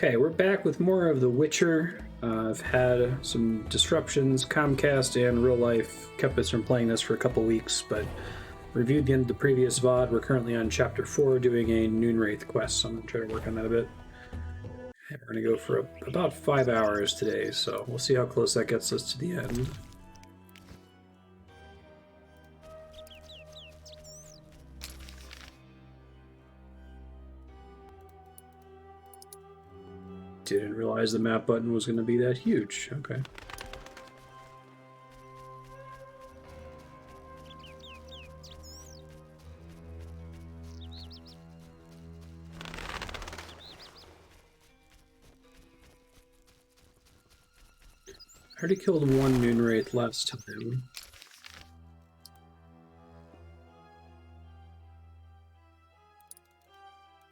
Okay, we're back with more of The Witcher. I've had some disruptions. Comcast and real life kept us from playing this for a couple weeks, but reviewed the end of the previous VOD. We're currently on Chapter 4 doing a Noonwraith quest, so I'm going to try to work on that a bit. And we're going to go for about 5 hours today, so we'll see how close that gets us to the end. Didn't realize the map button was going to be that huge. Okay. I already killed one Noonwraith last time.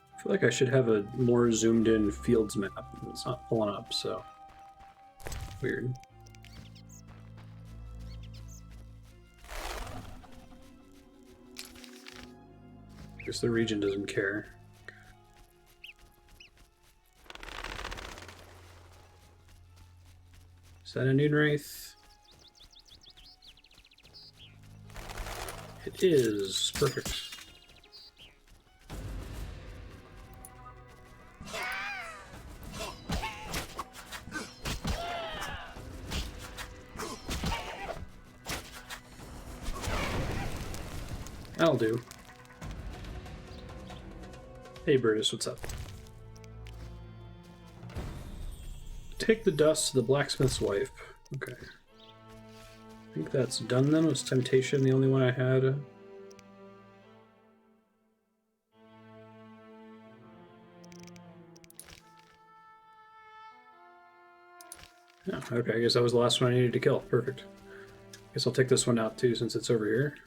I feel like I should have a more zoomed in fields map. It's not pulling up, so weird. I guess the region doesn't care. Is that a Noonwraith? It is. Perfect. That'll do. Hey Brutus, what's up? Take the dust to the blacksmith's wife. Okay. I think that's done then. Was Temptation the only one I had? Oh, okay, I guess that was the last one I needed to kill. Perfect. Guess I'll take this one out too since it's over here.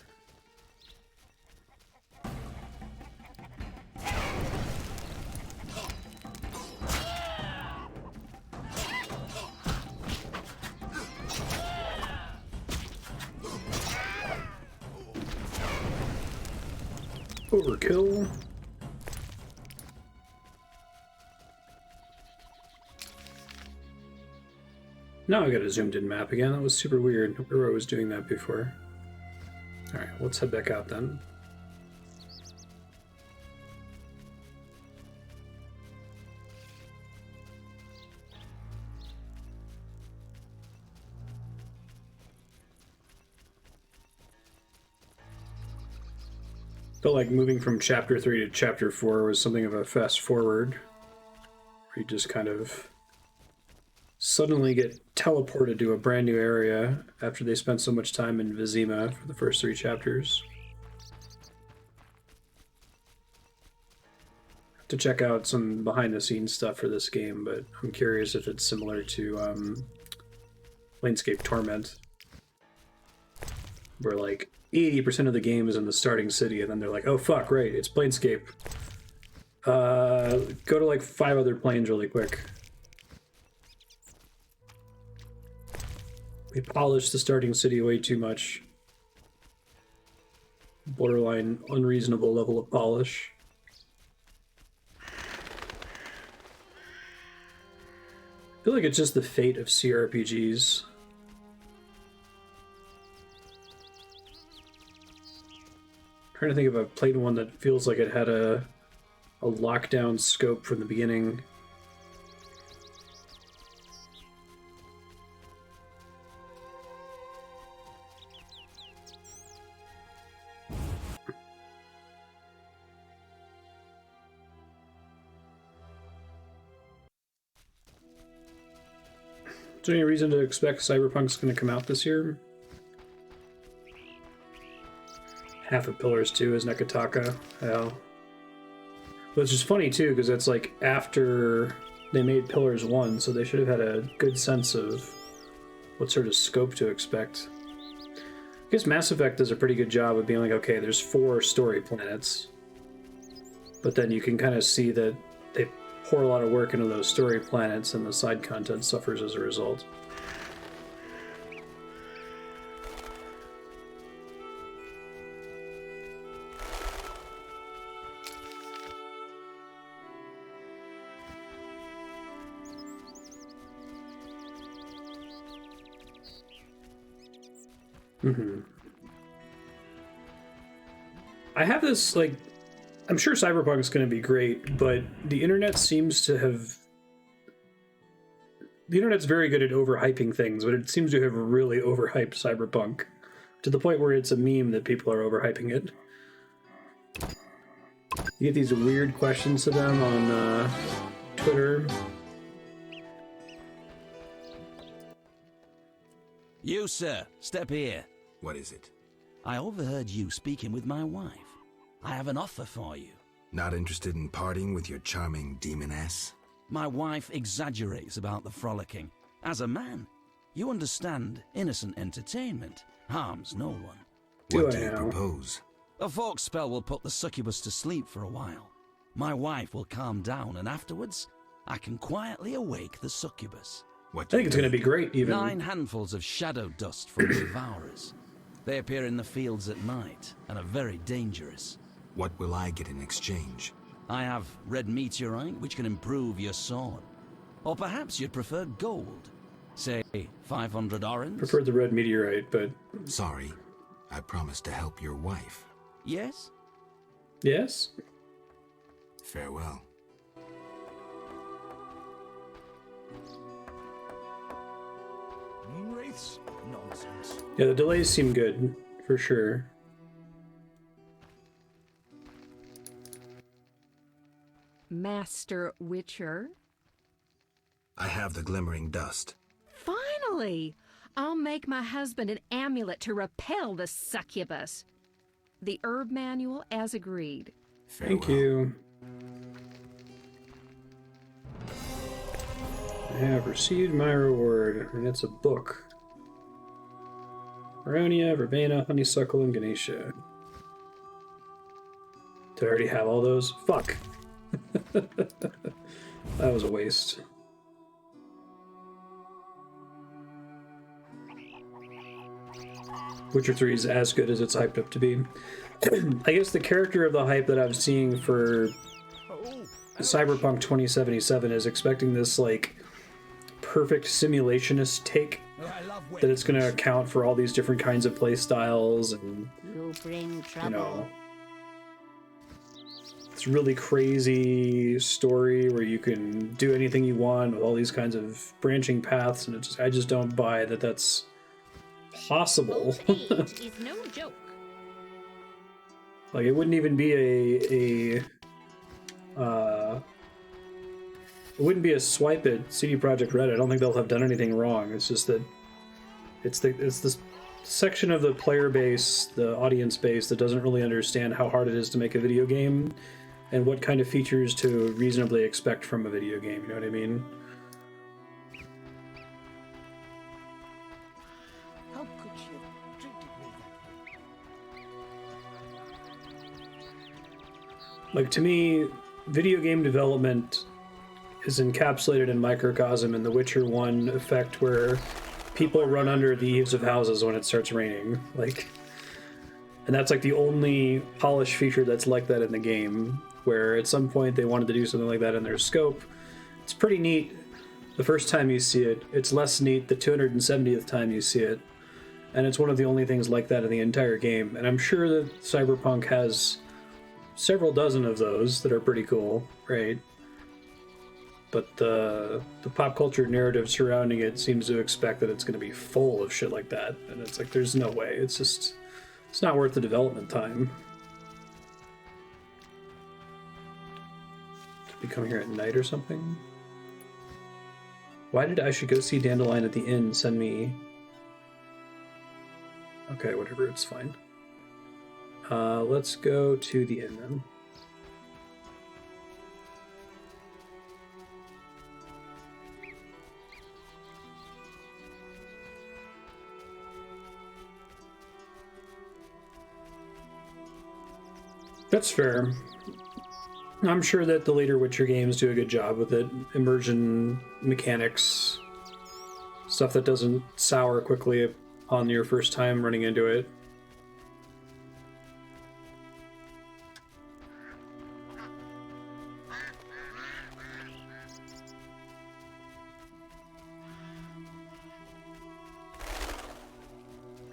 Overkill. Now I got a zoomed in map again. That was super weird. Where I was doing that before. Alright, let's head back out then. Felt like moving from Chapter 3 to Chapter 4 was something of a fast forward. Where you just kind of suddenly get teleported to a brand new area after they spent so much time in Vizima for the first 3 chapters. To check out some behind-the-scenes stuff for this game, but I'm curious if it's similar to Planescape Torment, where like 80% of the game is in the starting city, and then they're like, oh fuck, right, it's Planescape. Go to like 5 other planes really quick. We polished the starting city way too much. Borderline unreasonable level of polish. I feel like it's just the fate of CRPGs. I'm trying to think if I've played one that feels like it had a lockdown scope from the beginning. Is there any reason to expect Cyberpunk's going to come out this year? Half of Pillars 2 is Nekataka. Hell. Which is funny too, because it's like after they made Pillars 1, so they should have had a good sense of what sort of scope to expect. I guess Mass Effect does a pretty good job of being like, okay, there's 4 story planets, but then you can kind of see that they pour a lot of work into those story planets and the side content suffers as a result. Mm-hmm. I have this, like, I'm sure Cyberpunk is going to be great, but the internet seems to have. The internet's very good at overhyping things, but it seems to have really overhyped Cyberpunk to the point where it's a meme that people are overhyping it. You get these weird questions to them on Twitter. You, sir, step here. What is it? I overheard you speaking with my wife. I have an offer for you. Not interested in partying with your charming demoness? My wife exaggerates about the frolicking. As a man, you understand innocent entertainment harms no one. What do you propose? A fork spell will put the succubus to sleep for a while. My wife will calm down, and afterwards, I can quietly awake the succubus. I think it's going to be great, even. 9 handfuls of shadow dust from devourers. They appear in the fields at night, and are very dangerous. What will I get in exchange? I have red meteorite, which can improve your sword. Or perhaps you'd prefer gold. Say, 500 orange? Prefer the red meteorite, but... Sorry, I promised to help your wife. Yes? Yes? Farewell. Wraiths? Nonsense. Yeah, the delays seem good, for sure. Master Witcher. I have the glimmering dust. Finally! I'll make my husband an amulet to repel the succubus. The herb manual as agreed. Farewell. Thank you. I have received my reward, and it's a book. Aronia, Verbena, Honeysuckle, and Ganesha. Did I already have all those? Fuck! That was a waste. Witcher 3 is as good as it's hyped up to be. I guess the character of the hype that I'm seeing for Cyberpunk 2077 is expecting this, like, perfect simulationist take that it's going to account for all these different kinds of play styles and, you know, it's really crazy story where you can do anything you want with all these kinds of branching paths, and I just don't buy that that's possible. Is no joke. Like, it wouldn't even be it wouldn't be a swipe at CD Projekt Red. I don't think they'll have done anything wrong. It's just that it's this section of the player base, the audience base, that doesn't really understand how hard it is to make a video game and what kind of features to reasonably expect from a video game, you know what I mean? How could she have treated me that way? Like, to me, video game development is encapsulated in microcosm in the Witcher 1 effect where people run under the eaves of houses when it starts raining. Like, and that's like the only polished feature that's like that in the game, where at some point they wanted to do something like that in their scope. It's pretty neat the first time you see it. It's less neat the 270th time you see it. And it's one of the only things like that in the entire game. And I'm sure that Cyberpunk has several dozen of those that are pretty cool, right? But the pop culture narrative surrounding it seems to expect that it's going to be full of shit like that. And it's like, there's no way. It's not worth the development time. Did we come here at night or something? Why did I should go see Dandelion at the inn send me... Okay, whatever, it's fine. Let's go to the inn then. That's fair. I'm sure that the later Witcher games do a good job with it. Immersion mechanics, stuff that doesn't sour quickly on your first time running into it.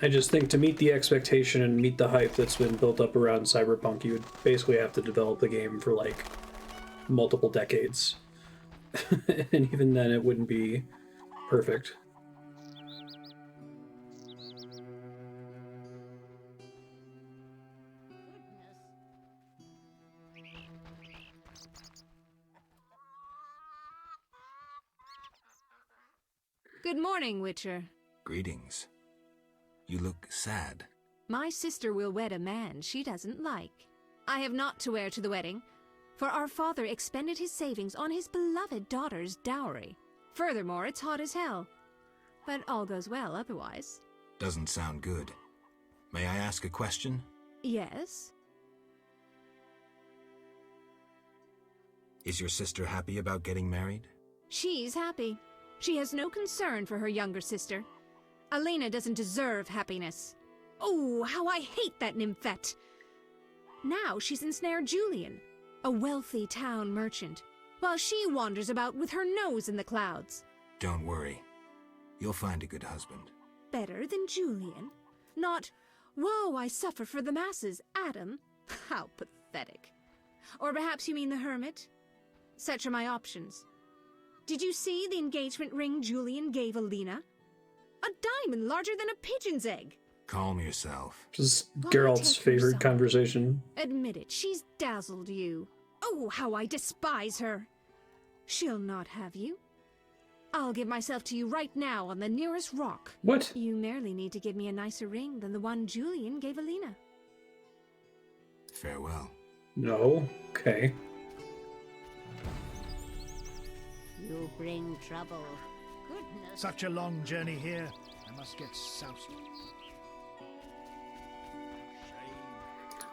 I just think to meet the expectation and meet the hype that's been built up around Cyberpunk, you would basically have to develop the game for like multiple decades. And even then it wouldn't be perfect. Good morning, Witcher. Greetings. You look sad. My sister will wed a man she doesn't like. I have naught to wear to the wedding, for our father expended his savings on his beloved daughter's dowry. Furthermore, it's hot as hell. But all goes well otherwise. Doesn't sound good. May I ask a question? Yes? Is your sister happy about getting married? She's happy. She has no concern for her younger sister. Elena doesn't deserve happiness. Oh, how I hate that nymphette! Now she's ensnared Julian, a wealthy town merchant, while she wanders about with her nose in the clouds. Don't worry. You'll find a good husband. Better than Julian? Not, woe, I suffer for the masses, Adam? How pathetic. Or perhaps you mean the hermit? Such are my options. Did you see the engagement ring Julian gave Alina? A diamond larger than a pigeon's egg. Calm yourself. This is Why Geralt's take her favorite side? conversation. Admit it, she's dazzled you. Oh, how I despise her. She'll not have you. I'll give myself to you right now on the nearest rock. What? You merely need to give me a nicer ring than the one Julian gave Alina. Farewell. No. Okay. You bring trouble. Goodness. Such a long journey here. I must get soused.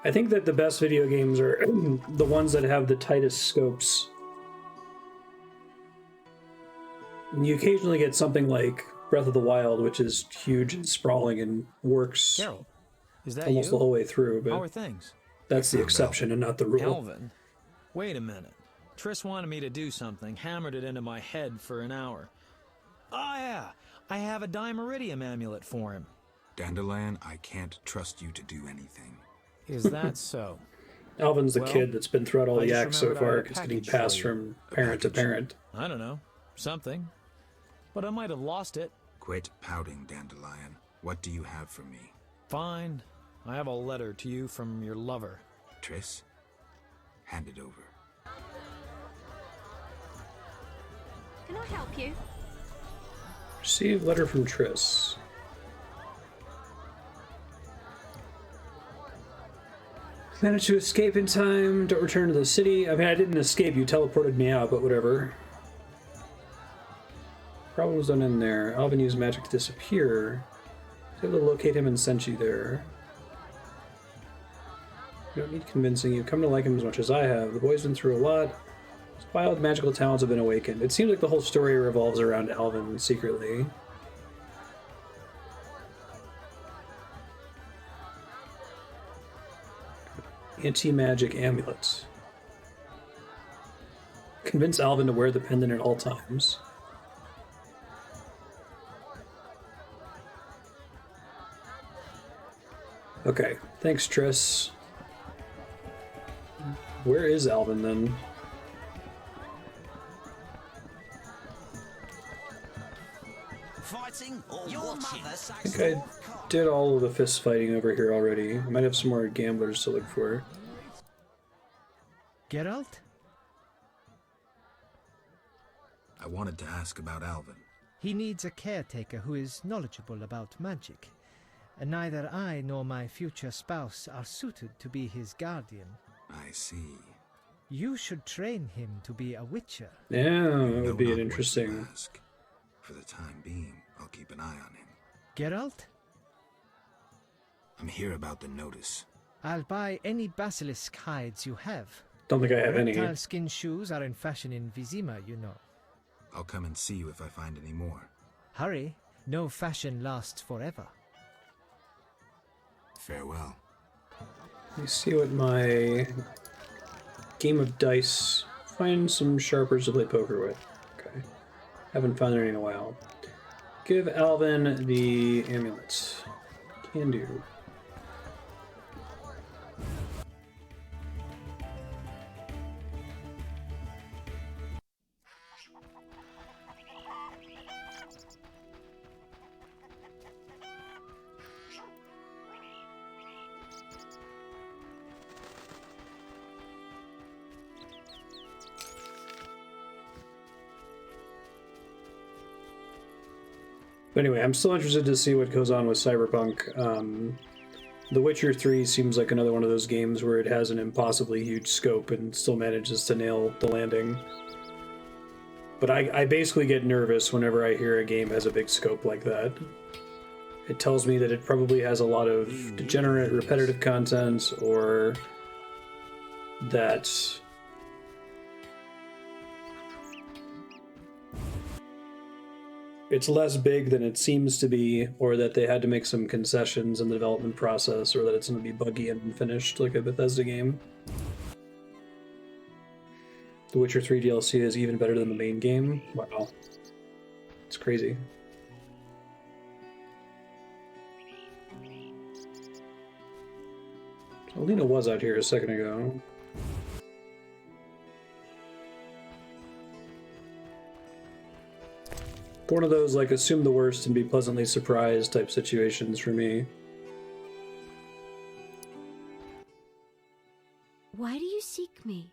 I think that the best video games are the ones that have the tightest scopes. And you occasionally get something like Breath of the Wild, which is huge and sprawling and works Carol, is that almost you? the whole way through, How are but things? that's the exception and not the rule. Alvin, wait a minute. Triss wanted me to do something, hammered it into my head for an hour. Oh yeah, I have a Dimeridium amulet for him. Dandelion, I can't trust you to do anything. Is that so? Alvin's the Well, kid that's been throughout all I the just acts so remembered I far had a because getting package passed for you. from parent to package? parent. I don't know. Something. But I might have lost it. Quit pouting, Dandelion. What do you have for me? Fine. I have a letter to you from your lover. Triss? Hand it over. Can I help you? Received letter from Triss. Managed to escape in time. Don't return to the city. I mean, I didn't escape. You teleported me out, but whatever. Problems don't end there. Alvin used magic to disappear. I was able to locate him and sent you there. You don't need convincing. You've come to like him as much as I have. The boy's been through a lot. His wild magical talents have been awakened. It seems like the whole story revolves around Alvin secretly. Anti-magic amulets. Convince Alvin to wear the pendant at all times. Okay, thanks, Triss. Where is Alvin then? Fighting or watching? I think I did all of the fist fighting over here already. I might have some more gamblers to look for. Geralt? I wanted to ask about Alvin. He needs a caretaker who is knowledgeable about magic. And neither I nor my future spouse are suited to be his guardian. I see. You should train him to be a witcher. Yeah, that Know would be not an what you interesting... ask. For the time being, I'll keep an eye on him. Geralt? I'm here about the notice. I'll buy any basilisk hides you have. Don't think I have any. Reptile skin shoes are in fashion in Vizima, you know. I'll come and see you if I find any more. Hurry, no fashion lasts forever. Farewell. Let me see what my game of dice... Find some sharpers to play poker with. Okay. Haven't found any in a while. Give Alvin the amulets. can do. But anyway, I'm still interested to see what goes on with Cyberpunk. The Witcher 3 seems like another one of those games where it has an impossibly huge scope and still manages to nail the landing. But I basically get nervous whenever I hear a game has a big scope like that. It tells me that it probably has a lot of degenerate, repetitive content, or that it's less big than it seems to be, or that they had to make some concessions in the development process, or that it's going to be buggy and unfinished like a Bethesda game. The Witcher 3 DLC is even better than the main game? Wow. It's crazy. Alina was out here a second ago. One of those, like, assume the worst and be pleasantly surprised type situations for me. Why do you seek me?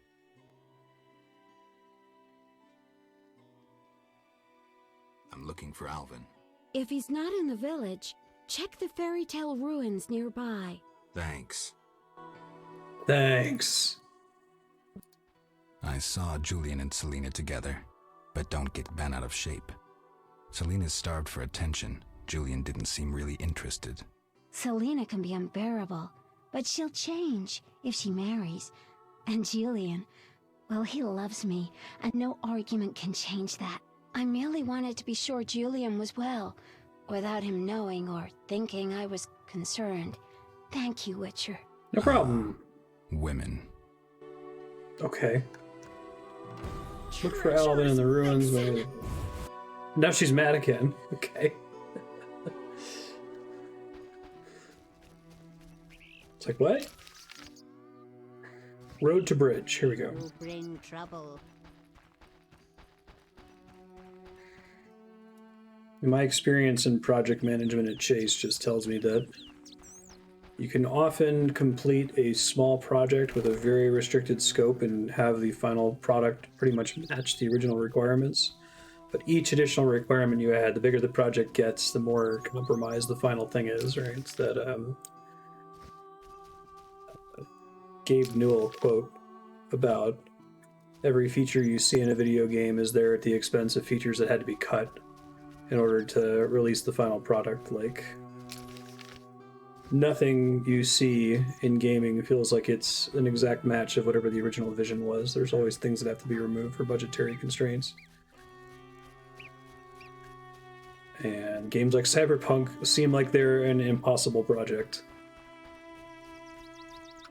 I'm looking for Alvin. If he's not in the village, check the fairy tale ruins nearby. Thanks. Thanks. I saw Julian and Selena together, but don't get bent out of shape. Selena's starved for attention. Julian didn't seem really interested. Selena can be unbearable, but she'll change if she marries. And Julian, well, he loves me, and no argument can change that. I merely wanted to be sure Julian was well, without him knowing or thinking I was concerned. Thank you, Witcher. No problem. Women. Okay. Look for Alvin in the ruins. Maybe. Now she's mad again. Okay. It's like, what? Road to bridge. Here we go. You bring trouble. My experience in project management at Chase just tells me that you can often complete a small project with a very restricted scope and have the final product pretty much match the original requirements. But each additional requirement you add, the bigger the project gets, the more compromised the final thing is, right? It's that Gabe Newell quote about every feature you see in a video game is there at the expense of features that had to be cut in order to release the final product. Like, nothing you see in gaming feels like it's an exact match of whatever the original vision was. There's always things that have to be removed for budgetary constraints. And games like Cyberpunk seem like they're an impossible project.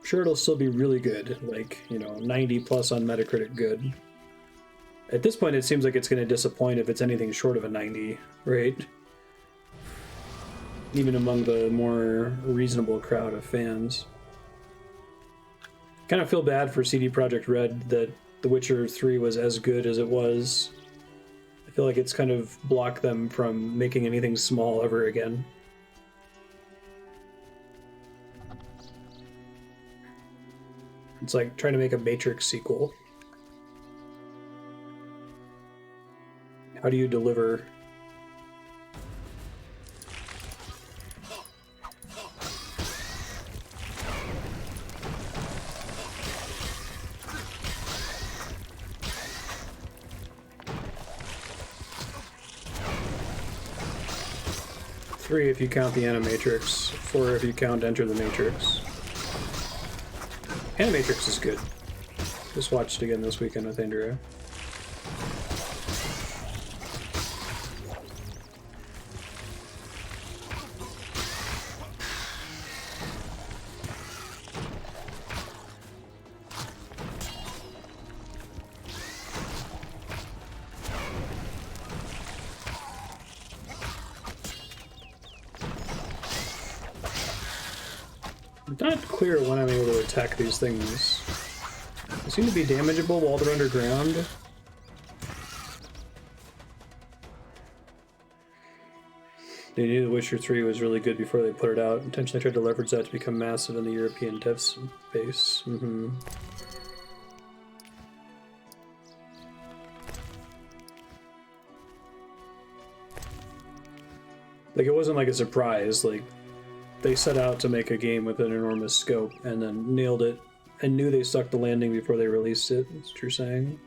Sure, it'll still be really good, like, 90 plus on Metacritic good. At this point, it seems like it's going to disappoint if it's anything short of a 90, right? Even among the more reasonable crowd of fans. Kind of feel bad for CD Projekt Red that The Witcher 3 was as good as it was. I feel like it's kind of blocked them from making anything small ever again. It's like trying to make a Matrix sequel. How do you deliver? Three if you count the Animatrix, 4 if you count Enter the Matrix. Animatrix is good. Just watched it again this weekend with Andrea. not clear when I'm able to attack these things. They seem to be damageable while they're underground. They knew The Witcher 3 was really good before they put it out. Intentionally tried to leverage that to become massive in the European dev space. Like, it wasn't like a surprise. Like, they set out to make a game with an enormous scope and then nailed it and knew they stuck the landing before they released it. That's what you're saying.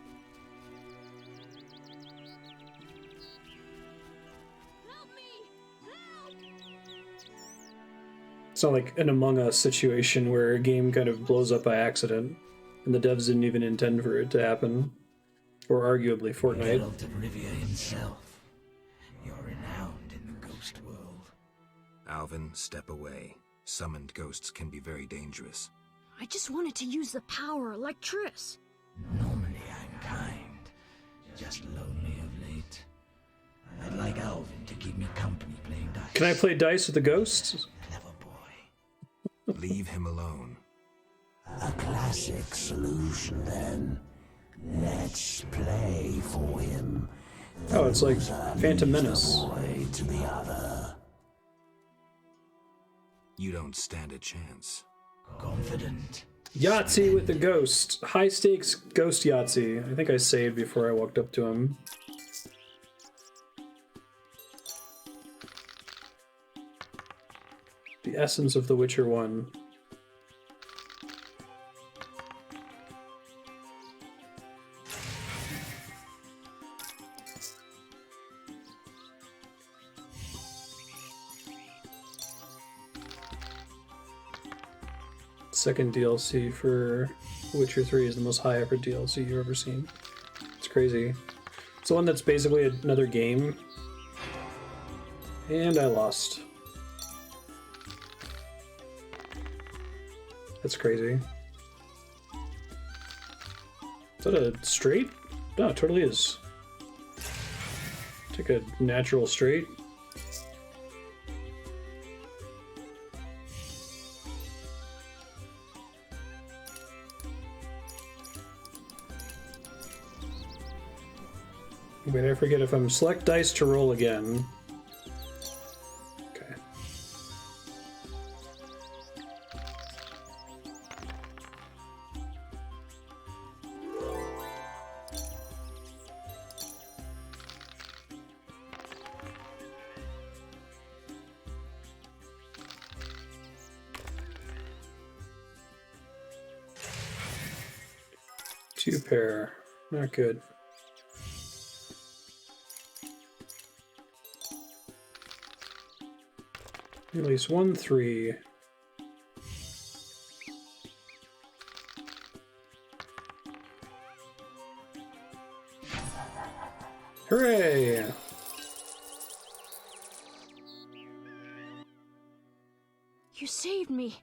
It's not like an Among Us situation where a game kind of blows up by accident and the devs didn't even intend for it to happen. Or arguably Fortnite. Geralt of Rivia himself. You're renowned in the ghost world. Alvin, step away. Summoned ghosts can be very dangerous. I just wanted to use the power like Triss. Normally I'm kind, just lonely of late. I'd like Alvin to keep me company playing dice. Can I play dice with the ghosts? Clever boy. Leave him alone. A classic solution then. Let's play for him. Oh, it's like Phantom Menace. Boy to the other. You don't stand a chance. Confident. Yahtzee with the ghost. High stakes ghost Yahtzee. I think I saved before I walked up to him. The essence of The Witcher 1. Second DLC for Witcher 3 is the most high effort DLC you've ever seen. It's crazy. It's the one that's basically another game. And I lost. That's crazy. Is that a straight? No, it totally is. Take a natural straight. Wait, I forget if I'm select dice to roll again. Okay. Two pair. Not good. At least 1 3. Hooray! You saved me.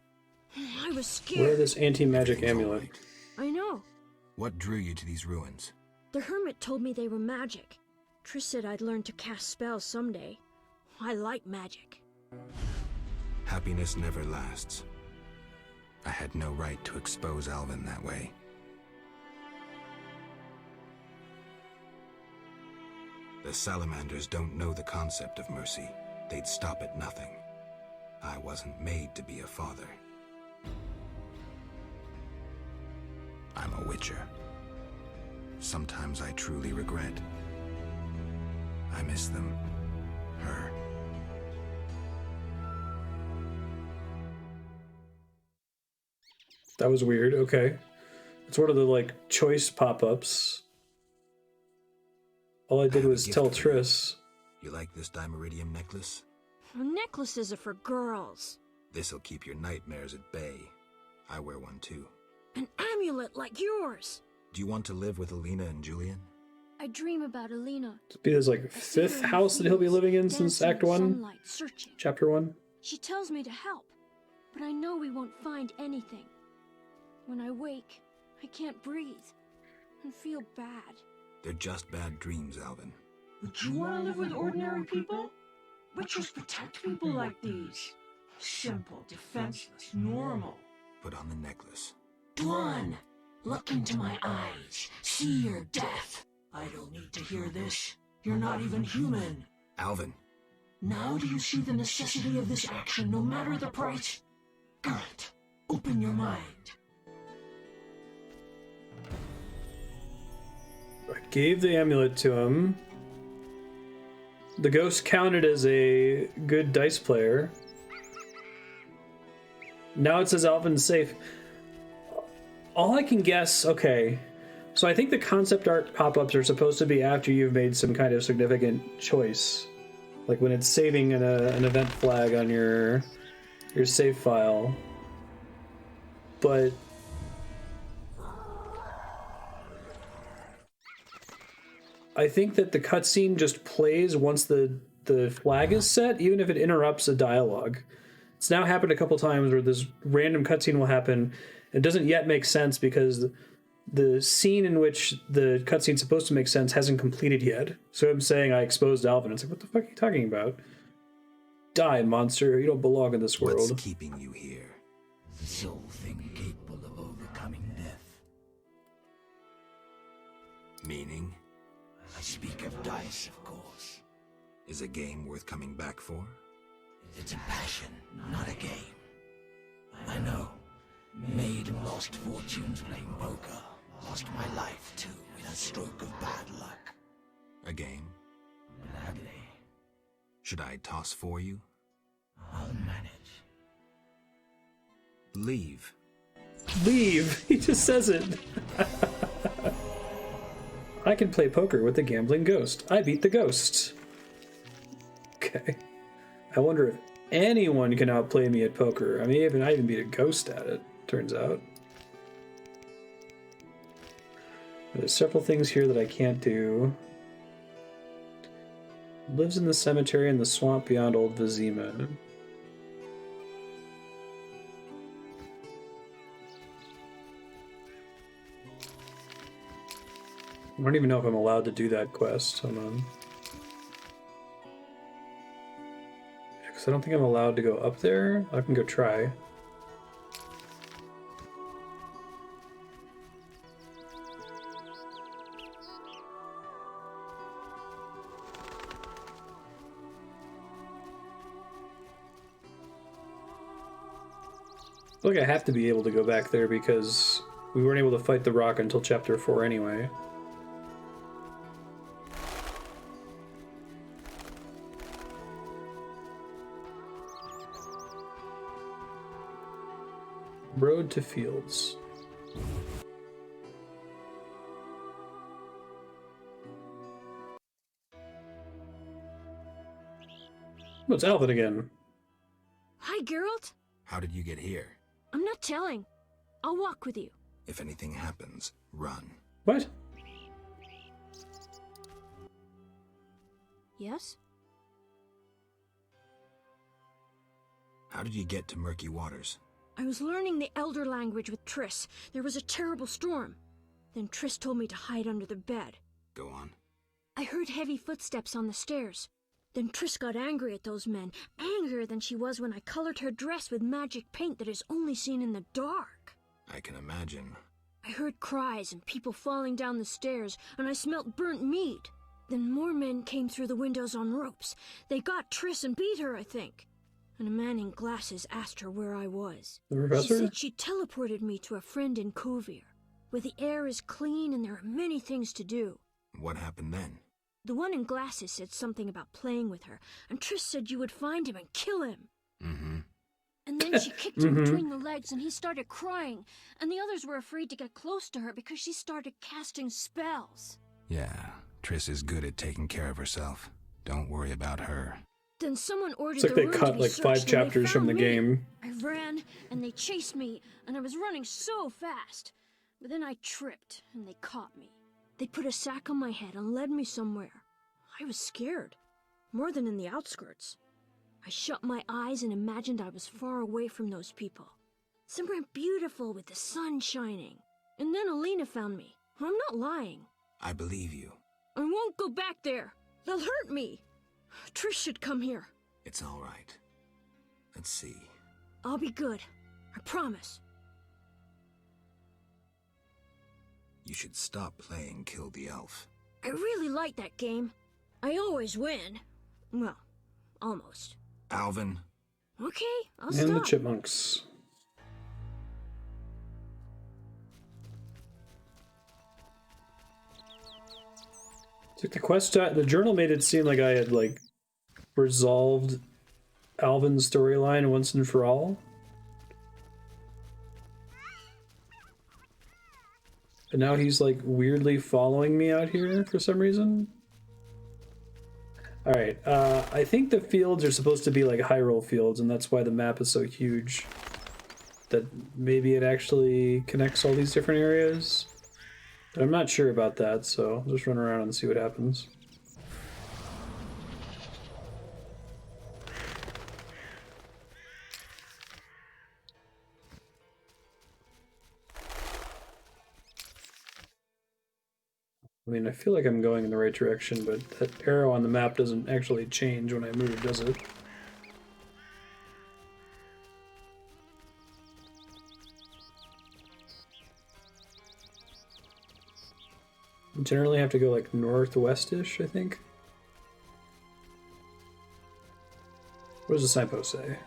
I was scared. Wear this anti-magic amulet. I know. What drew you to these ruins? The hermit told me they were magic. Triss said I'd learn to cast spells someday. I like magic. Happiness never lasts. I had no right to expose Alvin that way. The salamanders don't know the concept of mercy. They'd stop at nothing. I wasn't made to be a father. I'm a witcher. Sometimes I truly regret. I miss them. Her. That was weird. Okay. It's one of the, like, choice pop-ups. All I did was tell Triss. You like this dimeridium necklace? Necklaces are for girls. This'll keep your nightmares at bay. I wear one too. An amulet like yours. Do you want to live with Alina and Julian? I dream about Alina. It'll be his, like, 5th house that he'll be living in since Act 1? Sunlight, searching. Chapter 1? She tells me to help, but I know we won't find anything. When I wake, I can't breathe and feel bad. They're just bad dreams, Alvin. Would you want to live with ordinary people? Witchers protect people like these. Simple, defenseless, normal. Put on the necklace. Dwan, look into my eyes. See your death. I don't need to hear this. You're not even human. Alvin. Now do you see the necessity of this action, no matter the price? Garrett, open your mind. I gave the amulet to him. The ghost counted as a good dice player. Now it says Alvin's safe. All I can guess, okay. So I think the concept art pop-ups are supposed to be after you've made some kind of significant choice. Like when it's saving an event flag on your save file. But I think that the cutscene just plays once the flag is set, even if it interrupts a dialogue. It's now happened a couple times where this random cutscene will happen. It doesn't yet make sense because the scene in which the cutscene's supposed to make sense hasn't completed yet. So I'm saying I exposed Alvin. It's like, what the fuck are you talking about? Die, monster. You don't belong in this world. What's keeping you here? The sole thing capable of overcoming death. Meaning? I speak of dice, of course. Is a game worth coming back for? It's a passion, not a game. I know. Made and lost fortunes playing poker. Lost my life, too, in a stroke of bad luck. A game? Gladly. Should I toss for you? I'll manage. Leave. Leave! He just says it. I can play poker with the gambling ghost. I beat the ghost. Okay. I wonder if anyone can outplay me at poker. I even beat a ghost at it, turns out. There's several things here that I can't do. Lives in the cemetery in the swamp beyond Old Vizima. I don't even know if I'm allowed to do that quest. Hold on. Because I don't think I'm allowed to go up there. I can go try. I feel like I have to be able to go back there because we weren't able to fight the rock until chapter 4 anyway. Road to Fields. Oh, it's Alvin again. Hi, Geralt. How did you get here? I'm not telling. I'll walk with you. If anything happens, run. What? Yes? How did you get to Murky Waters? I was learning the Elder language with Triss. There was a terrible storm. Then Triss told me to hide under the bed. Go on. I heard heavy footsteps on the stairs. Then Triss got angry at those men, angrier than she was when I colored her dress with magic paint that is only seen in the dark. I can imagine. I heard cries and people falling down the stairs, and I smelt burnt meat. Then more men came through the windows on ropes. They got Triss and beat her, I think. And a man in glasses asked her where I was. The professor? She said she teleported me to a friend in Kovir, where the air is clean and there are many things to do. What happened then? The one in glasses said something about playing with her, and Triss said you would find him and kill him. Mm-hmm. And then she kicked him between the legs, and he started crying, and the others were afraid to get close to her because she started casting spells. Yeah, Triss is good at taking care of herself. Don't worry about her. Then someone ordered It's like the they room cut to be like searched, 5 and they chapters from found the me. game. I ran, and they chased me, and I was running so fast. But then I tripped, and they caught me. They put a sack on my head and led me somewhere. I was scared, more than in the outskirts. I shut my eyes and imagined I was far away from those people. Somewhere beautiful with the sun shining. And then Alina found me. I'm not lying. I believe you. I won't go back there. They'll hurt me. Trish should come here. It's all right. Let's see. I'll be good. I promise. You should stop playing Kill the Elf. I really like that game. I always win. Well, almost. Alvin. Okay, I'll And stop. the chipmunks. It's like the quest, the journal made it seem like I had like resolved Alvin's storyline once and for all. But now he's like weirdly following me out here for some reason. Alright, I think the fields are supposed to be like Hyrule fields, and that's why the map is so huge. That maybe it actually connects all these different areas. But I'm not sure about that, so I'll just run around and see what happens. I mean, I feel like I'm going in the right direction, but that arrow on the map doesn't actually change when I move, does it? I generally have to go like northwest-ish, I think. What does the signpost say?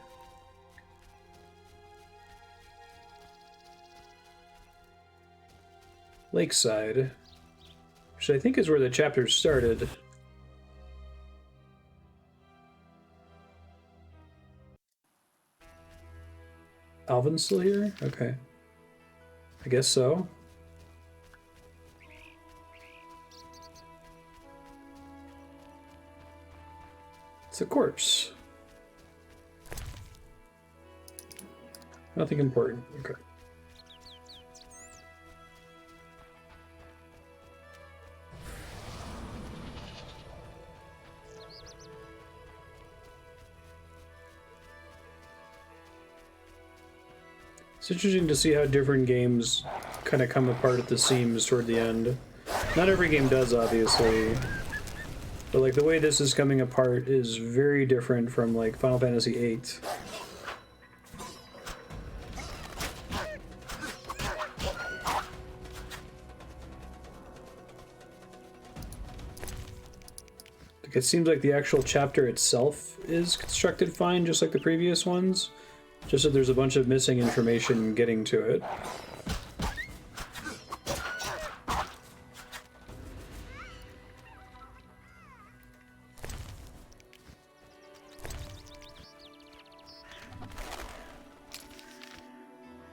Lakeside. Which I think is where the chapter started. Alvin's still here? Okay. I guess so. It's a corpse. Nothing important. Okay. It's interesting to see how different games kind of come apart at the seams toward the end. Not every game does, obviously. But like the way this is coming apart is very different from like Final Fantasy VIII. Like, it seems like the actual chapter itself is constructed fine, just like the previous ones. Just that there's a bunch of missing information getting to it.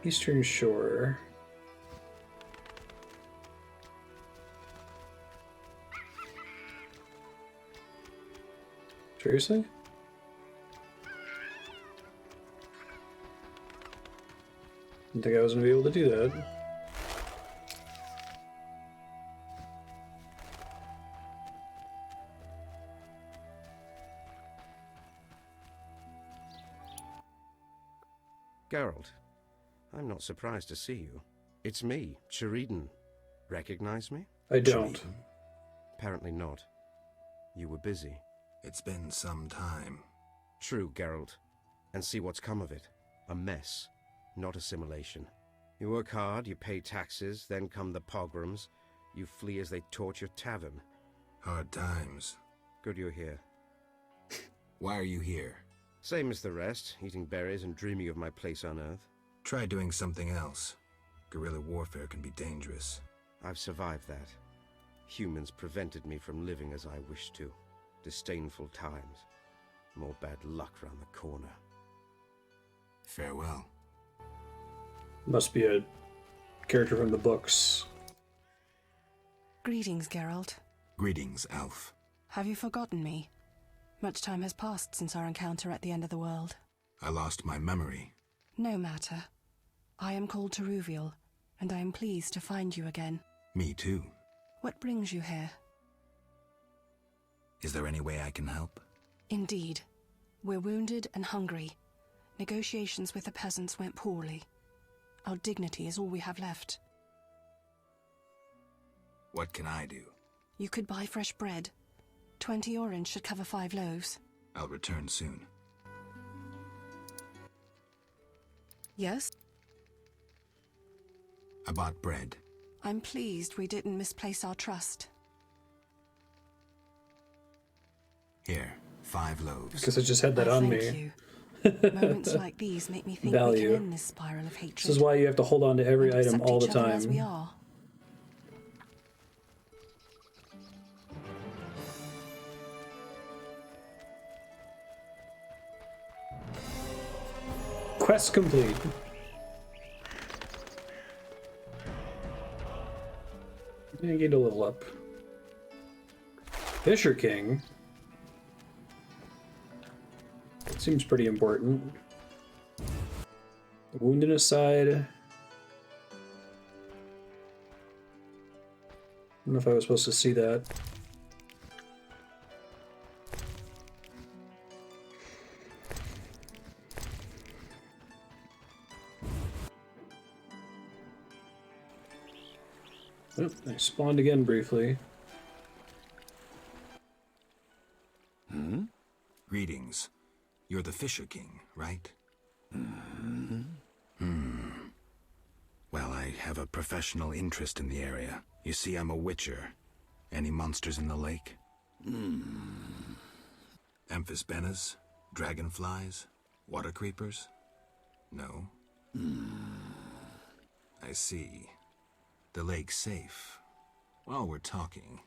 Eastern Shore. Seriously? Didn't think I was going to be able to do that. Geralt, I'm not surprised to see you. It's me, Sheridan. Recognize me? I don't. Sheridan? Apparently not. You were busy. It's been some time. True, Geralt. And see what's come of it. A mess. Not assimilation. You work hard, you pay taxes, then come the pogroms. You flee as they torch your tavern. Hard times. Good you're here. Why are you here? Same as the rest, eating berries and dreaming of my place on Earth. Try doing something else. Guerrilla warfare can be dangerous. I've survived that. Humans prevented me from living as I wished to. Disdainful times. More bad luck round the corner. Farewell. Must be a character from the books. Greetings, Geralt. Greetings, Elf. Have you forgotten me? Much time has passed since our encounter at the end of the world. I lost my memory. No matter. I am called Teruviel, and I am pleased to find you again. Me too. What brings you here? Is there any way I can help? Indeed. We're wounded and hungry. Negotiations with the peasants went poorly. Our dignity is all we have left. What can I do? You could buy fresh bread. 20 orange should cover 5 loaves. I'll return soon. Yes? I bought bread. I'm pleased we didn't misplace our trust. Here, 5 loaves. Because I just had that on thank me. You. Moments like these make me think we Value. can end this spiral of hatred. This is why you have to hold on to every and item accept all the each other as we time. are. Quest complete. I get a level up. Fisher King. That seems pretty important. Wounded aside. I don't know if I was supposed to see that. Oh, I spawned again briefly. Greetings. You're the Fisher King, right? Well, I have a professional interest in the area. You see, I'm a witcher. Any monsters in the lake? Amphisbaenas? Dragonflies? Water creepers? No? I see. The lake's safe. While we're talking.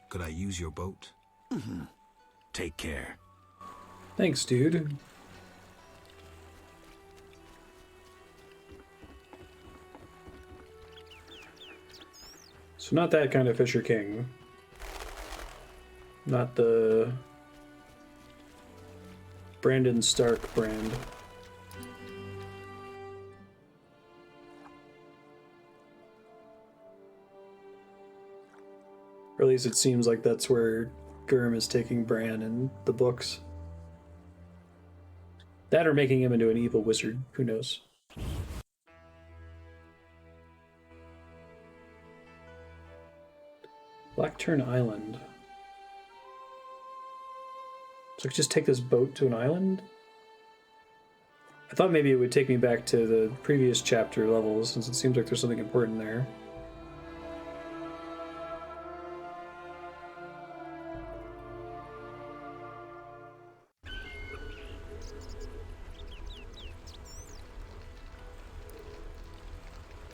Could I use your boat? Take care. Thanks, dude. So not that kind of Fisher King. Not the Brandon Stark brand. Or at least it seems like that's where Gurm is taking Bran in the books. That or making him into an evil wizard. Who knows? Blackturn Island. So I could just take this boat to an island? I thought maybe it would take me back to the previous chapter levels, since it seems like there's something important there.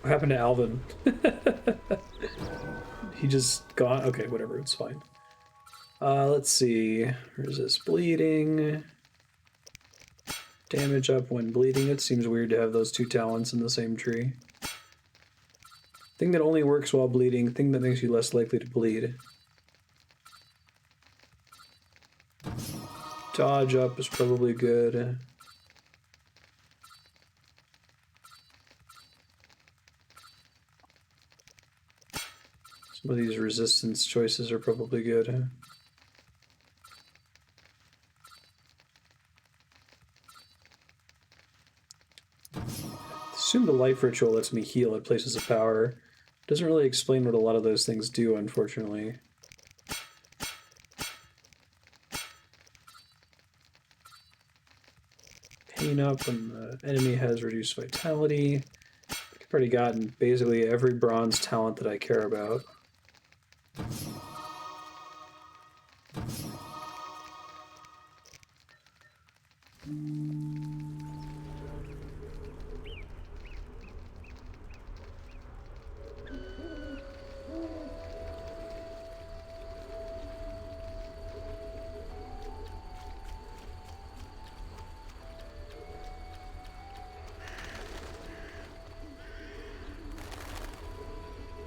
What happened to Alvin? He just gone? Okay, whatever, it's fine. Let's see. Where's this? Bleeding. Damage up when bleeding. It seems weird to have those two talents in the same tree. Thing that only works while bleeding. Thing that makes you less likely to bleed. Dodge up is probably good. Some of these resistance choices are probably good. Assume the life ritual lets me heal at places of power. Doesn't really explain what a lot of those things do, unfortunately. Pain up when the enemy has reduced vitality. I've already gotten basically every bronze talent that I care about.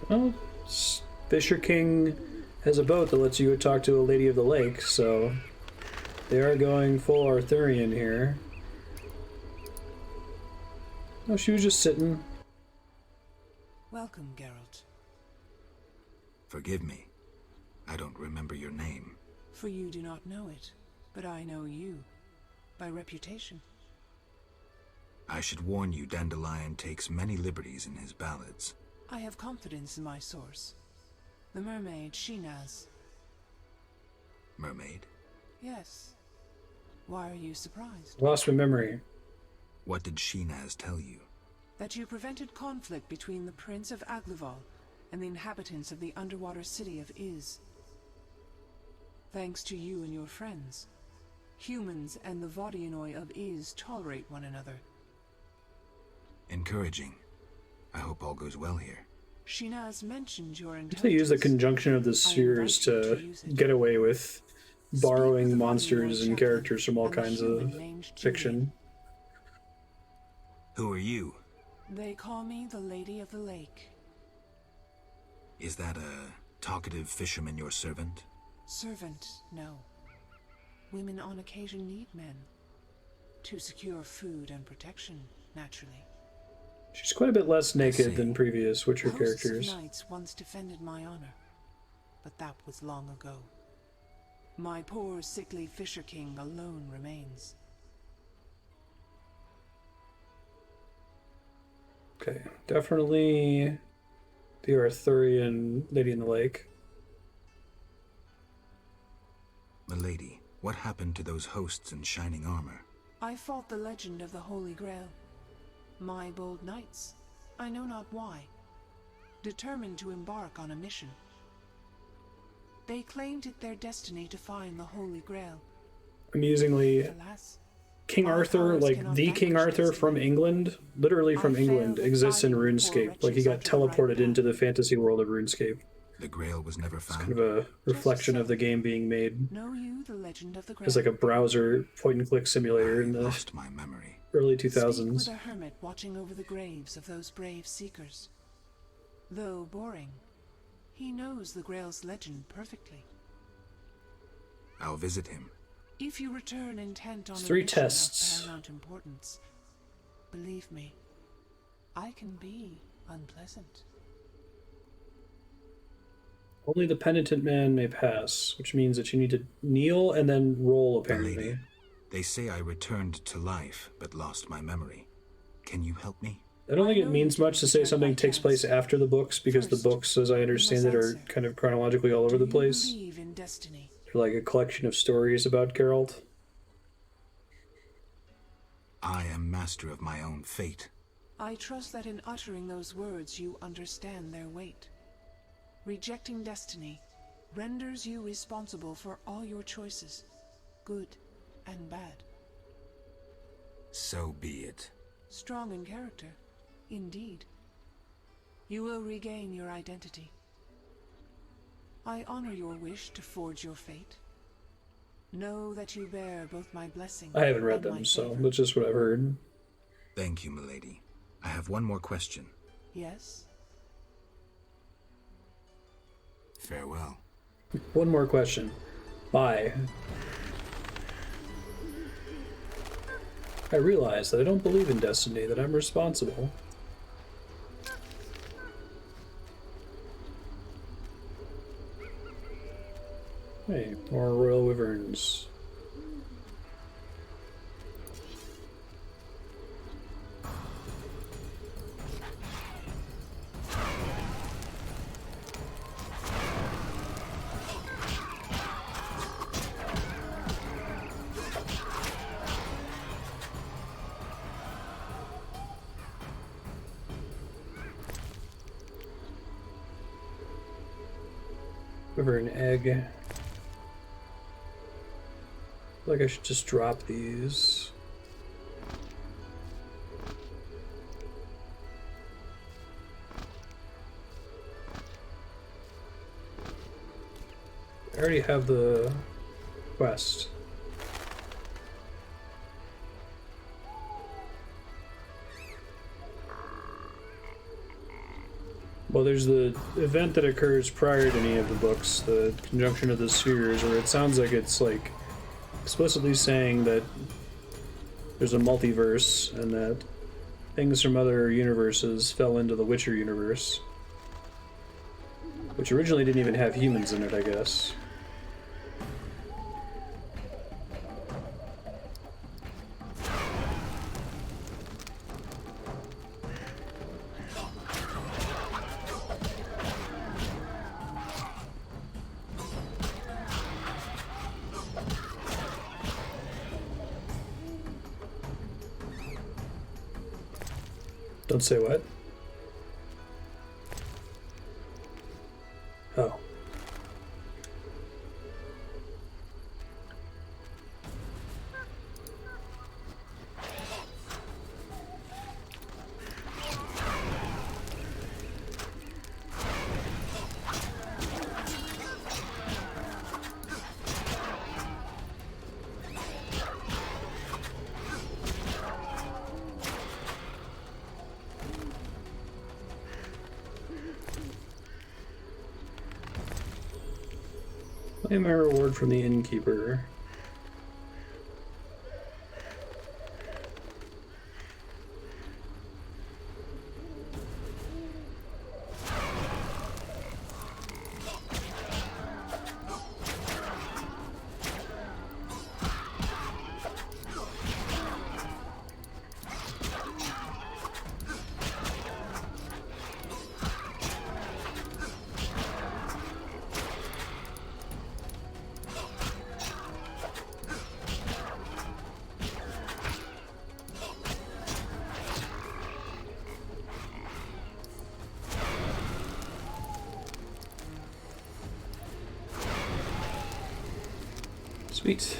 Well, Fisher King has a boat that lets you talk to a lady of the lake, so they are going full Arthurian here. Oh, she was just sitting. Welcome, Geralt. Forgive me. I don't remember your name. For you do not know it, but I know you. By reputation. I should warn you, Dandelion takes many liberties in his ballads. I have confidence in my source. The mermaid Shinaz. Mermaid? Yes. Why are you surprised? Lost my memory. What did Shinaz tell you? That you prevented conflict between the Prince of Agluval and the inhabitants of the underwater city of Iz. Thanks to you and your friends, humans and the Vodianoi of Iz tolerate one another. Encouraging. I hope all goes well here. Shinaz mentioned your intelligence. They use the conjunction of the spheres to get away with borrowing monsters and characters from all kinds of fiction. Who are you? They call me the Lady of the Lake. Is that a talkative fisherman your servant? Servant, no. Women on occasion need men. To secure food and protection, naturally. She's quite a bit less naked than previous Witcher characters. Knights once defended my honor, but that was long ago. My poor, sickly Fisher King alone remains. Okay, definitely the Arthurian Lady in the Lake. Milady, what happened to those hosts in shining armor? I fought the legend of the Holy Grail. My bold knights, I know not why, determined to embark on a mission. They claimed it their destiny to find the Holy Grail. Amusingly, Alas, King Arthur, like the King Arthur from England, literally from England, exists in RuneScape. Like he got teleported into the fantasy world of RuneScape. The Grail was never found. It's kind of a reflection of the game being made know you the legend of the Grail? as like a browser point-and-click simulator in the lost my memory. early Speak 2000s. with a hermit watching over the graves of those brave seekers. Though boring, he knows the Grail's legend perfectly. I'll visit him. If you return intent on a 3 mission tests. of paramount importance, believe me, I can be unpleasant. Only the penitent man may pass, which means that you need to kneel and then roll, apparently. Milady, they say I returned to life, but lost my memory. Can you help me? I don't think it means much to say something takes place after the books, because the books, as I understand it, are kind of chronologically all over the place. Believe in destiny. They're like a collection of stories about Geralt. I am master of my own fate. I trust that in uttering those words you understand their weight. Rejecting destiny renders you responsible for all your choices, good and bad. So be it. Strong in character, indeed. You will regain your identity. I honor your wish to forge your fate. Know that you bear both my blessing I haven't read and my them, so favor. that's just what I've heard. Thank you, milady. I have one more question. Yes? Farewell. One more question. Bye. I realize that I don't believe in destiny, that I'm responsible. Hey, more royal wyverns. Wyvern egg. I feel like I should just drop these. I already have the quest. Well, there's the event that occurs prior to any of the books, the conjunction of the spheres, where it sounds like it's like explicitly saying that there's a multiverse and that things from other universes fell into the Witcher universe, which originally didn't even have humans in it, I guess. Don't say what? Oh. Claim my reward from the innkeeper. Sweet.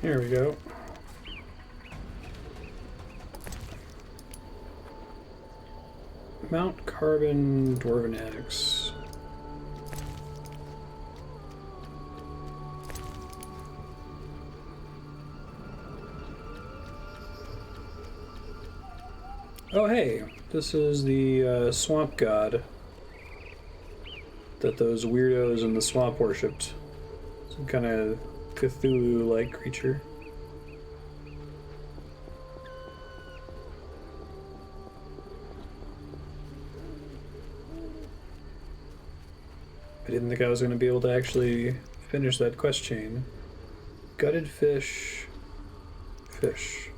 Here we go. Mount Carbon Dwarven Axe. Oh hey, this is the swamp god that those weirdos in the swamp worshipped. Some kind of Cthulhu-like creature. I didn't think I was going to be able to actually finish that quest chain. Gutted fish. Fish.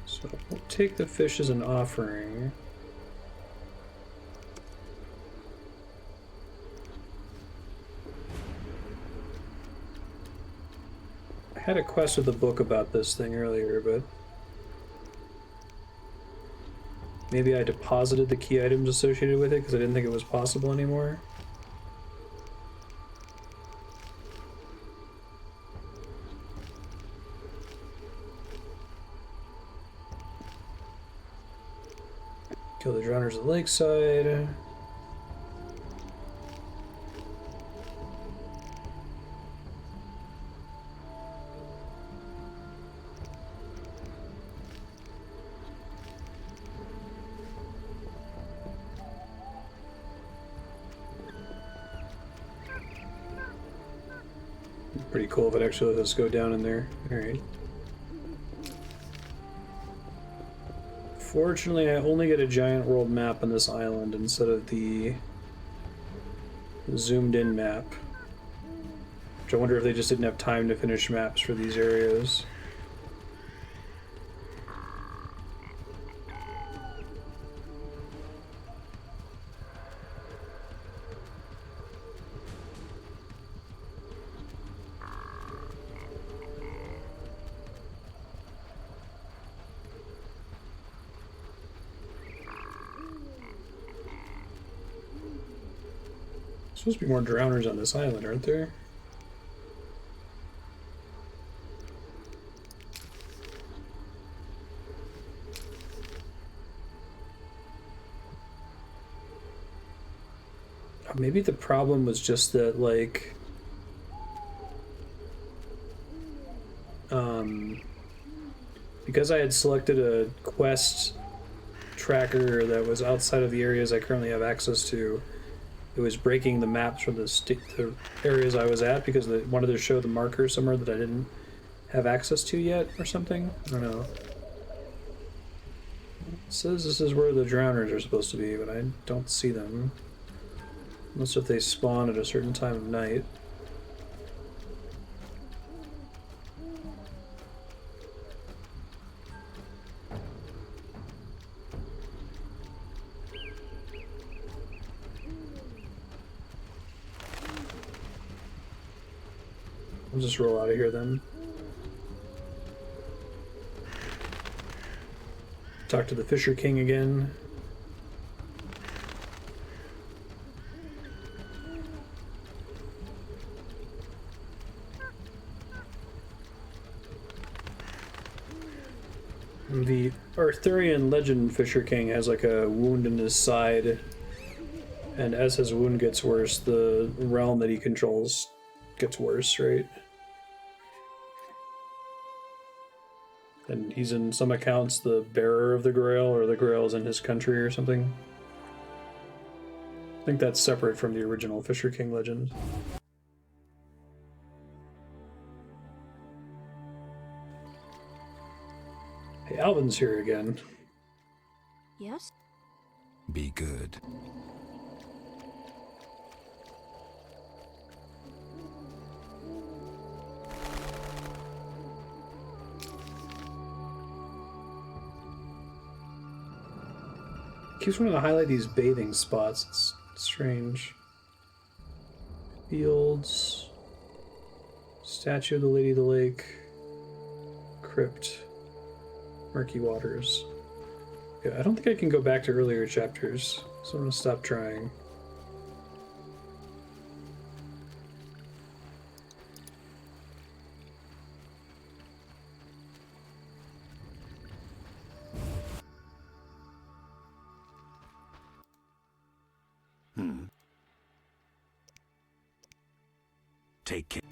So we'll take the fish as an offering. I had a quest with a book about this thing earlier, but maybe I deposited the key items associated with it because I didn't think it was possible anymore. Kill the drowners at the lakeside. Pretty cool if it actually lets us go down in there. Alright. Fortunately, I only get a giant world map on this island instead of the zoomed in map. Which I wonder if they just didn't have time to finish maps for these areas. Supposed to be more drowners on this island, aren't there? Maybe the problem was just that, like, because I had selected a quest tracker that was outside of the areas I currently have access to, it was breaking the maps for the areas I was at because it wanted to show the marker somewhere that I didn't have access to yet or something. I don't know. It says this is where the drowners are supposed to be, but I don't see them. Unless if they spawn at a certain time of night. I'll just roll out of here then. Talk to the Fisher King again. The Arthurian legend Fisher King has like a wound in his side, and as his wound gets worse, the realm that he controls gets worse, right? And he's in some accounts the bearer of the Grail, or the Grail is in his country or something. I think that's separate from the original Fisher King legend. Hey, Alvin's here again. Yes? Be good. Keeps wanting to highlight these bathing spots. It's strange. Fields. Statue of the Lady of the Lake. Crypt. Murky waters. Yeah, I don't think I can go back to earlier chapters, so I'm gonna stop trying. Take care.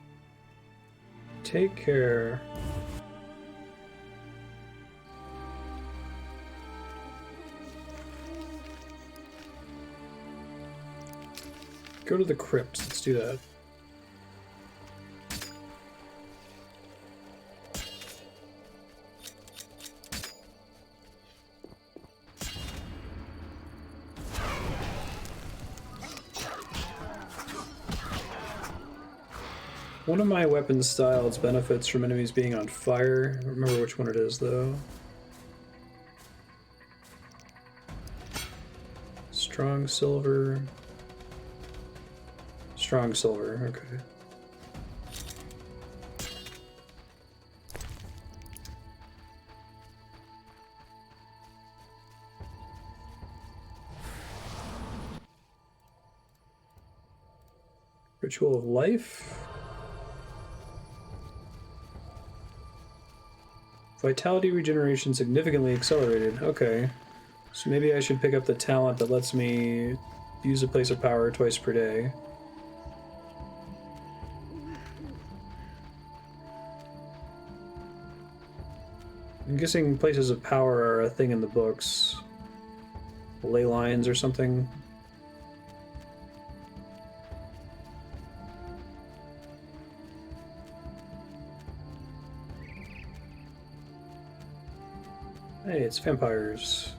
Take care. Go to the crypt. Let's do that. One of my weapon styles benefits from enemies being on fire. I don't remember which one it is, though. Strong silver. Strong silver, okay. Ritual of Life. Vitality regeneration significantly accelerated. Okay. So maybe I should pick up the talent that lets me use a place of power twice per day. I'm guessing places of power are a thing in the books. Ley lines or something. Hey, it's vampires.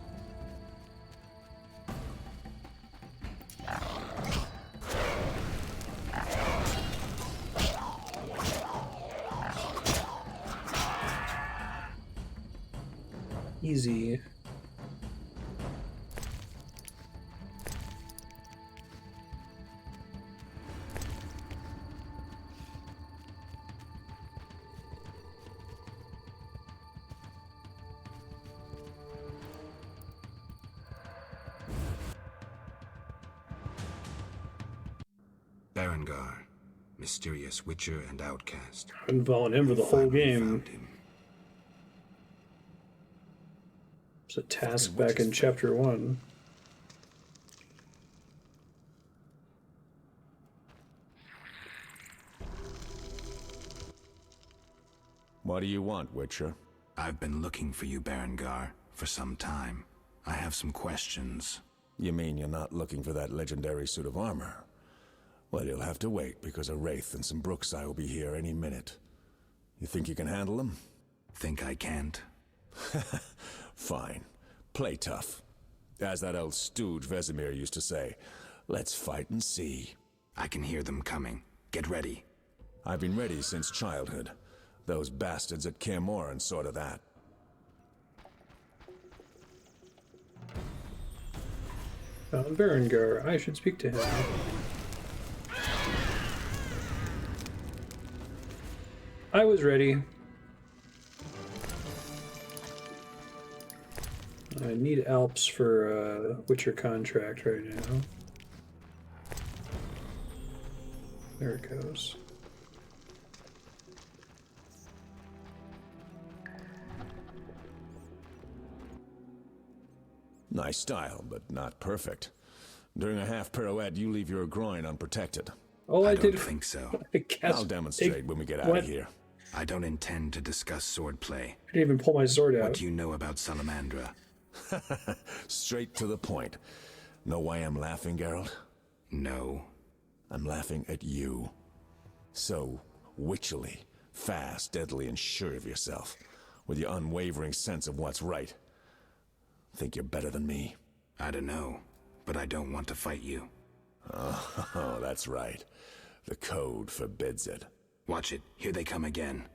Easy. Berengar, mysterious witcher and outcast. I've been following him for the whole game. It's a task back in chapter 1. What do you want, Witcher? I've been looking for you, Berengar, for some time. I have some questions. You mean you're not looking for that legendary suit of armor? Well, you'll have to wait, because a Wraith and some Brookside will be here any minute. You think you can handle them? Think I can't? Fine. Play tough. As that old stooge Vesemir used to say, let's fight and see. I can hear them coming. Get ready. I've been ready since childhood. Those bastards at Kaer Morhen saw to that. Berengar, I should speak to him. I was ready. I need Alps for a Witcher contract right now. There it goes. Nice style, but not perfect. During a half pirouette, you leave your groin unprotected. Oh, I don't think so. I'll demonstrate when we get out of here. I don't intend to discuss swordplay. I didn't even pull my sword out. What do you know about Salamandra? Straight to the point. Know why I'm laughing, Geralt? No. I'm laughing at you. So witchily, fast, deadly, and sure of yourself, with your unwavering sense of what's right. Think you're better than me? I don't know, but I don't want to fight you. Oh, that's right. The code forbids it. Watch it. Here they come again.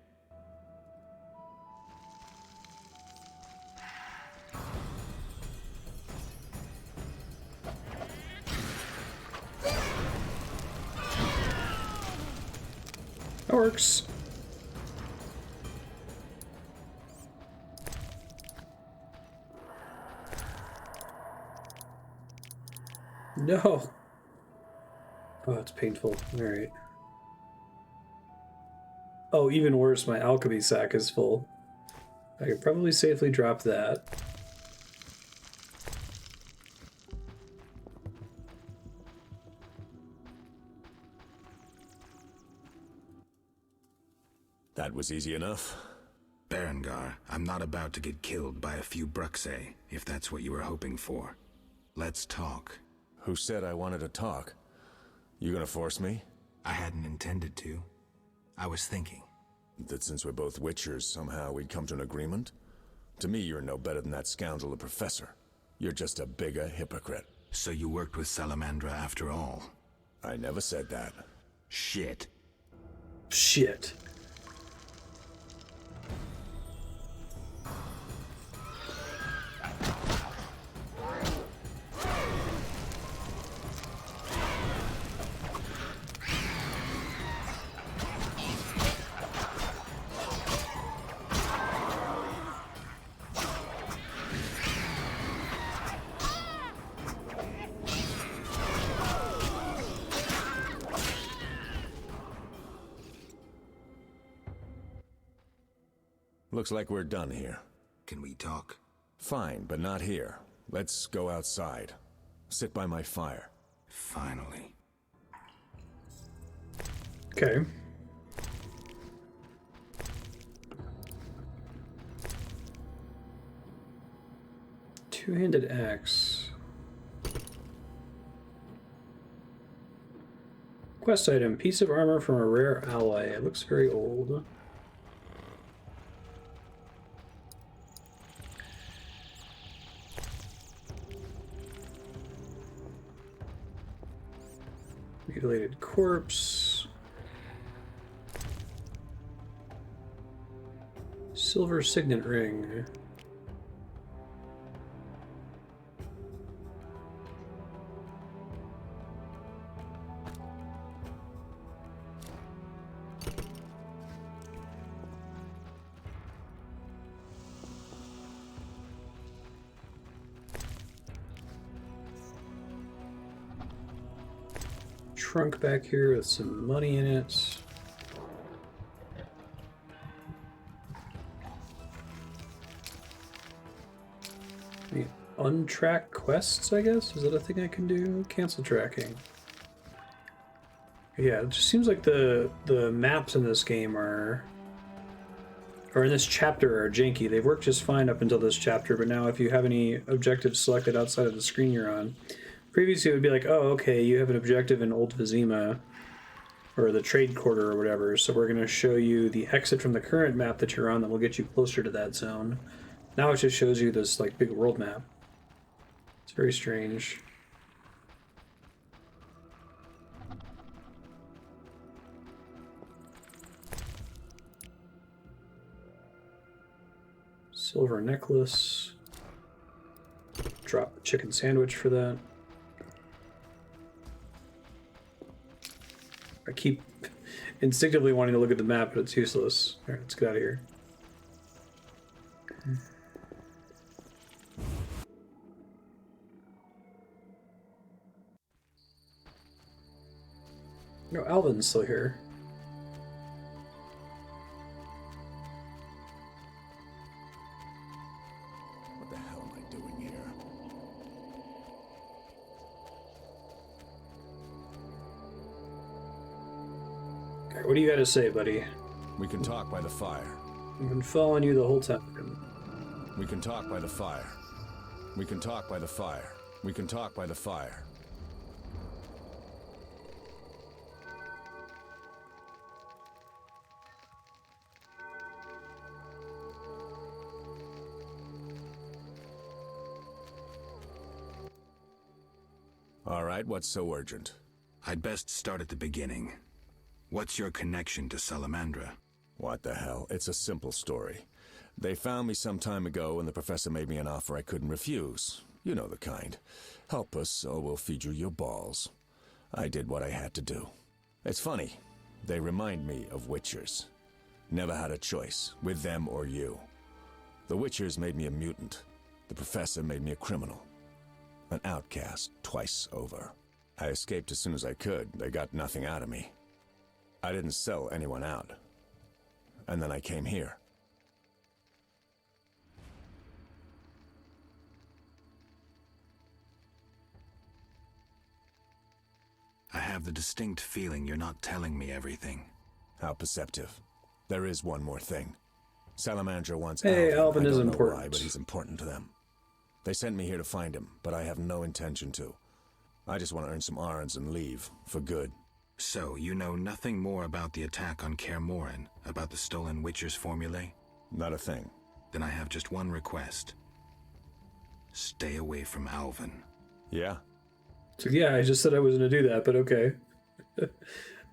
That works. No. Oh, it's painful. Alright. Oh, even worse, my alchemy sack is full. I could probably safely drop that. That was easy enough. Berengar, I'm not about to get killed by a few Bruxay, if that's what you were hoping for. Let's talk. Who said I wanted to talk? You gonna force me? I hadn't intended to. I was thinking. That since we're both Witchers, somehow we'd come to an agreement? To me, you're no better than that scoundrel the Professor. You're just a bigger hypocrite. So you worked with Salamandra after all? I never said that. Shit. Shit. Looks like we're done here. Can we talk? Fine, but not here. Let's go outside. Sit by my fire. Finally. Okay. Two-handed axe. Quest item, piece of armor from a rare ally. It looks very old. Mutilated corpse. Silver signet ring. Trunk back here with some money in it. The untrack quests, I guess? Is that a thing I can do? Cancel tracking. Yeah, it just seems like the maps in this game are or in this chapter are janky. They've worked just fine up until this chapter, but now if you have any objectives selected outside of the screen you're on, previously it would be like, oh, okay, you have an objective in Old Vizima, or the trade quarter or whatever, so we're going to show you the exit from the current map that you're on that will get you closer to that zone. Now it just shows you this like big world map. It's very strange. Silver necklace. Drop a chicken sandwich for that. I keep instinctively wanting to look at the map, but it's useless. Alright, let's get out of here. No, Alvin's still here. What the hell am I doing here? Alright, what do you got to say, buddy? We can talk by the fire. I've been following you the whole time. We can talk by the fire. We can talk by the fire. We can talk by the fire. All right, what's so urgent? I'd best start at the beginning. What's your connection to Salamandra? What the hell? It's a simple story. They found me some time ago and the professor made me an offer I couldn't refuse. You know the kind. Help us or we'll feed you your balls. I did what I had to do. It's funny. They remind me of Witchers. Never had a choice, with them or you. The Witchers made me a mutant. The professor made me a criminal. An outcast twice over. I escaped as soon as I could. They got nothing out of me. I didn't sell anyone out. And then I came here. I have the distinct feeling you're not telling me everything. How perceptive. There is one more thing. Salamandra wants Hey, Alvin I is don't know important. why, but he's important to them. They sent me here to find him, but I have no intention to. I just want to earn some Arns and leave, for good. So, you know nothing more about the attack on Kaer Morhen, about the stolen Witcher's formulae? Not a thing. Then I have just one request. Stay away from Alvin. Yeah? So yeah, I just said I was going to do that, but okay.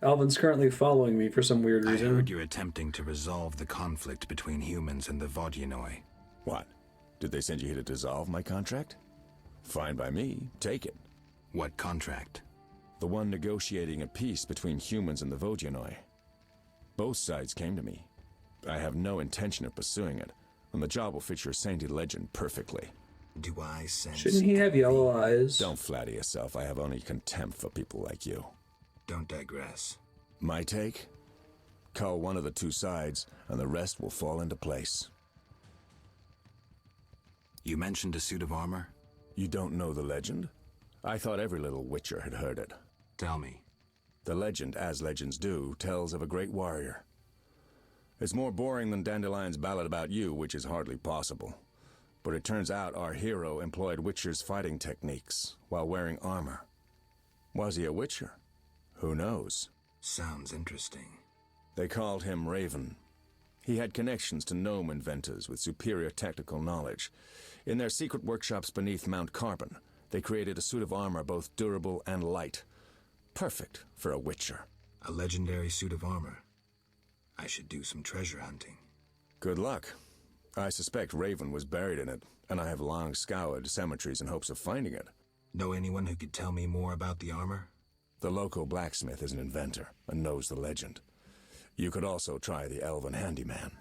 Alvin's currently following me for some weird reason. I heard you're attempting to resolve the conflict between humans and the Vodyanoi. What? Did they send you here to dissolve my contract? Fine by me. Take it. What contract? The one negotiating a peace between humans and the Vodyanoi. Both sides came to me. I have no intention of pursuing it, and the job will fit your sainted legend perfectly. Do I sense... Shouldn't he have yellow eyes? Don't flatter yourself. I have only contempt for people like you. Don't digress. My take? Cull one of the two sides, and the rest will fall into place. You mentioned a suit of armor? You don't know the legend? I thought every little Witcher had heard it. Tell me. The legend, as legends do, tells of a great warrior. It's more boring than Dandelion's ballad about you, which is hardly possible. But it turns out our hero employed Witcher's fighting techniques while wearing armor. Was he a Witcher? Who knows? Sounds interesting. They called him Raven. He had connections to gnome inventors with superior technical knowledge. In their secret workshops beneath Mount Carbon, they created a suit of armor both durable and light. Perfect for a Witcher. A legendary suit of armor. I should do some treasure hunting. Good luck. I suspect Raven was buried in it, and I have long scoured cemeteries in hopes of finding it. Know anyone who could tell me more about the armor? The local blacksmith is an inventor and knows the legend. You could also try the elven handyman.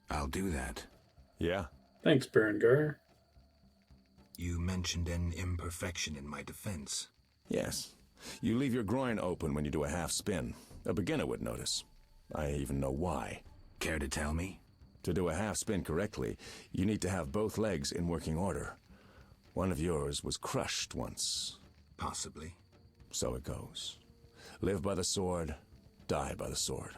I'll do that. Yeah? Thanks, Berengar. You mentioned an imperfection in my defense. Yes. You leave your groin open when you do a half spin. A beginner would notice. I even know why. Care to tell me? To do a half spin correctly, you need to have both legs in working order. One of yours was crushed once. Possibly. So it goes. Live by the sword, die by the sword.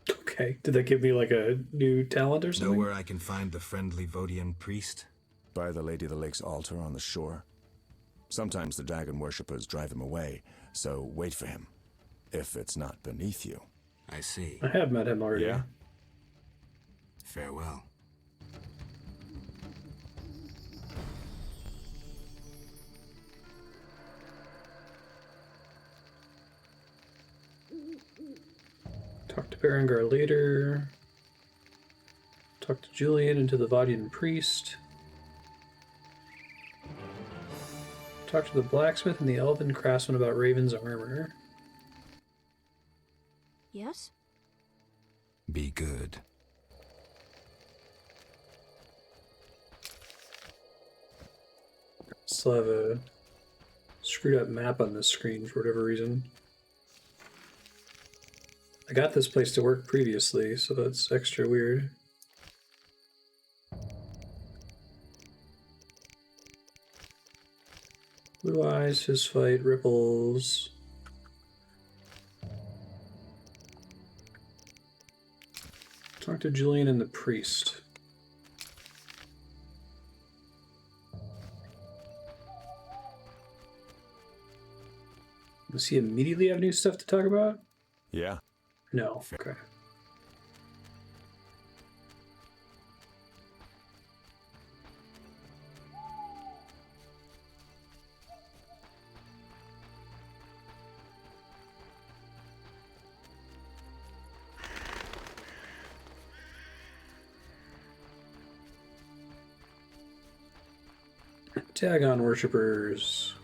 Okay. Okay. Did that give me like a new talent or Know something? where I can find the friendly Vodian priest? By the Lady of the Lake's altar on the shore. Sometimes the dragon worshippers drive him away, so wait for him. If it's not beneath you. I see. I have met him already. Yeah? Farewell. Talk to Berengar later. Talk to Julian and to the Vodian priest. Talk to the blacksmith and the elven craftsman about Raven's armor. Yes? Be good. Still have a screwed up map on this screen for whatever reason. I got this place to work previously, so that's extra weird. Blue eyes, fist fight, ripples. Talk to Julian and the priest. Does he immediately have new stuff to talk about? Yeah. No. Okay. Tag on worshippers.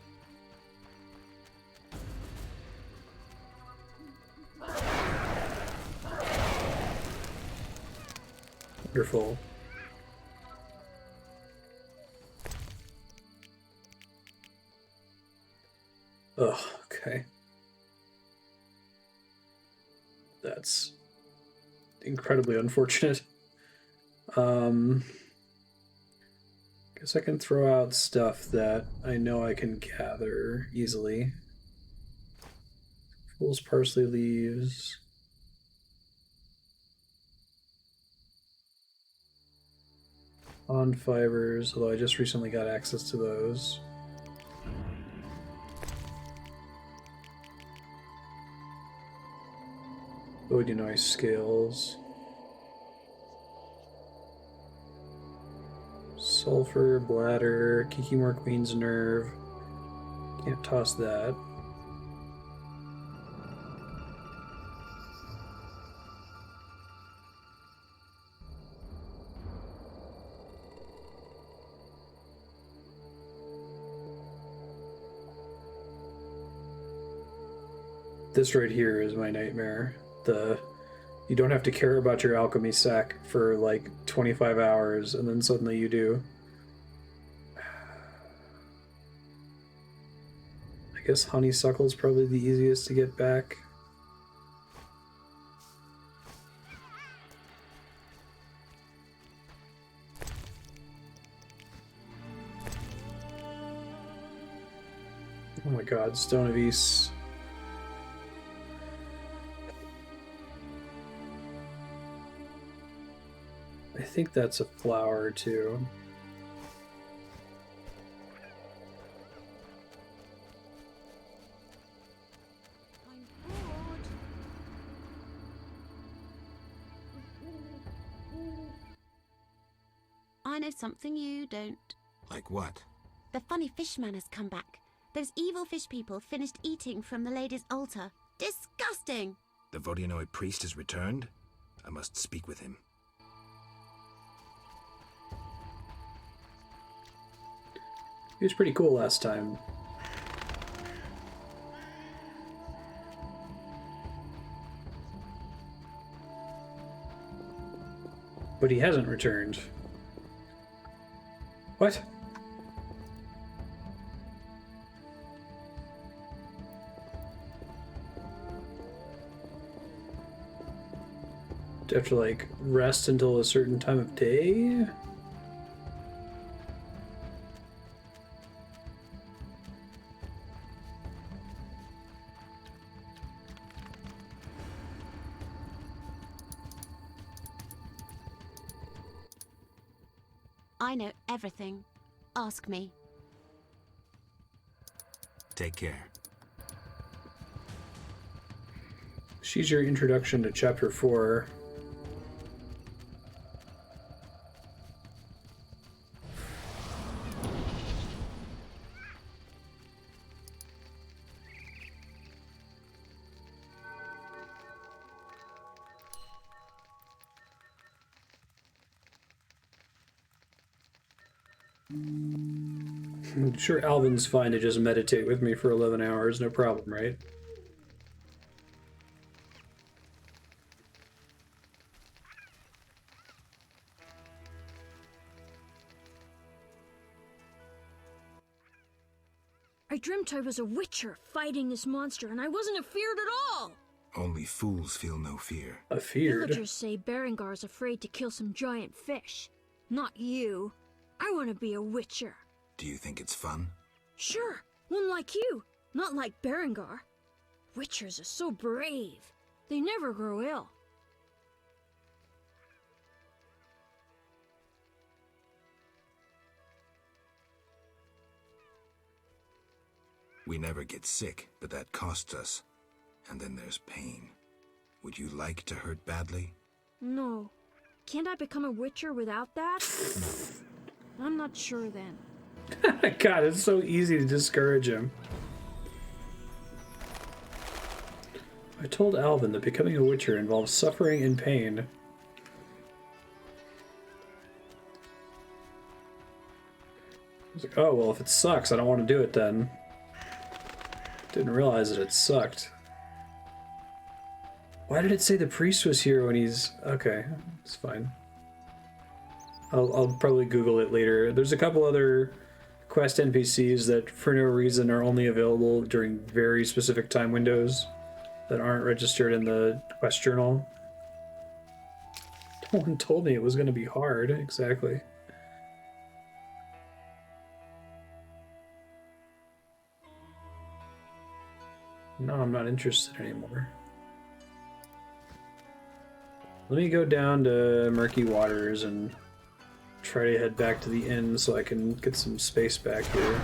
Wonderful. Ugh, okay. That's incredibly unfortunate. Guess I can throw out stuff that I know I can gather easily. Fool's parsley leaves. On fibers, although I just recently got access to those. Odinoise scales. Sulfur, bladder, Kikimor Queen's nerve. Can't toss that. This right here is my nightmare. You don't have to care about your alchemy sack for like 25 hours, and then suddenly you do. I guess honeysuckle's probably the easiest to get back. Oh my god, Stone of Ys. I think that's a flower too. I know something you don't. Like what? The funny fishman has come back. Those evil fish people finished eating from the lady's altar. Disgusting! The Vodianoid priest has returned? I must speak with him. He was pretty cool last time. But he hasn't returned. What? Do I have to, like, rest until a certain time of day? I know everything. Ask me. Take care. She's your introduction to Chapter 4. I'm sure Alvin's fine to just meditate with me for 11 hours, no problem, right? I dreamt I was a witcher fighting this monster, and I wasn't afeared at all! Only fools feel no fear. Afeared? Villagers say Berengar's afraid to kill some giant fish. Not you. I want to be a witcher. Do you think it's fun? Sure, one like you, not like Berengar. Witchers are so brave. They never grow ill. We never get sick, but that costs us. And then there's pain. Would you like to hurt badly? No. Can't I become a witcher without that? I'm not sure then. God, it's so easy to discourage him. I told Alvin that becoming a witcher involves suffering and pain. I was like, oh, well, if it sucks, I don't want to do it then. Didn't realize that it sucked. Why did it say the priest was here when he's... Okay, it's fine. I'll probably Google it later. There's a couple other quest NPCs that for no reason are only available during very specific time windows that aren't registered in the quest journal. No one told me it was going to be hard, exactly. No, I'm not interested anymore. Let me go down to Murky Waters and try to head back to the inn so I can get some space back here.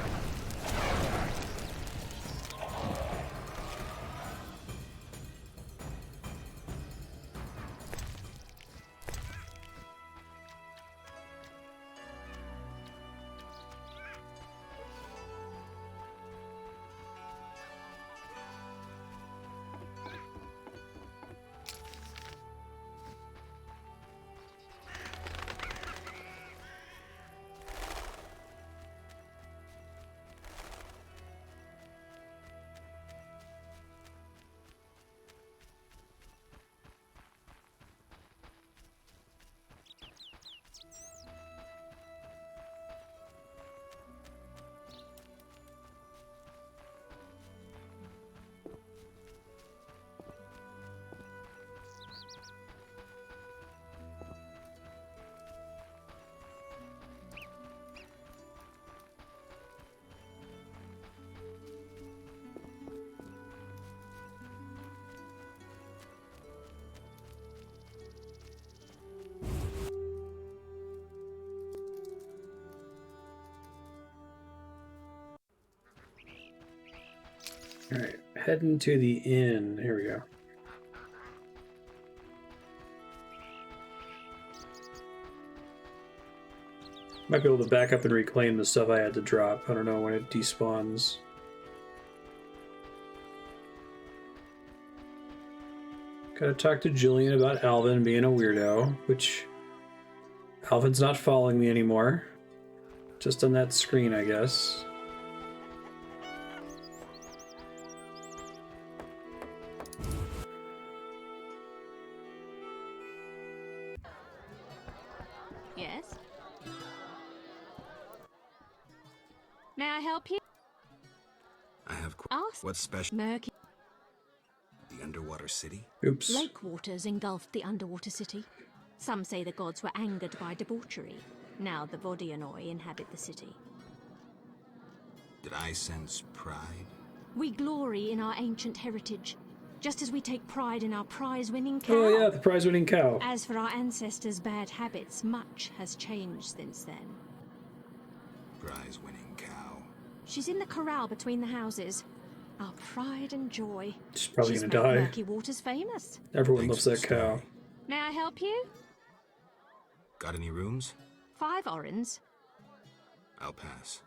Alright, heading to the inn. Here we go. Might be able to back up and reclaim the stuff I had to drop. I don't know when it despawns. Gotta talk to Julian about Alvin being a weirdo, which Alvin's not following me anymore. Just on that screen, I guess. Yes? May I help you? I have Ask. What's special? Murky. The underwater city? Oops. Lake waters engulfed the underwater city. Some say the gods were angered by debauchery. Now the Vodianoi inhabit the city. Did I sense pride? We glory in our ancient heritage, just as we take pride in our prize-winning cow. Oh yeah, the prize-winning cow. As for our ancestors' bad habits, much has changed since then. prize-winning cow. She's in the corral between the houses. Our pride and joy. She's probably She's gonna made die. Murky Waters famous. Everyone Thanks loves for that the cow. story. May I help you? Got any rooms? 5 orens. I'll pass.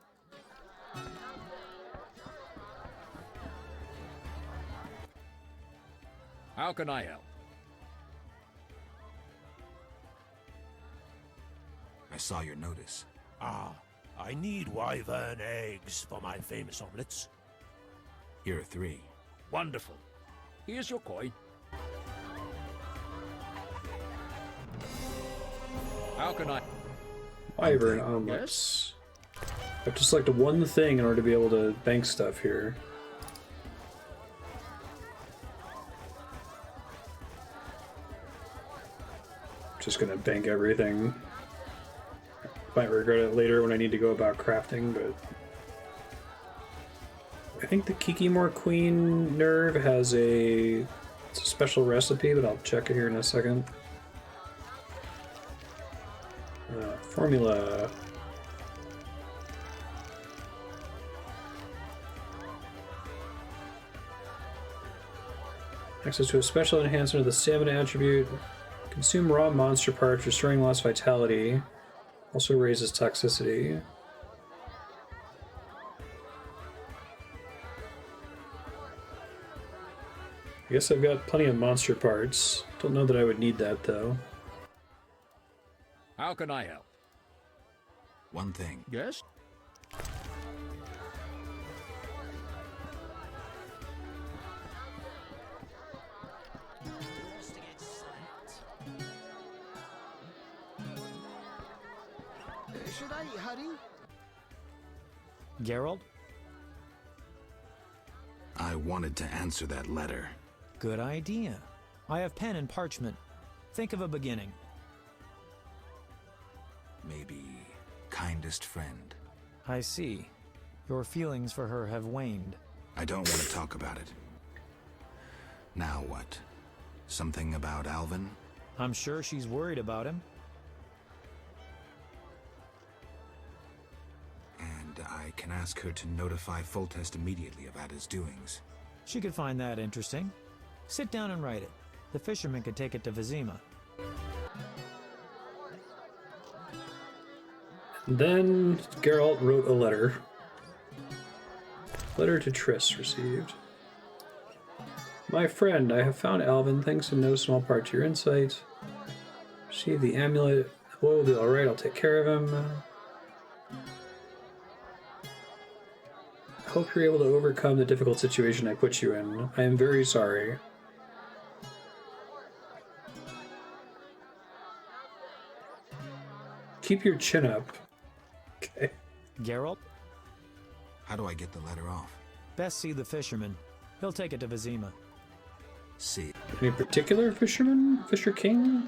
How can I help? I saw your notice. Ah, I need wyvern eggs for my famous omelets. Here are 3. Wonderful. Here's your coin. How can I... Wyvern omelets. I'd just like to one thing in order to be able to bank stuff here. Just gonna bank everything. Might regret it later when I need to go about crafting, but I think the Kikimore Queen nerve has it's a special recipe, but I'll check it here in a second. Formula. Access to a special enhancement of the stamina attribute. Consume raw monster parts, restoring lost vitality. Also raises toxicity. I guess I've got plenty of monster parts. Don't know that I would need that though. How can I help? One thing. Yes? Should I hurry? Geralt? I wanted to answer that letter. Good idea. I have pen and parchment. Think of a beginning. Maybe kindest friend. I see. Your feelings for her have waned. I don't want to talk about it. Now what? Something about Alvin? I'm sure she's worried about him. And I can ask her to notify Foltest immediately of Ada's doings. She could find that interesting. Sit down and write it. The fisherman could take it to Vizima. Then Geralt wrote a letter. Letter to Triss received. My friend, I have found Alvin thanks in no small part to your insight. Receive the amulet. The boy will be alright, I'll take care of him. I hope you're able to overcome the difficult situation I put you in. I am very sorry. Keep your chin up. Okay. Geralt? How do I get the letter off? Best see the fisherman. He'll take it to Vizima. See. Any particular fisherman? Fisher King?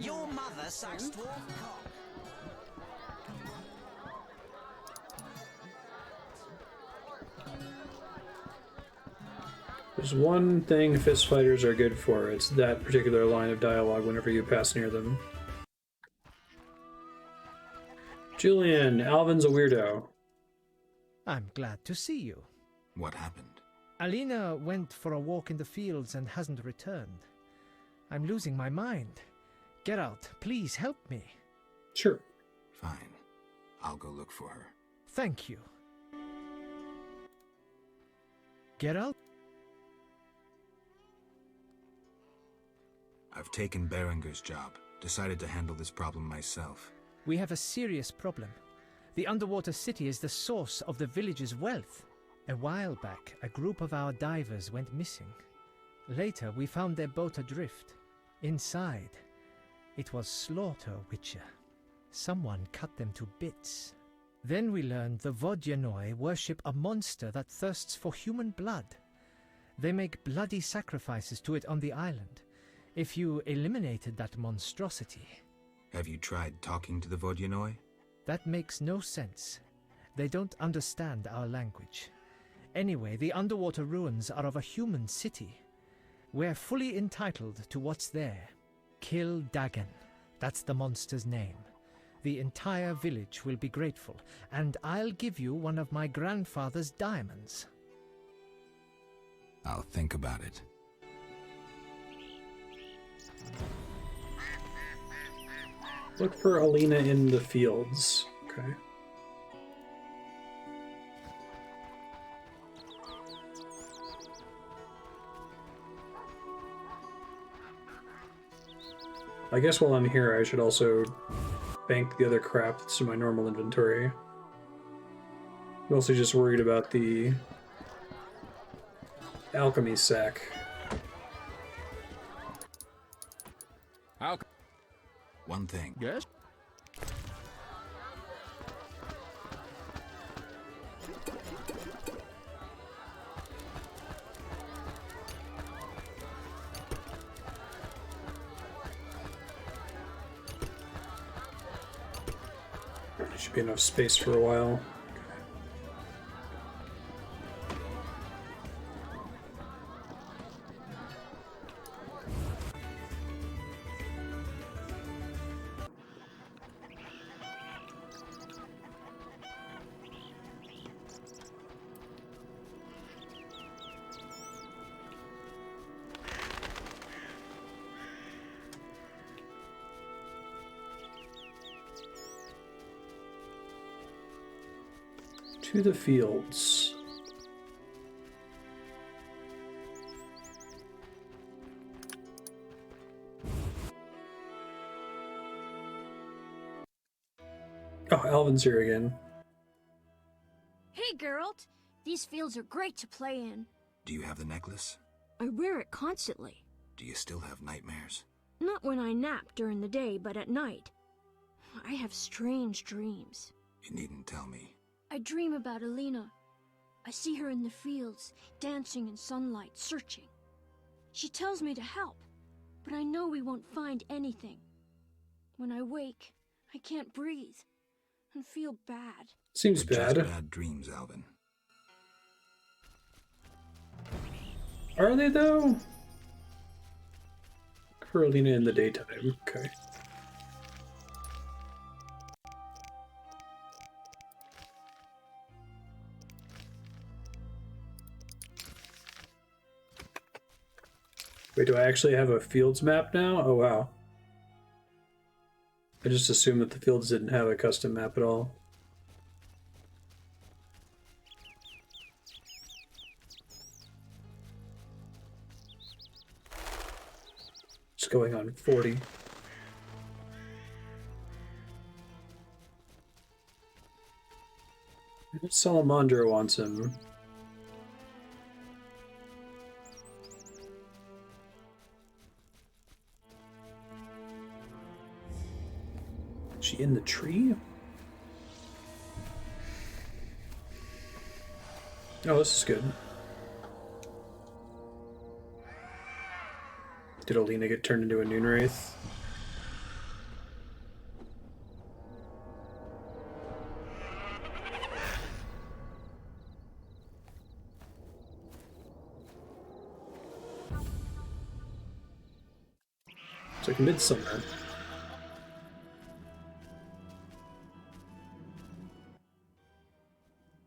Your mother sucks dwarf cock. There's one thing fist fighters are good for. It's that particular line of dialogue whenever you pass near them. Julian, Alvin's a weirdo. I'm glad to see you. What happened? Alina went for a walk in the fields and hasn't returned. I'm losing my mind. Geralt, please help me. Sure. Fine. I'll go look for her. Thank you. Geralt? I've taken Berenger's job. Decided to handle this problem myself. We have a serious problem. The underwater city is the source of the village's wealth. A while back, a group of our divers went missing. Later, we found their boat adrift. Inside, it was Slaughter Witcher. Someone cut them to bits. Then we learned the Vodyanoi worship a monster that thirsts for human blood. They make bloody sacrifices to it on the island. If you eliminated that monstrosity... Have you tried talking to the Vodyanoi? That makes no sense. They don't understand our language. Anyway, the underwater ruins are of a human city. We're fully entitled to what's there. Kill Dagon. That's the monster's name. The entire village will be grateful, and I'll give you one of my grandfather's diamonds. I'll think about it. Look for Alina in the fields. Okay. I guess while I'm here, I should also bank the other crap that's in my normal inventory. I'm mostly just worried about the alchemy sack. One thing. Yes? There should be enough space for a while. To the fields. Oh, Alvin's here again. Hey, Geralt. These fields are great to play in. Do you have the necklace? I wear it constantly. Do you still have nightmares? Not when I nap during the day, but at night. I have strange dreams. You needn't tell me. I dream about Alina. I see her in the fields, dancing in sunlight, searching. She tells me to help, but I know we won't find anything. When I wake, I can't breathe and feel bad. Seems They're bad. just bad dreams, Alvin. Are they though? For Alina in the daytime. Okay. Wait, do I actually have a fields map now? Oh, wow. I just assumed that the fields didn't have a custom map at all. It's going on 40. Salamandra wants him. Is she in the tree? Oh, this is good. Did Alina get turned into a Noon Wraith? It's like midsummer.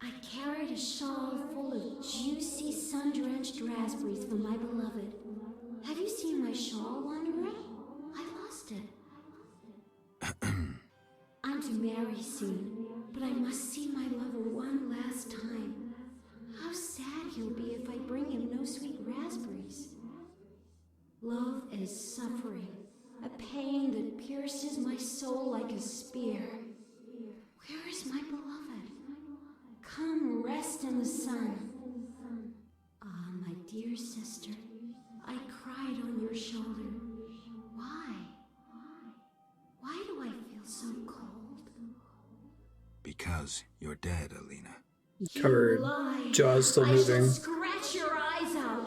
I carried a shawl full of juicy, sun-drenched raspberries for my beloved. Have you seen my shawl, Wanderer? I lost it. I'm to marry soon, but I must see my lover one last time. How sad he'll be if I bring him no sweet raspberries. Love is suffering, a pain that pierces my soul like a spear. Where is my beloved? Come rest in the sun. Ah, my dear sister, I cried on your shoulder. Why? Why do I feel so cold? Because you're dead, Alina. Her lie. jaw's still I moving. shall scratch your eyes out.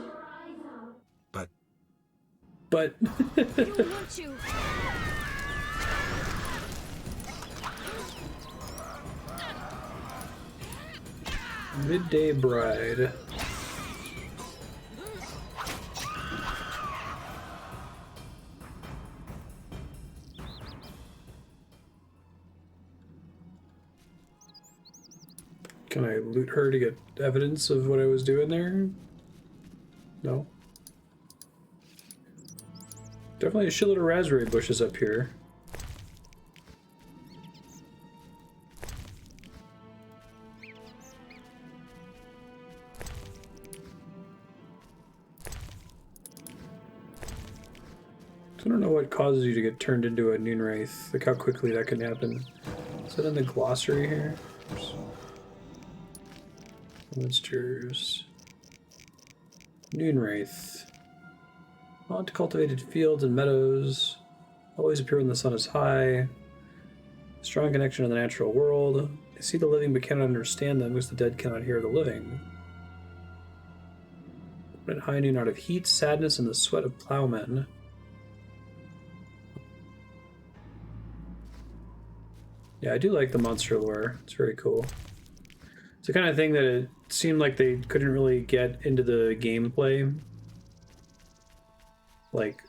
But I don't want to. Midday Bride. Can I loot her to get evidence of what I was doing there? No. Definitely a shitload of raspberry bushes up here. So I don't know what causes you to get turned into a Noon Wraith. Like how quickly that can happen. Is that in the glossary here? Oops. Monsters. Noon Wraith. Haunt cultivated fields and meadows. Always appear when the sun is high. Strong connection to the natural world. They see the living but cannot understand them because the dead cannot hear the living. At high noon out of heat, sadness, and the sweat of plowmen. Yeah, I do like the monster lore. It's very cool. It's the kind of thing that it seemed like they couldn't really get into the gameplay. Like,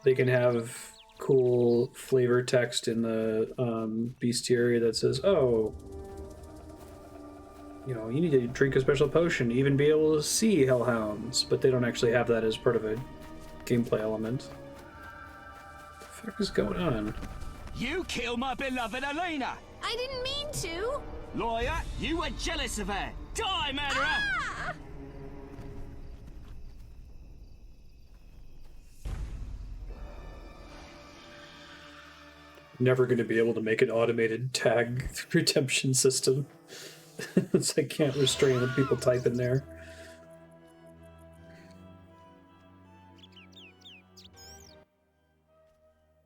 they can have cool flavor text in the bestiary that says, oh, you know, you need to drink a special potion to even be able to see hellhounds, but they don't actually have that as part of a gameplay element. What the fuck is going on? You killed my beloved Elena! I didn't mean to! Lawyer, you were jealous of her! Die, murderer! Ah! Never going to be able to make an automated tag redemption system. It's I can't restrain the people type in there.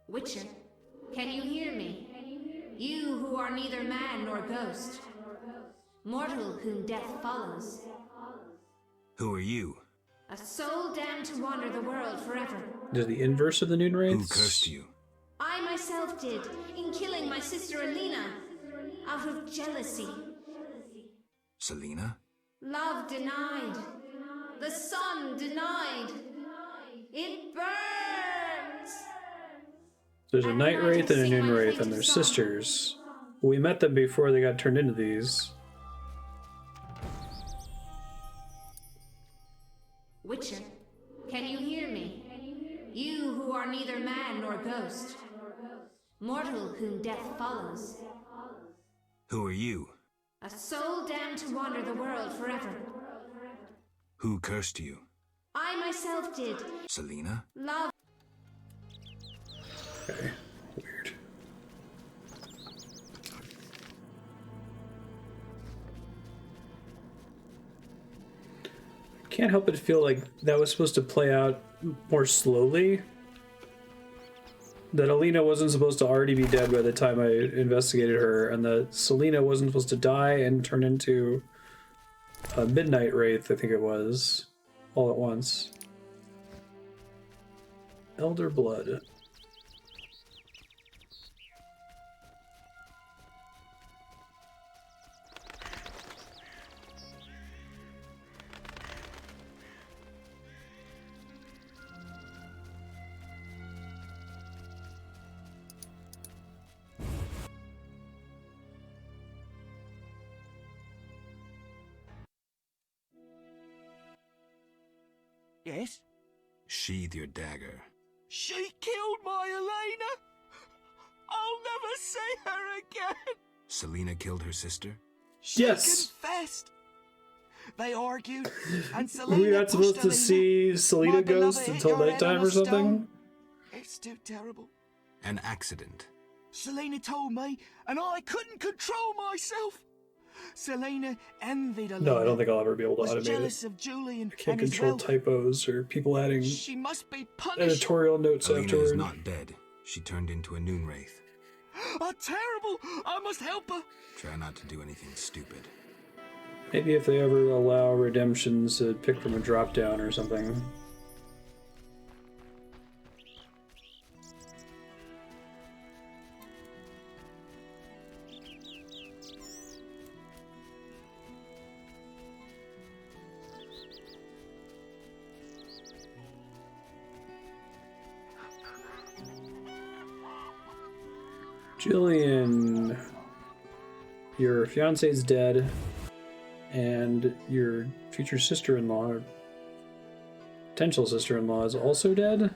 Witcher, can you hear me? You who are neither man nor ghost, mortal whom death follows. Who are you? A soul damned to wander the world forever. Is it the inverse of the Noon Wraiths? Who cursed you? I myself did, in killing my sister Alina, out of jealousy. Selena? Love denied. The sun denied. It burns! There's a Night Wraith and a Noon Wraith, and they're sisters. We met them before they got turned into these. Witcher, can you hear me? You who are neither man nor ghost, mortal whom death follows. Who are you? A soul damned to wander the world forever. Who cursed you? I myself did. Selena? Love. Okay, weird. Can't help but feel like that was supposed to play out more slowly. That Alina wasn't supposed to already be dead by the time I investigated her, and that Selena wasn't supposed to die and turn into a Midnight Wraith, I think it was, all at once. Elder Blood. Yes? Sheathe your dagger. She killed my Elena! I'll never see her again! Selena killed her sister? She Yes! confessed! They argued, and Were Selena we not supposed pushed to see Selena My beloved Ghost hit until your head nighttime on a or something? stone. It's too terrible. An accident. Selena told me, and I couldn't control myself. Selena envied Elena. No, I don't think I'll ever be able to was automate jealous it. of Julian I can't and his control health. typos or people adding She must be punished. editorial notes Alina afterward. is not dead. She turned into a Noon Wraith. Terrible! I must help her. Try not to do anything stupid. Maybe if they ever allow redemptions to pick from a drop-down or something. Julian, your fiance's dead. And your future sister-in-law, or potential sister-in-law, is also dead?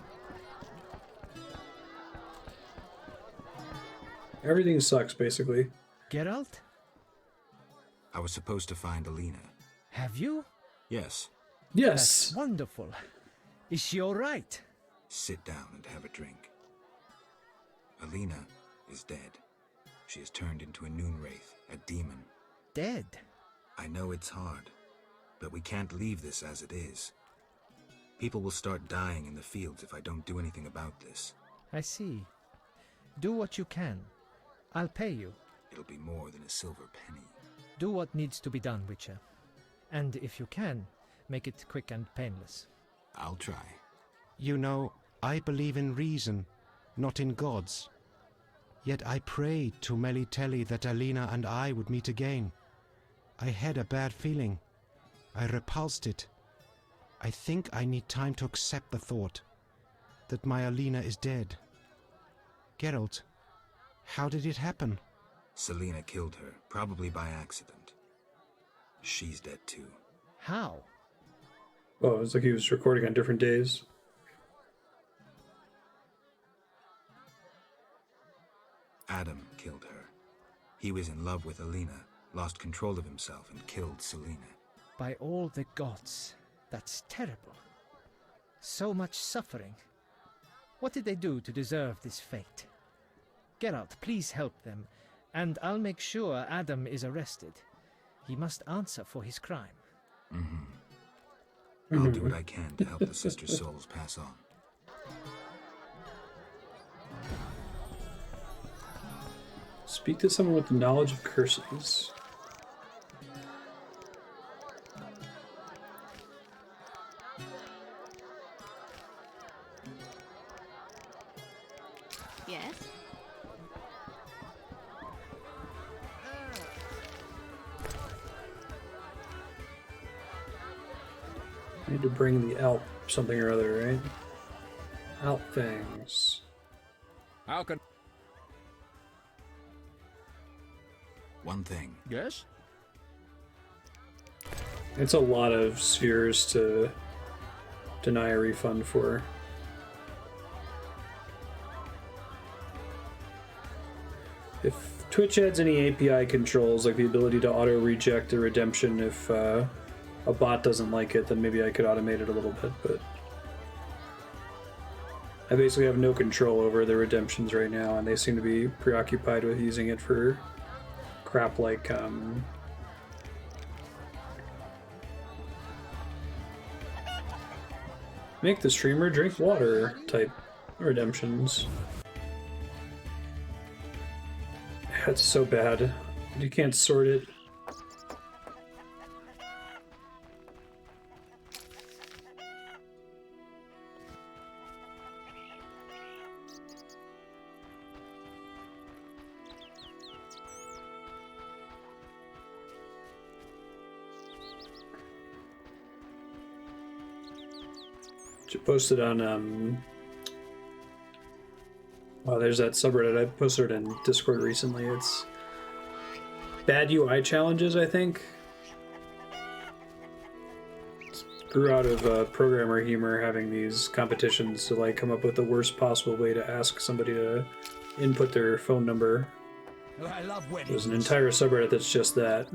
Everything sucks, basically. Geralt? I was supposed to find Alina. Have you? Yes. Yes! That's wonderful. Is she all right? Sit down and have a drink. Alina is dead. She has turned into a Noonwraith, a demon. Dead? I know it's hard, but we can't leave this as it is. People will start dying in the fields if I don't do anything about this. I see. Do what you can. I'll pay you. It'll be more than a silver penny. Do what needs to be done, Witcher. And if you can, make it quick and painless. I'll try. You know, I believe in reason, not in gods. Yet I prayed to Melitele that Alina and I would meet again. I had a bad feeling. I repulsed it. I think I need time to accept the thought that my Alina is dead. Geralt, how did it happen? Selena killed her, probably by accident. She's dead too. How? Oh, it was like he was recording on different days. Adam killed her. He was in love with Alina, lost control of himself, and killed Selena. By all the gods, that's terrible. So much suffering. What did they do to deserve this fate? Geralt, please help them, and I'll make sure Adam is arrested. He must answer for his crime. I'll do what I can to help the sister souls pass on. Speak to someone with the knowledge of curses. Yes? I need to bring the Alp something or other, right? Alp things. How can... One thing. Yes? It's a lot of spheres to deny a refund for. If Twitch adds any API controls, like the ability to auto-reject a redemption if a bot doesn't like it, then maybe I could automate it a little bit, but I basically have no control over the redemptions right now, and they seem to be preoccupied with using it for crap like make the streamer drink water type redemptions. That's so bad. You can't sort it. Posted on wow, there's that subreddit I posted in Discord recently. It's bad UI challenges, I think. It grew out of programmer humor having these competitions to like come up with the worst possible way to ask somebody to input their phone number. Oh, I love weddings. There's an entire subreddit that's just that.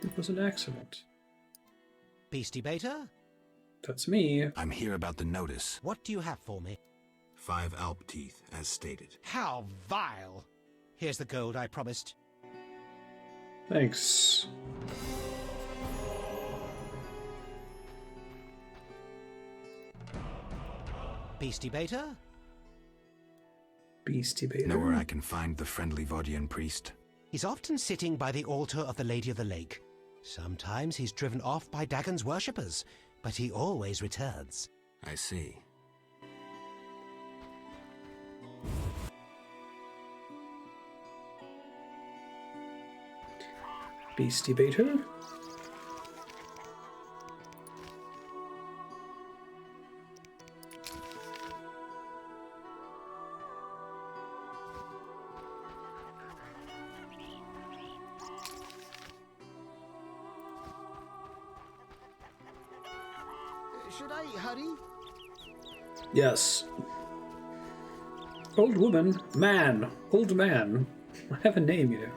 It was an accident. Beastie Beta? That's me. I'm here about the notice. What do you have for me? 5 Alp teeth, as stated. How vile! Here's the gold I promised. Thanks. Beastie Beta? Beastie Beta. Know where I can find the friendly Vaudian priest? He's often sitting by the altar of the Lady of the Lake. Sometimes he's driven off by Dagon's worshippers, but he always returns. I see. Beastie Beta? Should I hurry? Yes. Old woman. Man. Old man. I have a name, you know.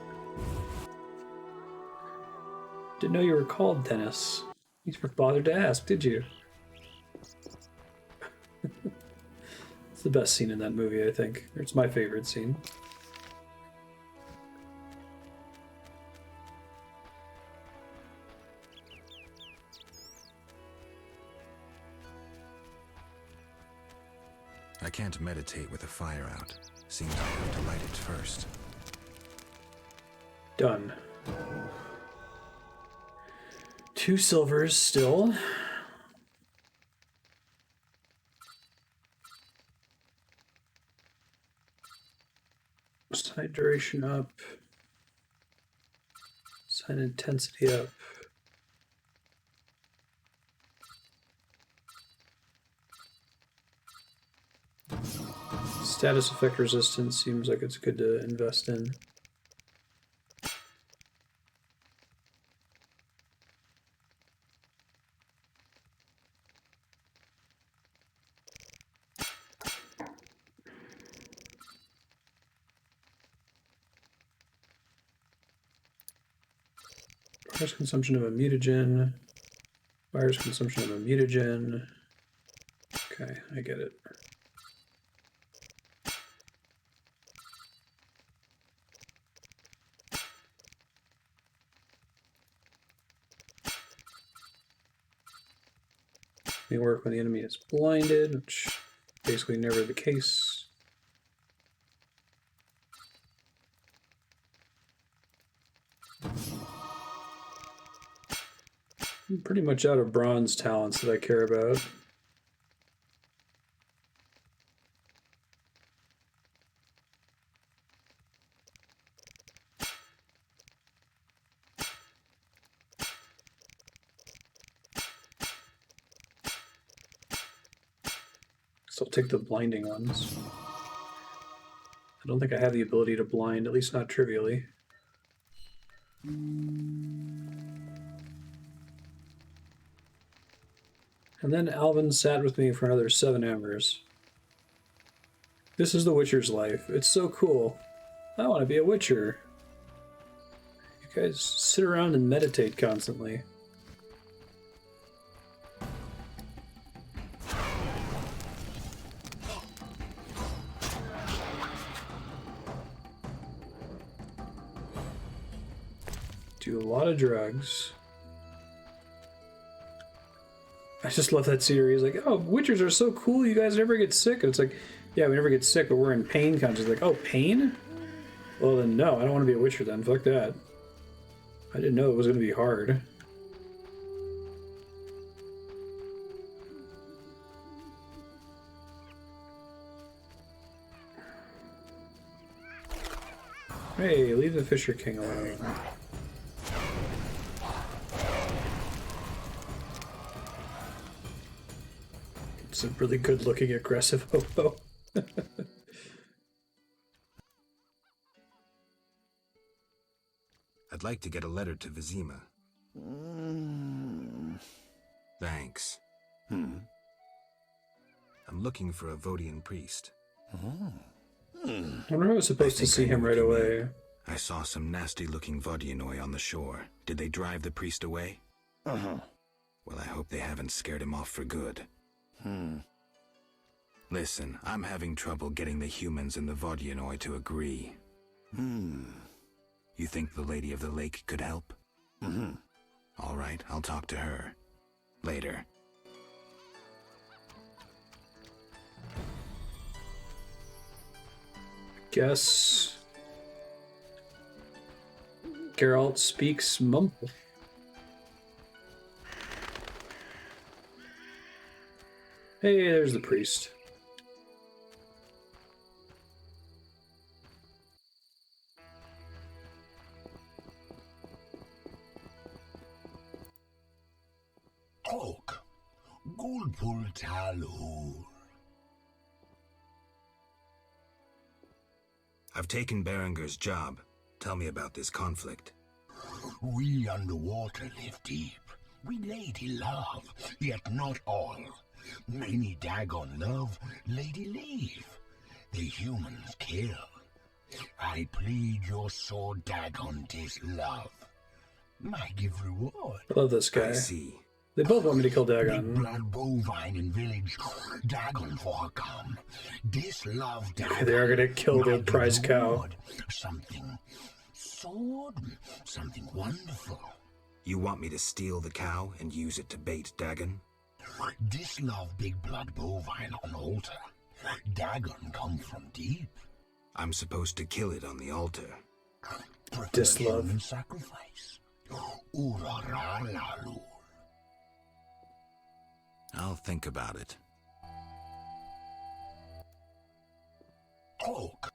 Didn't know you were called Dennis. You never bothered to ask, did you? It's the best scene in that movie, I think. It's my favorite scene. I can't meditate with the fire out. Seems I have to light it first. Done. 2 silvers still. Side duration up. Side intensity up. Status effect resistance seems like it's good to invest in. Virus consumption of a mutagen. Virus consumption of a mutagen. Okay, I get it. May work when the enemy is blinded, which is basically never the case. I'm pretty much out of bronze talents that I care about. So I'll take the blinding ones. I don't think I have the ability to blind, at least not trivially. And then Alvin sat with me for another 7 hours. This is the Witcher's life. It's so cool. I want to be a Witcher. You guys sit around and meditate constantly. Do a lot of drugs. I just love that series. Like, oh, Witchers are so cool. You guys never get sick. And it's like, yeah, we never get sick, but we're in pain constantly. Like, oh, pain? Well, then no, I don't want to be a Witcher then. Fuck that. I didn't know it was going to be hard. Hey, leave the Fisher King alone. It's a really good-looking, aggressive hobo. I'd like to get a letter to Vizima. Thanks. I'm looking for a Vodian priest. I wonder if I was supposed to see him right away. I saw some nasty-looking Vodianoi on the shore. Did they drive the priest away? Well, I hope they haven't scared him off for good. Listen, I'm having trouble getting the humans and the Vodianoi to agree. You think the Lady of the Lake could help? All right, I'll talk to her. Later. Guess Geralt speaks mumble. Hey, there's the priest. Talk. Gulpul Talur. I've taken Berenger's job. Tell me about this conflict. We underwater live deep, We lady love, yet not all. Many dagon love, lady leave. The humans kill. I plead your sword dagon tis love. I give reward. I love this guy. I see. They both want me to kill Big Dagon. blood bovine in village. Dagon for her come. This love dagon. They are gonna kill the prize cow. Reward. Something sword. Something wonderful. You want me to steal the cow and use it to bait Dagon? This love big blood bovine on altar. Dagon come from deep. I'm supposed to kill it on the altar. Dislove. Human sacrifice. Uraralalu. I'll think about it. Cloak.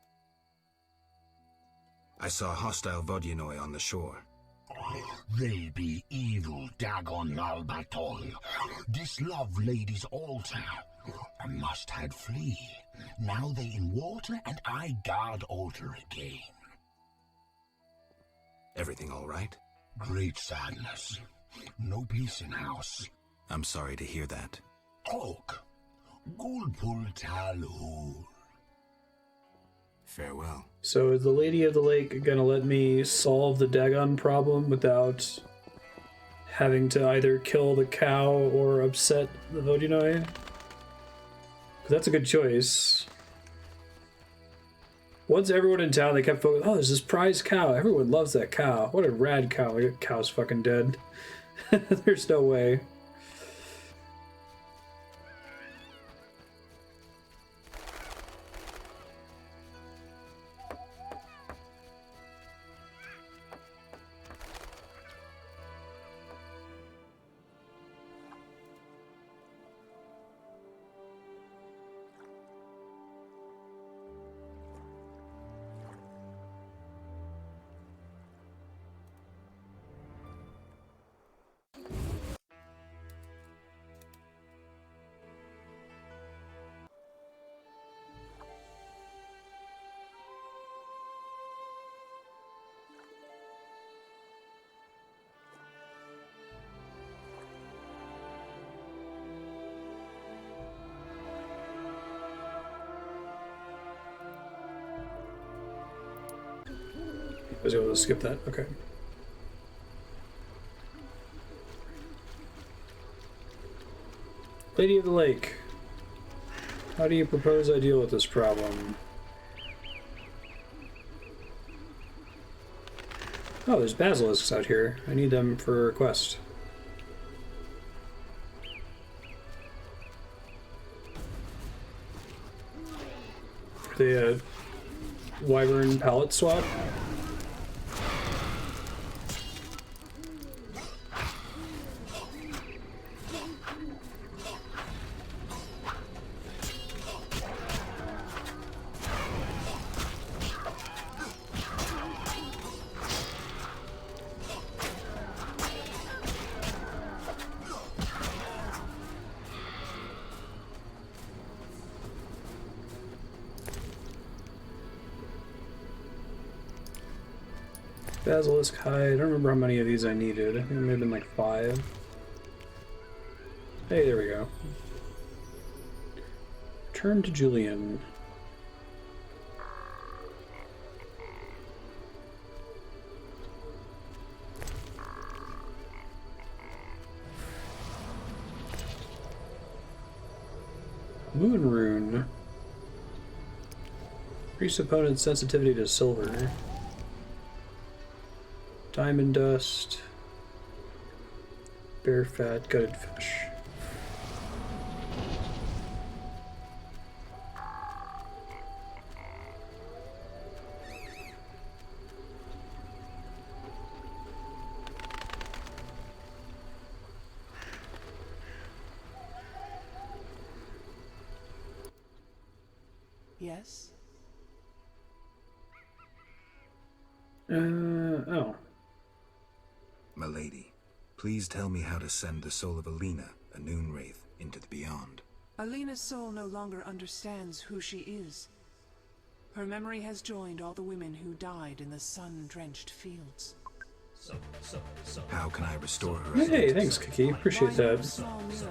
I saw hostile Vodyanoi on the shore. They be evil Dagon Albatol. This love lady's altar. I must had flee. Now they in water and I guard altar again. Everything all right? Great sadness. No peace in house. I'm sorry to hear that. Cloak. Gulpul Talhul. Farewell. So is the Lady of the Lake gonna let me solve the Dagon problem without having to either kill the cow or upset the Vodyanoi? Because that's a good choice. Once everyone in town, they kept focusing, oh, there's this prize cow. Everyone loves that cow. What a rad cow. That cow's fucking dead. There's no way. I was able to skip that. Okay. Lady of the Lake, how do you propose I deal with this problem? Oh, there's basilisks out here. I need them for a quest. Are they a wyvern palette swap? Basilisk hide. I don't remember how many of these I needed. I think it may have been like 5. Hey, there we go. Turn to Julian. Moon rune. Increase opponent's sensitivity to silver. Diamond dust, bear fat, gutted fish. Yes? Oh. Milady, please tell me how to send the soul of Alina, a noon wraith, into the beyond. Alina's soul no longer understands who she is. Her memory has joined all the women who died in the sun-drenched fields. How can I restore her Hey, identity? thanks, Kiki. Appreciate that. Small miracle.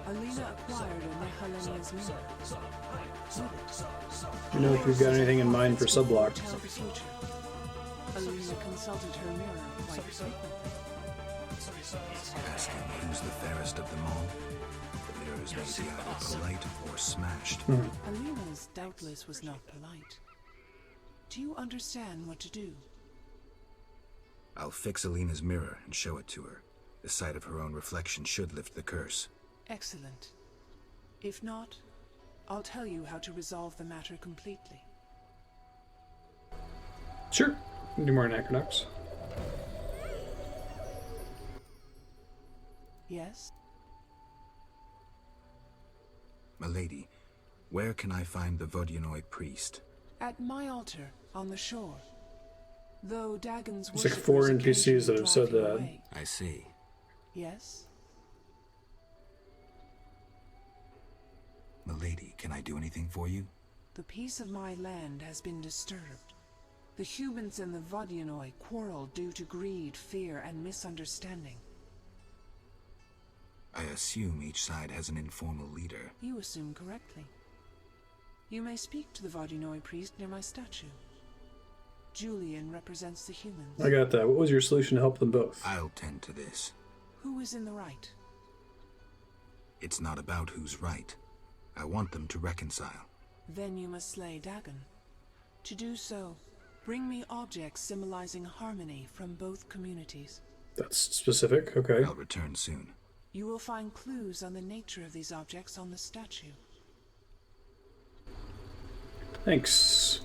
Alina acquired a Nehelenia's mirror. You know if you've got anything in mind for subblock. Tell the future. Alina consulted her mirror quite frequently. Asking who's the fairest of them all? The mirrors may be either polite or smashed. Alina's doubtless was not polite. Do you understand what to do? I'll fix Alina's mirror and show it to her. The sight of her own reflection should lift the curse. Excellent. If not, I'll tell you how to resolve the matter completely. Sure. Do more Anachronox. Yes? Milady, where can I find the Vodyanoi priest? At my altar, on the shore. Though Dagon's There's like 4 NPCs that have said that. away. I see. Yes? Milady, can I do anything for you? The peace of my land has been disturbed. The humans and the Vodyanoi quarrel due to greed, fear, and misunderstanding. I assume each side has an informal leader. You assume correctly. You may speak to the Vodyanoi priest near my statue. Julian represents the humans. I got that. What was your solution to help them both? I'll tend to this. Who is in the right? It's not about who's right. I want them to reconcile. Then you must slay Dagon. To do so, bring me objects symbolizing harmony from both communities. That's specific, okay. I'll return soon. You will find clues on the nature of these objects on the statue. Thanks.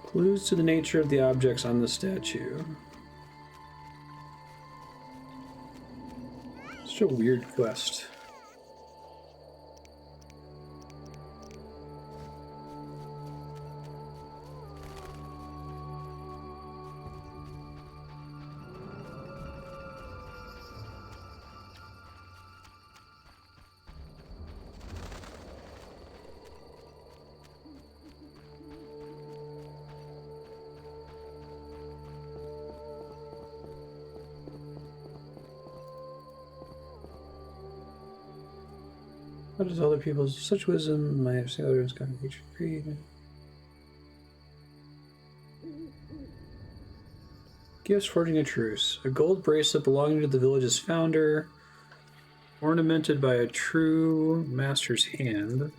Clues to the nature of the objects on the statue. Such a weird quest. What is other people's such wisdom? My have seen others kind of each creed. Gifts forging a truce. A gold bracelet belonging to the village's founder, ornamented by a true master's hand.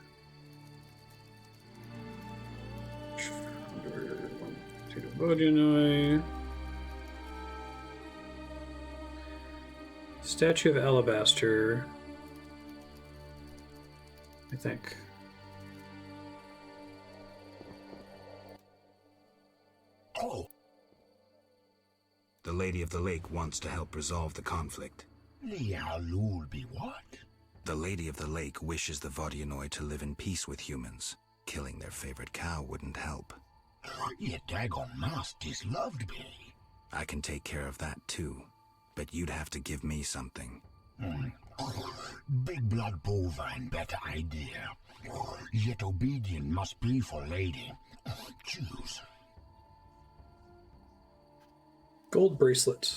Statue of alabaster. I think. Oh. The Lady of the Lake wants to help resolve the conflict. Lialul be what? The Lady of the Lake wishes the Vodyanoi to live in peace with humans. Killing their favorite cow wouldn't help. Yet Dagon Masters loved me. I can take care of that too, but you'd have to give me something. Big blood bovine, better idea. Yet obedient must be for lady. Choose. Gold bracelet.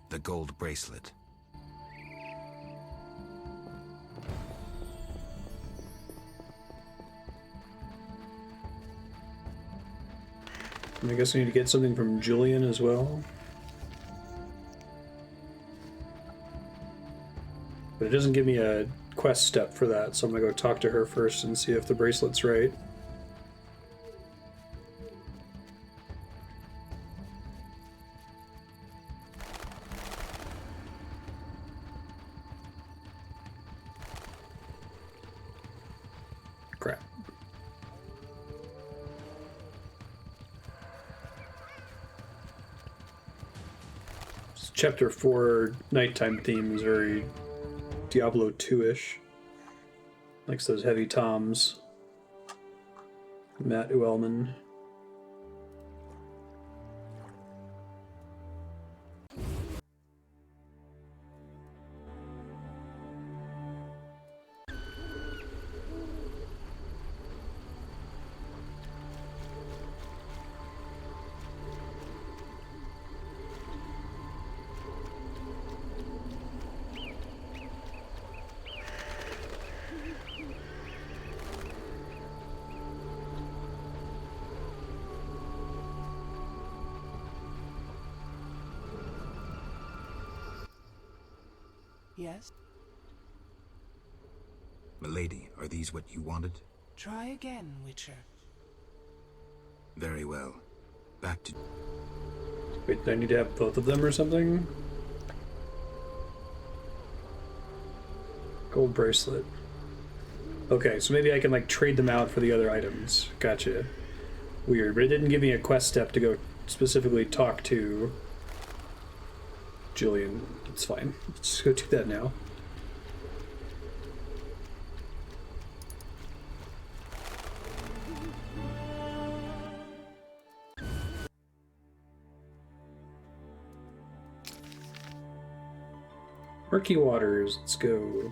The gold bracelet. And I guess I need to get something from Julian as well. But it doesn't give me a quest step for that, so I'm gonna go talk to her first and see if the bracelet's right. Crap. Chapter 4 nighttime theme is very Diablo 2-ish. Likes those heavy toms. Matt Uelman. Yes? Milady, are these what you wanted? Try again, Witcher. Very well. Back to... Wait, do I need to have both of them or something? Gold bracelet. Okay, so maybe I can like trade them out for the other items. Gotcha. Weird, but it didn't give me a quest step to go specifically talk to Julian. It's fine. Let's just go do that now. Murky Waters, let's go.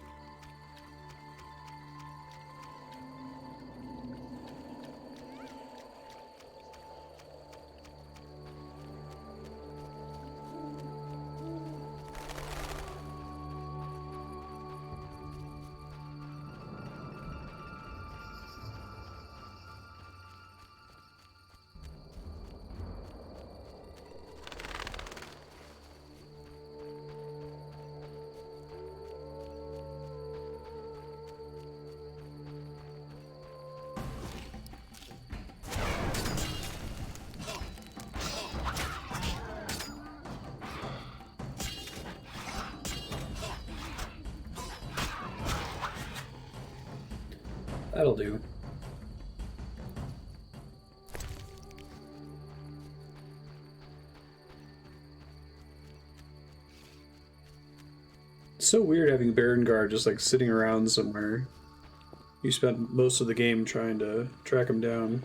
That'll do. It's so weird having Berengard just like sitting around somewhere. You spent most of the game trying to track him down.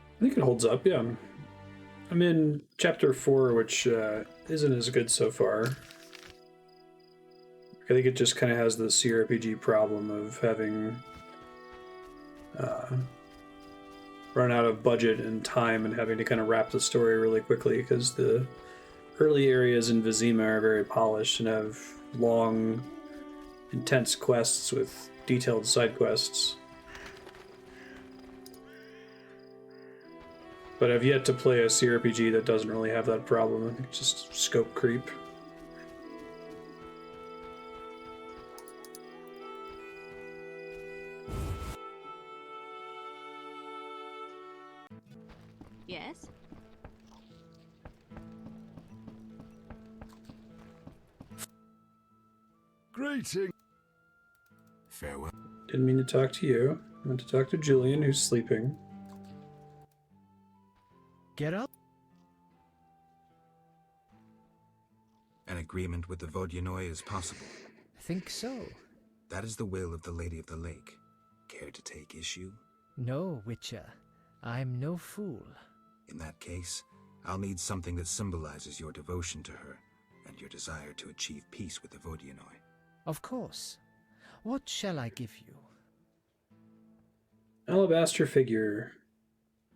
I think it holds up, yeah. I'm in chapter 4, which isn't as good so far. I think it just kind of has the CRPG problem of having run out of budget and time and having to kind of wrap the story really quickly because the early areas in Vizima are very polished and have long, intense quests with detailed side quests. But I've yet to play a CRPG that doesn't really have that problem. I think it's just scope creep. Yes? Greeting. Farewell. Didn't mean to talk to you. I meant to talk to Julian, who's sleeping. Get up. An agreement with the Vodyanoi is possible. Think so. That is the will of the Lady of the Lake. Care to take issue? No, Witcher. I'm no fool. In that case, I'll need something that symbolizes your devotion to her and your desire to achieve peace with the Vodyanoi. Of course. What shall I give you? Alabaster figure.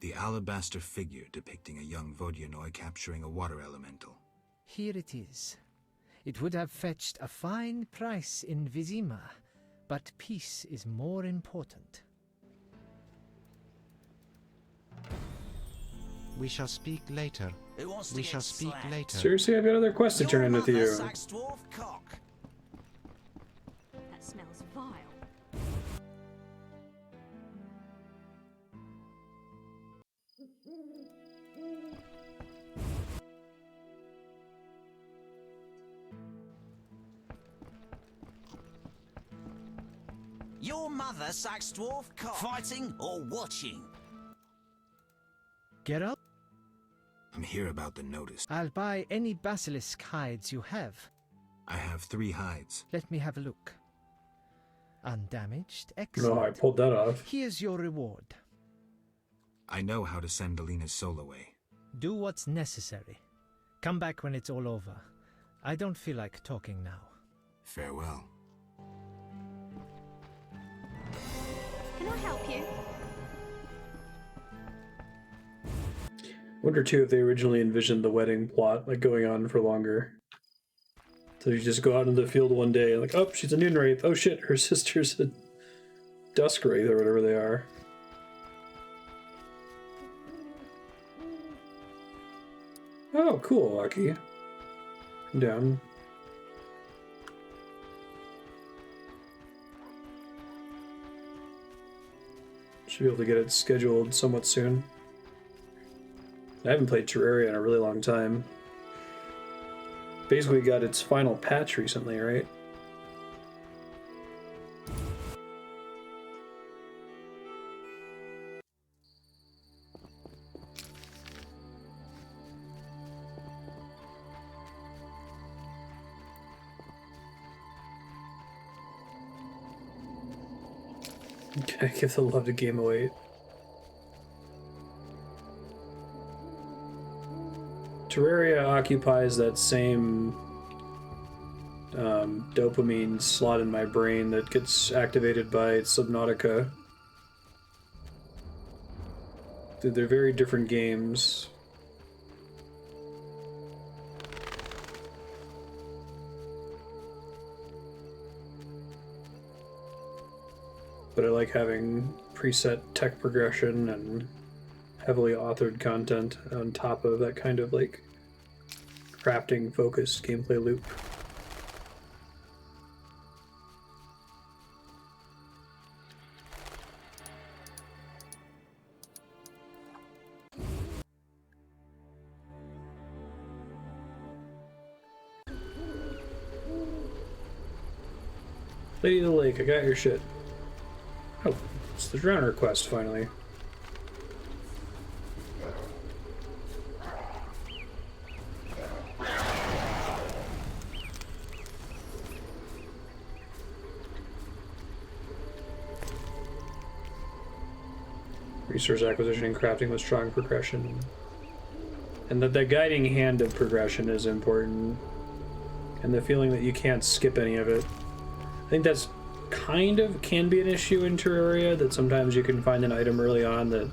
The alabaster figure depicting a young Vodyanoi capturing a water elemental. Here it is. It would have fetched a fine price in Vizima, but peace is more important. We shall speak later. We shall speak later. Seriously, I've got other quests to turn in with you. That smells vile. your mother sucks dwarf cock. Fighting or watching? Geralt? I'm here about the notice. I'll buy any basilisk hides you have. I have 3 hides. Let me have a look. Undamaged? Excellent. No, I pulled that off. Here's your reward. I know how to send Alina's soul away. Do what's necessary. Come back when it's all over. I don't feel like talking now. Farewell. Can I help you? Wonder too if they originally envisioned the wedding plot like going on for longer. So you just go out into the field one day and like, oh, she's a noon wraith. Oh shit, her sister's a dusk wraith or whatever they are. Oh, cool, Aki. I'm down. Should be able to get it scheduled somewhat soon. I haven't played Terraria in a really long time. Basically got its final patch recently, right? Okay, give the love to Game Await. Terraria occupies that same dopamine slot in my brain that gets activated by Subnautica. They're very different games. But I like having preset tech progression and heavily authored content on top of that kind of like crafting focused gameplay loop. Lady of the Lake, I got your shit. Oh, it's the Drowner quest finally. Resource acquisition and crafting with strong progression. And that the guiding hand of progression is important. And the feeling that you can't skip any of it. I think that's kind of can be an issue in Terraria, that sometimes you can find an item early on that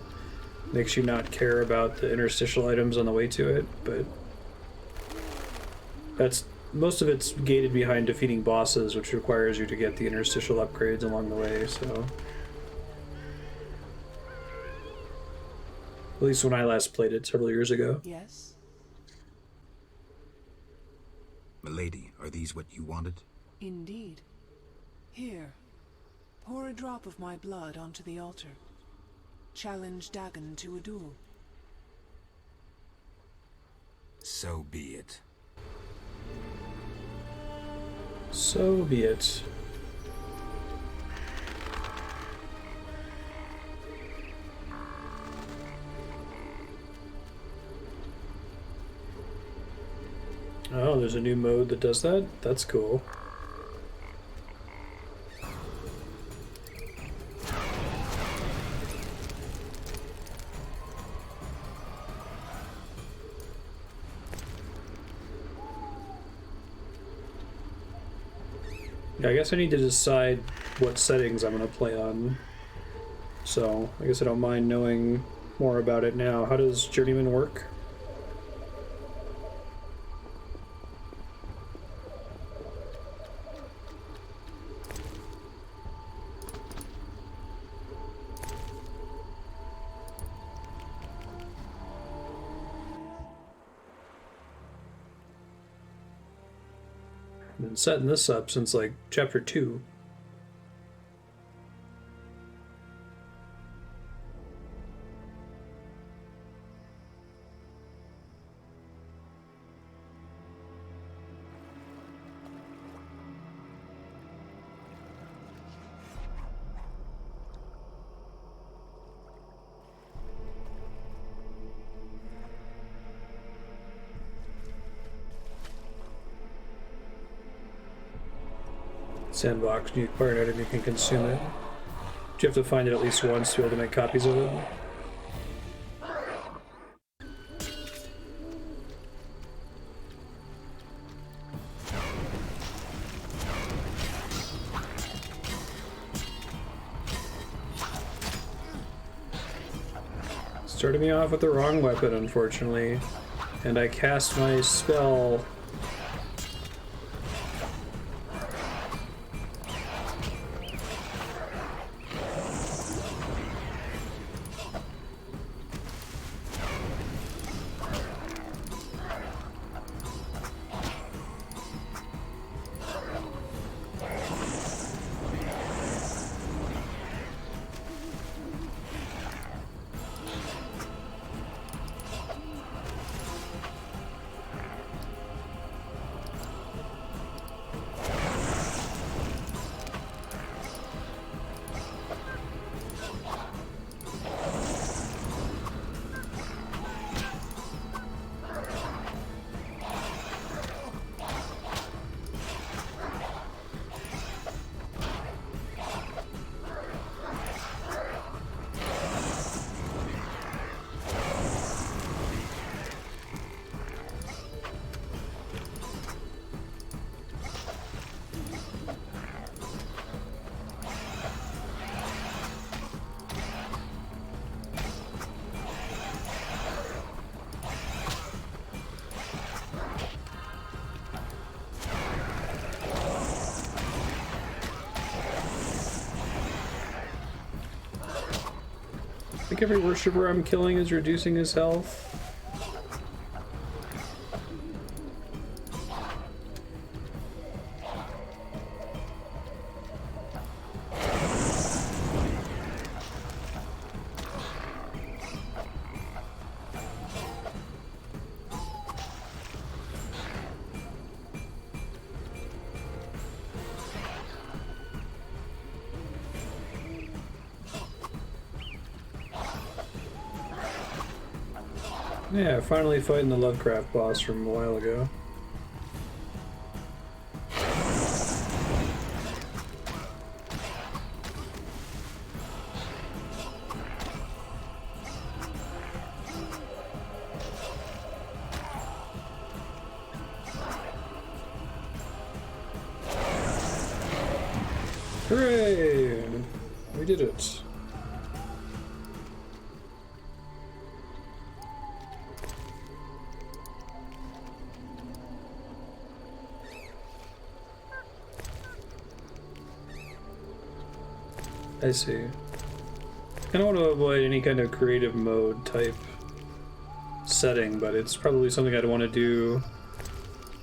makes you not care about the interstitial items on the way to it, but that's most of it's gated behind defeating bosses, which requires you to get the interstitial upgrades along the way, so at least when I last played it several years ago. Yes? Milady, are these what you wanted? Indeed. Here, pour a drop of my blood onto the altar. Challenge Dagon to a duel. So be it. So be it. Oh, there's a new mode that does that? That's cool. Yeah, I guess I need to decide what settings I'm going to play on. So, I guess I don't mind knowing more about it now. How does Journeyman work? I've been setting this up since like chapter 2. Sandbox. You acquire an item, you can consume it. But you have to find it at least once to be able to make copies of it. Started me off with the wrong weapon, unfortunately, and I cast my spell. I think every worshiper I'm killing is reducing his health. Yeah, finally fighting the Lovecraft boss from a while ago. Hooray! We did it. I see. I don't want to avoid any kind of creative mode type setting, but it's probably something I'd want to do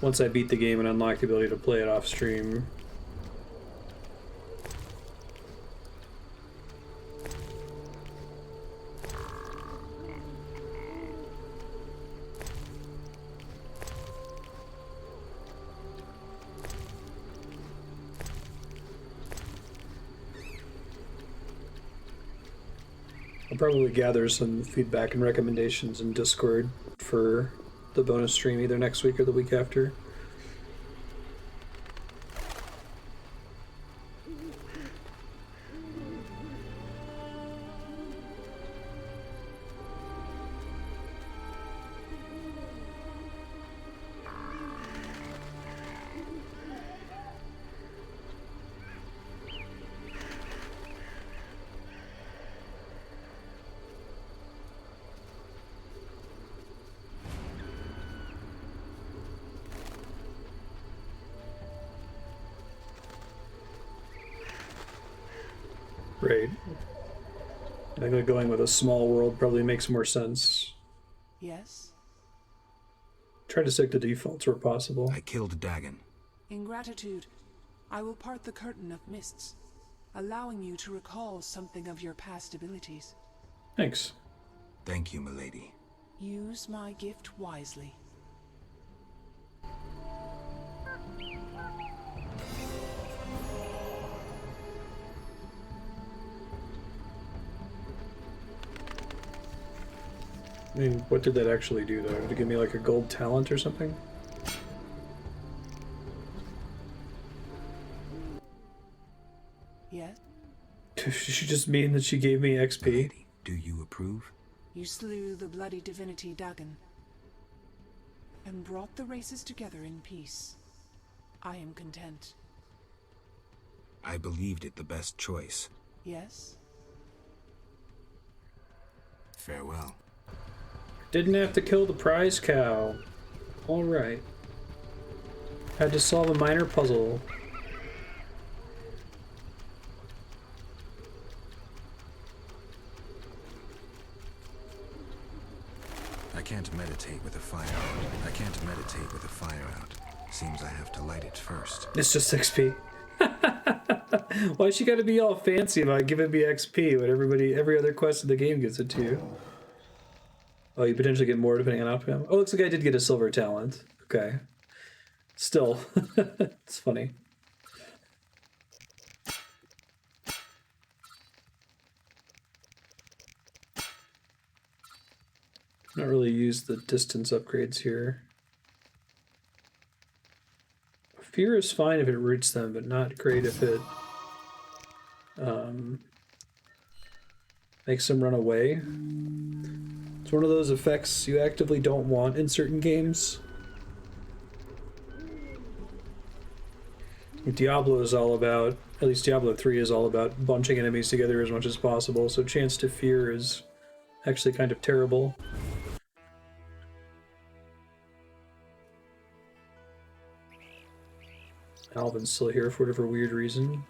once I beat the game and unlock the ability to play it off stream. I'll probably gather some feedback and recommendations in Discord for the bonus stream either next week or the week after. Right. I think that going with a small world probably makes more sense. Yes? Try to stick to defaults where possible. I killed Dagon. In gratitude, I will part the curtain of mists, allowing you to recall something of your past abilities. Thanks. Thank you, milady. Use my gift wisely. I mean, what did that actually do, though? Did it give me, like, a gold talent or something? She just mean that she gave me XP. Do you approve? You slew the bloody divinity Dagon and brought the races together in peace. I am content. I believed it the best choice. Yes? Farewell. Didn't have to kill the prize cow. Alright. Had to solve a minor puzzle. I can't meditate with a fire out. I can't meditate with a fire out. Seems I have to light it first. It's just XP. Why she gotta be all fancy about giving me XP when every other quest in the game gives it to you? Oh, you potentially get more depending on outcome. Oh, looks like I did get a silver talent. Okay. Still, it's funny. Not really use the distance upgrades here. Fear is fine if it roots them, but not great if it makes them run away. It's one of those effects you actively don't want in certain games. Diablo is all about, at least Diablo 3 is all about bunching enemies together as much as possible, so chance to fear is actually kind of terrible. Alvin's still here for whatever weird reason.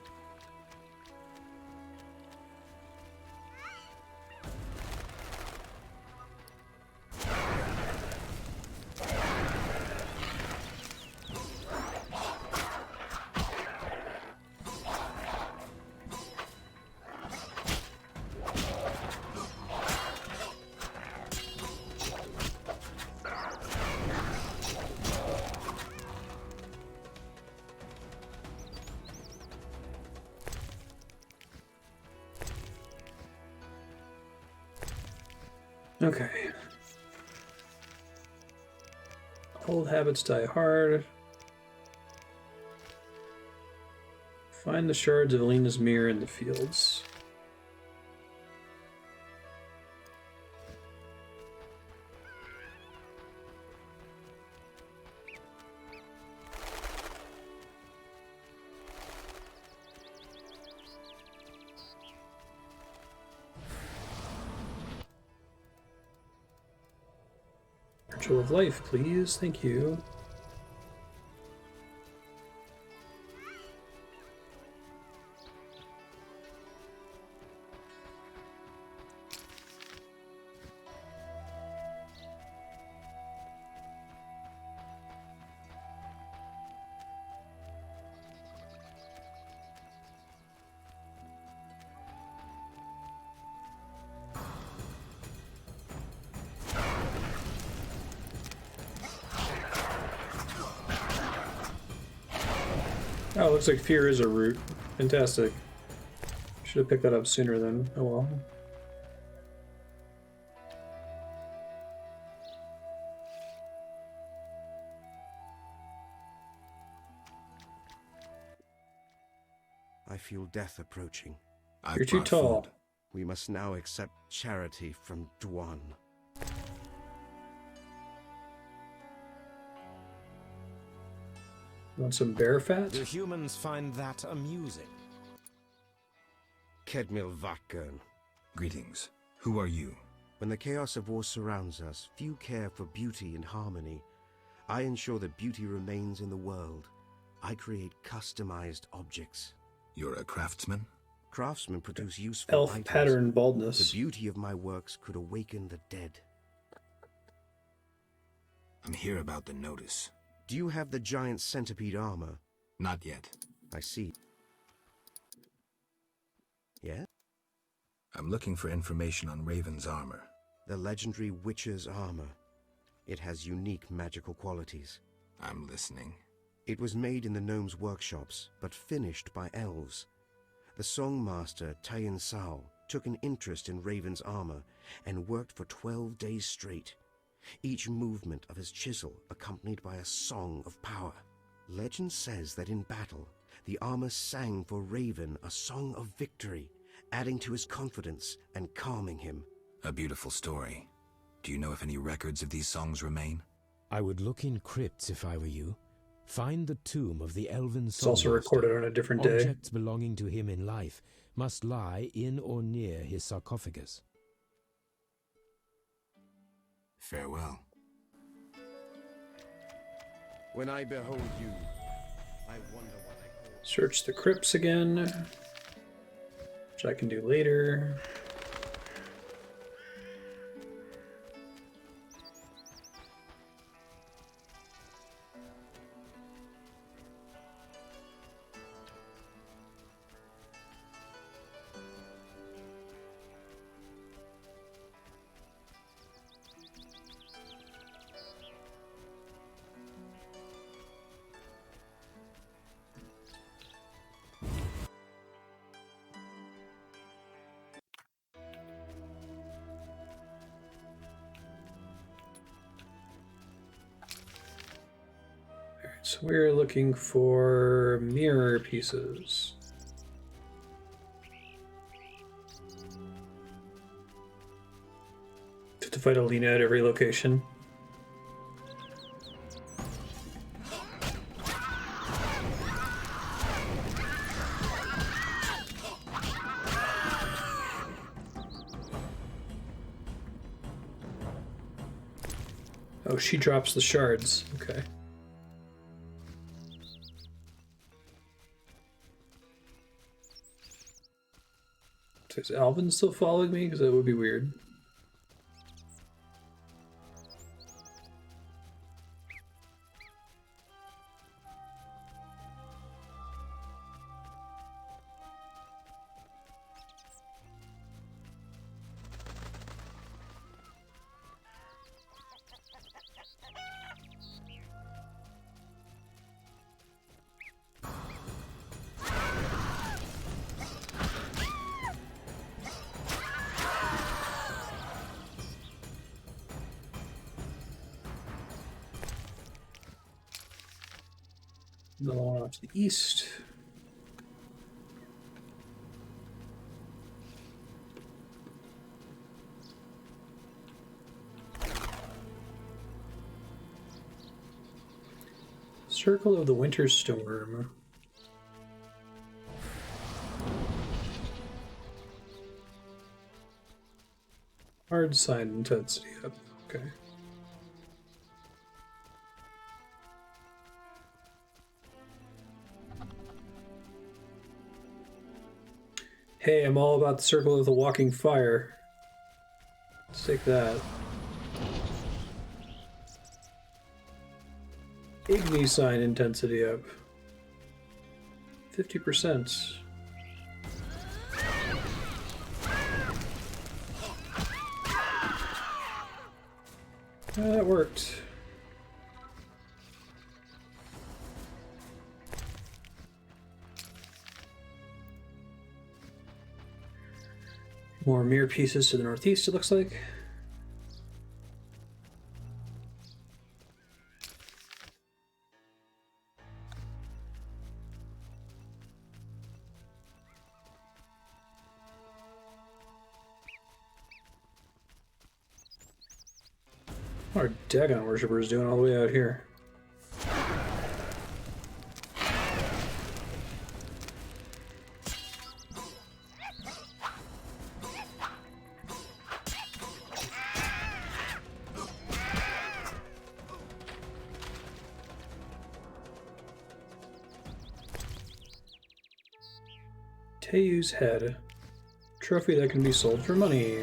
Okay. Old habits die hard. Find the shards of Alina's mirror in the fields. Ritual of life, please. Thank you. Oh, looks like fear is a root. Fantastic. Should have picked that up sooner then. Oh well. I feel death approaching. You're too tall. We must now accept charity from Dwan. Want some bear fat? Do humans find that amusing? Kedmil Vatgern. Greetings. Who are you? When the chaos of war surrounds us, few care for beauty and harmony. I ensure that beauty remains in the world. I create customized objects. You're a craftsman? Craftsmen produce useful elf items. pattern baldness. The beauty of my works could awaken the dead. I'm here about the notice. Do you have the giant centipede armor? Not yet. I see. Yeah? I'm looking for information on Raven's armor. The legendary Witcher's armor. It has unique magical qualities. I'm listening. It was made in the gnomes' workshops, but finished by elves. The songmaster Tayan Sao took an interest in Raven's armor and worked for 12 days straight. Each movement of his chisel accompanied by a song of power. Legend says that in battle, the armor sang for Raven a song of victory adding to his confidence and calming him. A beautiful story. Do you know if any records of these songs remain? I would look in crypts if I were you. Find the tomb of the elven It's also songmaster. recorded on a different day. Objects belonging to him in life must lie in or near his sarcophagus. Farewell. When I behold you, I wonder what I call... Search the crypts again, which I can do later. So we're looking for mirror pieces. To fight Alina at every location. Oh, she drops the shards. Okay. Is Alvin still following me? Because that would be weird. Another one off to the east. Circle of the Winter Storm. Hard sign intensity up. Okay. Hey, I'm all about the Circle of the Walking Fire. Let's take that. Igni sign intensity up. 50%. That worked. More mirror pieces to the northeast, it looks like. What are Dagon worshippers doing all the way out here? Teyu's head. Trophy that can be sold for money.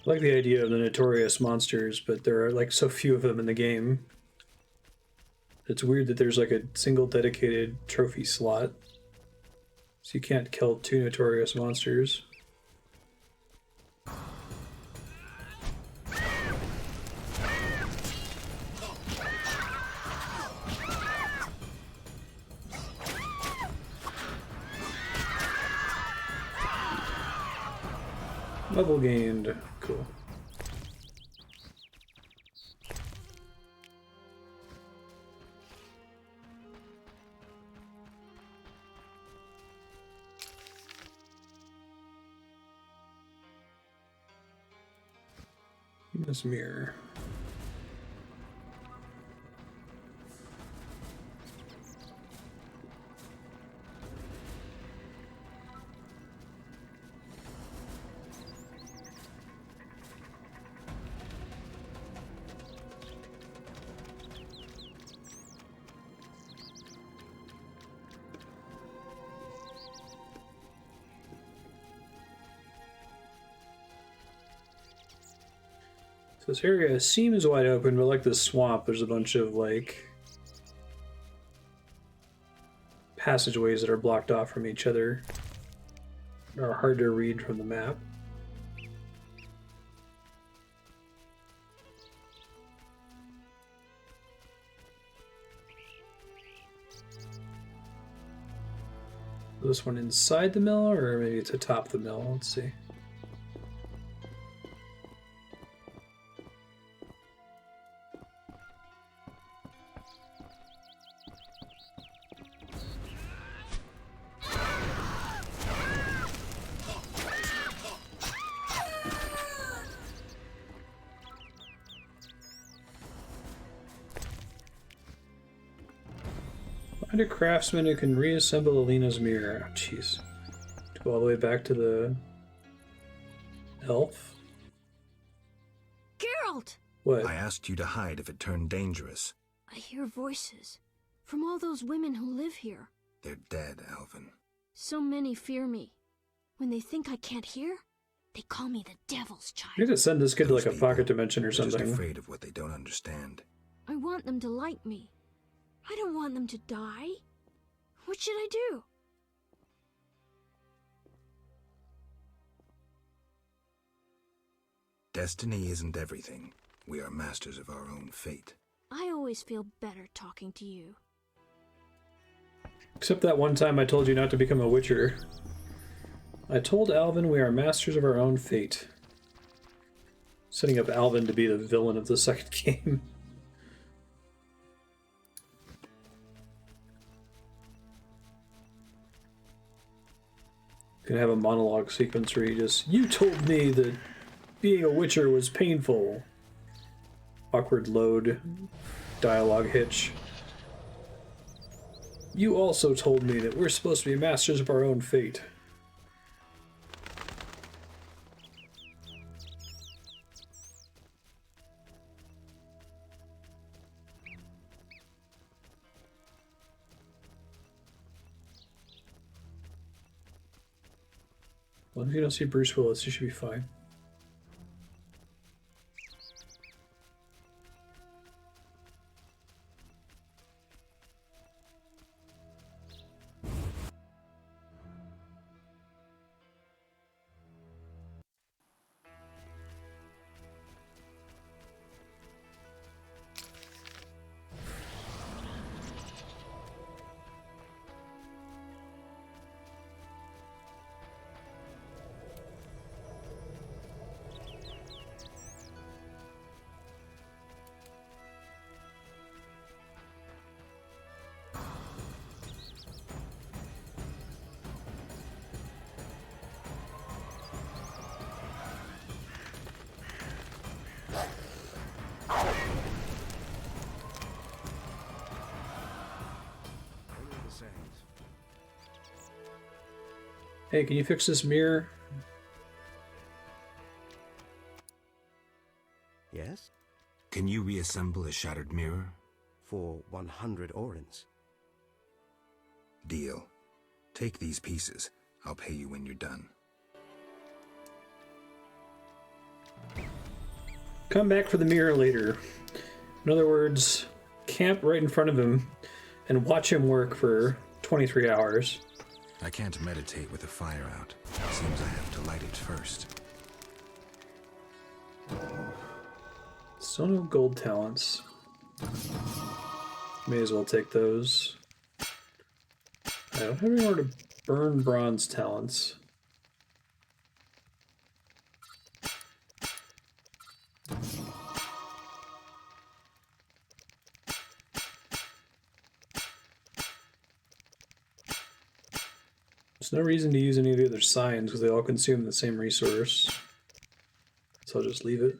I like the idea of the notorious monsters, but there are like so few of them in the game. It's weird that there's like a single dedicated trophy slot. So you can't kill 2 notorious monsters. Level gained. Cool. This mirror. So this area seems wide open, but like the swamp, there's a bunch of like passageways that are blocked off from each other, are hard to read from the map. This one inside the mill, or maybe it's atop the mill? Let's see. Find a craftsman who can reassemble Alina's mirror. Oh, jeez. To go all the way back to the elf? Geralt! What? I asked you to hide if it turned dangerous. I hear voices from all those women who live here. They're dead, Alvin. So many fear me. When they think I can't hear, they call me the Devil's Child. You need to send this kid to like a pocket dimension or They're something. just afraid of what they don't understand. I want them to like me. I don't want them to die. What should I do? Destiny isn't everything. We are masters of our own fate. I always feel better talking to you. Except that one time I told you not to become a witcher. I told Alvin we are masters of our own fate. Setting up Alvin to be the villain of the second game. Gonna have a monologue sequence where you told me that being a witcher was painful. Awkward load dialogue hitch. You also told me that we're supposed to be masters of our own fate. Well, if you don't see Bruce Willis, you should be fine. Hey, can you fix this mirror? Yes? Can you reassemble a shattered mirror? For 100 orens. Deal. Take these pieces. I'll pay you when you're done. Come back for the mirror later. In other words, camp right in front of him and watch him work for 23 hours. I can't meditate with the fire out. Seems I have to light it first. So no gold talents. May as well take those. I don't have anywhere to burn bronze talents. There's no reason to use any of the other signs because they all consume the same resource. So I'll just leave it.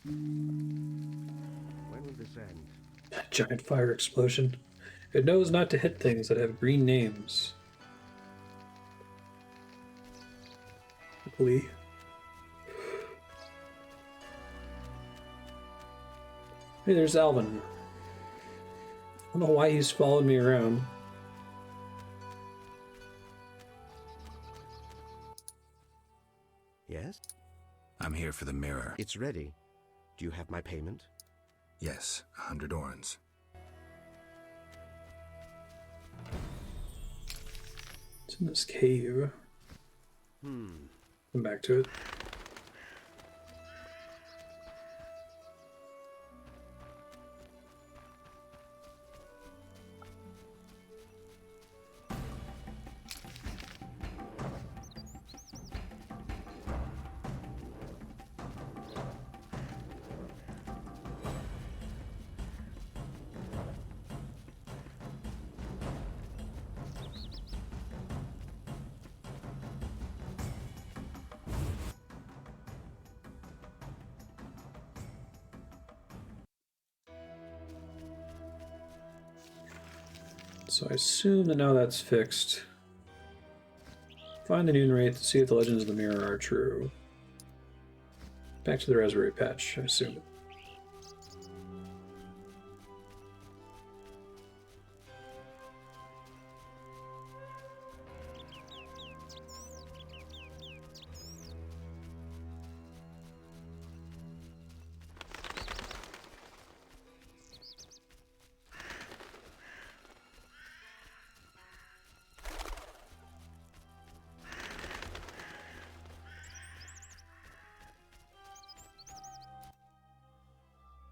When will this end? Giant fire explosion. It knows not to hit things that have green names. Lee. Hey, there's Alvin. I don't know why he's followed me around. Yes? I'm here for the mirror. It's ready. Do you have my payment? Yes, 100 orens. It's in this cave. Come back to it. So I assume that now that's fixed. Find the noon wraith to see if the legends of the mirror are true. Back to the raspberry patch, I assume.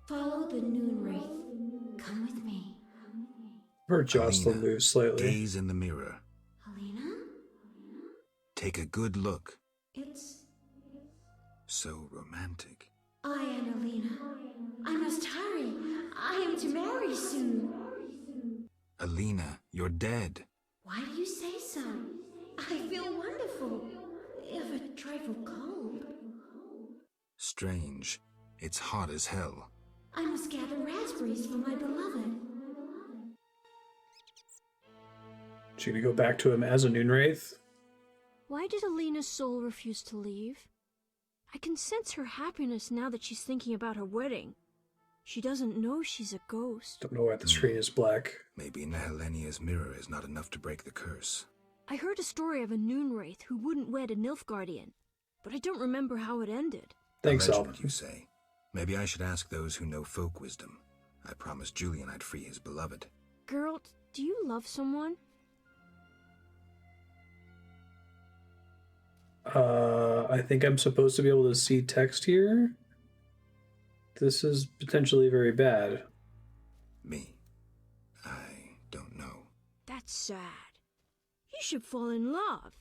Follow the noon wraith. Come with me. Her Jocelyn moves slightly. Gaze in the mirror. Helena? Take a good look. It's... So romantic. I am Alina. I must hurry. I am to marry soon. Alina, you're dead. Why do you say so? I feel wonderful, if a trifle cold. Strange. It's hot as hell. I must gather raspberries for my beloved. She gonna go back to him as a noon wraith? Why did Alina's soul refuse to leave? I can sense her happiness now that she's thinking about her wedding. She doesn't know she's a ghost. Don't know why the screen is black. Maybe Nehelenia's mirror is not enough to break the curse. I heard a story of a noon wraith who wouldn't wed a Nilfgaardian, but I don't remember how it ended. Thanks, A legend, Alvin. you say? Maybe I should ask those who know folk wisdom. I promised Julian I'd free his beloved. Girl, do you love someone? I think I'm supposed to be able to see text here. This is potentially very bad. Me? I don't know. That's sad. You should fall in love.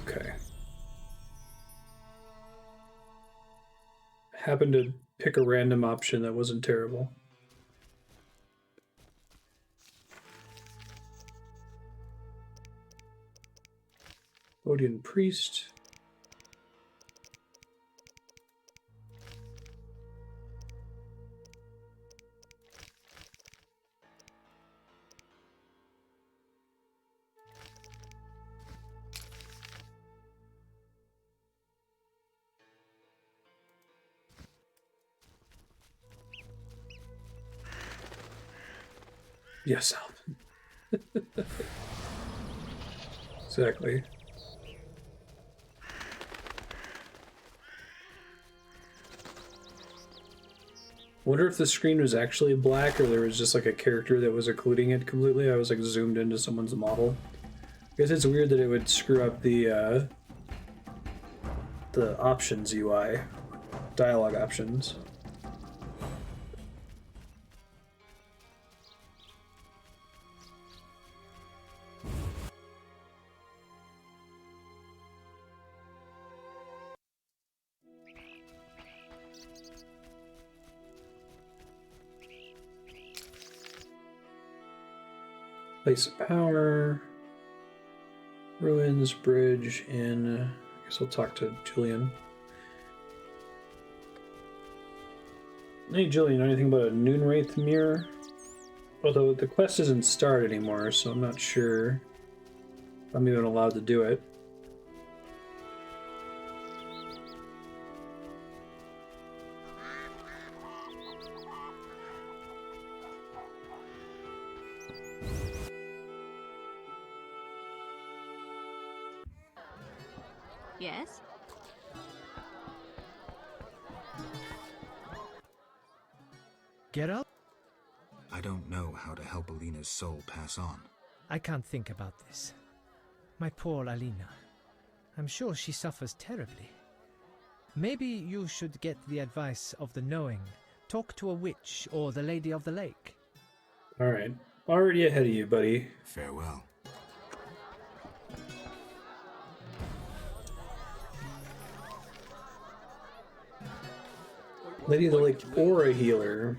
Okay. Happened to pick a random option that wasn't terrible. Odian Priest. Yes, Alvin. Exactly. Wonder if the screen was actually black or there was just like a character that was occluding it completely. I was like zoomed into someone's model. I guess it's weird that it would screw up the options UI, dialogue options. Place of Power. Ruins, Bridge, and I guess I'll talk to Julian. Hey Julian, know anything about a Noonwraith mirror? Although the quest isn't started anymore, so I'm not sure if I'm even allowed to do it. Yes? Geralt? I don't know how to help Alina's soul pass on. I can't think about this. My poor Alina. I'm sure she suffers terribly. Maybe you should get the advice of the knowing. Talk to a witch or the Lady of the Lake. Alright. Already ahead of you, buddy. Farewell. Lady of the Lake Aura Healer.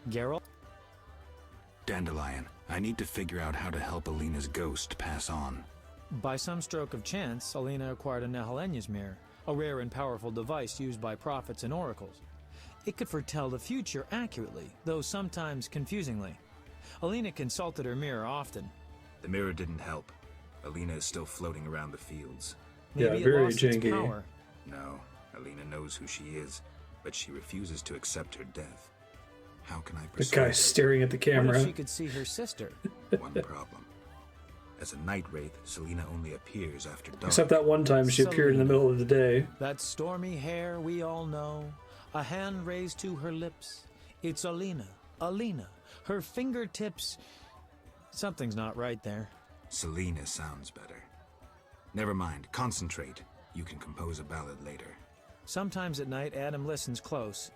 Geralt? Dandelion, I need to figure out how to help Alina's ghost pass on. By some stroke of chance, Alina acquired a Nehelenya's mirror, a rare and powerful device used by prophets and oracles. It could foretell the future accurately, though sometimes confusingly. Alina consulted her mirror often. The mirror didn't help. Alina is still floating around the fields. Maybe yeah, very it lost janky. its power. No, Alina knows who she is, but she refuses to accept her death. How can I The persuade guy's staring at the camera. What if she could see her sister? One problem. As a night wraith, Selena only appears after dark. Except that one time she appeared in the middle of the day. That stormy hair we all know, a hand raised to her lips. It's Alina. Alina. Her fingertips. Something's not right there. Selena sounds better. Never mind, concentrate. You can compose a ballad later. Sometimes at night, Adam listens close.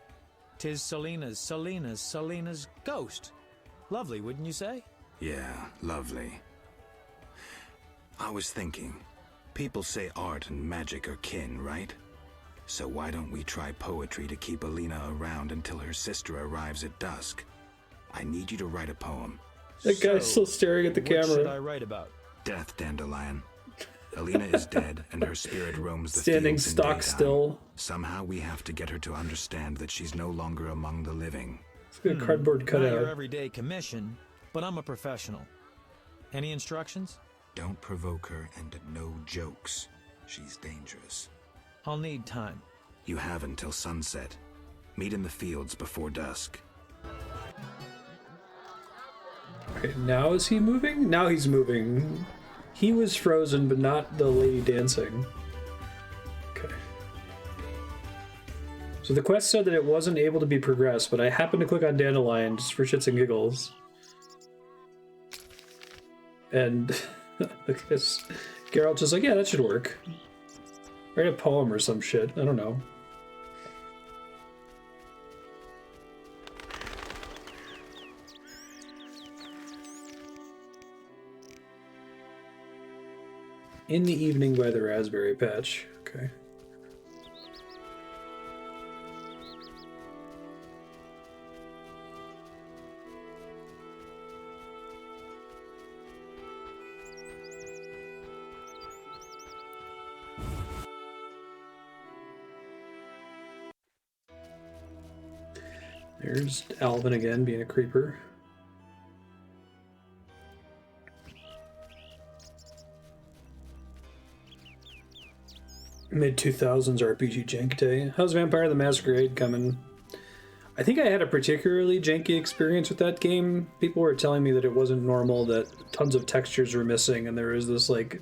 'Tis Selena's ghost. Lovely, wouldn't you say? Yeah, lovely. I was thinking, people say art and magic are kin, right? So why don't we try poetry to keep Alina around until her sister arrives at dusk? I need you to write a poem. That guy's still staring at the camera. What should I write about? Death, Dandelion. Alina is dead, and her spirit roams the Standing fields in stock daytime. still. Somehow we have to get her to understand that she's no longer among the living. It's a cardboard Not cutout. your everyday commission, but I'm a professional. Any instructions? Don't provoke her, and no jokes. She's dangerous. I'll need time. You have until sunset. Meet in the fields before dusk. Okay, now is he moving? Now he's moving. He was frozen, but not the lady dancing. Okay. So the quest said that it wasn't able to be progressed, but I happened to click on Dandelion just for shits and giggles. And I guess Geralt's just like, yeah, that should work. Write a poem or some shit. I don't know. In the Evening by the Raspberry Patch. Okay. There's Alvin again being a creeper. Mid-2000s RPG jank day. How's Vampire the Masquerade coming? I think I had a particularly janky experience with that game. People were telling me that it wasn't normal, that tons of textures were missing, and there was this, like,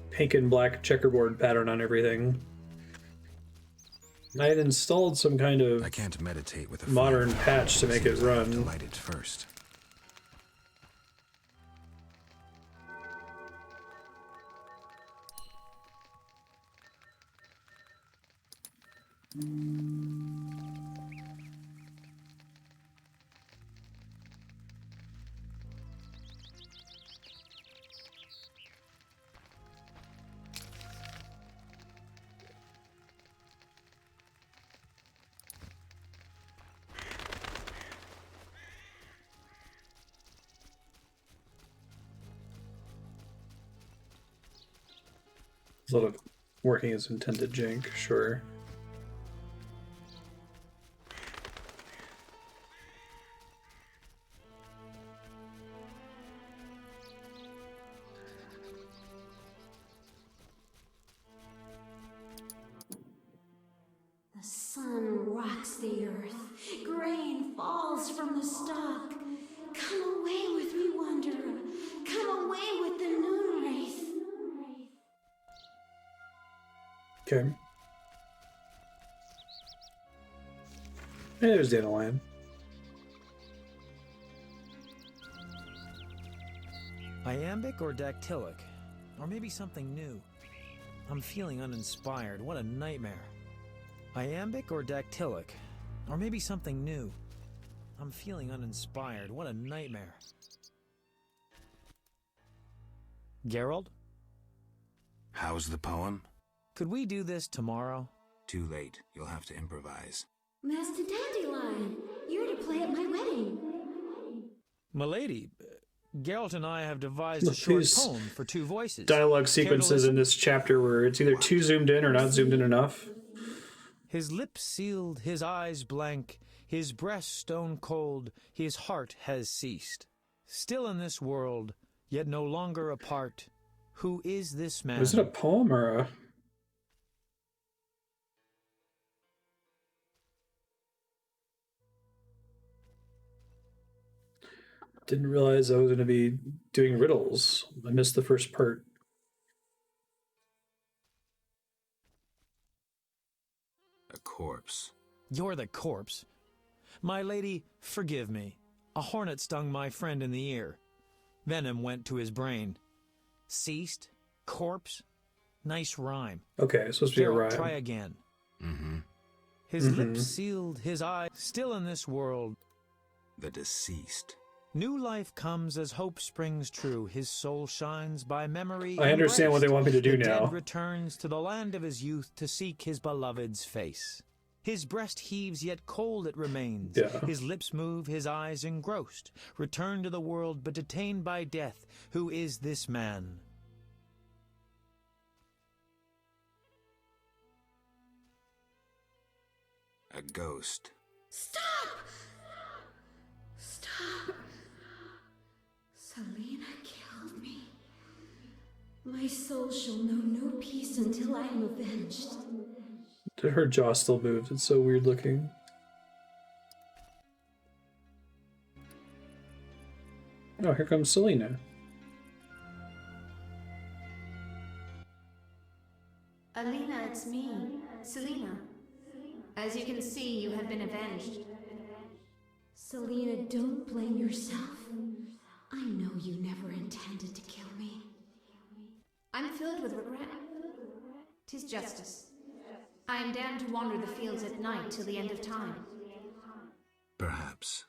pink and black checkerboard pattern on everything. I had installed some kind of I can't meditate with a modern patch to make it run. To light it first. There's a lot of working as intended jank, sure. The sun rocks the earth. Grain falls from the stalk. Come away with me, wanderer. Come away with the moon wraith. Okay. Hey, there's Dandelion. Iambic or dactylic? Or maybe something new? I'm feeling uninspired. What a nightmare. Iambic or dactylic? Or maybe something new? I'm feeling uninspired. What a nightmare. Geralt? How's the poem? Could we do this tomorrow? Too late. You'll have to improvise. Master Dandelion, you're to play at my wedding. Milady, Geralt and I have devised a Look, short these poem for two voices. Dialogue Care to sequences in listen? this chapter where it's either too zoomed in or not zoomed in enough. His lips sealed, his eyes blank, his breast stone cold, his heart has ceased. Still in this world, yet no longer apart. Who is this man? Is it a poem or a... Didn't realize I was going to be doing riddles. I missed the first part. A corpse. You're the corpse. My lady, forgive me. A hornet stung my friend in the ear. Venom went to his brain. Ceased? Corpse? Nice rhyme. Okay, it's supposed to be a Geralt, rhyme. try again. Mm-hmm. His lips sealed, his eyes still in this world. The deceased. New life comes as hope springs true. His soul shines by memory. I understand what they want me to do the now. Dead returns to the land of his youth to seek his beloved's face. His breast heaves, yet cold it remains. Yeah. His lips move, his eyes engrossed. Return to the world, but detained by death. Who is this man? A ghost. Stop! Stop! Selena killed me. My soul shall know no peace until I am avenged. Her jaw still moves. It's so weird looking. Oh, here comes Selena. Alina, it's me, Selena. As you can see, you have been avenged. Selena, don't blame yourself. I know you never intended to kill me. I'm filled with regret. 'Tis justice. I am damned to wander the fields at night till the end of time. Perhaps.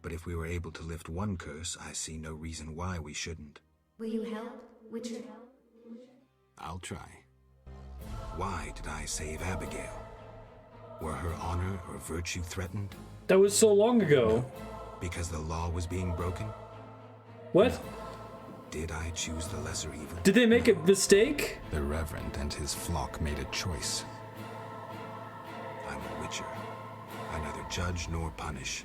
But if we were able to lift one curse, I see no reason why we shouldn't. Will you help, Witcher? I'll try. Why did I save Abigail? Were her honor or virtue threatened? That was so long ago. Because the law was being broken? What? No. Did I choose the lesser evil? Did they make a mistake? The Reverend and his flock made a choice. I'm a witcher. I neither judge nor punish.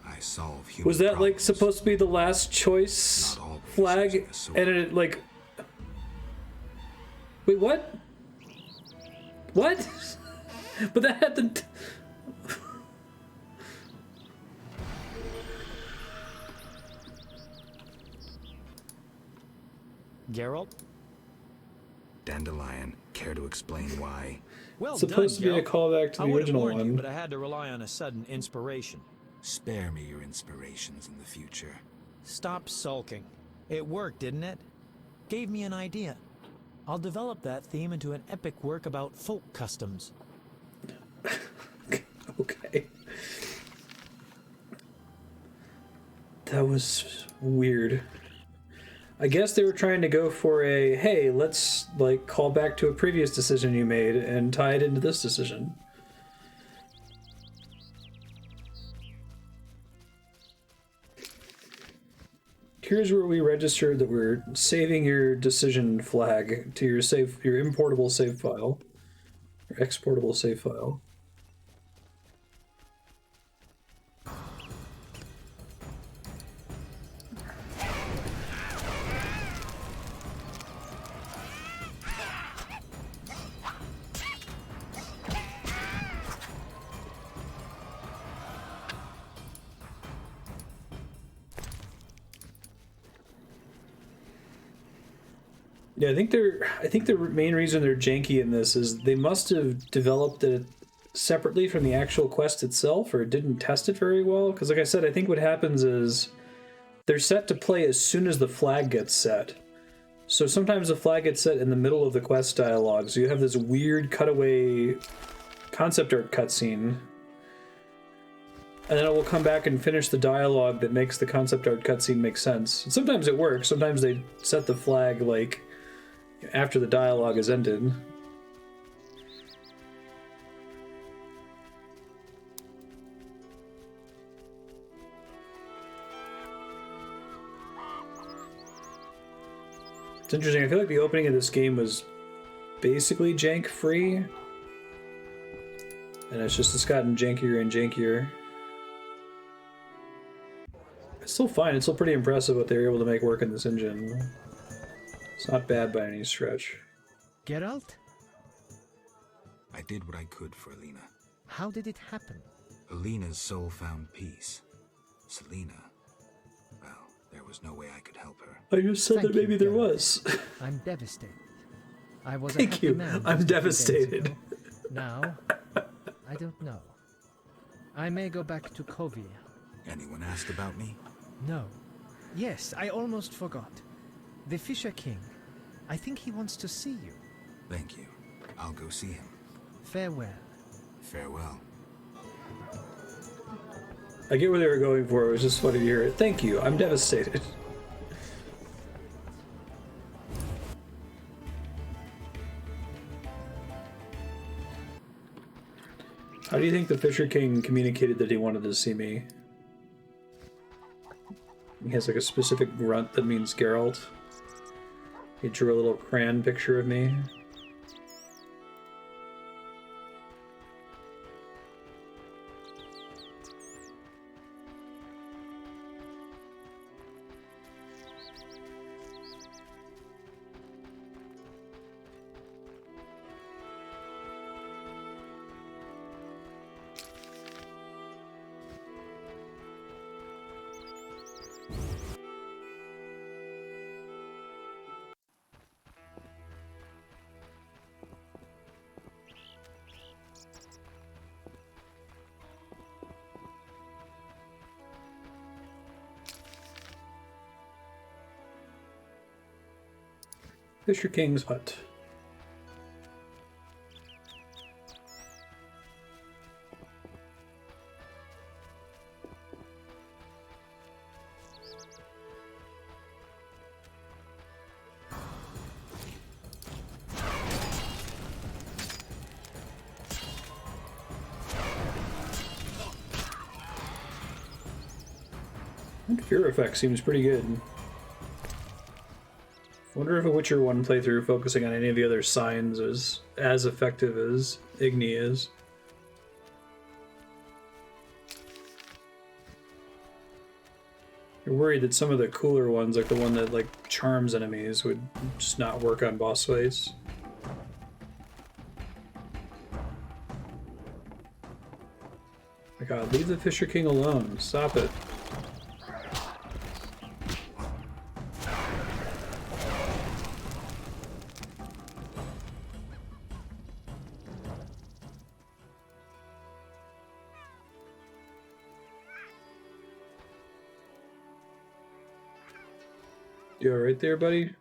I solve human Was that problems. like supposed to be the last choice flag? And it like... Wait, what? What? But that had to... Geralt? Dandelion, care to explain why? Well supposed done, to be a Geralt. callback to I the would have original warned one. you, but I had to rely on a sudden inspiration. Spare me your inspirations in the future. Stop sulking. It worked, didn't it? Gave me an idea. I'll develop that theme into an epic work about folk customs. Okay. That was weird. I guess they were trying to go for a, hey, let's like call back to a previous decision you made and tie it into this decision. Here's where we registered that we're saving your decision flag to your importable save file. Or exportable save file. Yeah, I think the main reason they're janky in this is they must have developed it separately from the actual quest itself, or didn't test it very well. Because, like I said, I think what happens is they're set to play as soon as the flag gets set. So sometimes the flag gets set in the middle of the quest dialogue, so you have this weird cutaway concept art cutscene, and then it will come back and finish the dialogue that makes the concept art cutscene make sense. And sometimes it works. Sometimes they set the flag like after the dialogue is ended. It's interesting. I feel like the opening of this game was basically jank-free, and it's gotten jankier and jankier. It's still fine. It's still pretty impressive what they were able to make work in this engine. It's not bad by any stretch. Geralt? I did what I could for Alina. How did it happen? Alina's soul found peace. Selena, well, there was no way I could help her. I just said that maybe there was. I'm devastated. I was Thank you. I'm devastated. Now, I don't know. I may go back to Kovia. Anyone asked about me? No. Yes, I almost forgot. The Fisher King. I think he wants to see you. Thank you. I'll go see him. Farewell. Farewell. I get where they were going for. It was just funny to hear it. Thank you. I'm devastated. How do you think the Fisher King communicated that he wanted to see me? He has like a specific grunt that means Geralt. He drew a little crayon picture of me. Fisher King's hut. That fear effect seems pretty good. Wonder if a Witcher 1 playthrough focusing on any of the other signs is as effective as Igni is. You're worried that some of the cooler ones, like the one that like charms enemies, would just not work on boss fights. My god, leave the Fisher King alone. Stop it. You alright there, buddy?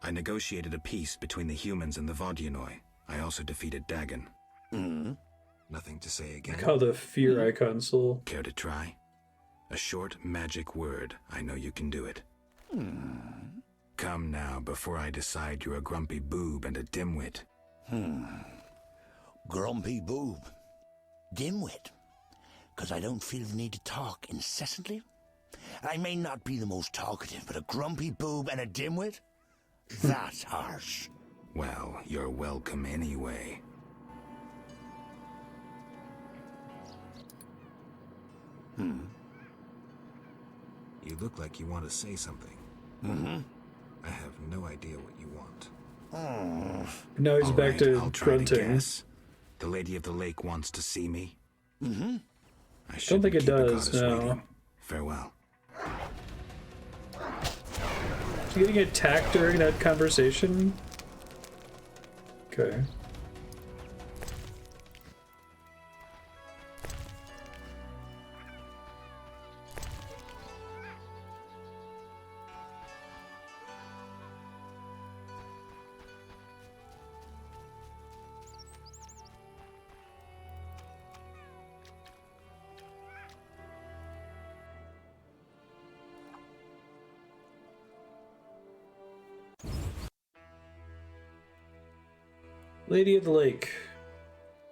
I negotiated a peace between the humans and the Vodyanoi. I also defeated Dagon. Nothing to say again. Like how the fear icon still. Care to try? A short magic word. I know you can do it. Come now, before I decide you're a grumpy boob and a dimwit. Grumpy boob. Dimwit. 'cause I don't feel the need to talk incessantly? I may not be the most talkative, but a grumpy boob and a dimwit? That's harsh. Well, you're welcome anyway. You look like you want to say something. I have no idea what you want. Now he's back to I'll try to grunting. guess. The Lady of the Lake wants to see me? I Don't think it keep the does, goddess no. waiting. Farewell. Is he getting attacked during that conversation? Okay. Lady of the Lake.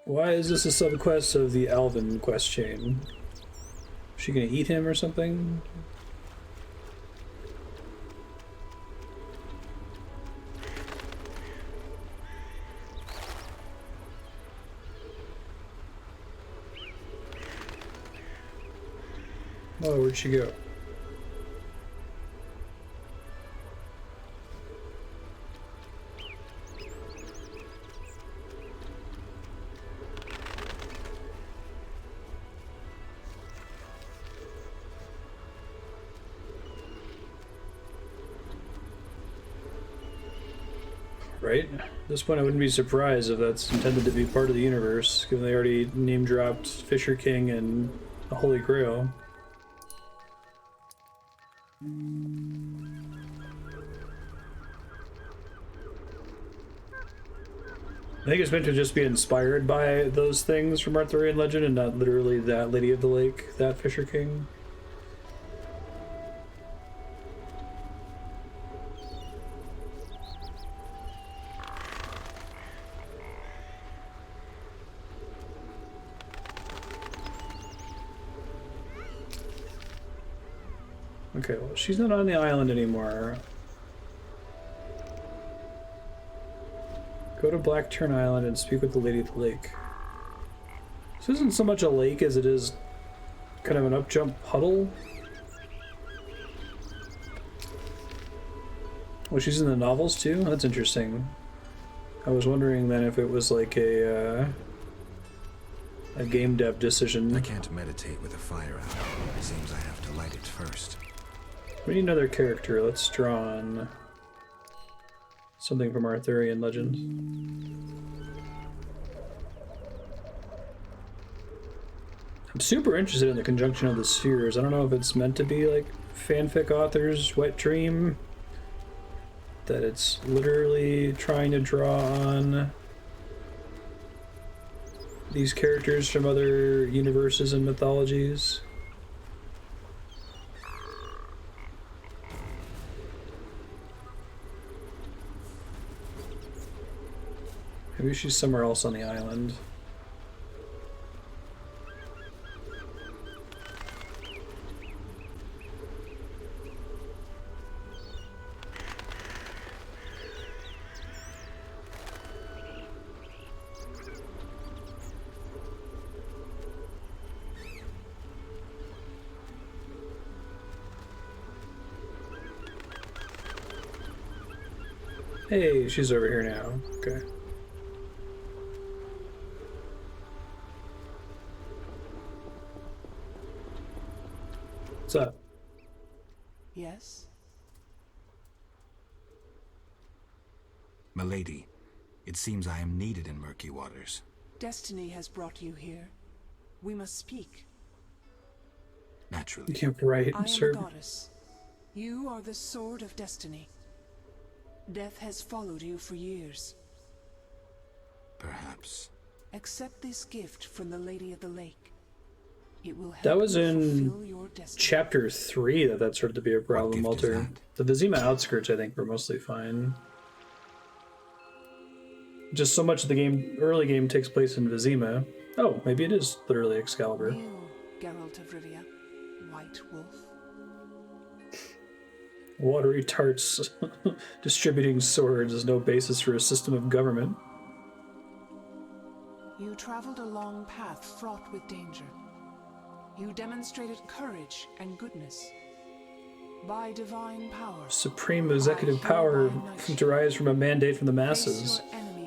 Why is this a subquest of the Alvin quest chain? Is she gonna eat him or something? Oh, where'd she go? Right? At this point, I wouldn't be surprised if that's intended to be part of the universe, given they already name-dropped Fisher King and the Holy Grail. I think it's meant to just be inspired by those things from Arthurian legend and not literally that Lady of the Lake, that Fisher King. Okay, well, she's not on the island anymore. Go to Blackturn Island and speak with the Lady of the Lake. This isn't so much a lake as it is kind of an up-jump puddle. Oh, she's in the novels too? That's interesting. I was wondering then if it was like a game dev decision. I can't meditate with a fire out. It seems I have to light it first. We need another character. Let's draw on something from Arthurian legend. I'm super interested in the conjunction of the spheres. I don't know if it's meant to be like fanfic author's wet dream, that it's literally trying to draw on these characters from other universes and mythologies. Maybe she's somewhere else on the island. Hey, she's over here now. Okay. What's up? Yes? Milady, it seems I am needed in murky waters. Destiny has brought you here. We must speak. Naturally. Yeah, right, I am sir. a goddess. You are the sword of destiny. Death has followed you for years. Perhaps. Accept this gift from the Lady of the Lake. It will help That was you in fulfill your destiny. chapter 3 that started to be a problem, Walter. The Vizima outskirts, I think, were mostly fine. Just so much of the game, early game, takes place in Vizima. Oh, maybe it is literally Excalibur. You, Geralt of Rivia, White Wolf. Watery tarts distributing swords is no basis for a system of government. You traveled a long path fraught with danger. You demonstrated courage and goodness. By divine power, Supreme executive power derives from a mandate from the masses,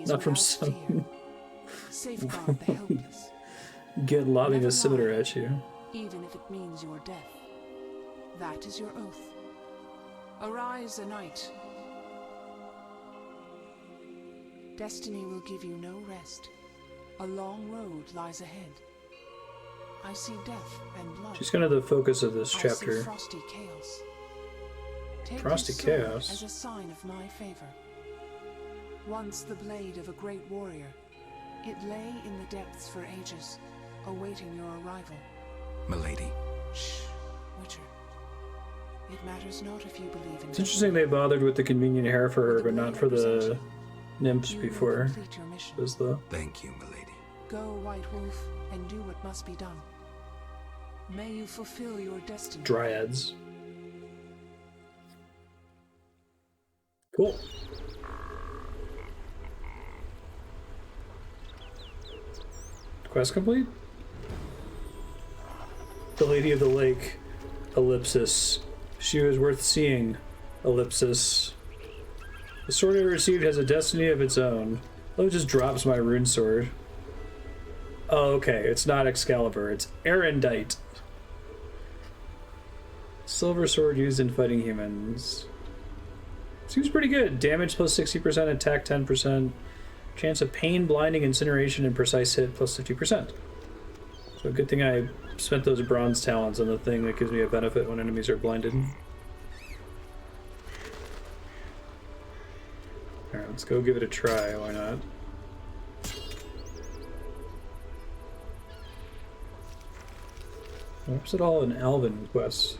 not from some safeguard the helpless. get lobbing a scimitar at you. Even if it means your death. That is your oath. Arise a knight. Destiny will give you no rest. A long road lies ahead. I see death and blood. She's kind of the focus of this chapter. I see frosty chaos. Take Frosty this sword chaos? as a sign of my favor. Once the blade of a great warrior, it lay in the depths for ages, awaiting your arrival. Milady. Shh, Witcher. It matters not if you believe in. It's interesting they bothered with the convenient hair for her, but not for the nymphs before. Was the Thank you, milady. Go, White Wolf, and do what must be done. May you fulfill your destiny. Dryads. Cool. Quest complete? The Lady of the Lake, ellipsis. She was worth seeing, ellipsis. The sword I received has a destiny of its own. Oh, it just drops my rune sword. Oh, okay, it's not Excalibur, it's Erendite. Silver sword used in fighting humans. Seems pretty good. Damage plus 60%, attack 10%. Chance of pain, blinding, incineration, and precise hit plus 50%. So good thing I spent those bronze talents on the thing that gives me a benefit when enemies are blinded. Alright, let's go give it a try, why not? What's it all in Alvin quests?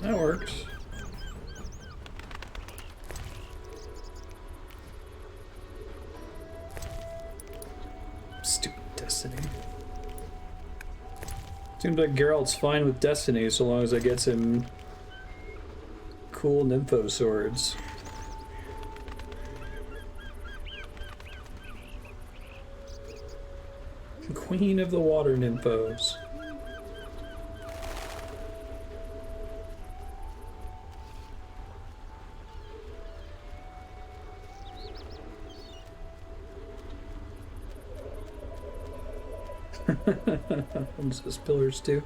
That works. Stupid Destiny. Seems like Geralt's fine with Destiny so long as it gets him cool nympho swords. Queen of the Water Nymphos. What's those pillars too?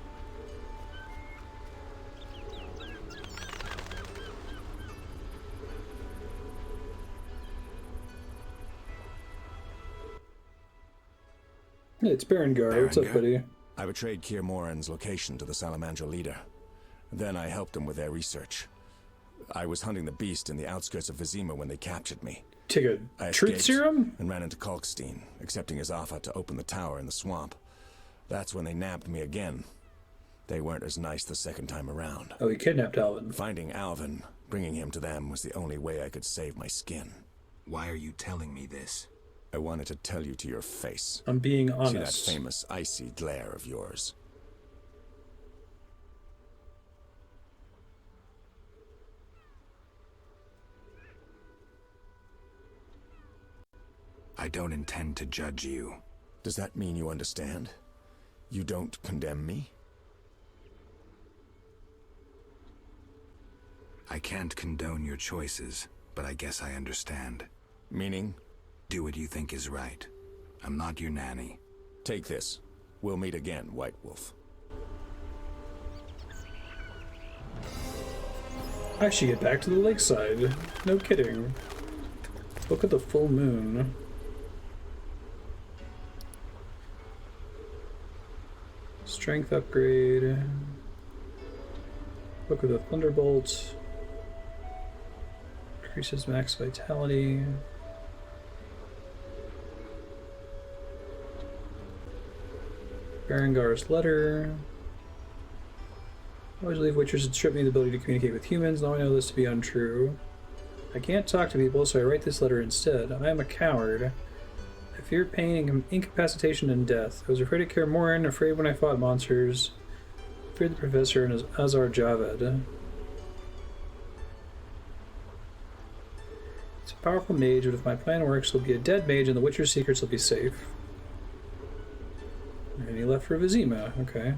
Hey, it's Berengar. What's up, buddy? I betrayed Keir Moran's location to the Salamandra leader. Then I helped them with their research. I was hunting the beast in the outskirts of Vizima when they captured me. Take a truth serum? And ran into Kalkstein, accepting his offer to open the tower in the swamp. That's when they nabbed me again. They weren't as nice the second time around. Oh, he kidnapped Alvin. Finding Alvin, bringing him to them was the only way I could save my skin. Why are you telling me this? I wanted to tell you to your face. I'm being honest. See that famous icy glare of yours. I don't intend to judge you. Does that mean you understand? You don't condemn me? I can't condone your choices, but I guess I understand. Meaning? Do what you think is right. I'm not your nanny. Take this. We'll meet again, White Wolf. I should get back to the lakeside. No kidding. Look at the full moon. Strength upgrade. Book of the Thunderbolt. Increases max vitality. Berengar's letter. I always believe witchers had stripped me of the ability to communicate with humans. Now I know this to be untrue. I can't talk to people, so I write this letter instead. I am a coward. I fear pain, incapacitation, and death. I was afraid of Kaer Morhen, afraid when I fought monsters. I feared the professor and Azar Javed. It's a powerful mage, but if my plan works, he'll be a dead mage and the Witcher's secrets will be safe. And he left for Vizima, okay.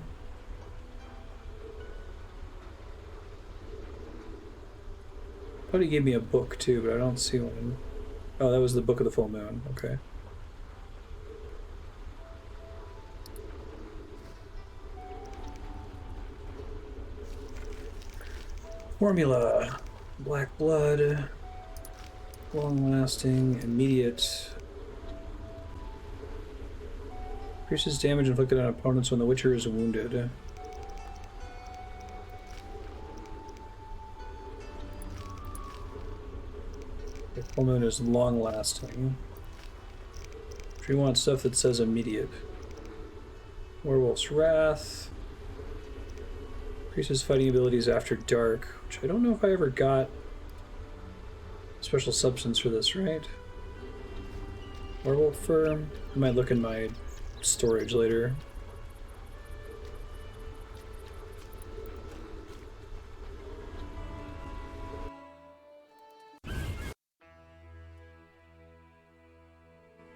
I thought he gave me a book too, but I don't see one. Oh, that was the Book of the Full Moon, okay. Formula. Black blood. Long-lasting, immediate. Increases damage inflicted on opponents when the Witcher is wounded. The full moon is long-lasting. If you want stuff that says immediate. Werewolf's Wrath. Increases fighting abilities after dark, which I don't know if I ever got special substance for this, right? Werewolf Fur. I might look in my storage later.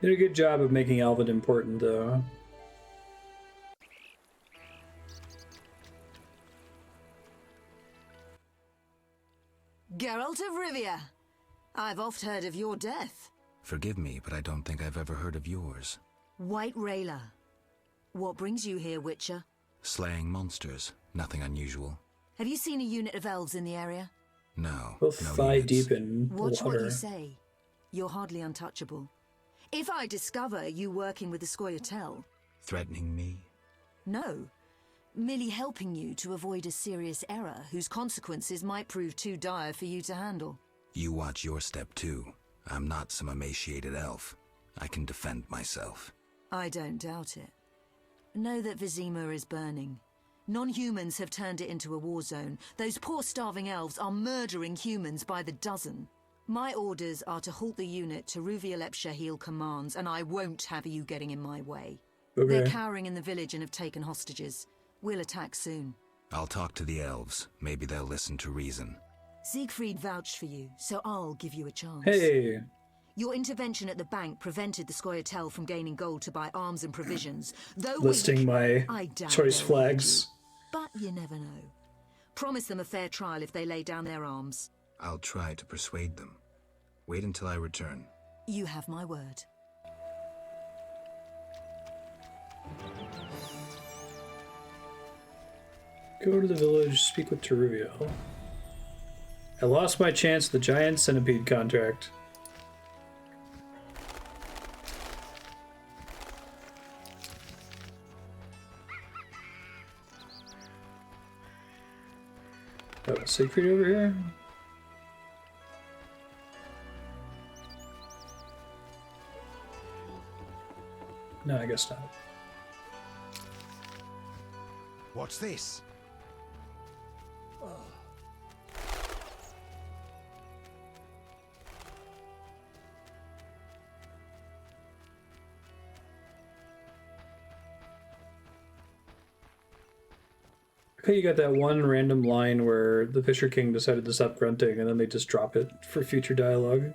Did a good job of making Alvin important, though. Geralt of Rivia, I've oft heard of your death. Forgive me, but I don't think I've ever heard of yours. White Rayla. What brings you here, Witcher? Slaying monsters. Nothing unusual. Have you seen a unit of elves in the area? No. Both no thigh units. deep in Watch water. what you say. You're hardly untouchable. If I discover you working with the Scoia'tael... Threatening me? No. Merely helping you to avoid a serious error whose consequences might prove too dire for you to handle. You watch your step too. I'm not some emaciated elf. I can defend myself. I don't doubt it. Know that Vizima is burning. Non-humans have turned it into a war zone. Those poor starving elves are murdering humans by the dozen. My orders are to halt the unit to Ruvialep Shahil commands, and I won't have you getting in my way. Okay. They're cowering in the village and have taken hostages. We'll attack soon. I'll talk to the elves. Maybe they'll listen to reason. Siegfried vouched for you, so I'll give you a chance. Hey! Your intervention at the bank prevented the Scoia'tael from gaining gold to buy arms and provisions. Though Listing weak, my I doubt choice they'll flags. But you never know. Promise them a fair trial if they lay down their arms. I'll try to persuade them. Wait until I return. You have my word. Go to the village, speak with Teruviel. I lost my chance at the giant centipede contract. Oh, Siegfried over here? No, I guess not. What's this? Okay, you got that one random line where the Fisher King decided to stop grunting and then they just drop it for future dialogue.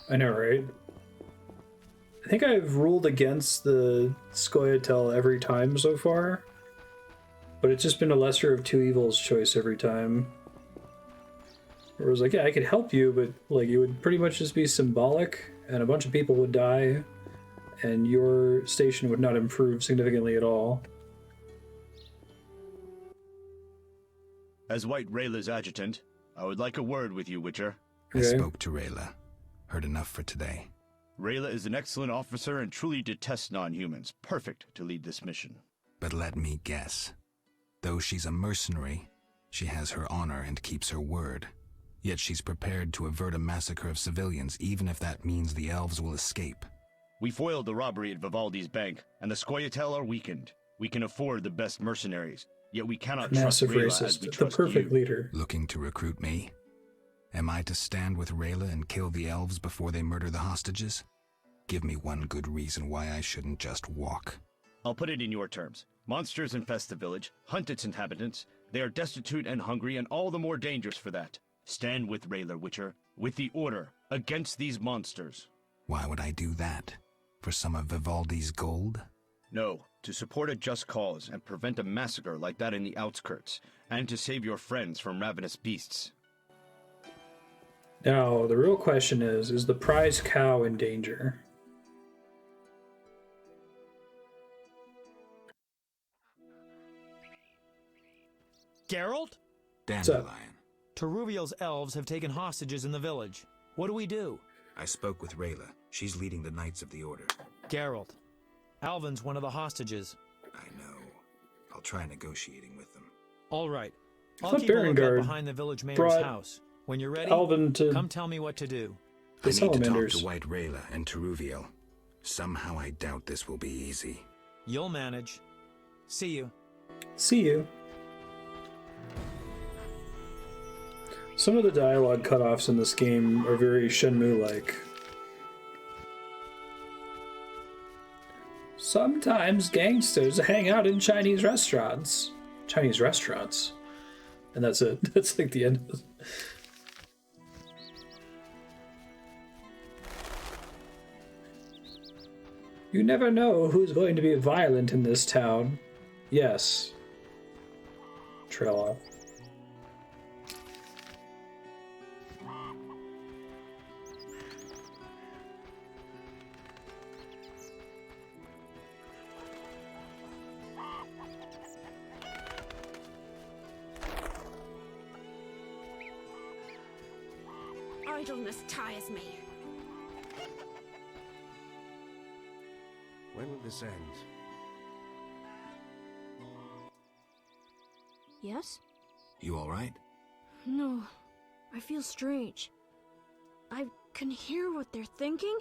I know, right? I think I've ruled against the Scoia'tael every time so far, but it's just been a lesser of two evils choice every time. Where it was like, yeah, I could help you, but like it would pretty much just be symbolic, and a bunch of people would die, and your station would not improve significantly at all. As White Rayla's adjutant, I would like a word with you, Witcher. I spoke to Rayla. Heard enough for today. Rayla is an excellent officer and truly detests non-humans. Perfect to lead this mission. But let me guess. Though she's a mercenary, she has her honor and keeps her word. Yet she's prepared to avert a massacre of civilians, even if that means the elves will escape. We foiled the robbery at Vivaldi's bank, and the Scoia'tael are weakened. We can afford the best mercenaries, yet we cannot trust Massive Rayla as we racist, the trust perfect you. leader. Looking to recruit me? Am I to stand with Rayla and kill the elves before they murder the hostages? Give me one good reason why I shouldn't just walk. I'll put it in your terms. Monsters infest the village, hunt its inhabitants. They are destitute and hungry, and all the more dangerous for that. Stand with Rayla, Witcher, with the Order, against these monsters. Why would I do that? For some of Vivaldi's gold? No, to support a just cause and prevent a massacre like that in the outskirts, and to save your friends from ravenous beasts. Now, the real question is the prize cow in danger? Geralt? Dandelion. Teruviel's elves have taken hostages in the village. What do we do? I spoke with Rayla. She's leading the Knights of the Order. Geralt. Alvin's one of the hostages. I know. I'll try negotiating with them. All right. I I'll thought keep a lookout Berengard behind the village mayor's brought house. When you're ready, Alvin to come tell me what to do. I the need to talk salamanders. to White Rayla and Teruviel. Somehow I doubt this will be easy. You'll manage. See you. See you. Some of the dialogue cutoffs in this game are very Shenmue-like. Sometimes gangsters hang out in Chinese restaurants. Chinese restaurants. And that's it. That's like the end of it. You never know who's going to be violent in this town. Yes. Trail off. Idleness tires me. When will this end? Yes? You all right? No. I feel strange. I can hear what they're thinking.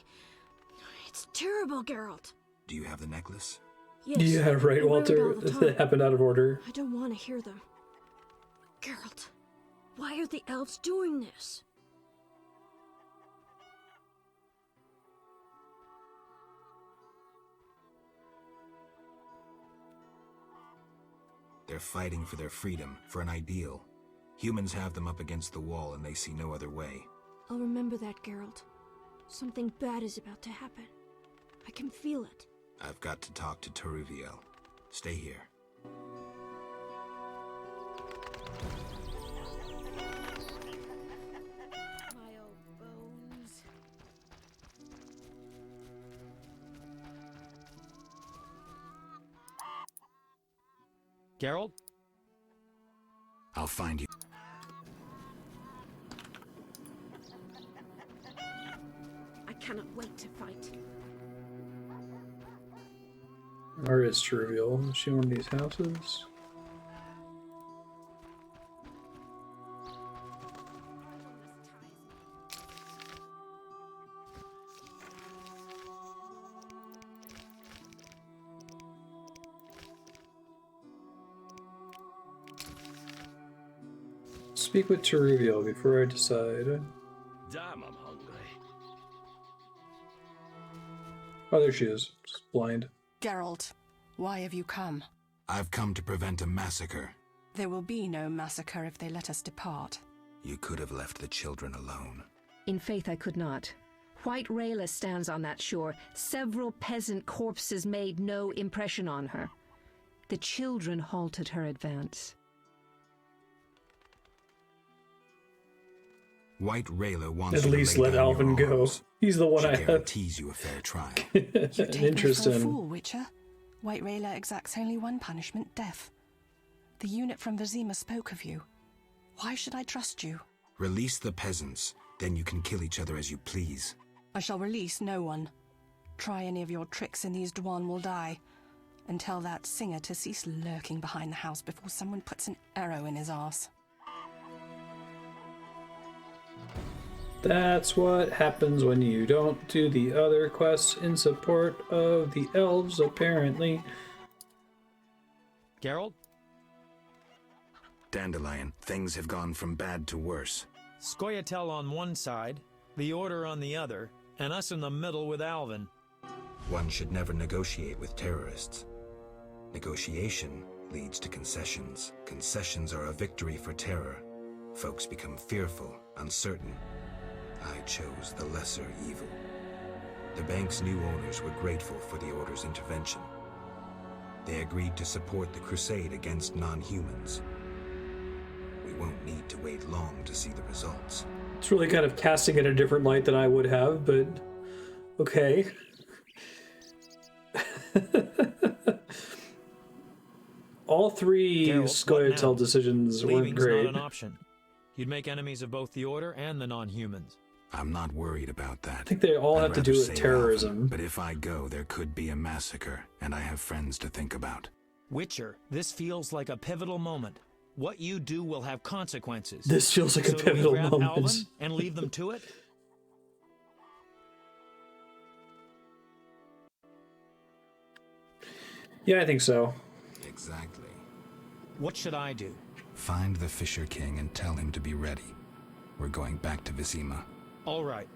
It's terrible, Geralt. Do you have the necklace? Yes. Yeah, right, I wear it Walter. all the time. That happened out of order. I don't want to hear them. Geralt, why are the elves doing this? They're fighting for their freedom, for an ideal. Humans have them up against the wall and they see no other way. I'll remember that, Geralt. Something bad is about to happen. I can feel it. I've got to talk to Teruviel. Stay here. My old bones. Geralt? I'll find you. I cannot wait to fight. Where is Teruviel? Is she in one of these houses? Speak with Teruviel before I decide. Damn, I'm hungry. Oh, there she is. Just blind. Geralt, why have you come? I've come to prevent a massacre. There will be no massacre if they let us depart. You could have left the children alone. In faith I could not. White Rayla stands on that shore. Several peasant corpses made no impression on her. The children halted her advance. White Rayla wants At you to least lay let down Alvin your go. arms. He's the one She I have. guarantees you a fair trial. You take me interest for a in. fool, Witcher. White Rayla exacts only one punishment, death. The unit from Vizima spoke of you. Why should I trust you? Release the peasants, then you can kill each other as you please. I shall release no one. Try any of your tricks and these Dwan will die. And tell that singer to cease lurking behind the house before someone puts an arrow in his arse. That's what happens when you don't do the other quests in support of the elves, apparently. Geralt? Dandelion, things have gone from bad to worse. Scoia'tael on one side, the Order on the other, and us in the middle with Alvin. One should never negotiate with terrorists. Negotiation leads to concessions. Concessions are a victory for terror. Folks become fearful, uncertain. I chose the lesser evil. The bank's new owners were grateful for the Order's intervention. They agreed to support the crusade against non-humans. We won't need to wait long to see the results. It's really kind of casting it in a different light than I would have, but okay. All three Scoia'tael decisions weren't great. Not an option. You'd make enemies of both the Order and the non-humans. I'm not worried about that. I think they all have to do with terrorism. Alvin, but if I go, there could be a massacre, and I have friends to think about. Witcher, this feels like a pivotal moment. What you do will have consequences. This feels like a pivotal do we grab moment. Alvin and leave them to it? Yeah, I think so. Exactly. What should I do? Find the Fisher King and tell him to be ready. We're going back to Vizima. All right.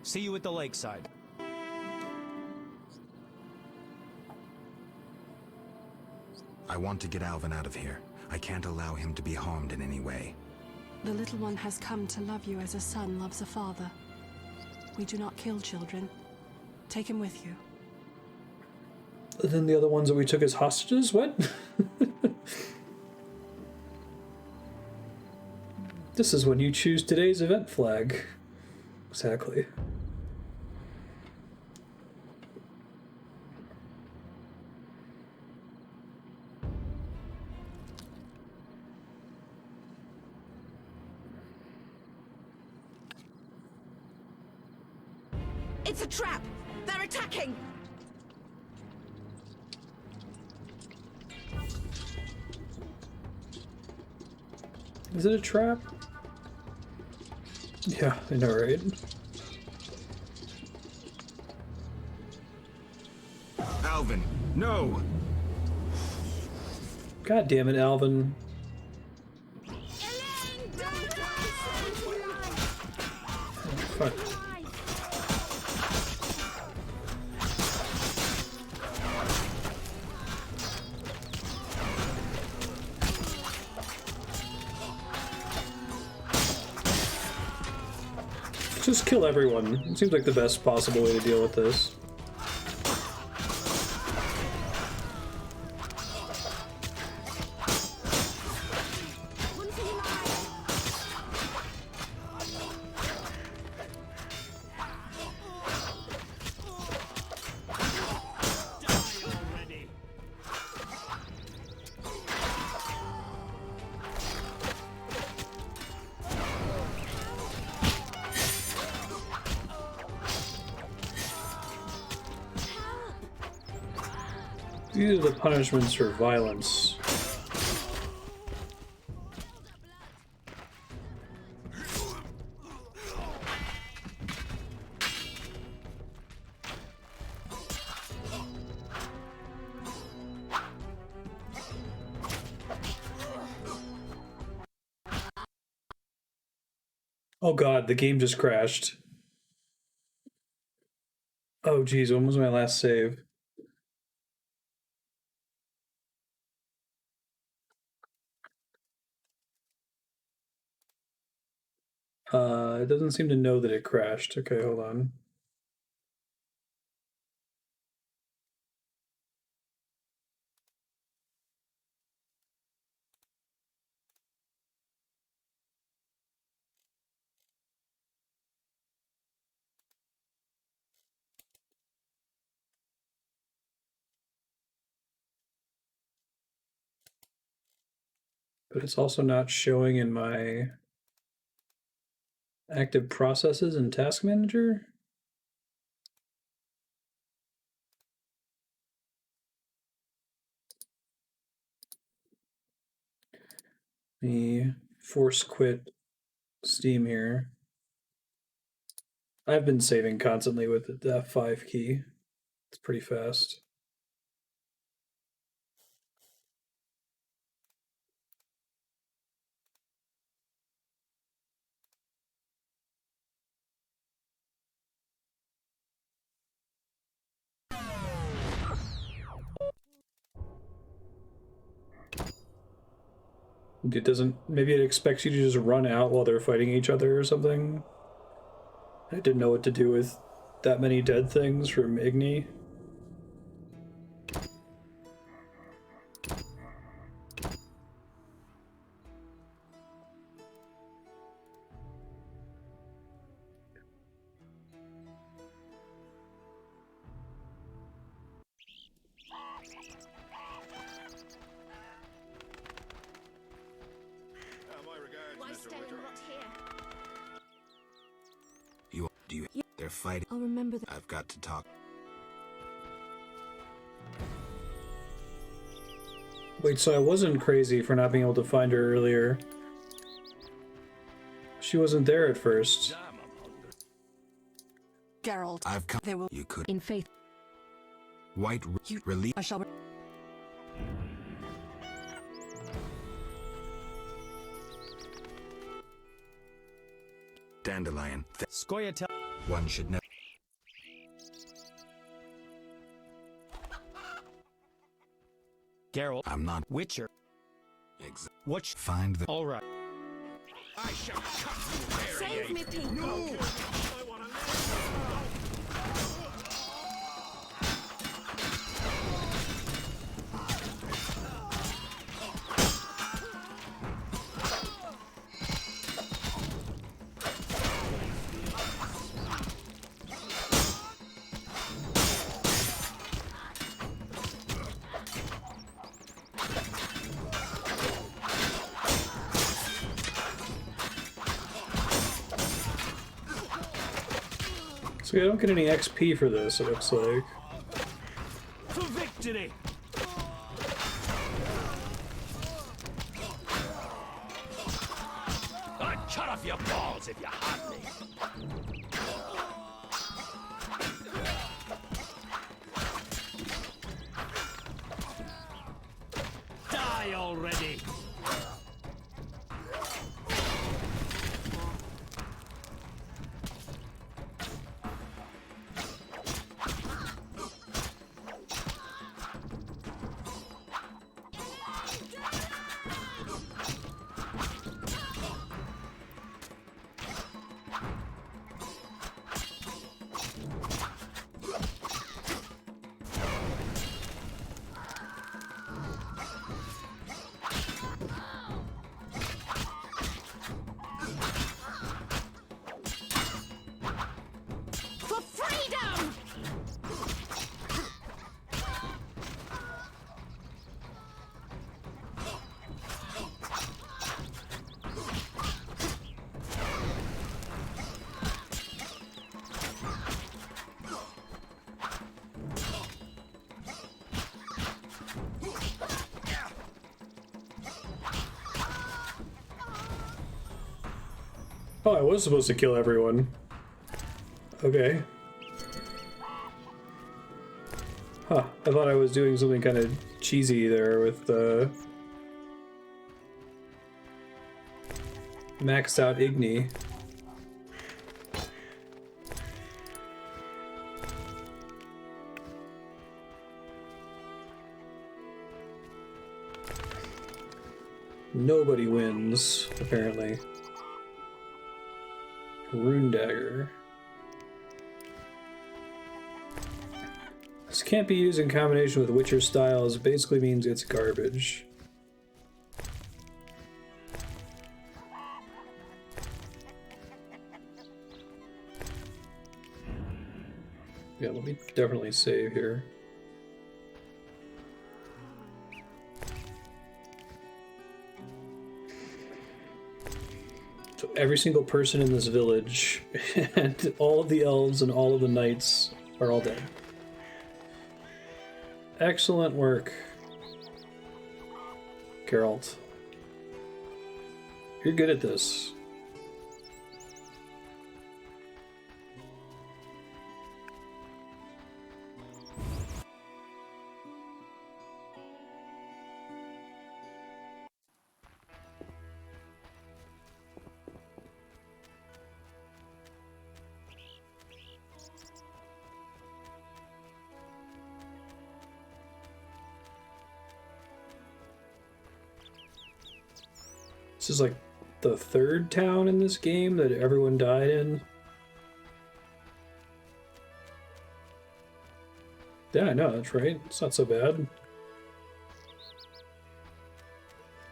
See you at the lakeside. I want to get Alvin out of here. I can't allow him to be harmed in any way. The little one has come to love you as a son loves a father. We do not kill children. Take him with you. And then the other ones that we took as hostages? What? This is when you choose today's event flag. Exactly. It's a trap! They're attacking! Is it a trap? Yeah, I know, right? Alvin, no! God damn it, Alvin. Fuck. Just kill everyone. It seems like the best possible way to deal with this. These are the punishments for violence. Oh god, the game just crashed. Oh geez, when was my last save? It doesn't seem to know that it crashed. Okay, hold on. But it's also not showing in my active processes and task manager. Me force quit Steam here. I've been saving constantly with the F5 key. It's pretty fast. It doesn't. Maybe it expects you to just run out while they're fighting each other or something. I didn't know what to do with that many dead things from Igni. They're fighting. I'll remember that. I've got to talk. Wait, so I wasn't crazy for not being able to find her earlier. She wasn't there at first. Geralt, I've come. there will You could. in faith. White relief. I shall. Dandelion. Scoia'tael. One should know. Geralt. I'm not. Witcher. What? Find the. All right. I shall cut you very. Save me, Pink. No! So I don't get any XP for this, it looks like. For victory! I'd cut off your balls if you had me. Die already! For freedom! Oh, I was supposed to kill everyone. Okay. Huh, I thought I was doing something kind of cheesy there with maxed out Igni. Nobody wins, apparently. Rune Dagger. This can't be used in combination with Witcher styles. Basically means it's garbage. Yeah, let me definitely save here. So every single person in this village and all of the elves and all of the knights are all dead. Excellent work, Geralt. You're good at this. This is like the third town in this game that everyone died in. Yeah, I know, that's right. It's not so bad.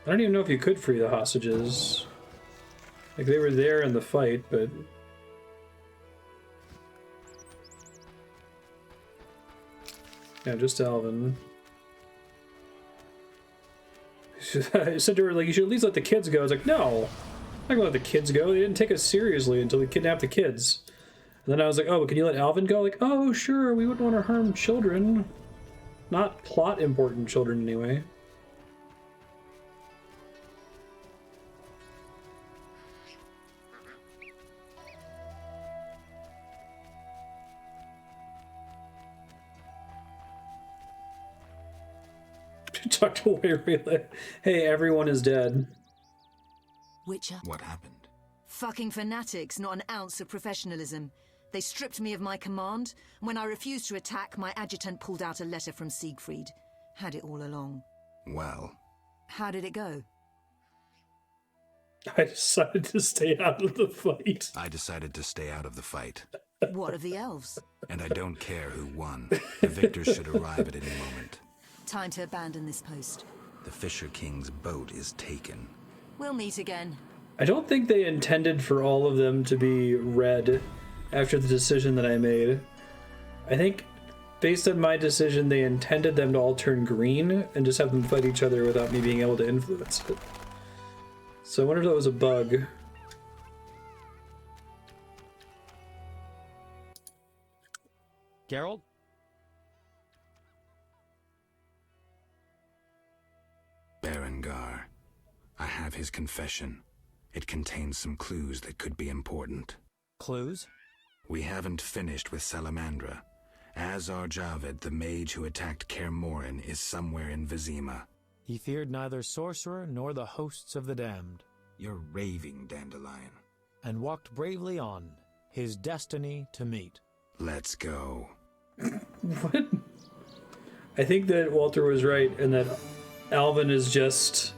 I don't even know if you could free the hostages. Like, they were there in the fight, but... Yeah, just Alvin. I said to her, like, you should at least let the kids go. I was like, no, I'm not gonna let the kids go. They didn't take us seriously until we kidnapped the kids. And then I was like, oh, but can you let Alvin go? Like, oh, sure, we wouldn't want to harm children. Not plot important children, anyway. Tucked away, really. Hey, everyone is dead. Witcher? What happened? Fucking fanatics, not an ounce of professionalism. They stripped me of my command, and when I refused to attack, my adjutant pulled out a letter from Siegfried. Had it all along. Well... How did it go? I decided to stay out of the fight. I decided to stay out of the fight. What of the elves? And I don't care who won. The victors should arrive at any moment. Time to abandon this post. The Fisher King's boat is taken. We'll meet again. I don't think they intended for all of them to be red after the decision that I made. I think, based on my decision, they intended them to all turn green and just have them fight each other without me being able to influence it. So I wonder if that was a bug. Geralt? Berengar. I have his confession. It contains some clues that could be important. Clues? We haven't finished with Salamandra. Azar Javed, the mage who attacked Kaer Morhen, is somewhere in Vizima. He feared neither sorcerer nor the hosts of the damned. You're raving, Dandelion. And walked bravely on, his destiny to meet. Let's go. What? I think that Walter was right and that Alvin is just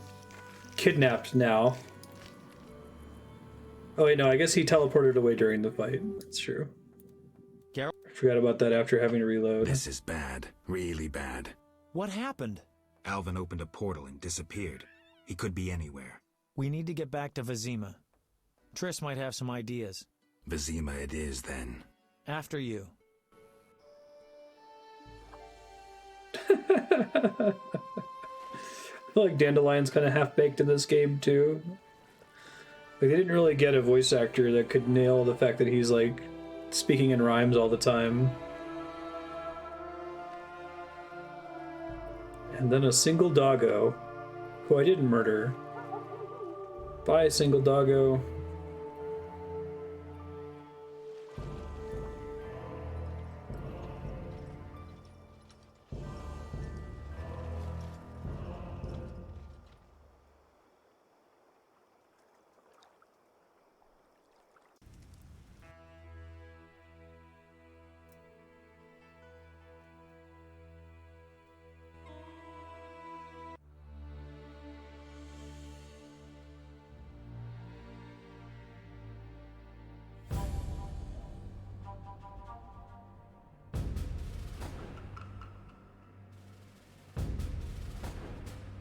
kidnapped now. Oh wait, no, I guess he teleported away during the fight. That's true. Geralt? I forgot about that after having to reload. This is bad. Really bad. What happened? Alvin opened a portal and disappeared. He could be anywhere. We need to get back to Vizima. Triss might have some ideas. Vizima it is, then. After you. I feel like Dandelion's kind of half-baked in this game, too. Like, they didn't really get a voice actor that could nail the fact that he's, like, speaking in rhymes all the time. And then a single doggo, who I didn't murder. Bye, single doggo.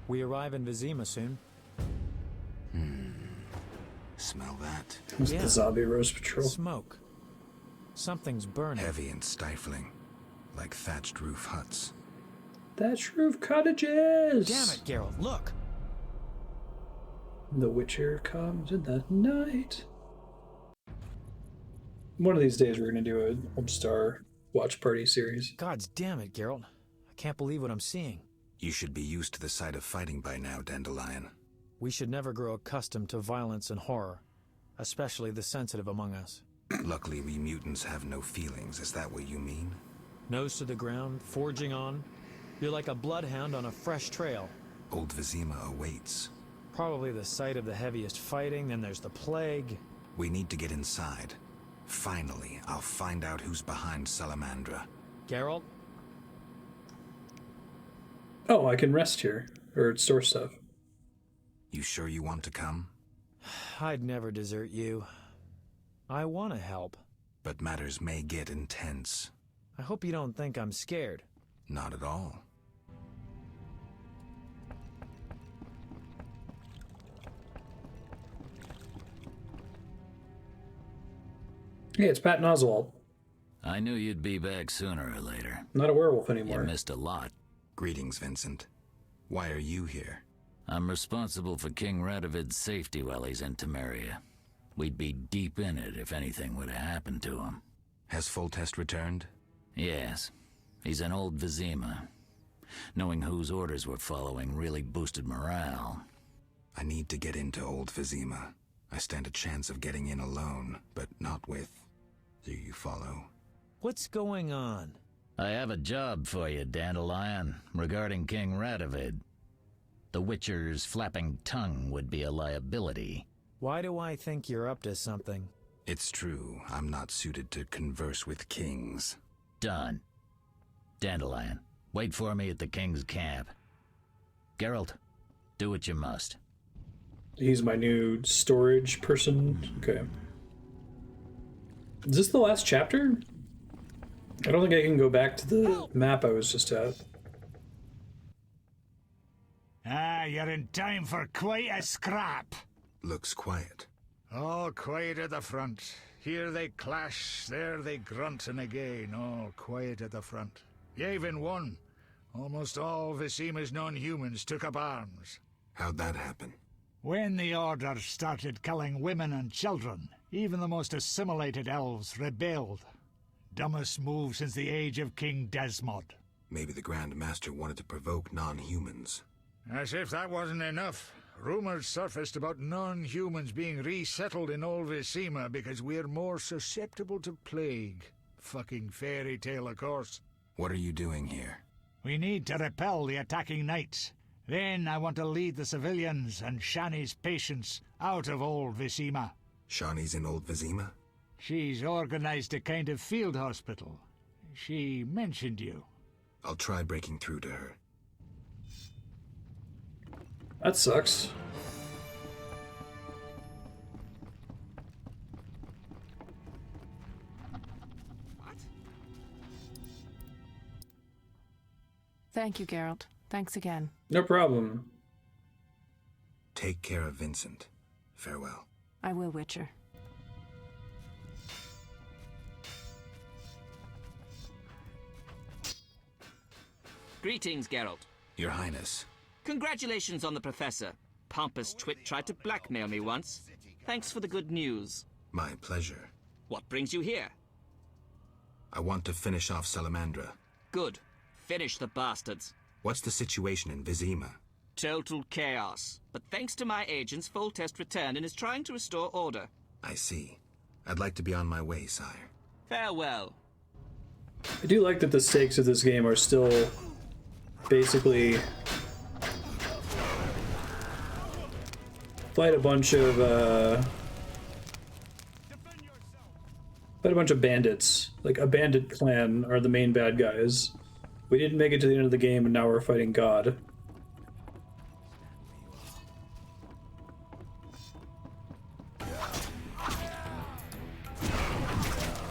We arrive in Vizima soon. Smell that? It's the zombie roast patrol. Smoke. Something's burning. Heavy and stifling, like thatched roof huts. Thatched roof cottages! Damn it, Geralt, look! The Witcher comes in the night. One of these days we're going to do a Old Star watch party series. Gods damn it, Geralt. I can't believe what I'm seeing. You should be used to the sight of fighting by now, Dandelion. We should never grow accustomed to violence and horror, especially the sensitive among us. Luckily, we mutants have no feelings. Is that what you mean? Nose to the ground, forging on. You're like a bloodhound on a fresh trail. Old Vizima awaits. Probably the site of the heaviest fighting, then there's the plague. We need to get inside. Finally, I'll find out who's behind Salamandra. Geralt? Oh, I can rest here. Or store stuff. You sure you want to come? I'd never desert you. I want to help. But matters may get intense. I hope you don't think I'm scared. Not at all. Hey, it's Patton Oswalt. I knew you'd be back sooner or later. Not a werewolf anymore. You missed a lot. Greetings, Vincent. Why are you here? I'm responsible for King Radovid's safety while he's in Temeria. We'd be deep in it if anything would have happened to him. Has Foltest returned? Yes. He's in Old Vizima. Knowing whose orders we're following really boosted morale. I need to get into Old Vizima. I stand a chance of getting in alone, but not with... Do you follow? What's going on? I have a job for you, Dandelion, regarding King Radovid. The Witcher's flapping tongue would be a liability. Why do I think you're up to something? It's true. I'm not suited to converse with kings. Done. Dandelion, wait for me at the King's camp. Geralt, do what you must. He's my new storage person. Okay. Is this the last chapter? I don't think I can go back to the map I was just at. Ah, you're in time for quite a scrap. Looks quiet. All quiet at the front. Here they clash, there they grunt, and again, all quiet at the front. Yavin won. Almost all Vizima's non-humans took up arms. How'd that happen? When the Order started killing women and children, even the most assimilated elves rebelled. Dumbest move since the age of King Desmod. Maybe the Grand Master wanted to provoke non-humans. As if that wasn't enough. Rumors surfaced about non-humans being resettled in Old Vizima because we're more susceptible to plague. Fucking fairy tale, of course. What are you doing here? We need to repel the attacking knights. Then I want to lead the civilians and Shani's patients out of Old Vizima. Shani's in Old Vizima? She's organized a kind of field hospital. She mentioned you. I'll try breaking through to her. That sucks. Thank you, Geralt. Thanks again. No problem. Take care of Vincent. Farewell. I will, Witcher. Greetings, Geralt. Your Highness. Congratulations on the Professor. Pompous twit tried to blackmail me once. Thanks for the good news. My pleasure. What brings you here? I want to finish off Salamandra. Good. Finish the bastards. What's the situation in Vizima? Total chaos. But thanks to my agents, Foltest returned and is trying to restore order. I see. I'd like to be on my way, sire. Farewell. I do like that the stakes of this game are still basically fight a bunch of bandits. Like a bandit clan are the main bad guys. We didn't make it to the end of the game and now we're fighting God.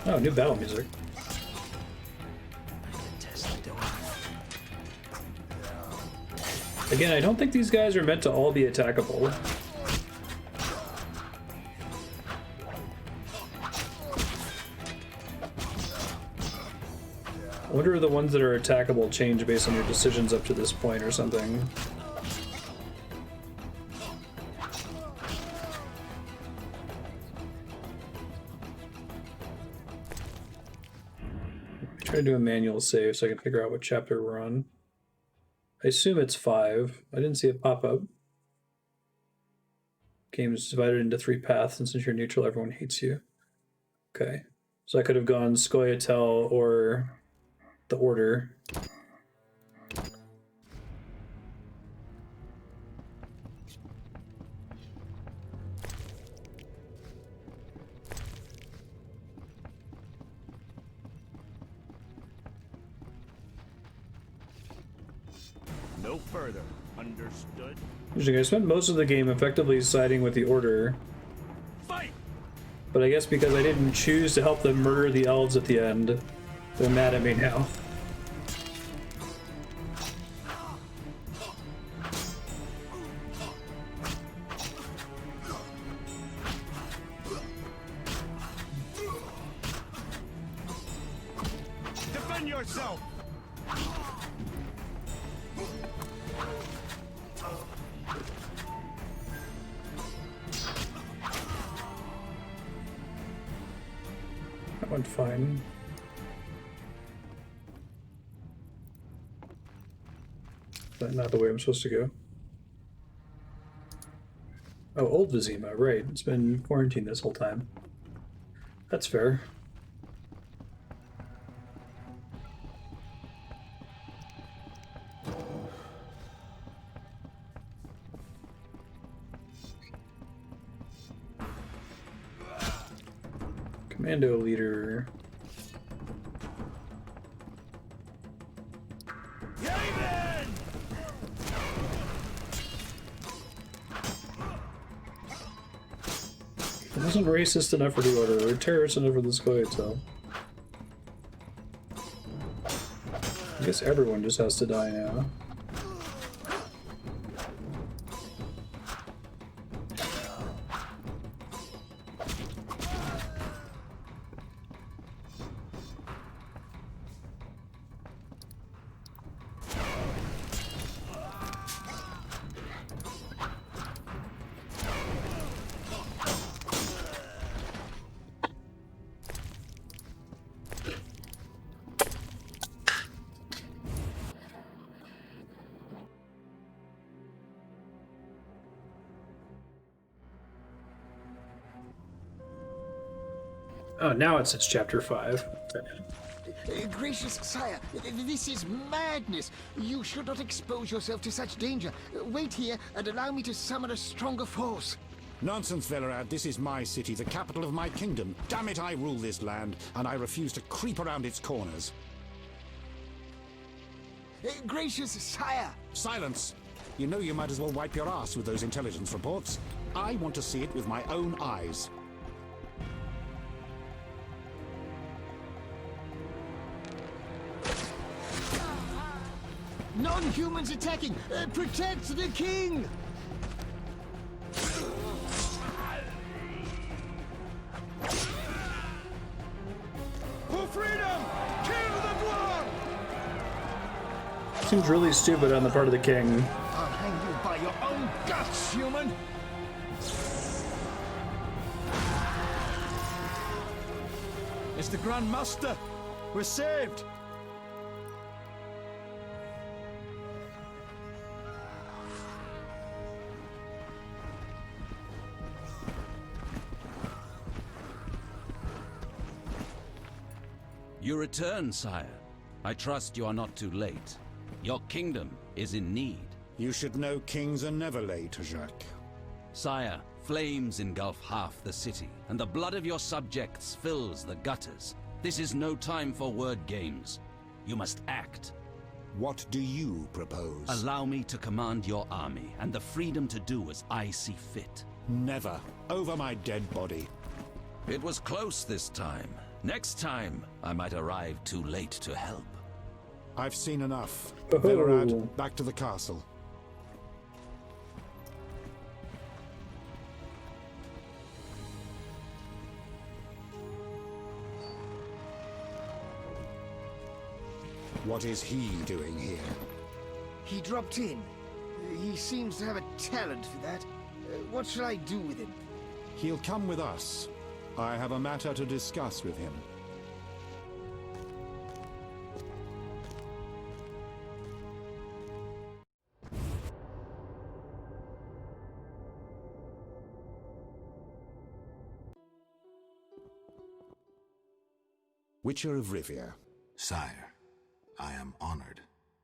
Oh, new battle music. Again, I don't think these guys are meant to all be attackable. I wonder if the ones that are attackable change based on your decisions up to this point or something. Try to do a manual save so I can figure out what chapter we're on. I assume it's 5. I didn't see it pop up. game is divided into 3 paths, and since you're neutral, everyone hates you. Okay. So I could have gone Scoia'tael or the Order. No further. Understood? I spent most of the game effectively siding with the Order. Fight! But I guess because I didn't choose to help them murder the elves at the end, they're mad at me now. Defend yourself! That went fine. But not the way I'm supposed to go. Oh, old Vizima, right. It's been quarantined this whole time. That's fair. Commando leader. It wasn't racist enough for the Order, or terrorist enough for the Scoia'tael. I guess everyone just has to die now. Oh, now it says chapter 5. Gracious sire, this is madness. You should not expose yourself to such danger. Wait here and allow me to summon a stronger force. Nonsense, Velerad. This is my city, the capital of my kingdom. Damn it, I rule this land, and I refuse to creep around its corners. Gracious sire! Silence! You know you might as well wipe your ass with those intelligence reports. I want to see it with my own eyes. Non-humans attacking! Protect the king! For freedom! Kill the dwarf! Seems really stupid on the part of the king. I'll hang you by your own guts, human! It's the Grand Master! We're saved! You return, sire. I trust you are not too late. Your kingdom is in need. You should know kings are never late, Jacques. Sire, flames engulf half the city, and the blood of your subjects fills the gutters. This is no time for word games. You must act. What do you propose? Allow me to command your army, and the freedom to do as I see fit. Never. Over my dead body. It was close this time. Next time, I might arrive too late to help. I've seen enough. Oh. Velerad, back to the castle. What is he doing here? He dropped in. He seems to have a talent for that. What shall I do with him? He'll come with us. I have a matter to discuss with him. Witcher of Rivia. Sire, I am honored.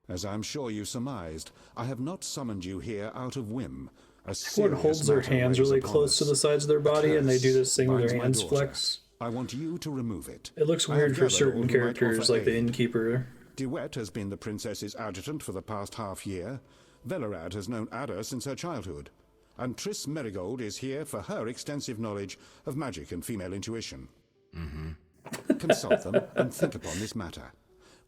As I'm sure you surmised, I have not summoned you here out of whim. Everyone holds their hands really close to the sides of their body, and they do this thing where their hands flex. I want you to remove it. It looks weird for certain characters, like the innkeeper. Duet has been the princess's adjutant for the past half year. Velerad has known Ada since her childhood. And Triss Merigold is here for her extensive knowledge of magic and female intuition. Consult them and think upon this matter.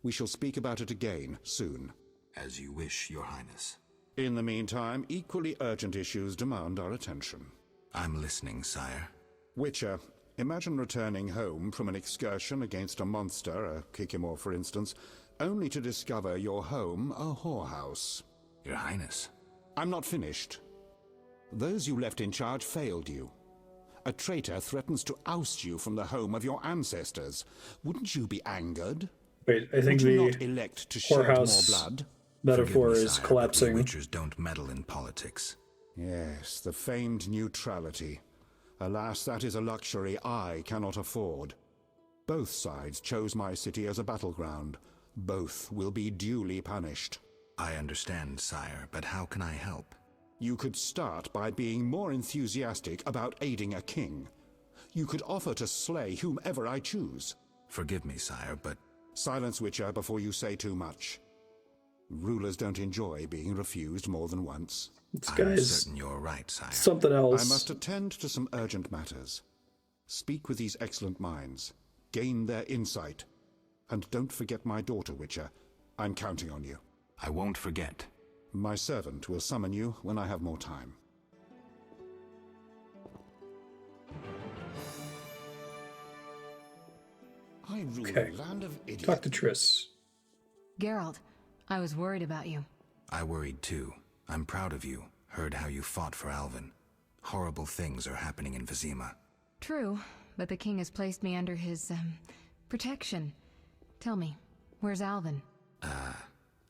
We shall speak about it again soon. As you wish, Your Highness. In the meantime, equally urgent issues demand our attention. I'm listening, sire. Witcher, imagine returning home from an excursion against a monster, a Kikimor for instance, only to discover your home a whorehouse. Your Highness. I'm not finished. Those you left in charge failed you. A traitor threatens to oust you from the home of your ancestors. Wouldn't you be angered? Wait, I think Would you the not elect to shed more whorehouse blood? metaphor Forgive me, is sire, but collapsing. we Witchers don't meddle in politics. Yes, the famed neutrality. Alas, that is a luxury I cannot afford. Both sides chose my city as a battleground. Both will be duly punished. I understand, sire, but how can I help? You could start by being more enthusiastic about aiding a king. You could offer to slay whomever I choose. Forgive me, sire, but... Silence, Witcher, before you say too much. Rulers don't enjoy being refused more than once. This I'm guy's certain you're right, sire. something else. I must attend to some urgent matters. Speak with these excellent minds. Gain their insight. And don't forget my daughter, Witcher. I'm counting on you. I won't forget. My servant will summon you when I have more time. I rule Okay. a land of idiots. Talk to Triss. Geralt, I was worried about you. I worried too. I'm proud of you. Heard how you fought for Alvin. Horrible things are happening in Vizima. True, but the king has placed me under his, protection. Tell me, where's Alvin?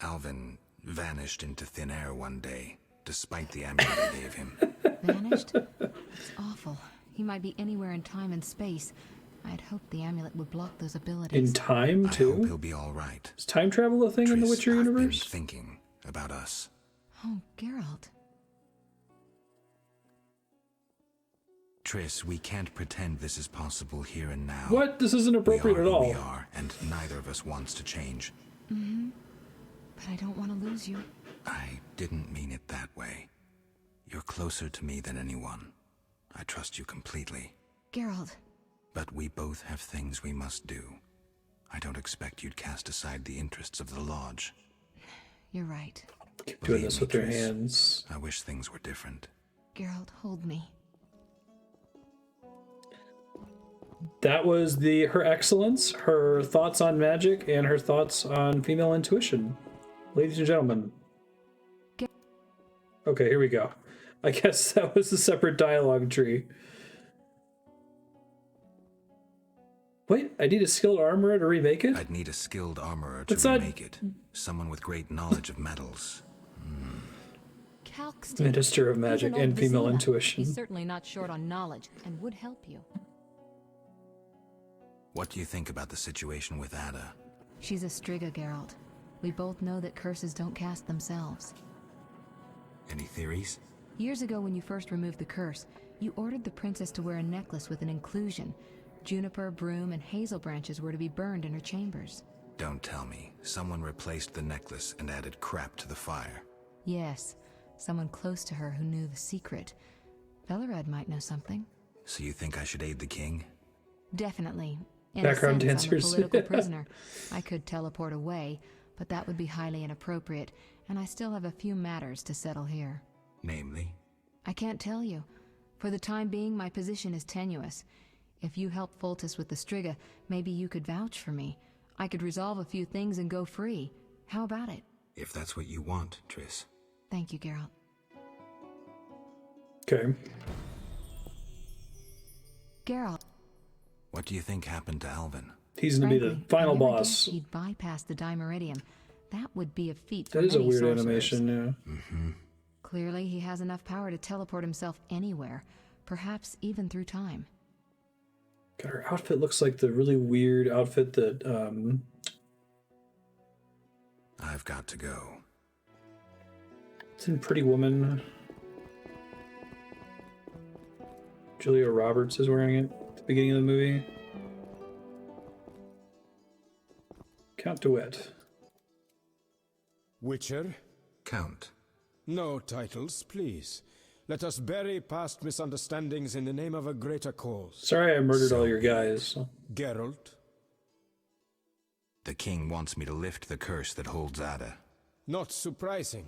Alvin vanished into thin air one day, despite the amulet I gave him. Vanished? It's awful. He might be anywhere in time and space. I'd hoped the amulet would block those abilities. In time, too? I hope he'll be all right. Is time travel a thing in the Triss, Witcher I've been universe? thinking about us. Oh, Geralt. Triss, we can't pretend this is possible here and now. What? This isn't appropriate we are at all. Who we are, and neither of us wants to change. But I don't want to lose you. I didn't mean it that way. You're closer to me than anyone. I trust you completely. Geralt. But we both have things we must do. I don't expect you'd cast aside the interests of the Lodge. You're right. Keep doing this with their Triss, hands. I wish things were different. Geralt, hold me. That was Her Excellence, her thoughts on magic, and her thoughts on female intuition. Ladies and gentlemen. Okay, here we go. I guess that was a separate dialogue tree. Wait, I need a skilled armorer to remake it? I'd need a skilled armorer to That's not- remake it. Someone with great knowledge of metals. Calxton. Minister of He's Magic an old and female Vizima. intuition. He's certainly not short on knowledge and would help you. What do you think about the situation with Ada? She's a Striga, Geralt. We both know that curses don't cast themselves. Any theories? Years ago when you first removed the curse, you ordered the princess to wear a necklace with an inclusion. Juniper, broom, and hazel branches were to be burned in her chambers. Don't tell me. Someone replaced the necklace and added crap to the fire. Yes, someone close to her who knew the secret. Velerad might know something. So you think I should aid the king? Definitely. In Background a sense, dancers. I'm a political prisoner. I could teleport away, but that would be highly inappropriate, and I still have a few matters to settle here. Namely? I can't tell you. For the time being, my position is tenuous. If you help Foltest with the Striga, maybe you could vouch for me. I could resolve a few things and go free. How about it? If that's what you want, Triss. Thank you, Geralt. Okay. Geralt. What do you think happened to Alvin? He's going to be the Frankly, final I never boss. guessed he'd bypass the Dimeridium. That would be a feat for That is a many weird sorcerers. animation, yeah. Clearly, he has enough power to teleport himself anywhere, perhaps even through time. God, her outfit looks like the really weird outfit that I've got to go. it's in Pretty Woman. Julia Roberts is wearing it at the beginning of the movie. Count DeWitt. Witcher? Count. No titles, please. Let us bury past misunderstandings in the name of a greater cause. Sorry I murdered all your guys. Geralt? The king wants me to lift the curse that holds Ada. Not surprising.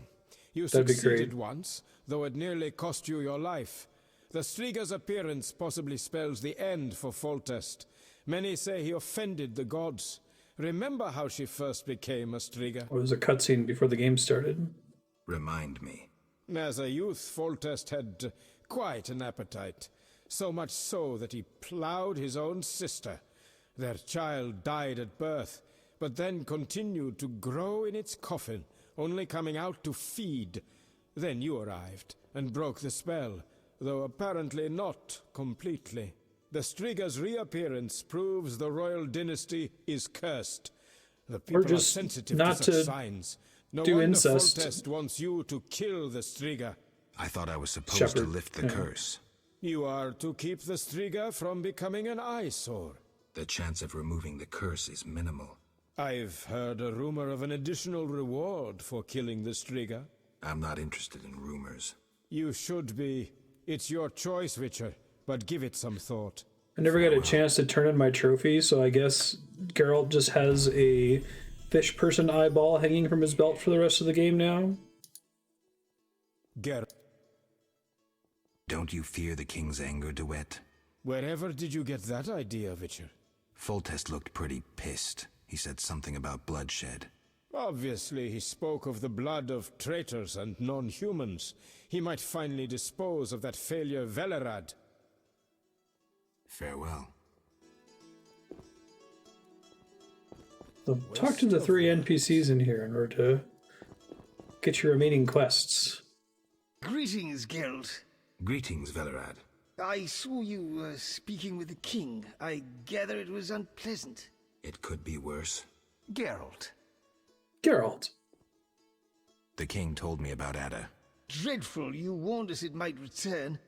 You That'd be succeeded great. once, though it nearly cost you your life. The Striga's appearance possibly spells the end for Foltest. Many say he offended the gods. Remember how she first became a Striga? It was a cutscene before the game started. Remind me. As a youth, Foltest had quite an appetite. So much so that he ploughed his own sister. Their child died at birth, but then continued to grow in its coffin, only coming out to feed. Then you arrived and broke the spell, though apparently not completely. The Striga's reappearance proves the royal dynasty is cursed. The people are just sensitive not to such to signs. No do wonder incest. Foltest wants you to kill the Striga. I thought I was supposed to lift the yeah. curse. You are to keep the Striga from becoming an eyesore. The chance of removing the curse is minimal. I've heard a rumor of an additional reward for killing the Striga. I'm not interested in rumors. You should be. It's your choice, Witcher, but give it some thought. I never got a chance to turn in my trophy, so I guess Geralt just has a fish person eyeball hanging from his belt for the rest of the game now. Geralt. Don't you fear the king's anger, DeWitt? Wherever did you get that idea, Witcher? Foltest looked pretty pissed. He said something about bloodshed. Obviously, he spoke of the blood of traitors and non-humans. He might finally dispose of that failure Velerad. Farewell. So talk to the 3 NPCs in here in order to get your remaining quests. Greetings, Geralt. Greetings, Velerad. I saw you speaking with the king. I gather it was unpleasant. It could be worse. Geralt. Geralt. The king told me about Ada. Dreadful. You warned us it might return.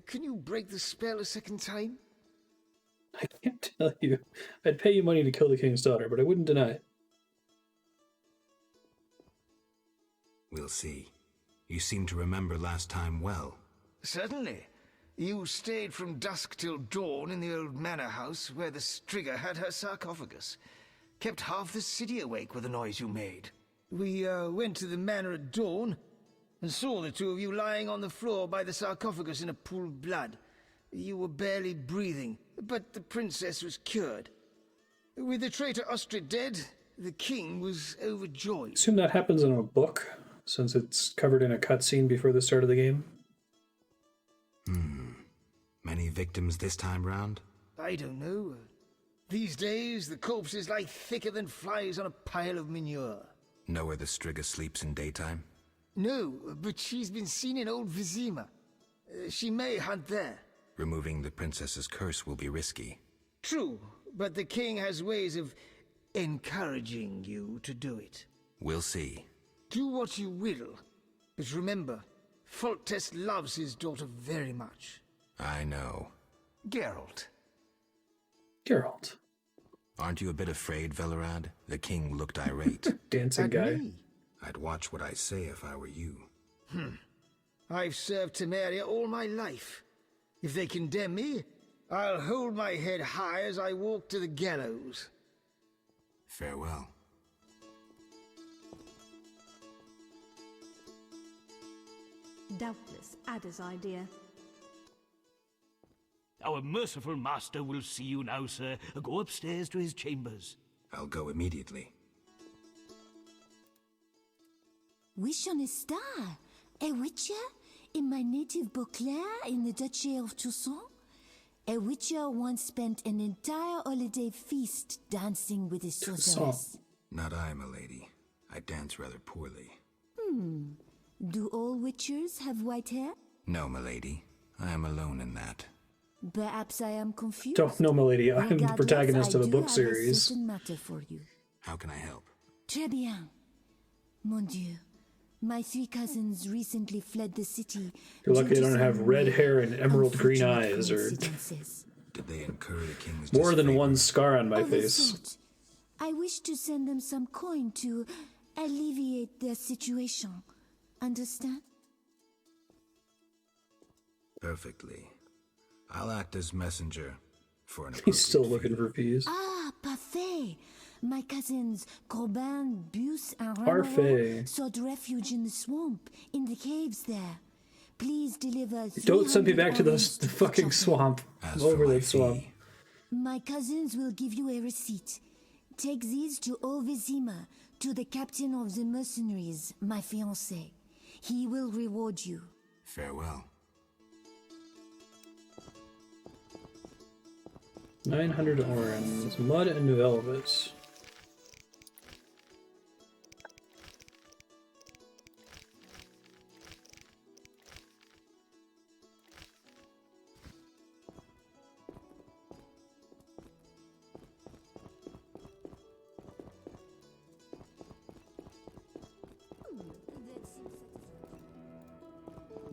Can you break the spell a second time? I can't tell you. I'd pay you money to kill the king's daughter, but I wouldn't deny it. We'll see. You seem to remember last time well. Certainly. You stayed from dusk till dawn in the old manor house where the Striga had her sarcophagus. Kept half the city awake with the noise you made. We went to the manor at dawn and saw the two of you lying on the floor by the sarcophagus in a pool of blood. You were barely breathing, but the princess was cured. With the traitor Ostrid dead, the king was overjoyed. I assume that happens in a book, since it's covered in a cutscene before the start of the game. Many victims this time round? I don't know. These days, the corpses lie thicker than flies on a pile of manure. Know where the Striga sleeps in daytime? No, but she's been seen in Old Vizima. She may hunt there. Removing the princess's curse will be risky. True, but the king has ways of encouraging you to do it. We'll see. Do what you will, but remember, Foltest loves his daughter very much. I know. Geralt. Geralt. Aren't you a bit afraid, Velerad? The king looked irate. Dancing guy. Me? I'd watch what I say if I were you. I've served Temeria all my life. If they condemn me, I'll hold my head high as I walk to the gallows. Farewell. Doubtless Ada's idea. Our merciful master will see you now, sir. Go upstairs to his chambers. I'll go immediately. Wish on a star? A witcher? In my native Beauclair, in the Duchy of Toussaint? A witcher once spent an entire holiday feast dancing with a sorceress. Not I, milady. I dance rather poorly. Do all witchers have white hair? No, milady. I am alone in that. Perhaps I am confused. Don't know, milady. I'm the Regardless, protagonist of I a do book have series. A certain matter for you. How can I help? Très bien. Mon Dieu. My 3 cousins recently fled the city. You're lucky due they to don't have some red hair and emerald green unfortunate eyes, or coincidences. Did they incur the king's more than disfavor? one scar on my Of a face. sort. I wish to send them some coin to alleviate their situation. Understand? Perfectly. I'll act as messenger for an He's still looking for peas. Ah, parfait. My cousins Corbin, Buse, and Parfait. Ramon sought refuge in the swamp, in the caves there. Please deliver. Don't send me back to 300 the fucking swamp. I'm over that swamp. My cousins will give you a receipt. Take these to Ovizima, to the captain of the mercenaries, my fiancé. He will reward you. Farewell. 900 orens, mud and velvet.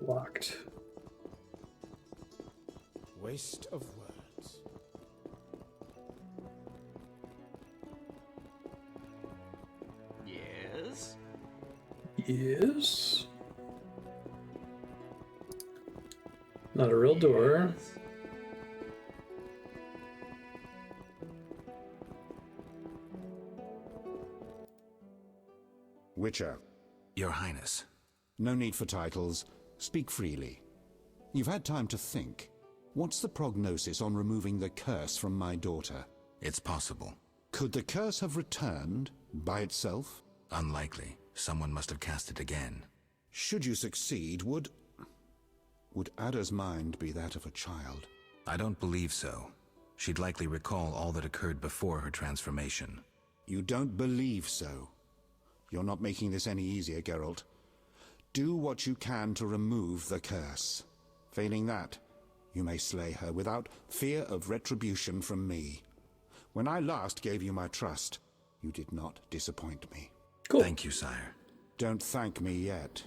Locked. Waste of words. Yes? Yes. Not a real door. Witcher. Your Highness. No need for titles. Speak freely. You've had time to think. What's the prognosis on removing the curse from my daughter? It's possible. Could the curse have returned by itself? Unlikely. Someone must have cast it again. Should you succeed, would Ada's mind be that of a child? I don't believe so. She'd likely recall all that occurred before her transformation. You don't believe so? You're not making this any easier, Geralt. Do what you can to remove the curse. Failing that, you may slay her without fear of retribution from me. When I last gave you my trust, you did not disappoint me. Cool. Thank you, sire. Don't thank me yet.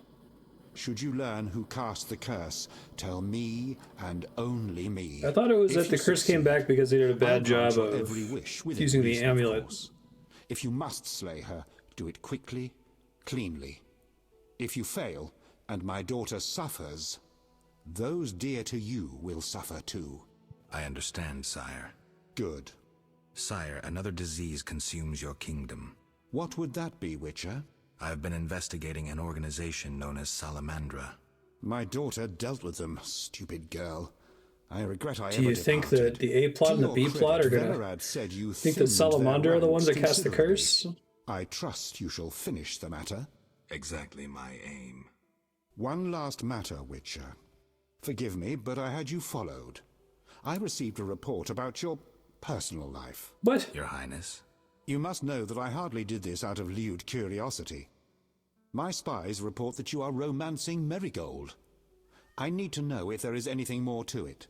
Should you learn who cast the curse, tell me and only me. I thought it was If that the you curse came succeed, back because they did a I'll bad grant job your of every wish within using the reason, of amulet. course. If you must slay her, do it quickly, cleanly. If you fail, and my daughter suffers, those dear to you will suffer too. I understand, sire. Good. Sire, another disease consumes your kingdom. What would that be, Witcher? I've been investigating an organization known as Salamandra. My daughter dealt with them, stupid girl. I regret I Do ever you think departed. that the A plot To and the your B plot are credit, gonna Velerad said you think that thinned their Salamandra are the ones that ranks cast the considerably. curse? I trust you shall finish the matter. Exactly my aim. One last matter, Witcher. Forgive me, but I had you followed. I received a report about your personal life. What? Your Highness? You must know that I hardly did this out of lewd curiosity. My spies report that you are romancing Marigold. I need to know if there is anything more to it.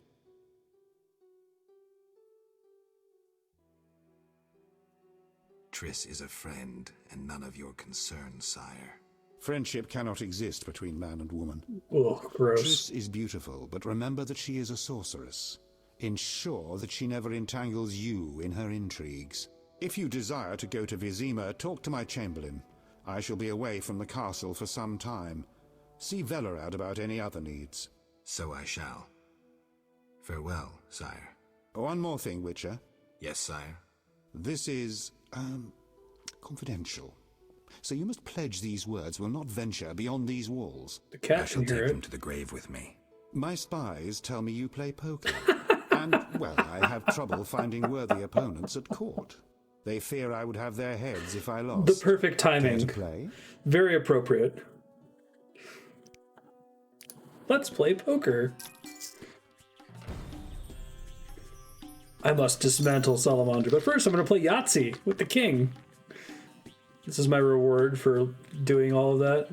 Triss is a friend, and none of your concern, sire. Friendship cannot exist between man and woman. Oh, gross. Triss is beautiful, but remember that she is a sorceress. Ensure that she never entangles you in her intrigues. If you desire to go to Vizima, talk to my chamberlain. I shall be away from the castle for some time. See Velerad about any other needs. So I shall. Farewell, sire. One more thing, Witcher. Yes, sire. This is, confidential. So you must pledge these words will not venture beyond these walls. The cat I shall can hear take it. them to the grave with me. My spies tell me you play poker. And, well, I have trouble finding worthy opponents at court. They fear I would have their heads if I lost. The perfect timing. Care to play? Very appropriate. Let's play poker. I must dismantle Salamandra, but first I'm going to play Yahtzee with the king. This is my reward for doing all of that.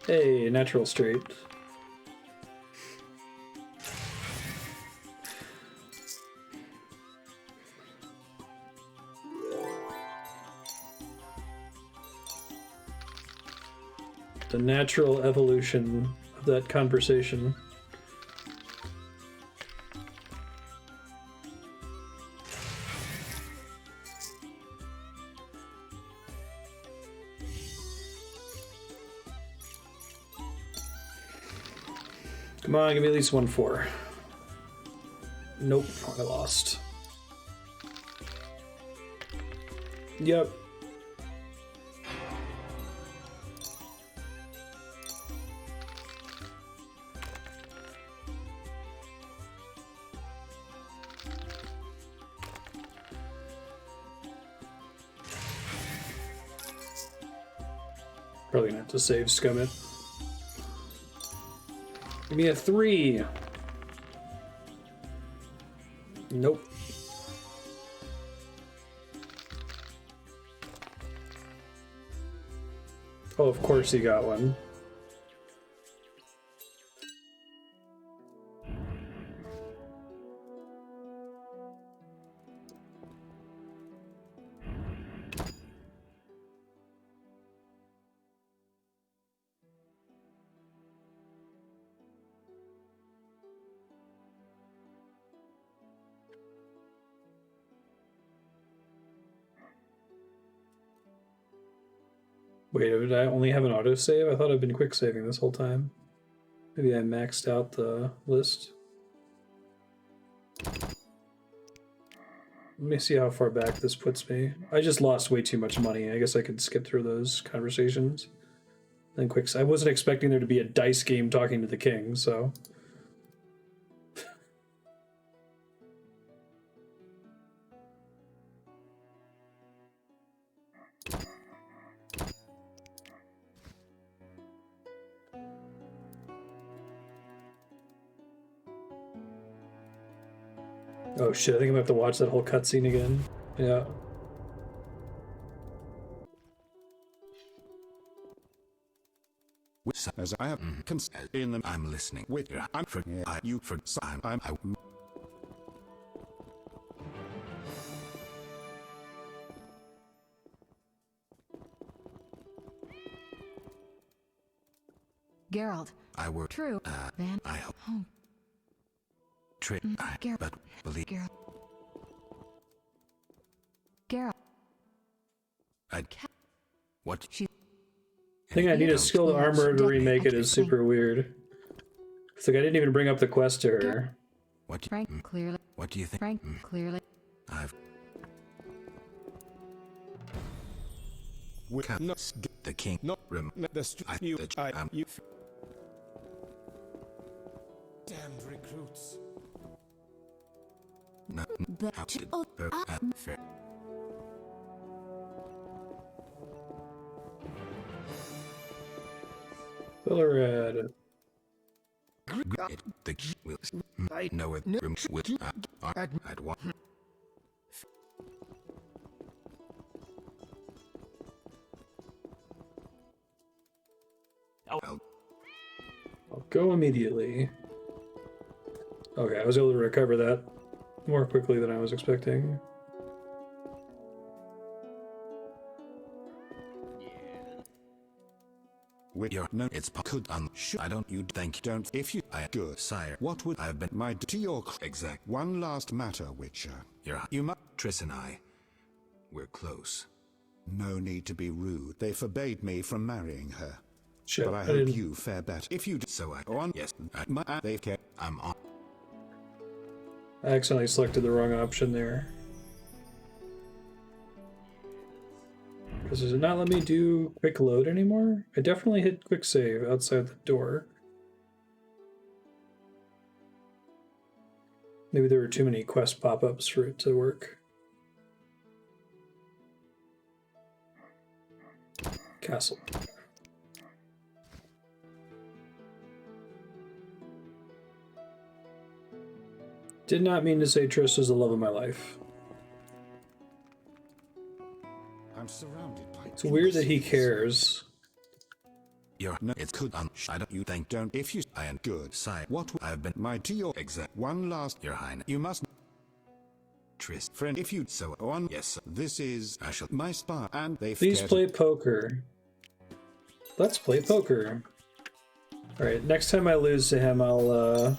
Hey, natural straight. The natural evolution of that conversation. Come on, give me at least 1-4. Nope, I lost. Yep. Probably gonna have to save scum it. Give me a 3. Nope. Oh, of course he got one. Wait, did I only have an autosave? I thought I'd been quick saving this whole time. Maybe I maxed out the list. Let me see how far back this puts me. I just lost way too much money. I guess I could skip through those conversations. Then quick. I wasn't expecting there to be a dice game talking to the king, so. Oh shit, I think I'm gonna have to watch that whole cutscene again. Yeah. As I have in them, I'm listening. With I'm for you for I'm Geralt. I were True. Van. I hope. Oh. Trick. Geralt. But believe. Geralt. Geralt. What? I think I need a skilled armor to remake it is super weird. It's like I didn't even bring up the quest to her. What? Frank, clearly. What do you think? Frank, clearly. I've. We cannot the king. No. You. Damned recruits. No. Fair. Billerad. I know it. I'd want. I'll go immediately. Okay, I was able to recover that more quickly than I was expecting. With your no, it's could I don't you think don't if you I good sire. What would I have been my to your exact one last matter, Witcher? You must Triss and I. We're close. No need to be rude. They forbade me from marrying her. Shit, but I hope you fare better. If you do so, I on yes, they care. I'm on. I accidentally selected the wrong option there. Because does it not let me do quick load anymore? I definitely hit quick save outside the door. Maybe there were too many quest pop-ups for it to work. Castle. Did not mean to say Triss was the love of my life. I'm surrounded by it's weird that he cares. It could I don't you think don't if you I am good sire. What would I have been my to your exact one last your highness. You must Triss friend if you so on yes sir. This is I shall my spy and they please play poker. Let's play poker. Alright, next time I lose to him, I'll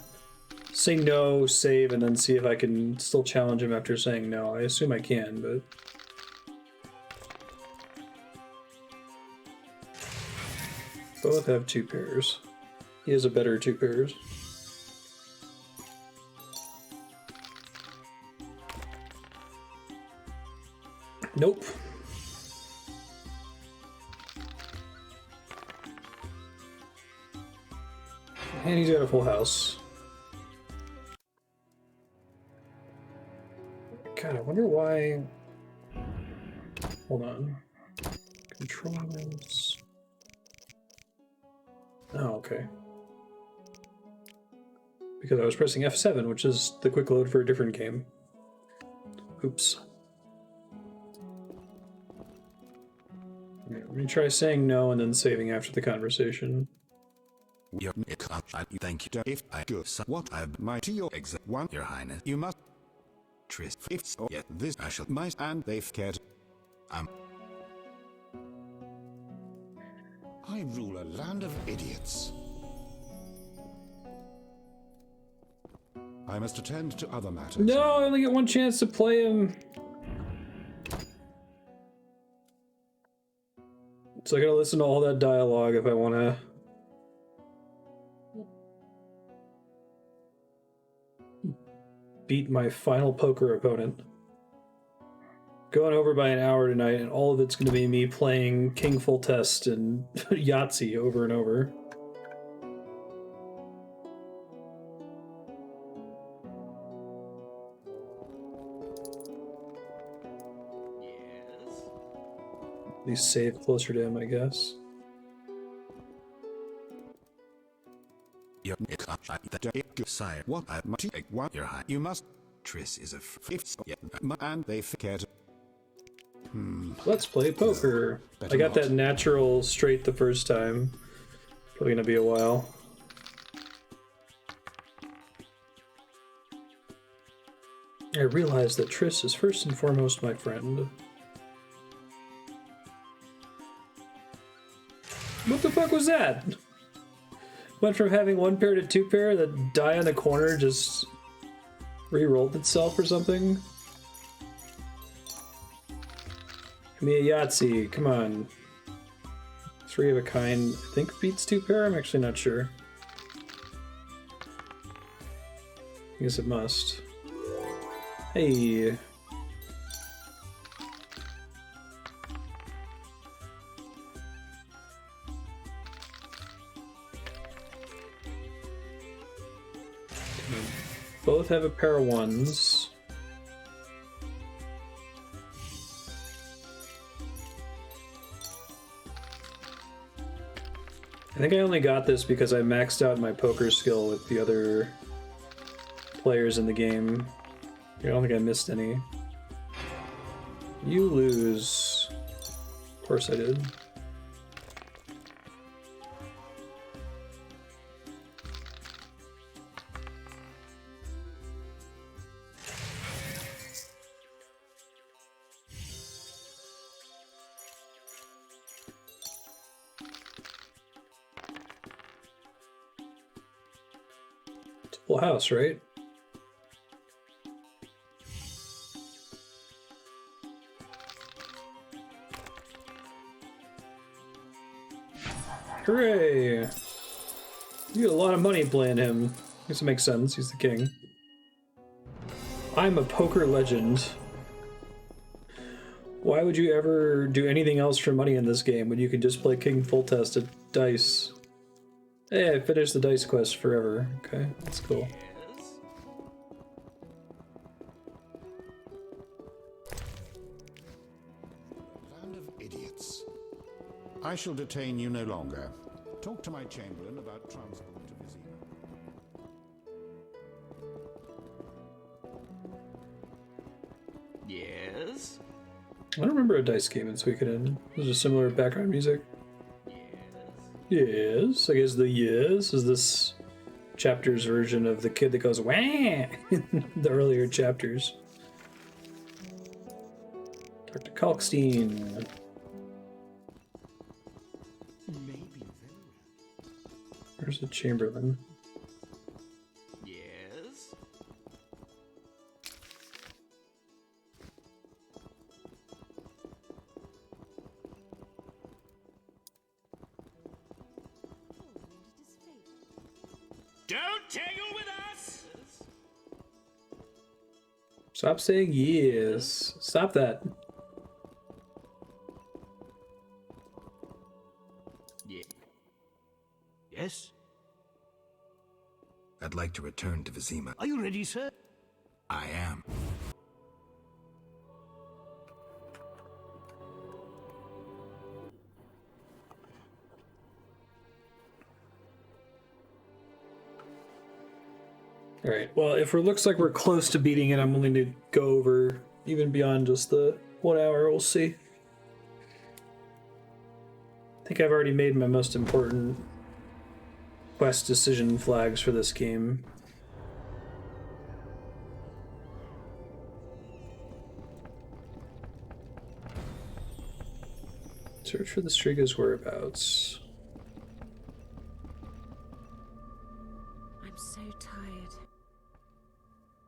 say no, save, and then see if I can still challenge him after saying no. I assume I can, but... Both have 2 pairs. He has a better 2 pairs. Nope. And he's got a full house. God, I wonder why... Hold on. Controls... Oh, okay. Because I was pressing F7, which is the quick load for a different game. Oops. Let me try saying no and then saving after the conversation. Thank you. If I go, what I might to your exact one, Your Highness, you must. Tris, if so, yet this I shall might, and they've cared. I rule a land of idiots. I must attend to other matters. No, I only get one chance to play him. So I gotta listen to all that dialogue if I wanna... beat my final poker opponent. Going over by an hour tonight, and all of it's gonna be me playing King Full Test and Yahtzee over and over. At least save closer to him, I guess. Sire, what I might take one your high. You must. Tris is a fifth, and they forget. Let's play poker. I got that natural straight the first time. Probably gonna be a while. I realize that Tris is first and foremost my friend. What the fuck was that? Went from having 1 pair to 2 pair, that die on the corner just re-rolled itself or something? Give me a Yahtzee, come on. 3 of a kind, I think beats 2 pair? I'm actually not sure. I guess it must. Hey. Both have a pair of 1s. I think I only got this because I maxed out my poker skill with the other players in the game. I don't think I missed any. You lose. Of course I did. Full house, right? Hooray! You get a lot of money playing him. I guess it makes sense, he's the king. I'm a poker legend. Why would you ever do anything else for money in this game when you can just play King Full Test at dice? Hey, I finished the dice quest forever. Okay, that's cool. Land of idiots. I shall detain you no longer. Talk to my chamberlain about transport to Vizima. Yes? I don't remember a dice game in Suikoden. There's a similar background music. Yes, I guess the yes is this chapter's version of the kid that goes wah in the earlier chapters. Dr. Kalkstein. Make Where's the Chamberlain? Yes? Don't tangle with us! Stop saying yes. Stop that. Yeah. Yes? I'd like to return to Vizima. Are you ready, sir? I am. Alright, well, if it looks like we're close to beating it, I'm willing to go over even beyond just the 1 hour. We'll see. I think I've already made my most important quest decision flags for this game. Search for the Striga's whereabouts. I'm so tired.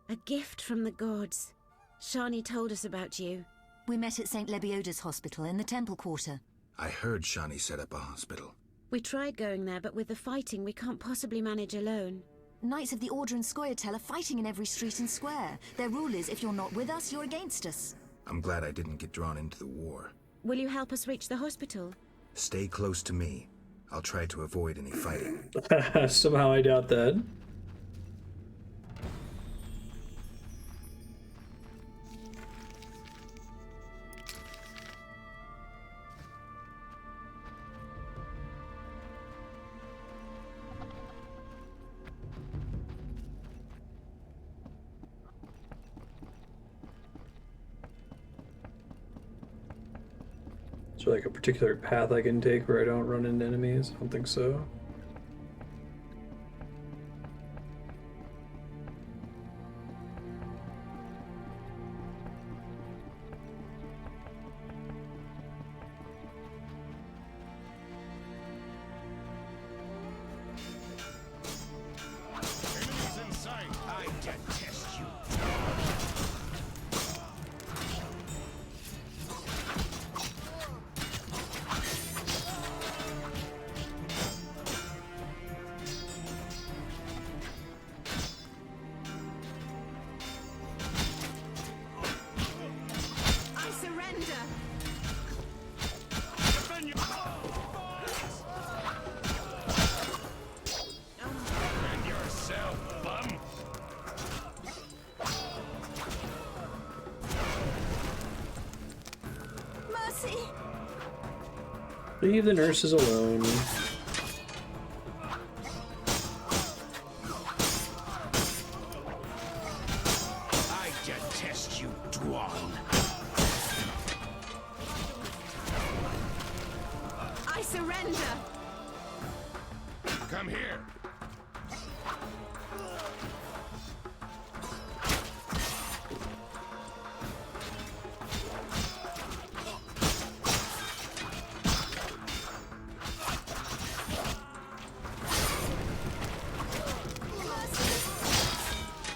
A gift from the gods. Shani told us about you. We met at St. Lebioda's hospital in the Temple Quarter. I heard Shani set up a hospital. We tried going there, but with the fighting, we can't possibly manage alone. Knights of the Order and Scoia'tael are fighting in every street and square. Their rule is, if you're not with us, you're against us. I'm glad I didn't get drawn into the war. Will you help us reach the hospital? Stay close to me. I'll try to avoid any fighting. Somehow I doubt that. Is there like a particular path I can take where I don't run into enemies? I don't think so. Enemies in sight. I detest you. I surrender! And yourself, bum. Mercy! Leave the nurses alone. I detest you, Dwan. I surrender! Come here.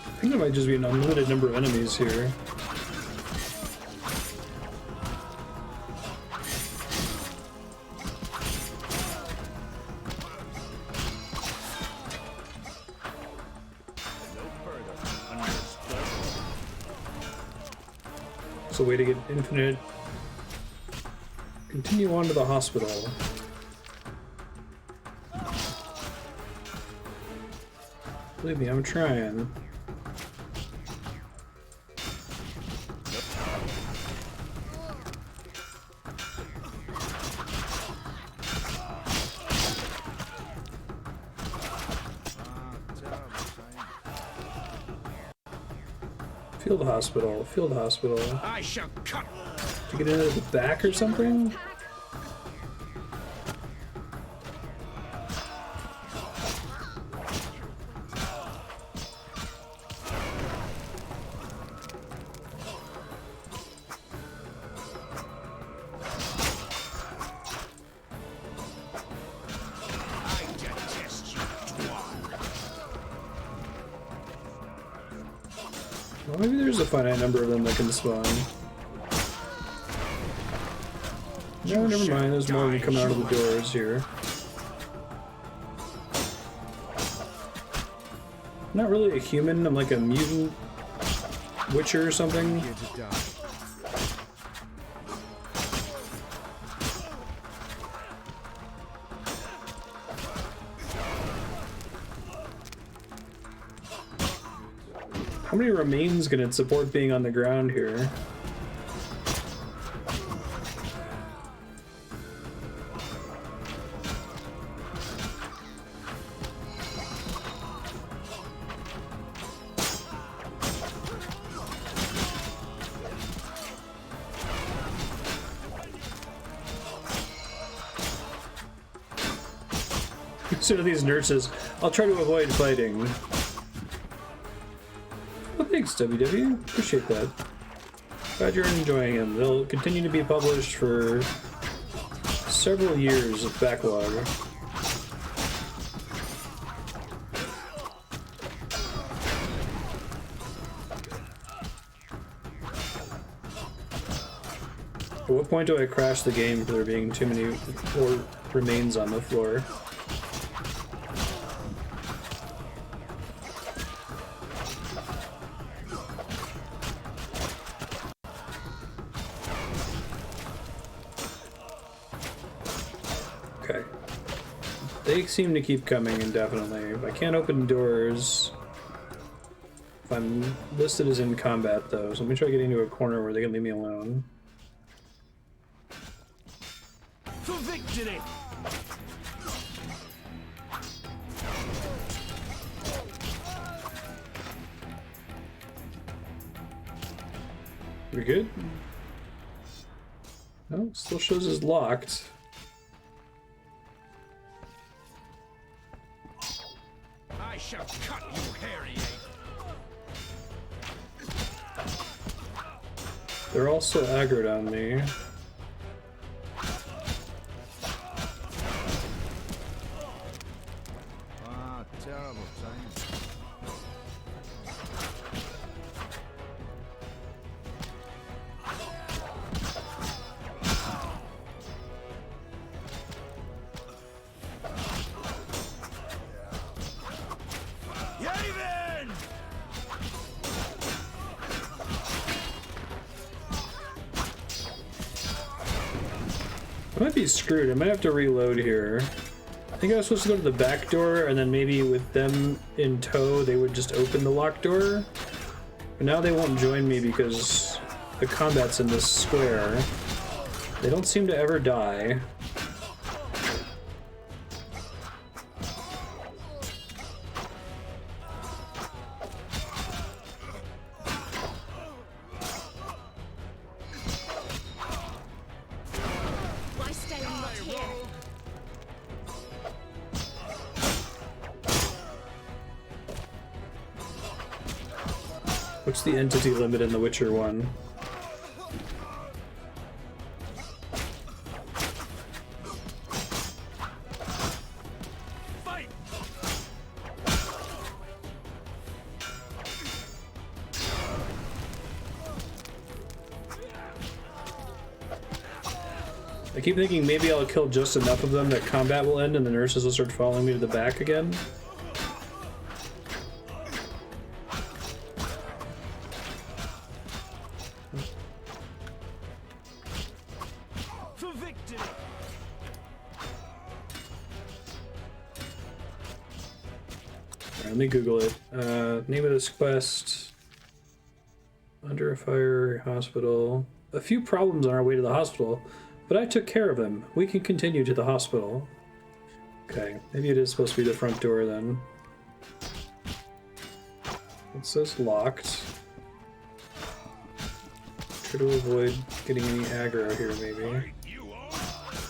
I think there might just be an unlimited number of enemies here. It's a way to get infinite. Continue on to the hospital. Believe me, I'm trying. Field hospital, field hospital. I shall cut. To get into the back or something? I detest you. Maybe there's a finite number of them that can spawn. No, never mind. There's more of them coming out of the doors here. I'm not really a human. I'm like a mutant witcher or something. How many remains can it support being on the ground here? So to these nurses, I'll try to avoid fighting. Well, thanks, WW. Appreciate that. Glad you're enjoying them. They'll continue to be published for several years of backlog. At what point do I crash the game for there being too many remains on the floor? They seem to keep coming indefinitely. I can't open doors if I'm listed as in combat, though, so let me try getting to a corner where they can leave me alone. For victory! We good? No, still shows as locked. I shall cut you, hairy ape. They're all so aggroed on me. Ah, terrible time. I might be screwed. I might have to reload here. I think I was supposed to go to the back door, and then maybe with them in tow, they would just open the locked door. But now they won't join me because the combat's in this square. They don't seem to ever die. What's the entity limit in The Witcher 1? Fight! I keep thinking maybe I'll kill just enough of them that combat will end and the nurses will start following me to the back again. Let me Google it. Name of this quest. Under a fire hospital. A few problems on our way to the hospital, but I took care of them. We can continue to the hospital. Okay, maybe it is supposed to be the front door then. It says locked. Try to avoid getting any aggro here, maybe.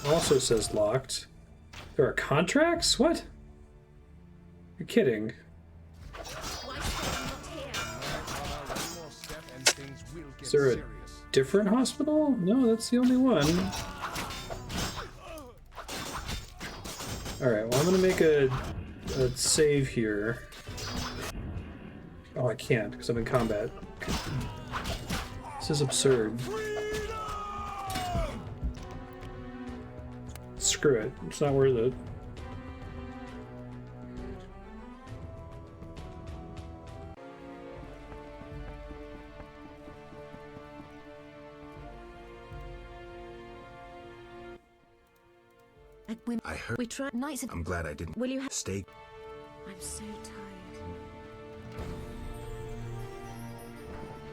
Also says locked. There are contracts? What? You're kidding. Is there a different hospital? No, that's the only one. Alright, well I'm gonna make a save here. Oh, I can't, because I'm in combat. This is absurd. Screw it. It's not worth it. I heard. We tried nights. I'm glad I didn't. Will you stay? I'm so tired.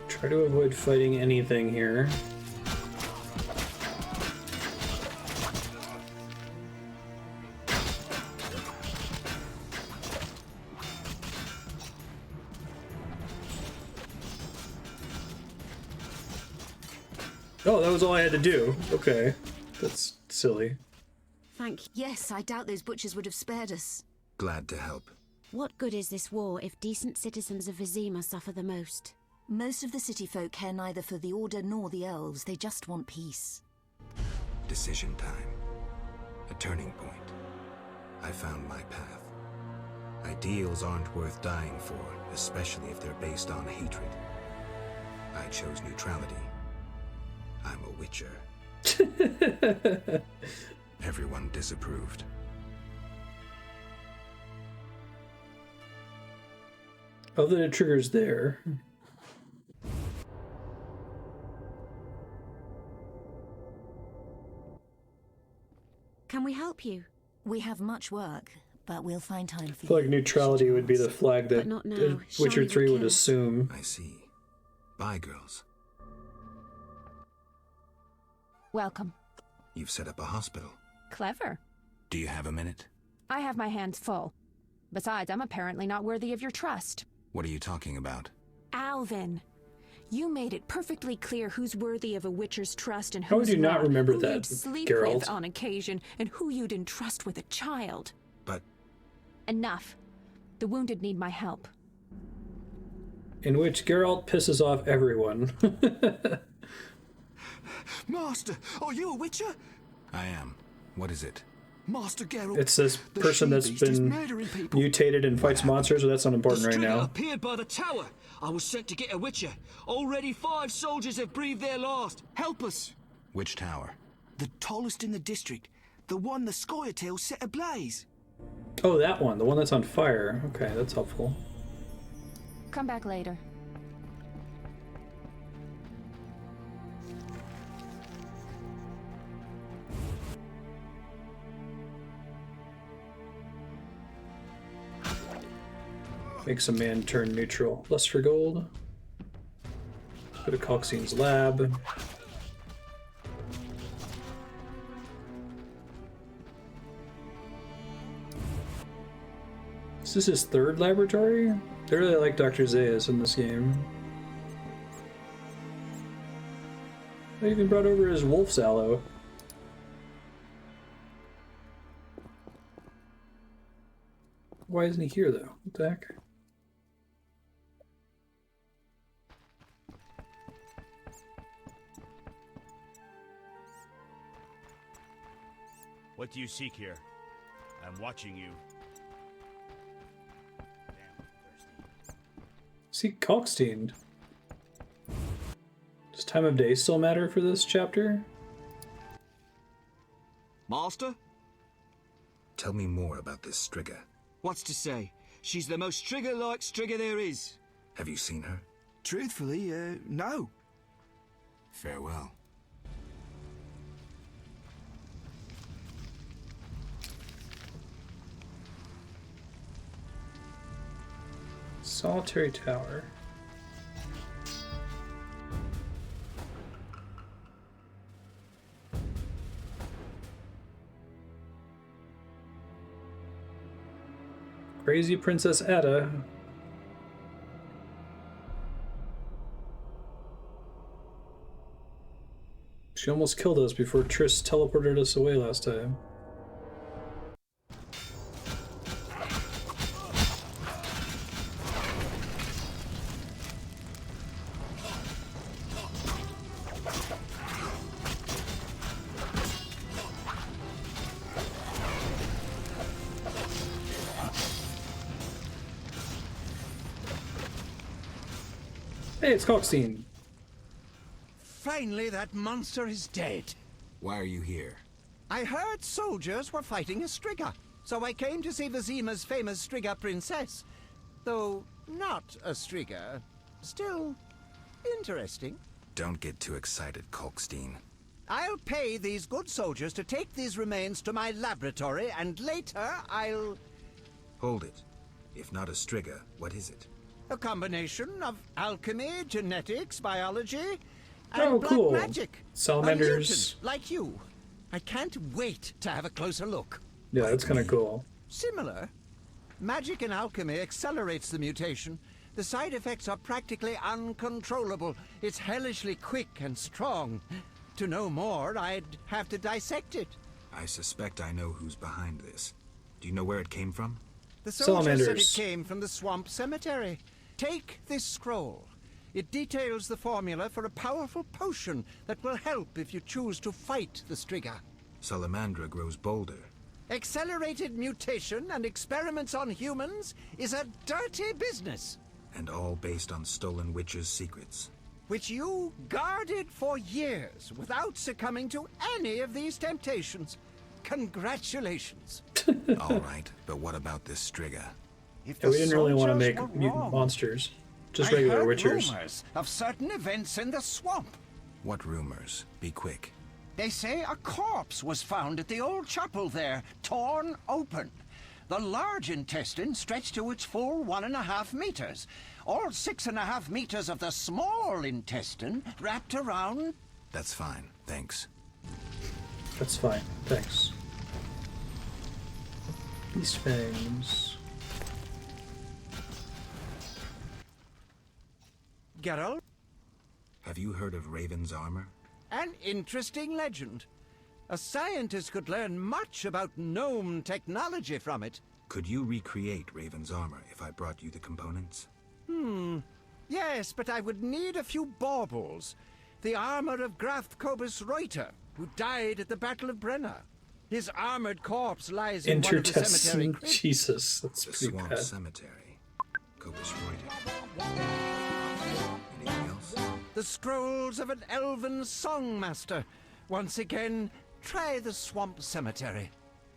Try to avoid fighting anything here. Oh, that was all I had to do. Okay. That's silly. Thank you. Yes, I doubt those butchers would have spared us. Glad to help. What good is this war if decent citizens of Vizima suffer the most? Most of the city folk care neither for the Order nor the elves. They just want peace. Decision time. A turning point. I found my path. Ideals aren't worth dying for, especially if they're based on hatred. I chose neutrality. I'm a witcher. Everyone disapproved. Oh, the trigger's there. Can we help you? We have much work, but we'll find time for I feel like neutrality would be the flag that not now. Witcher Shani 3 would would kill. assume. I see. Bye, girls. Welcome. You've set up a hospital. Clever. Do you have a minute? I have my hands full. Besides, I'm apparently not worthy of your trust. What are you talking about? Alvin, you made it perfectly clear who's worthy of a witcher's trust and How would who's you not remember who that, you'd sleep Geralt? with on occasion, and who you'd entrust with a child. But... Enough. The wounded need my help. In which Geralt pisses off everyone. Master, are you a witcher? I am. What is it? Master Geralt. It's this the person that's she-beast is been murdering people. mutated and fights monsters, so that's not important right Stringer now. appeared by the tower. I was sent to get a witcher. Already 5 soldiers have breathed their last. Help us. Which tower? The tallest in the district. The one the Scoia'tael set ablaze. Oh, that one. The one that's on fire. Okay, that's helpful. Come back later. Makes a man turn neutral. Lust for gold. Go to Coxine's lab. Is this his third laboratory? I really like Dr. Zaius in this game. I even brought over his wolf's aloe. Why isn't he here, though? What the heck? What do you seek here? I'm watching you. See, Kalkstein. Does time of day still matter for this chapter? Master? Tell me more about this Striga. What's to say? She's the most Striga-like Striga there is. Have you seen her? Truthfully, no. Farewell. Solitary Tower. Crazy Princess Ada. She almost killed us before Triss teleported us away last time. Hey, it's Kalkstein. Finally, that monster is dead. Why are you here? I heard soldiers were fighting a Striga, so I came to see Vizima's famous Striga princess. Though not a Striga, still interesting. Don't get too excited, Kalkstein. I'll pay these good soldiers to take these remains to my laboratory, and later I'll... Hold it. If not a Striga, what is it? A combination of alchemy, genetics, biology, and Oh, black cool. magic. Salamanders. A mutant, like you. I can't wait to have a closer look. Yeah, that's kind of cool. Similar. Magic and alchemy accelerates the mutation. The side effects are practically uncontrollable. It's hellishly quick and strong. To know more, I'd have to dissect it. I suspect I know who's behind this. Do you know where it came from? The soldier said it Salamanders. came from the swamp cemetery. Take this scroll. It details the formula for a powerful potion that will help if you choose to fight the Striga. Salamandra grows bolder. Accelerated mutation and experiments on humans is a dirty business. And all based on stolen witches' secrets. Which you guarded for years without succumbing to any of these temptations. Congratulations. All right, but what about this Striga? If Yeah, we the didn't really want to soldiers make were mutant wrong, monsters. Just I regular heard witchers. rumors of certain events in the swamp. What rumors? Be quick. They say a corpse was found at the old chapel there, torn open. The large intestine stretched to its full 1.5 meters. All 6.5 meters of the small intestine wrapped around... That's fine, thanks. That's fine, thanks. These fangs. Geralt? Have you heard of Raven's armor? An interesting legend. A scientist could learn much about gnome technology from it. Could you recreate Raven's armor if I brought you the components? Yes, but I would need a few baubles. The armor of Graf Kobus Reuter, who died at the Battle of Brenna. His armored corpse lies in one of the cemetery Intertestine. crypts. Jesus, that's The pretty Swamp bad. Cemetery. Kobus Reuter. Anything else? The scrolls of an elven songmaster. Once again, try the Swamp Cemetery.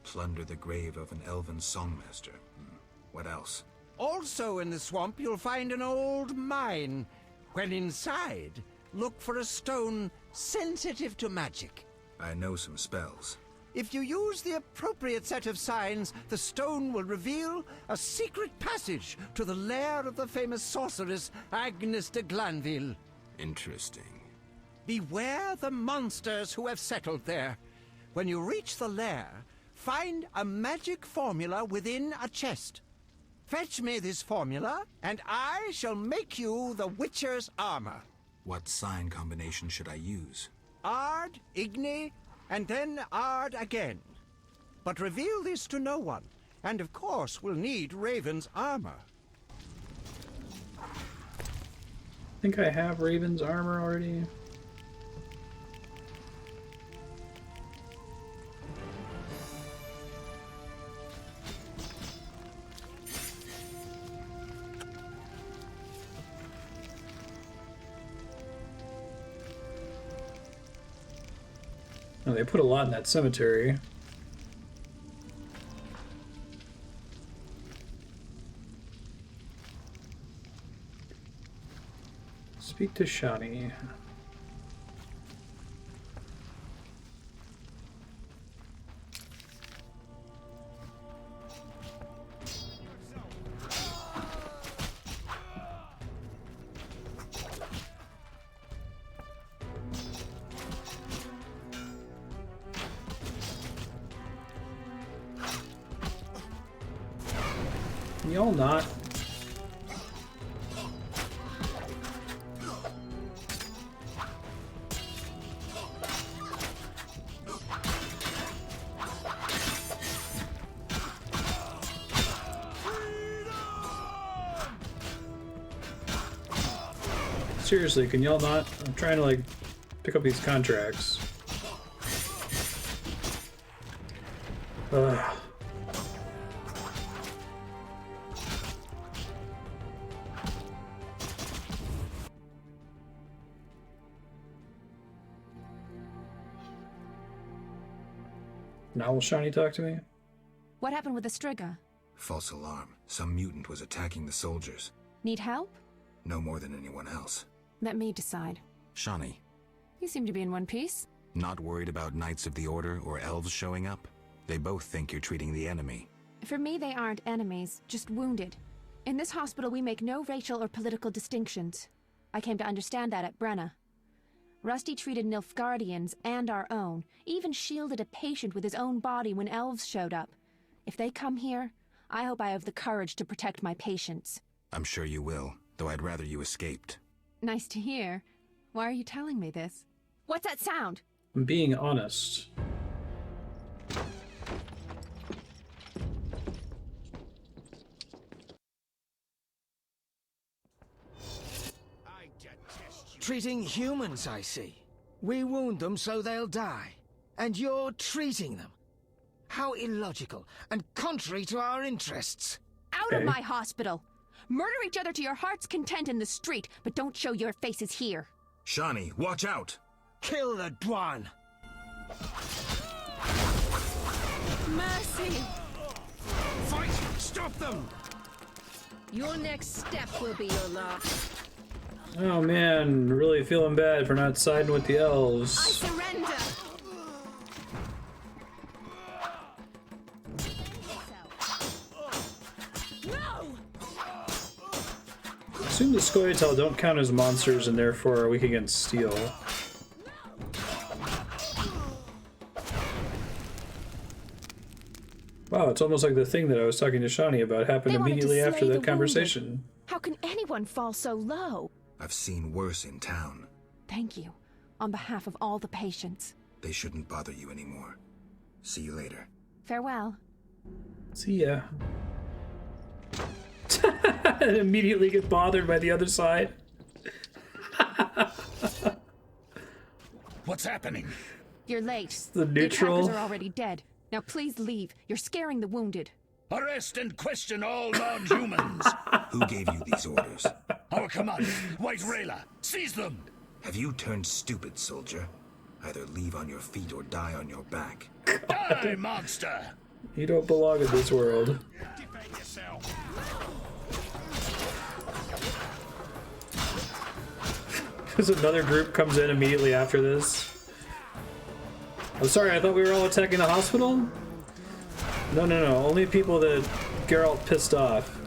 Plunder the grave of an elven songmaster. What else? Also in the swamp, you'll find an old mine. When inside, look for a stone sensitive to magic. I know some spells. If you use the appropriate set of signs, the stone will reveal a secret passage to the lair of the famous sorceress Agnes de Glanville. Interesting. Beware the monsters who have settled there. When you reach the lair, find a magic formula within a chest. Fetch me this formula, and I shall make you the Witcher's armor. What sign combination should I use? Ard, Igni, and then Ard again. But reveal this to no one, and of course we'll need Raven's armor. I think I have Raven's armor already. Oh, they put a lot in that cemetery. Speak to Shani. Can y'all not? Seriously, can y'all not? I'm trying to, like, pick up these contracts. Ugh. Now will Shani talk to me? What happened with the Striga? False alarm. Some mutant was attacking the soldiers. Need help? No more than anyone else. Let me decide. Shani, You seem to be in one piece. not worried about Knights of the Order or elves showing up? They both think you're treating the enemy. For me, they aren't enemies, just wounded. In this hospital, we make no racial or political distinctions. I came to understand that at Brenna. Rusty treated Nilfgaardians and our own, even shielded a patient with his own body when elves showed up. If they come here, I hope I have the courage to protect my patients. I'm sure you will, though I'd rather you escaped. Nice to hear. Why are you telling me this? What's that sound? I'm being honest. Treating humans, I see. We wound them so they'll die. And you're treating them. How illogical and contrary to our interests. Out of my hospital! Murder each other to your heart's content in the street, but don't show your faces here. Shani, watch out! Kill the Dwan! Mercy! Fight! Stop them! Your next step will be your last. Oh man, really feeling bad for not siding with the elves. I surrender! I assume the Scoia'tael don't count as monsters and therefore are weak against steel. Wow, it's almost like the thing that I was talking to Shani about happened immediately after that conversation. How can anyone fall so low? I've seen worse in town. Thank you. On behalf of all the patients. They shouldn't bother you anymore. See you later. Farewell. See ya. Immediately get bothered by the other side. What's happening? You're late. The neutral. The attackers are already dead. Now please leave. You're scaring the wounded. Arrest and question all non-humans. Who gave you these orders? Our commander, White Rayla. Seize them! Have you turned stupid, soldier? Either leave on your feet or die on your back. Die, monster! You don't belong in this world. Defend yourself. Because another group comes in immediately after this. I'm sorry, I thought we were all attacking the hospital? No, no, no. Only people that Geralt pissed off.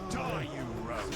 Die, you rogue!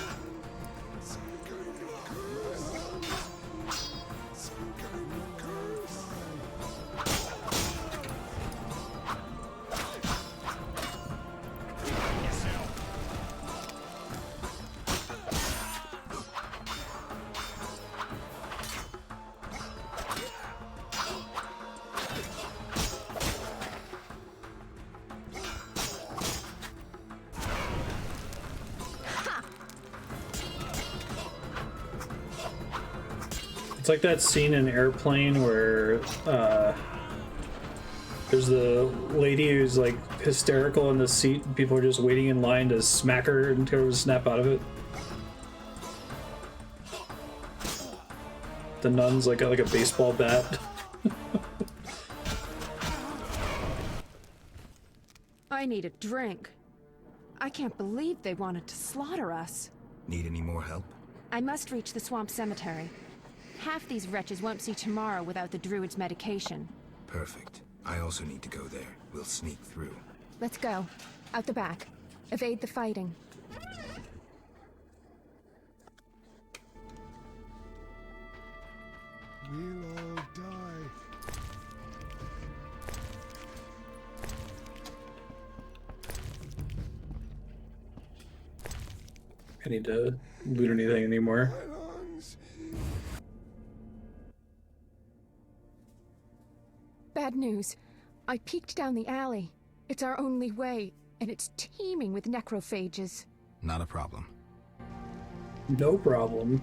It's like that scene in Airplane where there's the lady who's like hysterical in the seat and people are just waiting in line to smack her until her snap out of it. The nun's like got like a baseball bat. I need a drink. I can't believe they wanted to slaughter us. Need any more help? I must reach the swamp cemetery. Half these wretches won't see tomorrow without the druid's medication. Perfect. I also need to go there. We'll sneak through. Let's go. Out the back. Evade the fighting. We'll all die. I need to loot anything anymore. Bad news. I peeked down the alley. It's our only way, and it's teeming with necrophages. Not a problem. No problem.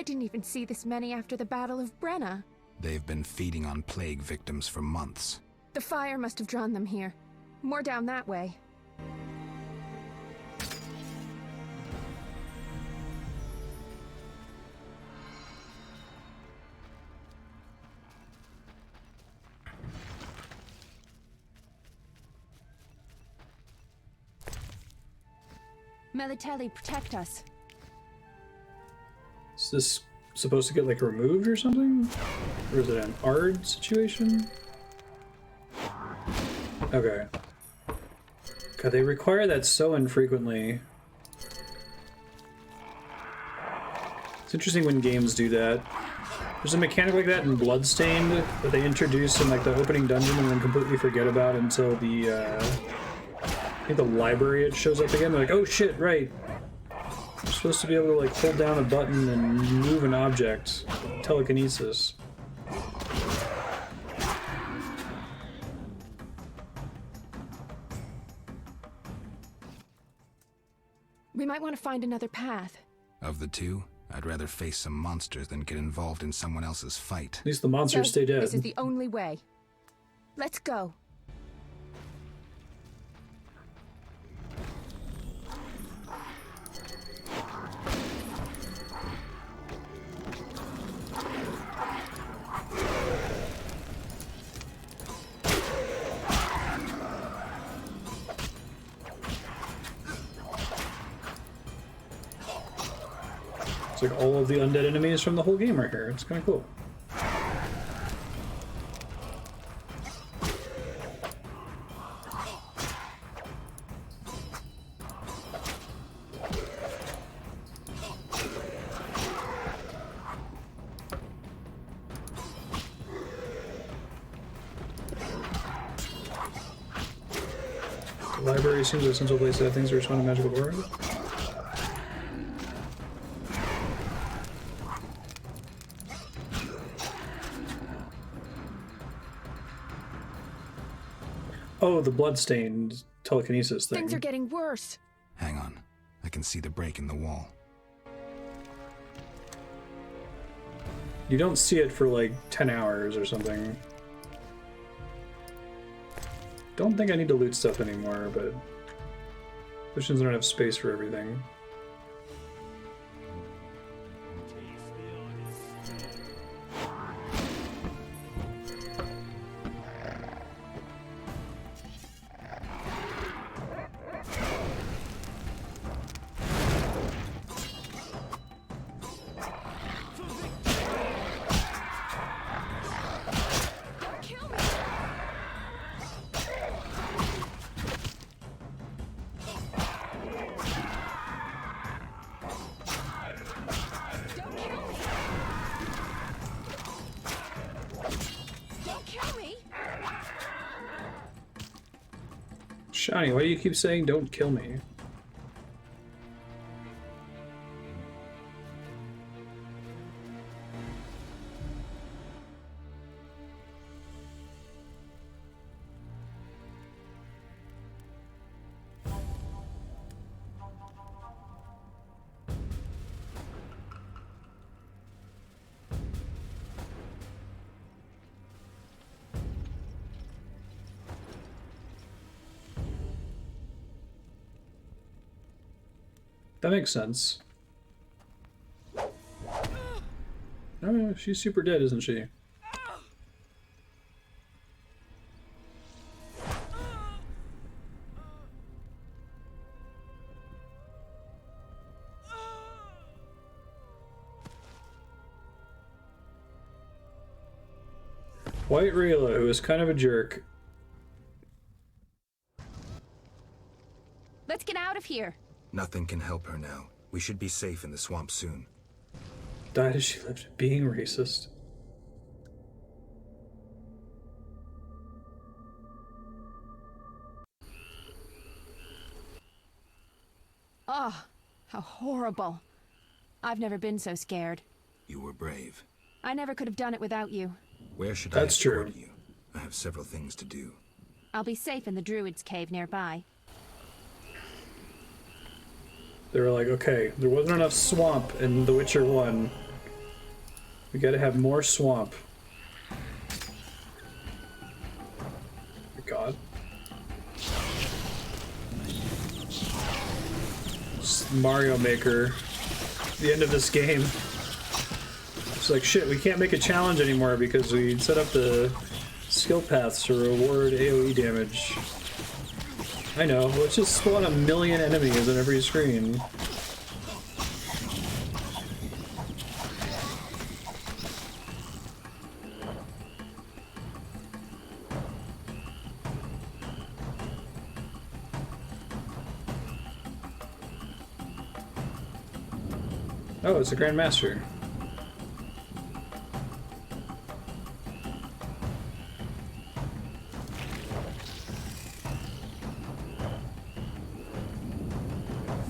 I didn't even see this many after the Battle of Brenna. They've been feeding on plague victims for months. The fire must have drawn them here. More down that way. Melitelli, protect us. Is this supposed to get, like, removed or something? Or is it an Ard situation? Okay. God, they require that so infrequently. It's interesting when games do that. There's a mechanic like that in Bloodstained that they introduce in, like, the opening dungeon and then completely forget about until the, I think the library it shows up again. They're like, oh shit, right. You're supposed to be able to, like, hold down a button and move an object. Telekinesis. We might want to find another path. Of the two, I'd rather face some monsters than get involved in someone else's fight. At least the monsters stay dead. This is the only way. Let's go. It's like all of the undead enemies from the whole game are here. It's kind of cool. The library seems like essential place to have things that respond to magical aura. Oh, the bloodstained telekinesis thing. Things are getting worse. Hang on. I can see the break in the wall. You don't see it for like 10 hours or something. Don't think I need to loot stuff anymore, but missions don't have space for everything. Shani, why do you keep saying don't kill me? That makes sense. Oh, she's super dead, isn't she? White Rayla, who is kind of a jerk. Let's get out of here. Nothing can help her now. We should be safe in the swamp soon. Died as she lived, being racist. Oh, how horrible. I've never been so scared. You were brave. I never could have done it without you. Where should That's I escort you? I have several things to do. I'll be safe in the Druid's cave nearby. They were like, okay, there wasn't enough swamp in The Witcher 1. We gotta have more swamp. Oh my God. Mario Maker. The end of this game. It's like, shit, we can't make a challenge anymore because we set up the skill paths to reward AoE damage. I know, let's just spawn 1,000,000 enemies on every screen. Oh, it's a Grandmaster.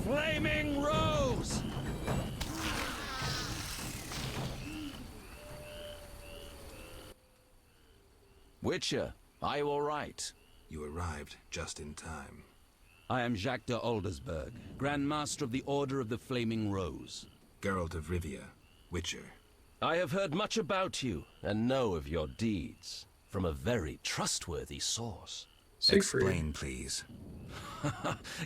Flaming Rose! Witcher, are you all right? You arrived just in time. I am Jacques de Aldersberg, Grand Master of the Order of the Flaming Rose. Geralt of Rivia, Witcher. I have heard much about you and know of your deeds from a very trustworthy source. Explain, please.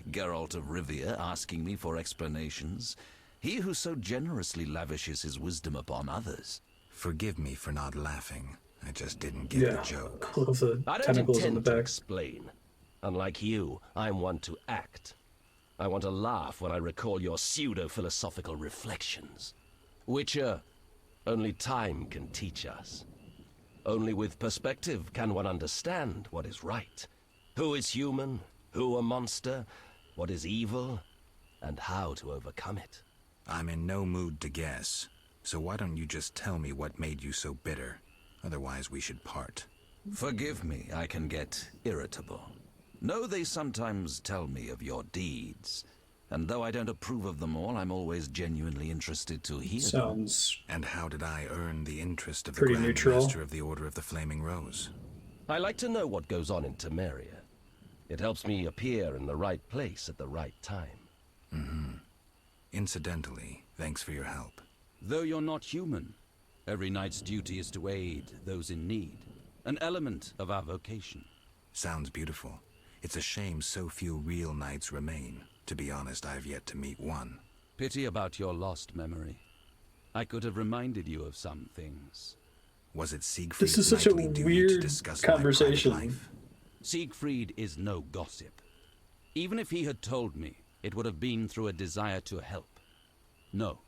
Geralt of Rivia asking me for explanations. He who so generously lavishes his wisdom upon others. Forgive me for not laughing. I just didn't get the joke. I don't intend to explain. Unlike you, I'm one to act. I want to laugh when I recall your pseudo-philosophical reflections. Witcher, only time can teach us. Only with perspective can one understand what is right. Who is human, who a monster, what is evil, and how to overcome it. I'm in no mood to guess, so why don't you just tell me what made you so bitter? Otherwise we should part. Forgive me, I can get irritable. Know they sometimes tell me of your deeds, and though I don't approve of them all, I'm always genuinely interested to hear them. And how did I earn the interest of the pretty Grand neutral. Master of the Order of the Flaming Rose? I like to know what goes on in Temeria. It helps me appear in the right place at the right time. Mm-hmm. Incidentally, thanks for your help. Though you're not human, every knight's duty is to aid those in need. An element of our vocation. Sounds beautiful. It's a shame so few real knights remain. To be honest, I've yet to meet one. Pity about your lost memory. I could have reminded you of some things. Was it Siegfried's This is such a knightly duty to weird discuss my private conversation. life? Siegfried is no gossip. Even if he had told me, it would have been through a desire to help. No,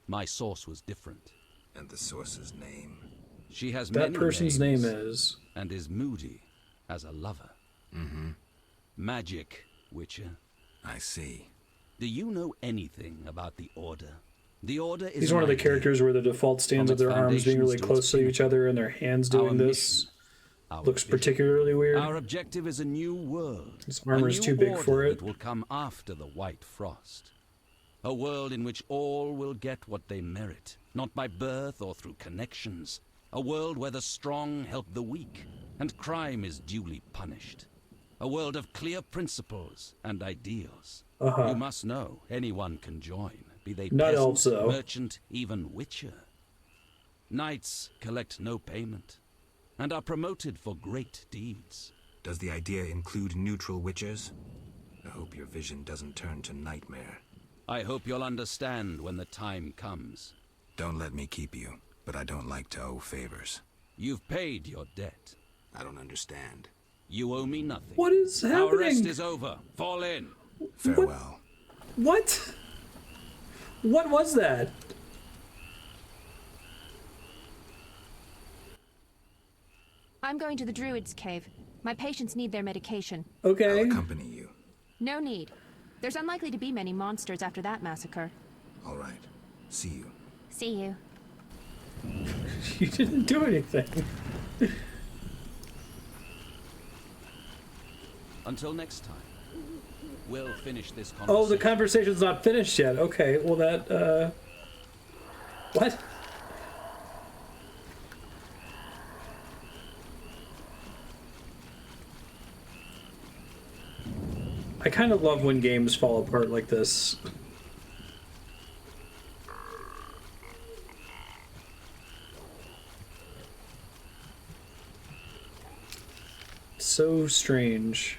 my source was different. And the source's name? She has That many person's names, name is... and is moody as a lover. Mm-hmm. Magic, Witcher. I see. Do you know anything about the Order? The Order is He's one of the idea. characters where the default stands From with its their arms being really foundations to close its to each other and their hands doing Our this. Our Looks vision. particularly weird. Our objective is a new world. His armor A is new too big order for it. that will come after the White Frost. A world in which all will get what they merit, not by birth or through connections. A world where the strong help the weak, and crime is duly punished. A world of clear principles and ideals. Uh-huh. You must know, anyone can join, be they Not peasant, elves, though. merchant, even witcher. Knights collect no payment, and are promoted for great deeds. Does the idea include neutral witchers? I hope your vision doesn't turn to nightmare. I hope you'll understand when the time comes. Don't let me keep you, but I don't like to owe favors. You've paid your debt. I don't understand. You owe me nothing. What is Our happening? rest is over. Fall in. Farewell. What? What was that? I'm going to the Druid's Cave. My patients need their medication. Okay. I'll accompany you. No need. There's unlikely to be many monsters after that massacre. All right. See you. See you. You didn't do anything. Until next time. We'll finish this conversation. Oh, the conversation's not finished yet. Okay, well that, What? I kind of love when games fall apart like this. so strange.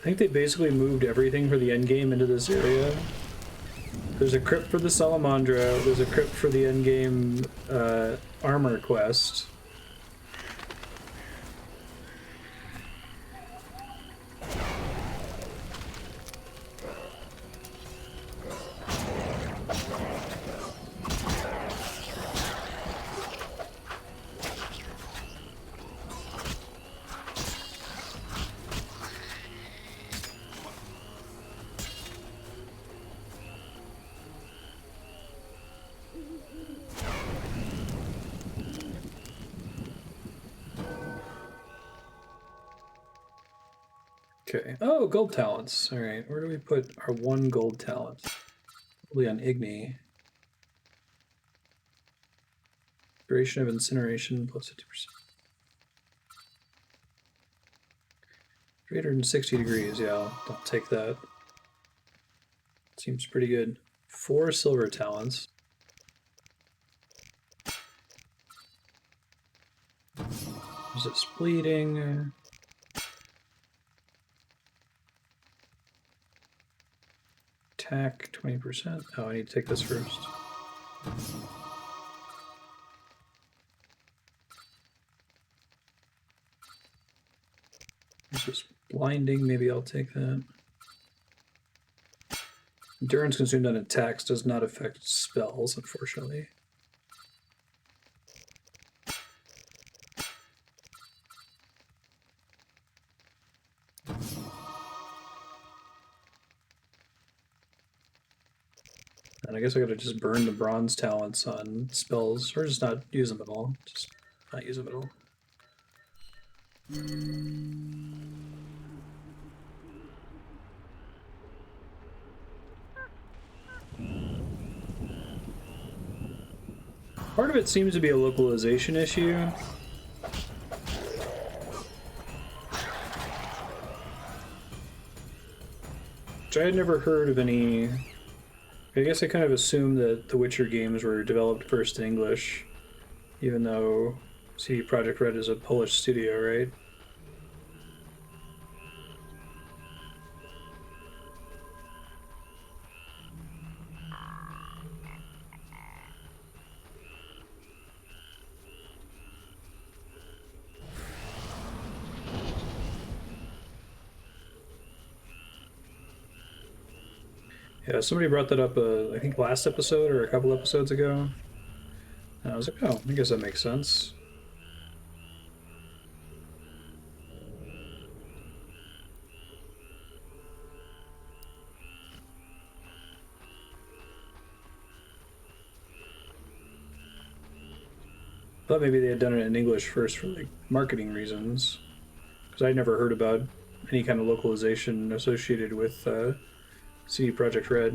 I think they basically moved everything for the endgame into this area. There's a crypt for the Salamandra, there's a crypt for the endgame armor quest. Okay. Oh, gold talents. All right. Where do we put our 1 gold talent? Probably on Igni. Duration of incineration plus 50%. 360 degrees. Yeah, I'll take that. Seems pretty good. 4 silver talents. Resist bleeding. Attack 20%. Oh, I need to take this first. Resist blinding. Maybe I'll take that. Endurance consumed on attacks does not affect spells, unfortunately. And I guess I gotta just burn the bronze talents on spells, or just not use them at all. Just not use them at all. Part of it seems to be a localization issue. Which I had never heard of any. I guess I kind of assumed that the Witcher games were developed first in English, even though CD Projekt Red is a Polish studio, right? Yeah, somebody brought that up, I think last episode or a couple episodes ago. And I was like, oh, I guess that makes sense. Thought maybe they had done it in English first for like marketing reasons, because I'd never heard about any kind of localization associated with CD Projekt Red.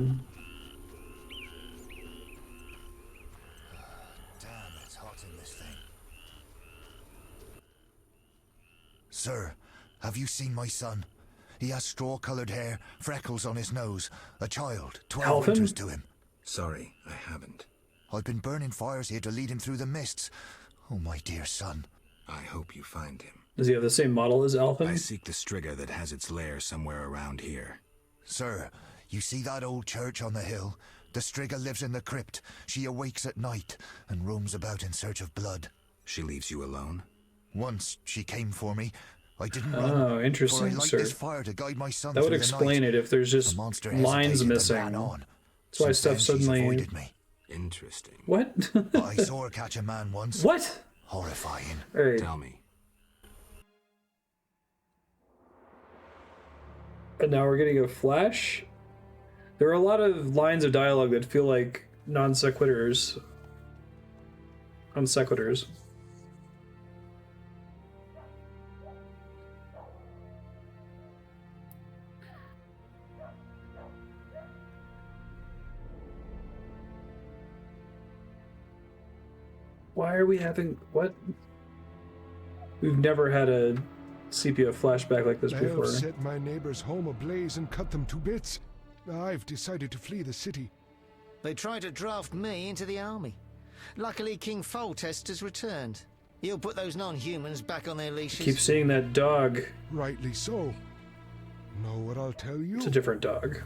Damn, it's hot in this thing. Sir, have you seen my son? He has straw-colored hair, freckles on his nose, a child, 12 winters to him. Sorry, I haven't. I've been burning fires here to lead him through the mists. Oh, my dear son. I hope you find him. Does he have the same model as Alphen? I seek the Striga that has its lair somewhere around here. Sir, you see that old church on the hill? The Striga lives in the crypt. She awakes at night and roams about in search of blood. She leaves you alone? Once she came for me. I didn't run. Oh, interesting, for I light sir. this fire to guide my son That would through the explain night. it if there's just lines missing. That's why stuff suddenly. Avoided me. Interesting. What? I saw her catch a man once. What? Horrifying. Right. Tell me. And now we're getting a flash. There are a lot of lines of dialogue that feel like non sequiturs. Non sequiturs. Why are we having what? We've never had a sepia flashback like this The before. elves set my neighbor's home ablaze and cut them to bits. I've decided to flee the city. They tried to draft me into the army. Luckily, King Foltest has returned. He'll put those non-humans back on their leashes. Keep seeing that dog. Rightly so. Know what I'll tell you? It's a different dog.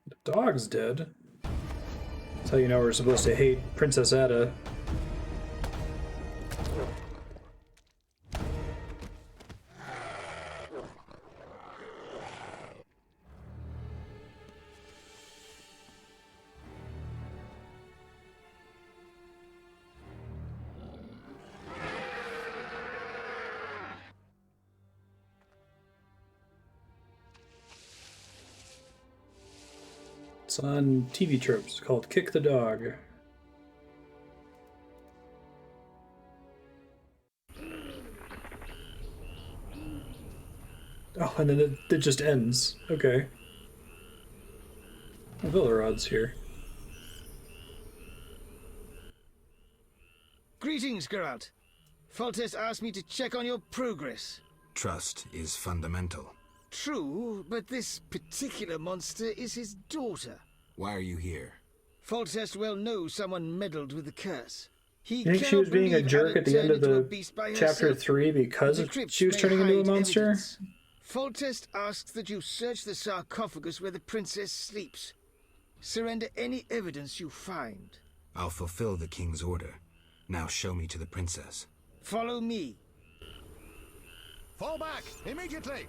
The dog's dead. That's how you know we're supposed to hate Princess Ada. It's on TV tropes called Kick the Dog. Oh, and then it just ends. Okay. Villarod's here. Greetings, Geralt. Foltest asked me to check on your progress. Trust is fundamental. True, but this particular monster is his daughter. Why are you here? Foltest well knows someone meddled with the curse. You think she was being a jerk at the end of the chapter 3 because she was turning into a monster? Evidence. Foltest asks that you search the sarcophagus where the princess sleeps. Surrender any evidence you find. I'll fulfill the king's order. Now show me to the princess. Follow me. Fall back! Immediately!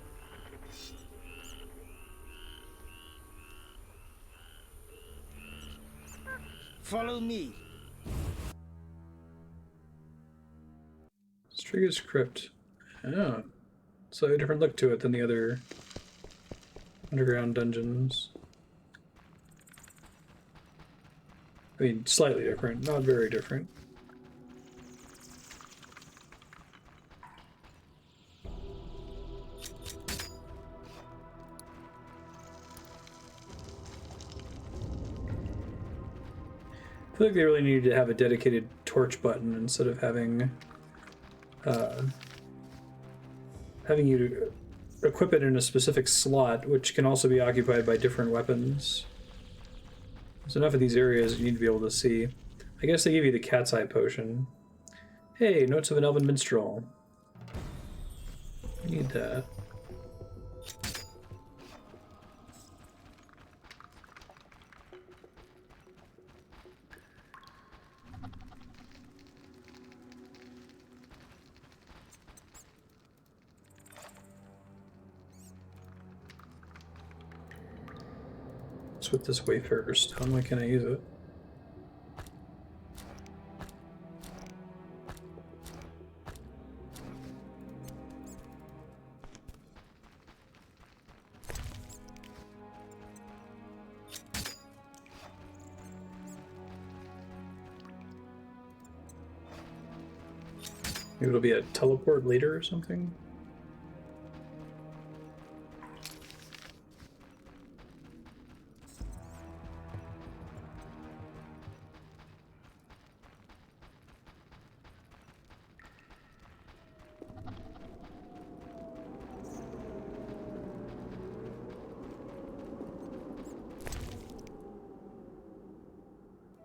Follow me. Striga's Crypt. Oh. Slightly different look to it than the other underground dungeons. I mean, slightly different, not very different. I feel like they really needed to have a dedicated torch button instead of having you equip it in a specific slot, which can also be occupied by different weapons. There's enough of these areas you need to be able to see. I guess they give you the cat's eye potion. Hey, notes of an elven minstrel. I need that. With this Wayfarer stone, why can't I use it? Maybe it'll be a teleport later or something?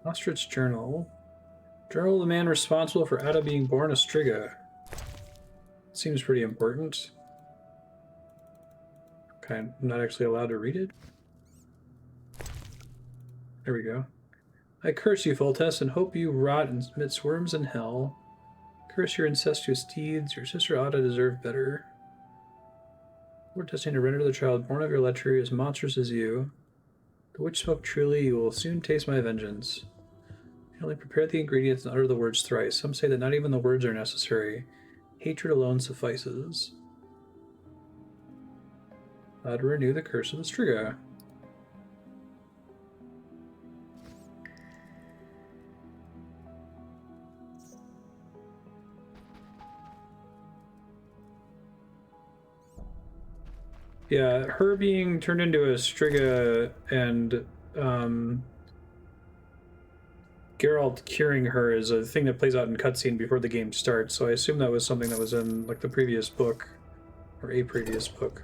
Ostrich Journal. Journal of the man responsible for Ada being born a Striga. Seems pretty important. Okay, I'm not actually allowed to read it. There we go. I curse you, Foltest, and hope you rot amidst worms in hell. Curse your incestuous deeds. Your sister Ada deserved better. We're destined to render the child born of your lechery as monstrous as you. The witch spoke truly. You will soon taste my vengeance. I only prepare the ingredients and utter the words thrice. Some say that not even the words are necessary. Hatred alone suffices. To renew the curse of the Striga. Yeah, her being turned into a Striga and Geralt curing her is a thing that plays out in cutscene before the game starts, so I assume that was something that was in like the previous book, or a previous book.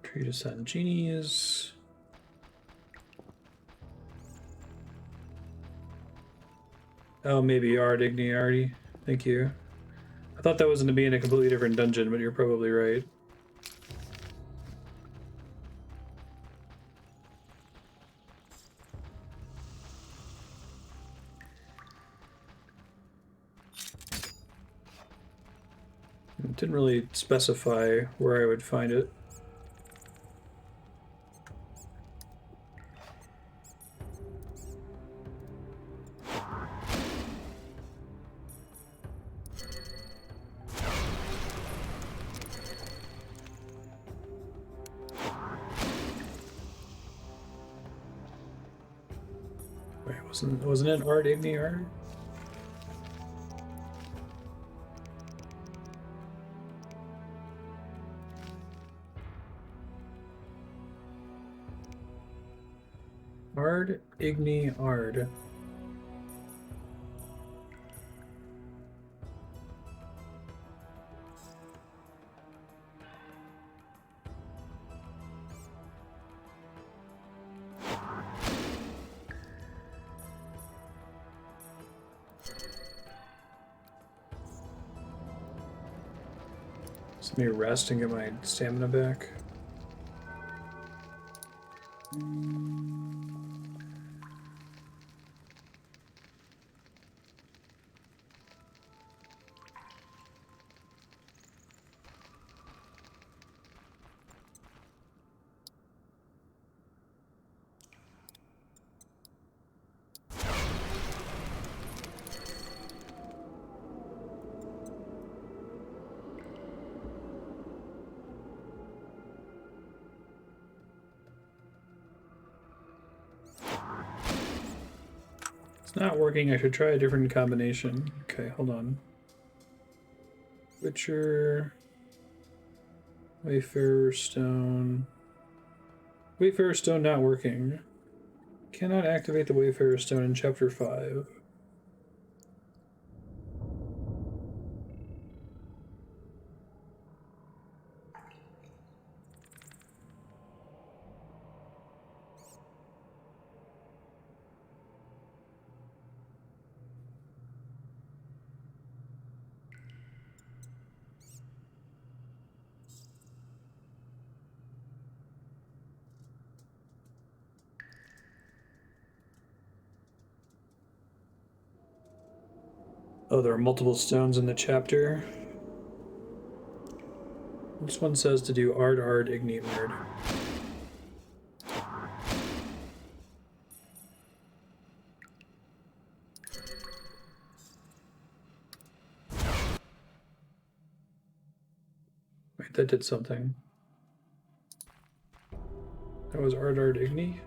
Tree to send genies. Oh, maybe Ard Igniardi. Thank you. I thought that was going to be in a completely different dungeon, but you're probably right. It didn't really specify where I would find it. Wait, wasn't it Ard Igniard? Ard Igniard. Let me rest and get my stamina back. Not working, I should try a different combination. Okay, hold on. Witcher... Wayfarer Stone... Wayfarer Stone not working. Cannot activate the Wayfarer Stone in Chapter 5. Oh, there are multiple stones in the chapter. This one says to do Ard Igniard. Wait, that did something. That was Ard Igni?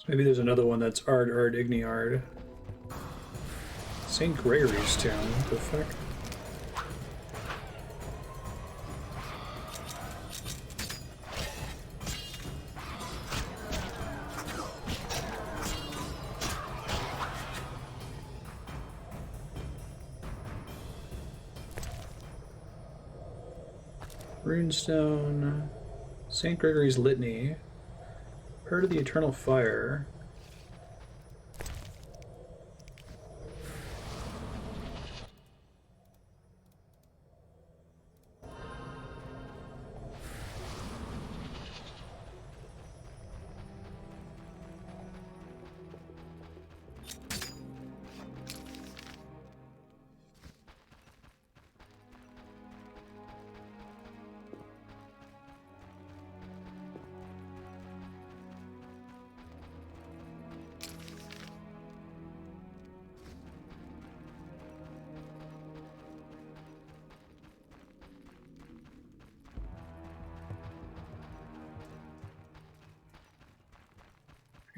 Maybe there's another one that's Ard Igniard. St. Gregory's Town, what the fuck? Runestone, St. Gregory's Litany, Heard of the Eternal Fire.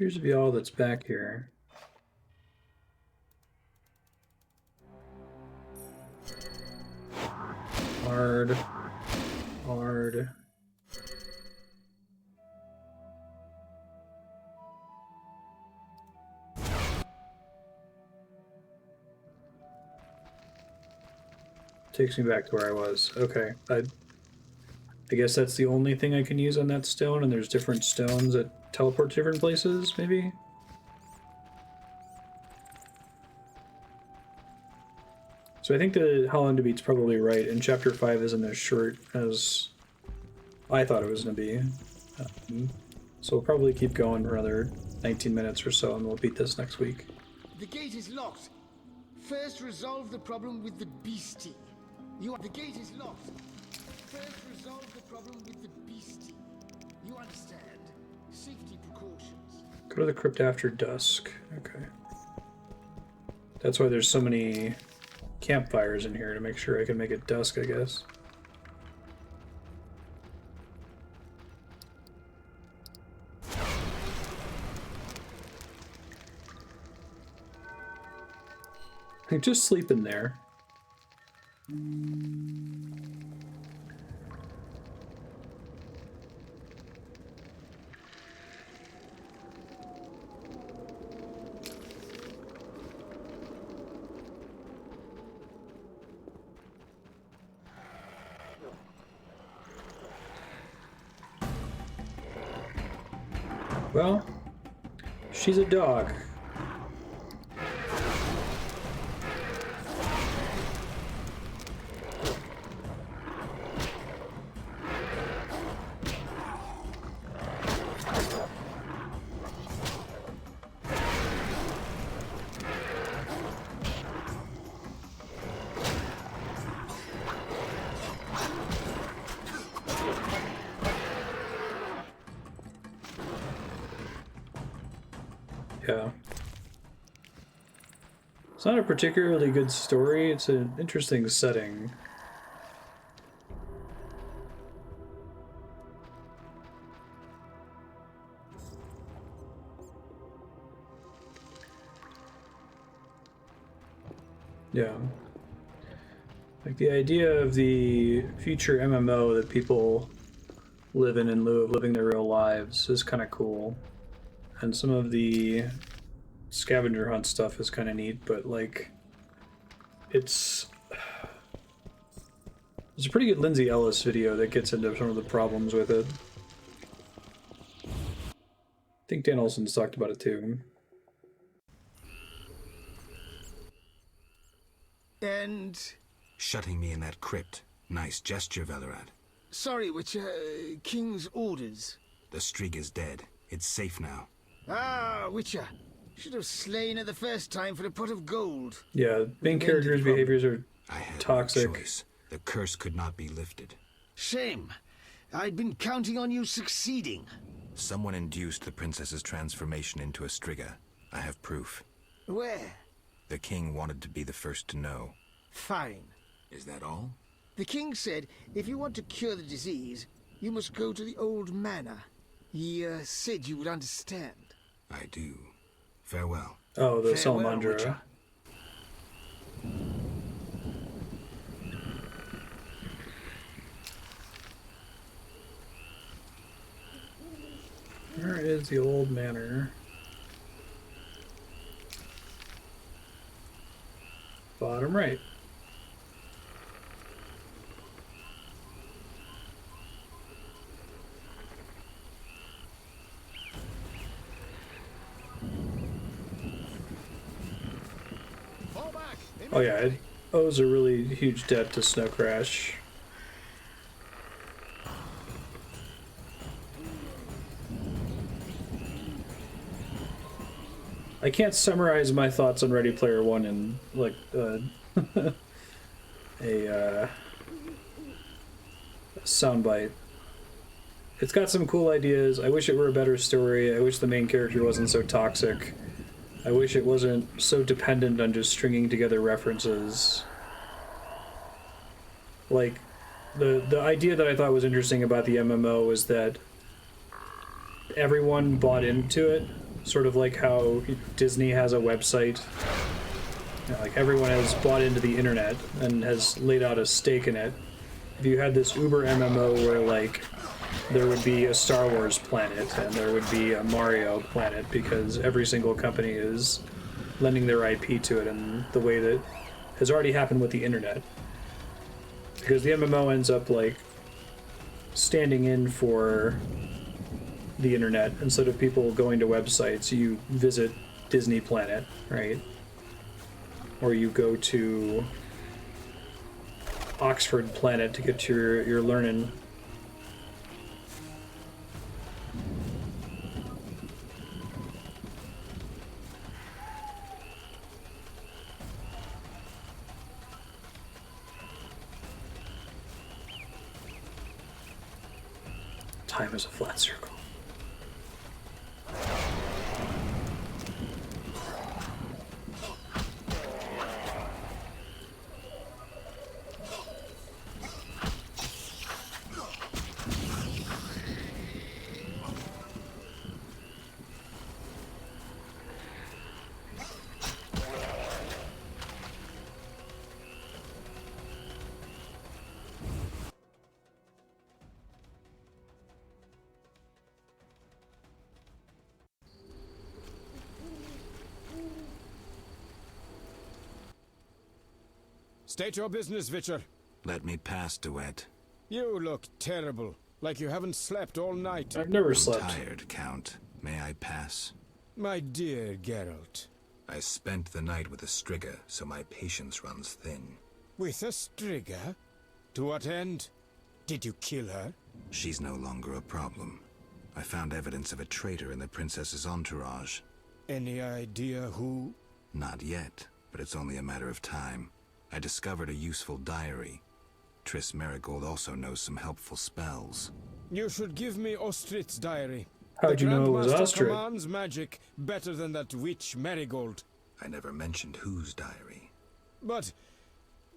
Appears to be all that's back here. Hard. Takes me back to where I was. Okay. I guess that's the only thing I can use on that stone, and there's different stones that teleport to different places, maybe? So I think that How Long to Beat's probably right, and Chapter 5 isn't as short as I thought it was going to be. So we'll probably keep going for another 19 minutes or so, and we'll beat this next week. The gate is locked. First resolve the problem with the beastie. The gate is locked. First resolve the problem with the beastie. You understand? Safety precautions. Go to the crypt after dusk. Okay. That's why there's so many campfires in here, to make sure I can make it dusk, I guess. Just sleep in there. Well, she's a dog. Yeah. It's not a particularly good story, it's an interesting setting. Yeah. Like the idea of the future MMO that people live in lieu of living their real lives is kind of cool. And some of the scavenger hunt stuff is kind of neat, but like, there's a pretty good Lindsay Ellis video that gets into some of the problems with it. I think Dan Olsen's talked about it too. And... Shutting me in that crypt. Nice gesture, Velerad. Sorry, Witcher. King's orders. The Streak is dead. It's safe now. Ah, Witcher. Should have slain her the first time for a pot of gold. Yeah, main characters' behaviors are toxic. No choice. The curse could not be lifted. Shame. I'd been counting on you succeeding. Someone induced the princess's transformation into a Striga. I have proof. Where? The king wanted to be the first to know. Fine. Is that all? The king said if you want to cure the disease, you must go to the old manor. He said you would understand. I do. Farewell. Oh, the Salamandra. Where is the old manor? Bottom right. Oh yeah, it owes a really huge debt to Snow Crash. I can't summarize my thoughts on Ready Player One in like a soundbite. It's got some cool ideas. I wish it were a better story. I wish the main character wasn't so toxic. I wish it wasn't so dependent on just stringing together references. Like, the idea that I thought was interesting about the MMO was that everyone bought into it, sort of like how Disney has a website. You know, like everyone has bought into the internet and has laid out a stake in it. If you had this Uber MMO where like there would be a Star Wars planet and there would be a Mario planet because every single company is lending their IP to it in the way that has already happened with the internet. Because the MMO ends up like standing in for the internet. Instead of people going to websites, you visit Disney Planet, right? Or you go to Oxford Planet to get your learning. Time is a flat circle. State your business, Witcher. Let me pass, Duet. You look terrible, like you haven't slept all night. I've never I'm slept. tired, Count. May I pass? My dear Geralt. I spent the night with a Striga, so my patience runs thin. With a Striga? To what end? Did you kill her? She's no longer a problem. I found evidence of a traitor in the princess's entourage. Any idea who? Not yet, but it's only a matter of time. I discovered a useful diary. Triss Merigold also knows some helpful spells. You should give me Ostrit's diary. How'd you know it was Grandmaster Ostrit? commands magic better than that witch Merigold. I never mentioned whose diary. But...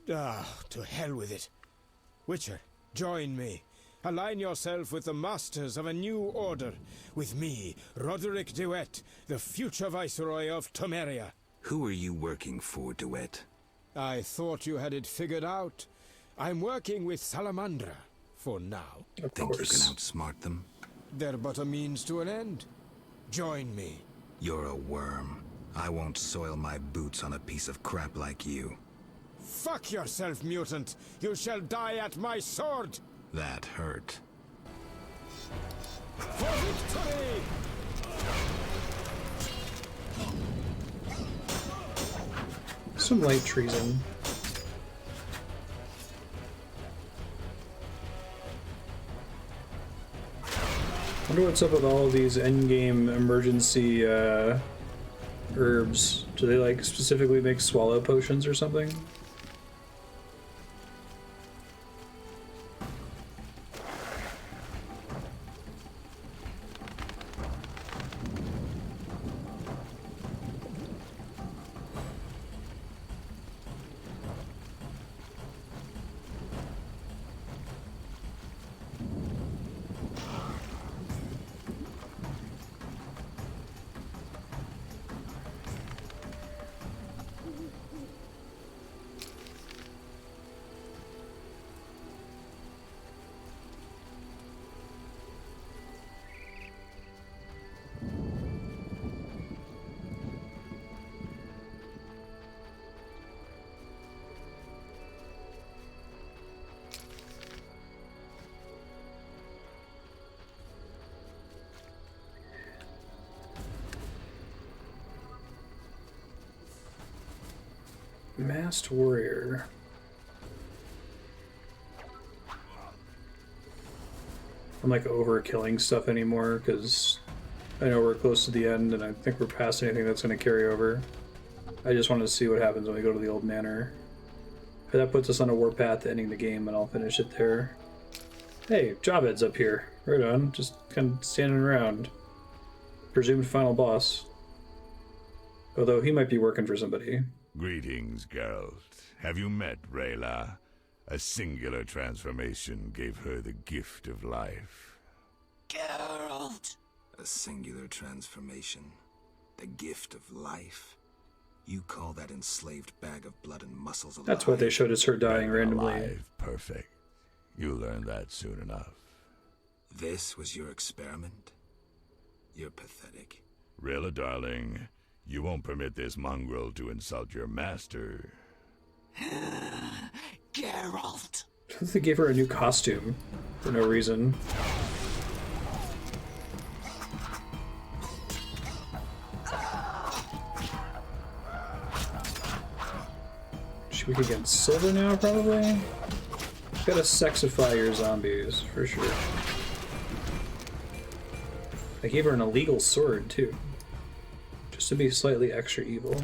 to hell with it. Witcher, join me. Align yourself with the masters of a new order. With me, Roderick Duet, the future viceroy of Temeria. Who are you working for, Duet? I thought you had it figured out. I'm working with Salamandra, for now. Think you can outsmart them? They're but a means to an end. Join me. You're a worm. I won't soil my boots on a piece of crap like you. Fuck yourself, mutant! You shall die at my sword! That hurt. For victory! Some light treason. Wonder what's up with all of these endgame emergency herbs. Do they like specifically make swallow potions or something? Masked warrior. I'm like over killing stuff anymore because I know we're close to the end and I think we're past anything that's going to carry over. I just wanted to see what happens when we go to the old manor. If that puts us on a warpath to ending the game and I'll finish it there. Hey, Jabed's up here. Right on, just kind of standing around. Presumed final boss. Although he might be working for somebody. Greetings, Geralt. Have you met Rayla? A singular transformation gave her the gift of life. Geralt! A singular transformation. The gift of life. You call that enslaved bag of blood and muscles alive? That's what they showed us her dying randomly. Alive. Perfect. You'll learn that soon enough. This was your experiment? You're pathetic. Rayla, darling, you won't permit this mongrel to insult your master. Geralt! They gave her a new costume for no reason. Should we get silver now, probably? Gotta sexify your zombies, for sure. I gave her an illegal sword, too. Just to be slightly extra evil.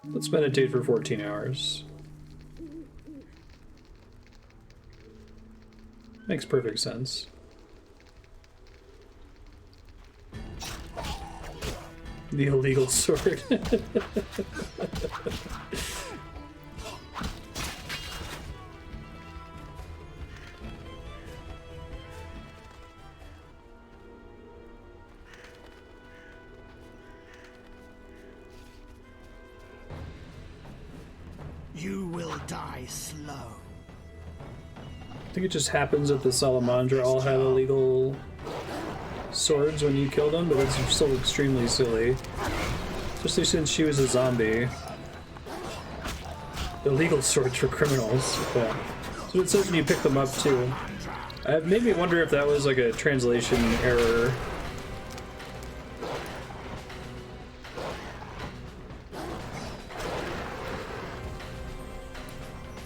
Let's meditate for 14 hours. Makes perfect sense. The illegal sword. You will die slow. I think it just happens that the Salamandra all had illegal swords when you killed them, but it's still extremely silly. Especially since she was a zombie. Illegal swords for criminals. Yeah. So it says when you pick them up too. It made me wonder if that was like a translation error.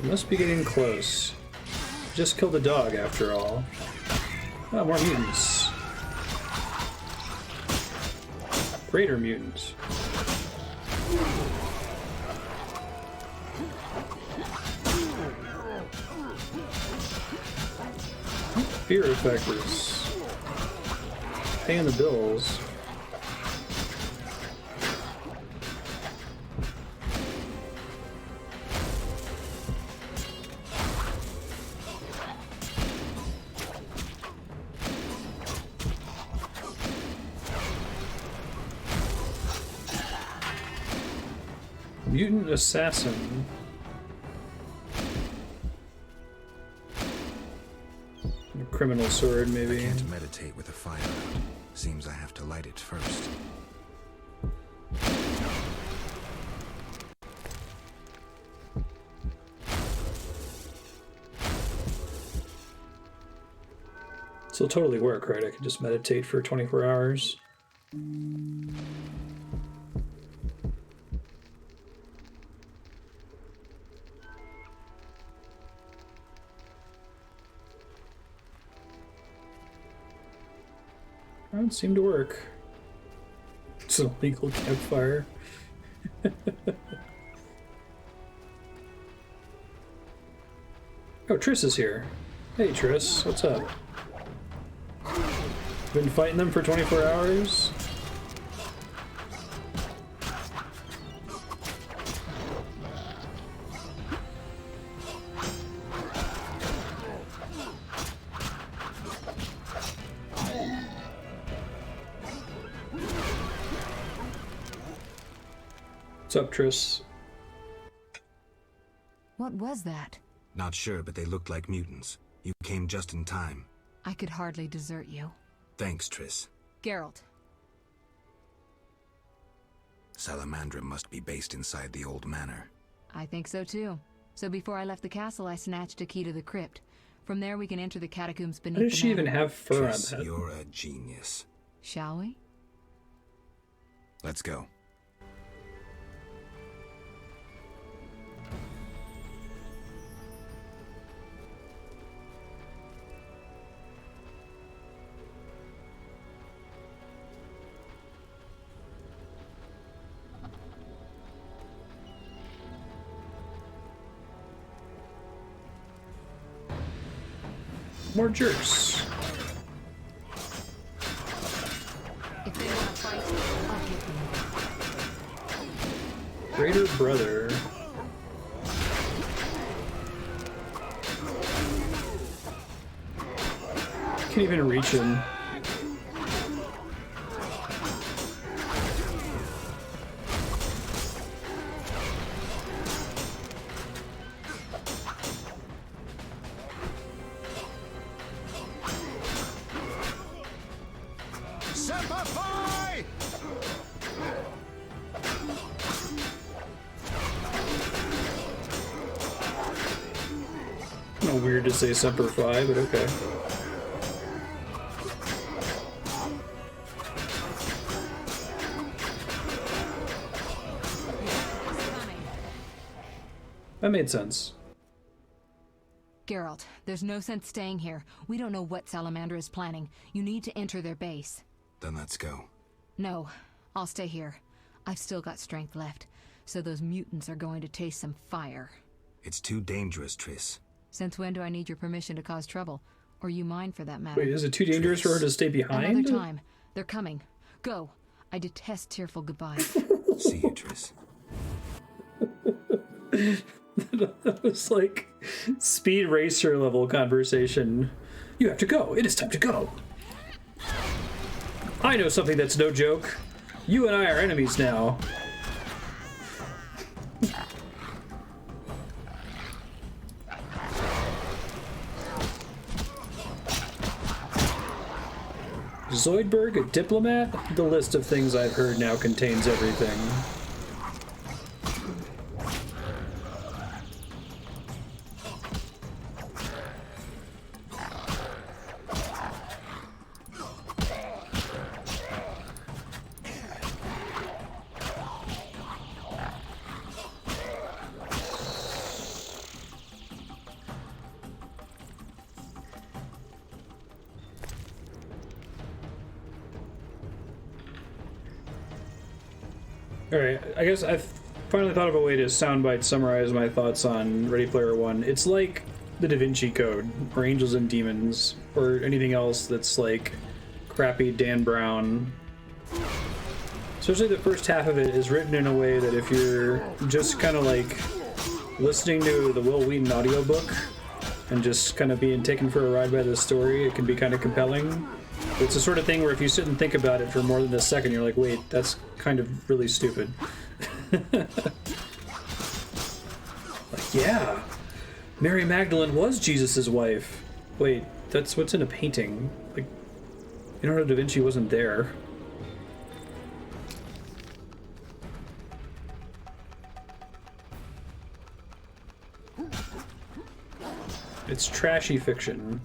We must be getting close. Just killed a dog after all. Oh, more mutants. Greater mutants. Fear effectors. Paying the bills. Mutant assassin. A criminal sword, maybe. I can't meditate with a fire out. Seems I have to light it first. So it'll totally work, right? I can just meditate for 24 hours. That would seem to work. It's an illegal campfire. Oh, Triss is here. Hey, Triss, what's up? Been fighting them for 24 hours? What's up, Triss? What was that? Not sure, but they looked like mutants. You came just in time. I could hardly desert you. Thanks, Triss. Geralt. Salamandra must be based inside the old manor. I think so too. So before I left the castle, I snatched a key to the crypt. From there, we can enter the catacombs beneath the Why does she even manor. have fur Triss, on that? you're a genius. Shall we? Let's go. More jerks. If they want to fight, I'll give them. Greater brother. Can't even reach him. Weird to say Semper Fi, but okay. That made sense. Geralt, there's no sense staying here. We don't know what Salamander is planning. You need to enter their base. Then let's go. No, I'll stay here. I've still got strength left, so those mutants are going to taste some fire. It's too dangerous, Triss. Since when do I need your permission to cause trouble? Or you mine, for that matter? Wait, is it too dangerous for her to stay behind? Another time. They're coming. Go. I detest tearful goodbyes. See you, Triss. That was like Speed Racer level conversation. You have to go. It is time to go. I know something that's no joke. You and I are enemies now. Zoidberg, a diplomat? The list of things I've heard now contains everything. Alright, I guess I've finally thought of a way to soundbite summarize my thoughts on Ready Player One. It's like the Da Vinci Code, or Angels and Demons, or anything else that's like crappy Dan Brown. Especially the first half of it is written in a way that if you're just kind of like listening to the Will Wheaton audiobook and just kind of being taken for a ride by the story, it can be kind of compelling. It's the sort of thing where if you sit and think about it for more than a second, you're like, wait, that's kind of really stupid. Like, yeah, Mary Magdalene was Jesus' wife. Wait, that's what's in a painting. Like, Leonardo da Vinci wasn't there. It's trashy fiction.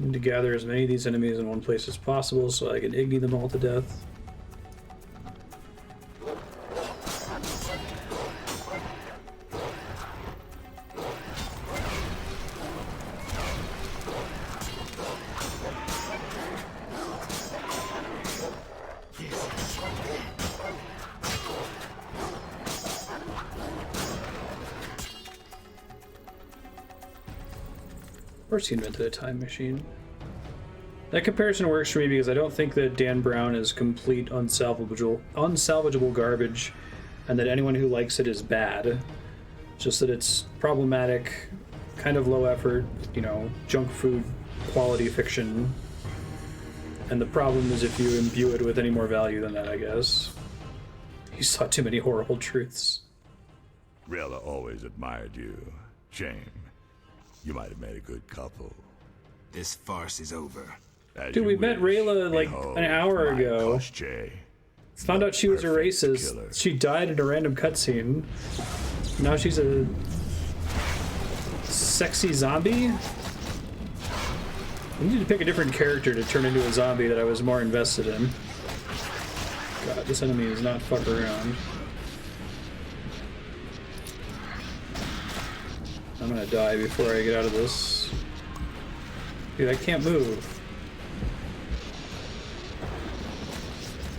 Need to gather as many of these enemies in one place as possible so I can Igni them all to death. Of course he invented a time machine. That comparison works for me because I don't think that Dan Brown is complete unsalvageable garbage, and that anyone who likes it is bad. Just that it's problematic, kind of low effort, you know, junk food quality fiction. And the problem is if you imbue it with any more value than that, I guess. You saw too many horrible truths. Rayla always admired you. Shame. You might have made a good couple. This farce is over. Dude, we met Rayla like an hour ago. Found out she was a racist. She died in a random cutscene. Now she's a sexy zombie? We need to pick a different character to turn into a zombie that I was more invested in. God, this enemy is not fuck around. I'm gonna die before I get out of this. Dude, I can't move.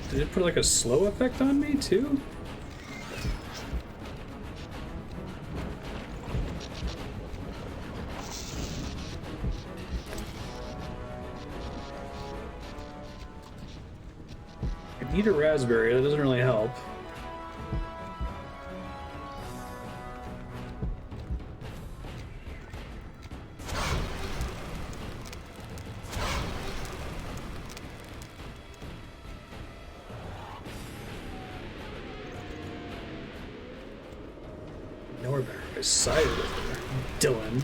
Did it put like a slow effect on me too? eat a raspberry. That doesn't really help. Now we're back beside with her, Dylan.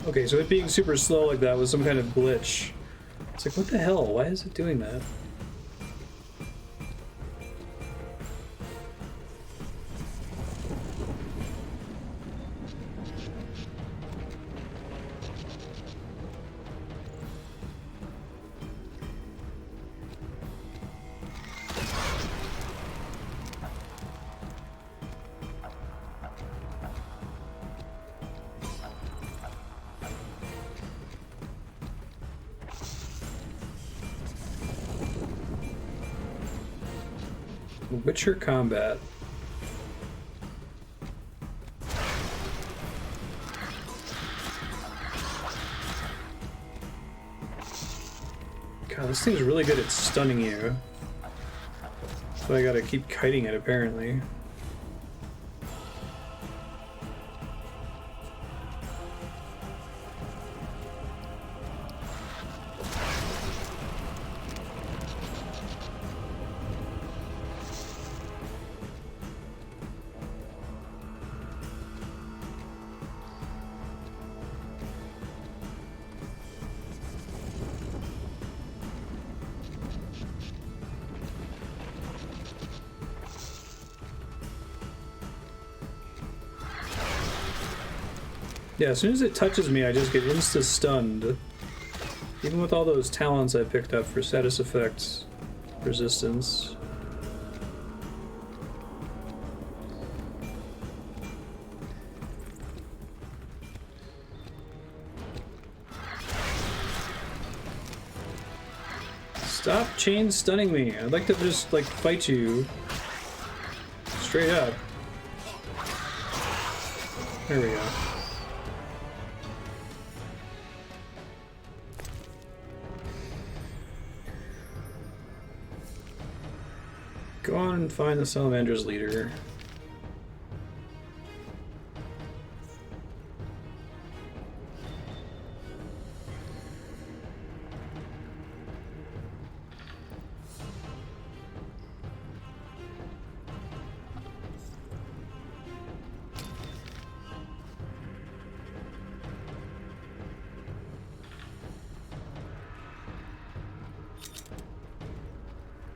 Okay, so it being super slow like that was some kind of glitch. It's like, what the hell? Why is it doing that? Witcher combat. God, this thing's really good at stunning you. So I gotta keep kiting it, apparently. Yeah, as soon as it touches me, I just get insta-stunned. Even with all those talents I picked up for status effects resistance. Stop chain stunning me. I'd like to just, like, fight you. Straight up. There we go. Go on and find the Salamander's leader.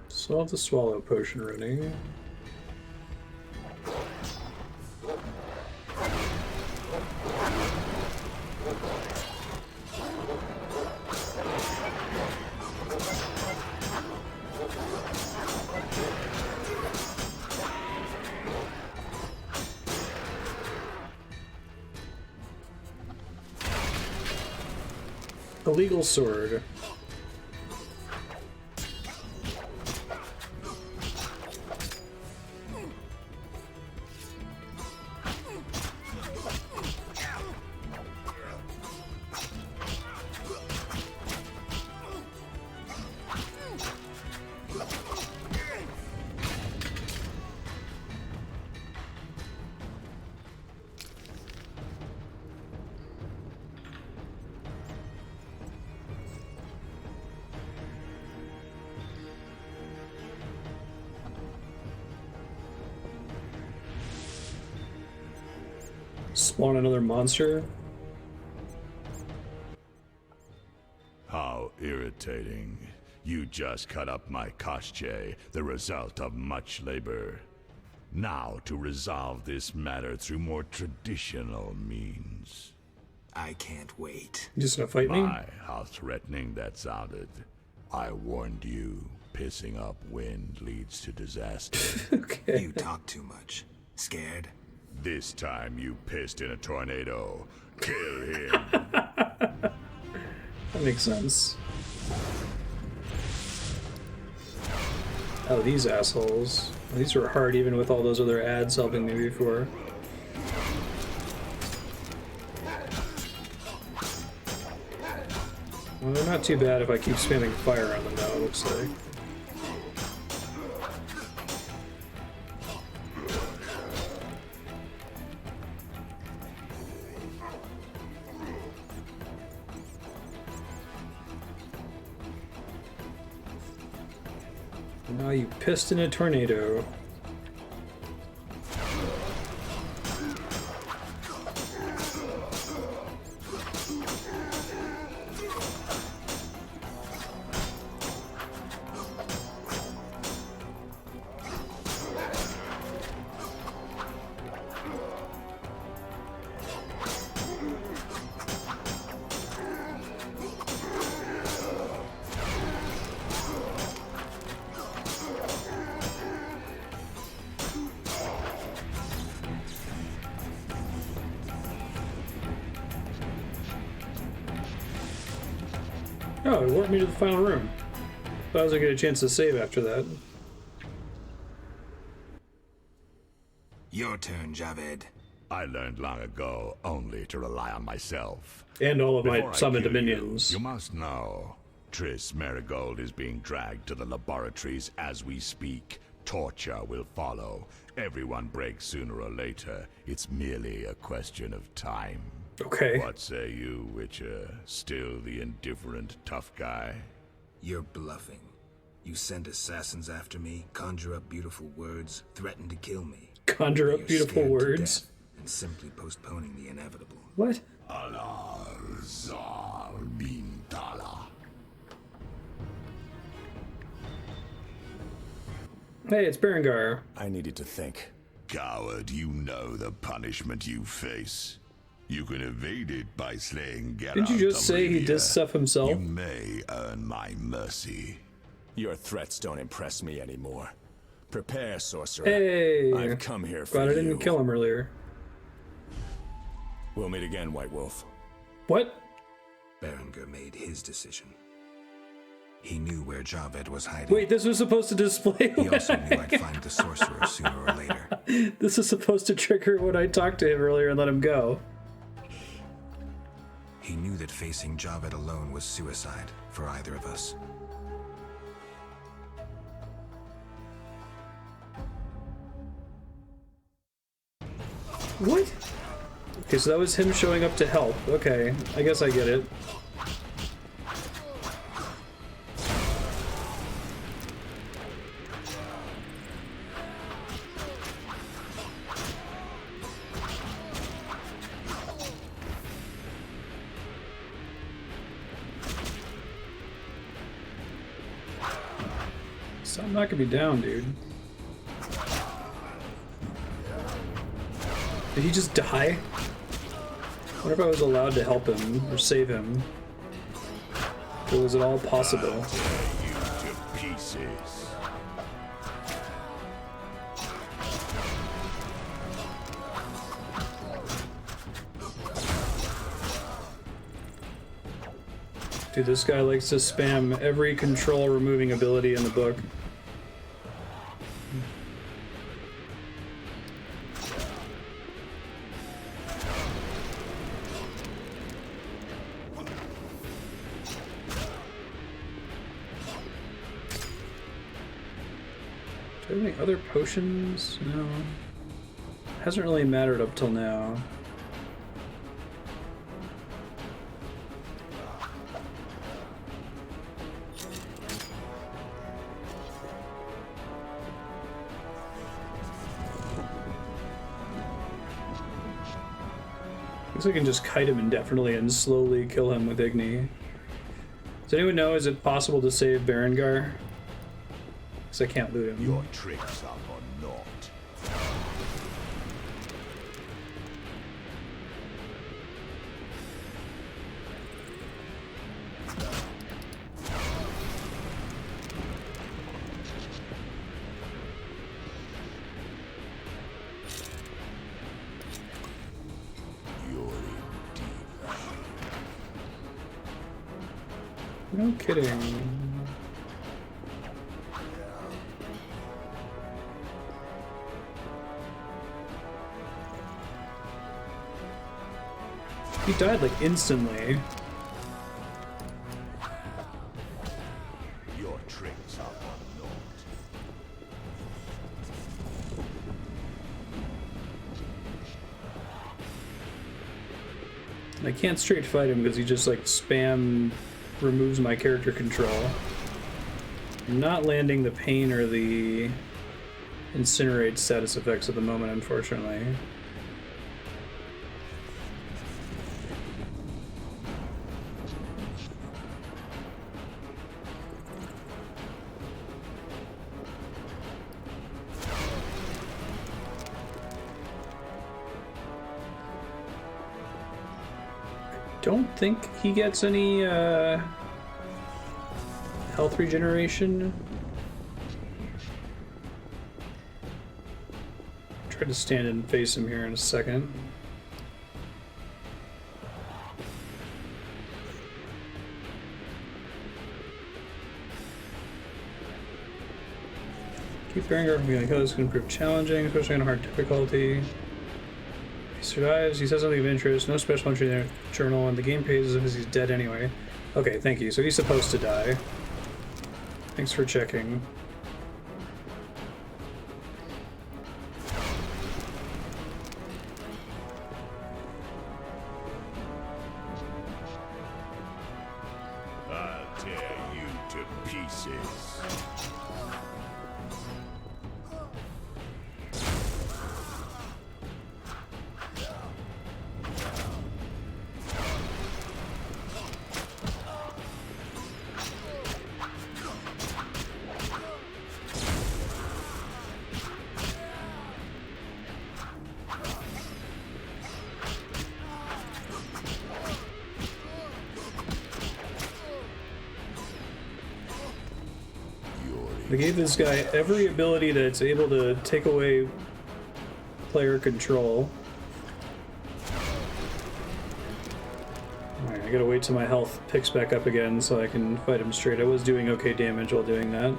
Solve the swallow potion running. Illegal sword. Spawn another monster? How irritating. You just cut up my Koshche, the result of much labor. Now to resolve this matter through more traditional means. I can't wait. You just gonna fight me? My, how threatening that sounded. I warned you, pissing up wind leads to disaster. Okay. You talk too much. Scared? This time you pissed in a tornado. Kill him. That makes sense. Oh, these assholes. These were hard even with all those other ads helping me before. Well, they're not too bad if I keep spamming fire on them now, it looks like. Now you pissed in a tornado. Oh, it warped me to the final room. Thought I was gonna get a chance to save after that. Your turn, Javed. I learned long ago only to rely on myself. And all of my Before I summoned kill minions. You must know, Triss Marigold is being dragged to the laboratories as we speak. Torture will follow. Everyone breaks sooner or later. It's merely a question of time. Okay. What say you, Witcher? Still the indifferent tough guy? You're bluffing. You send assassins after me, conjure up beautiful words, threaten to kill me. Conjure up You're beautiful scared to words? death and simply postponing the inevitable. What? Al-Azar bin Tala. Hey, it's Berengar. I needed to think. Coward, you know the punishment you face. You can evade it by slaying Geralt. Didn't you just say he does stuff himself? You may earn my mercy. Your threats don't impress me anymore. Prepare, sorcerer. Hey! I've come here for Glad I you. didn't kill him earlier. We'll meet again, White Wolf. What? Berengar made his decision. He knew where Javed was hiding. Wait, this was supposed to display. He also knew I'd find the sorcerer sooner or later. This is supposed to trigger when I talked to him earlier and let him go. He knew that facing Javed alone was suicide for either of us. What? Okay, so that was him showing up to help. Okay, I guess I get it. So I'm not gonna be down, dude. Did he just die? I wonder if I was allowed to help him or save him. Or was it all possible? Dude, this guy likes to spam every control removing ability in the book. Do I have any other potions? No. Hasn't really mattered up till now. Guess I can just kite him indefinitely and slowly kill him with Igni. Does anyone know, is it possible to save Berengar? Because I can't loot him. Your tricks are for naught. No kidding. He died like instantly. Your tricks are unknown. I can't straight fight him because he just like spam removes my character control. I'm not landing the pain or the incinerate status effects at the moment, unfortunately. Don't think he gets any health regeneration. Try to stand and face him here in a second. Keep bearing guard from being like, oh, this can prove challenging, especially on a hard difficulty. He survives, he says something of interest, no special entry in their journal, and the game pays as if he's dead anyway. Okay, thank you. So he's supposed to die. Thanks for checking. I'll tear you to pieces. They gave this guy every ability that's able to take away player control. Alright, I gotta wait till my health picks back up again so I can fight him straight. I was doing okay damage while doing that.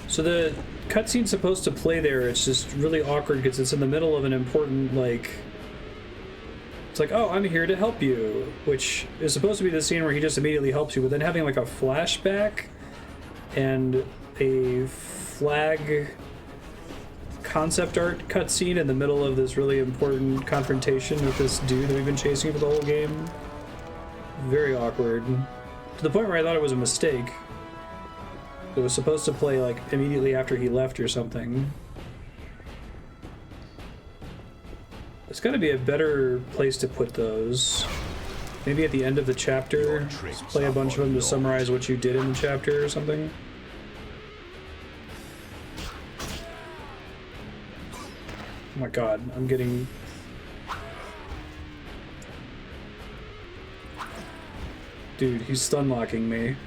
So the cutscene's supposed to play there, it's just really awkward because it's in the middle of an important, like... It's like, oh, I'm here to help you, which is supposed to be the scene where he just immediately helps you, but then having like a flashback and a flag concept art cutscene in the middle of this really important confrontation with this dude that we've been chasing for the whole game. Very awkward. To the point where I thought it was a mistake. It was supposed to play like immediately after he left or something. There's gotta be a better place to put those. Maybe at the end of the chapter, just play a bunch of them to summarize what you did in the chapter or something. Oh my god, I'm getting... Dude, he's stun locking me.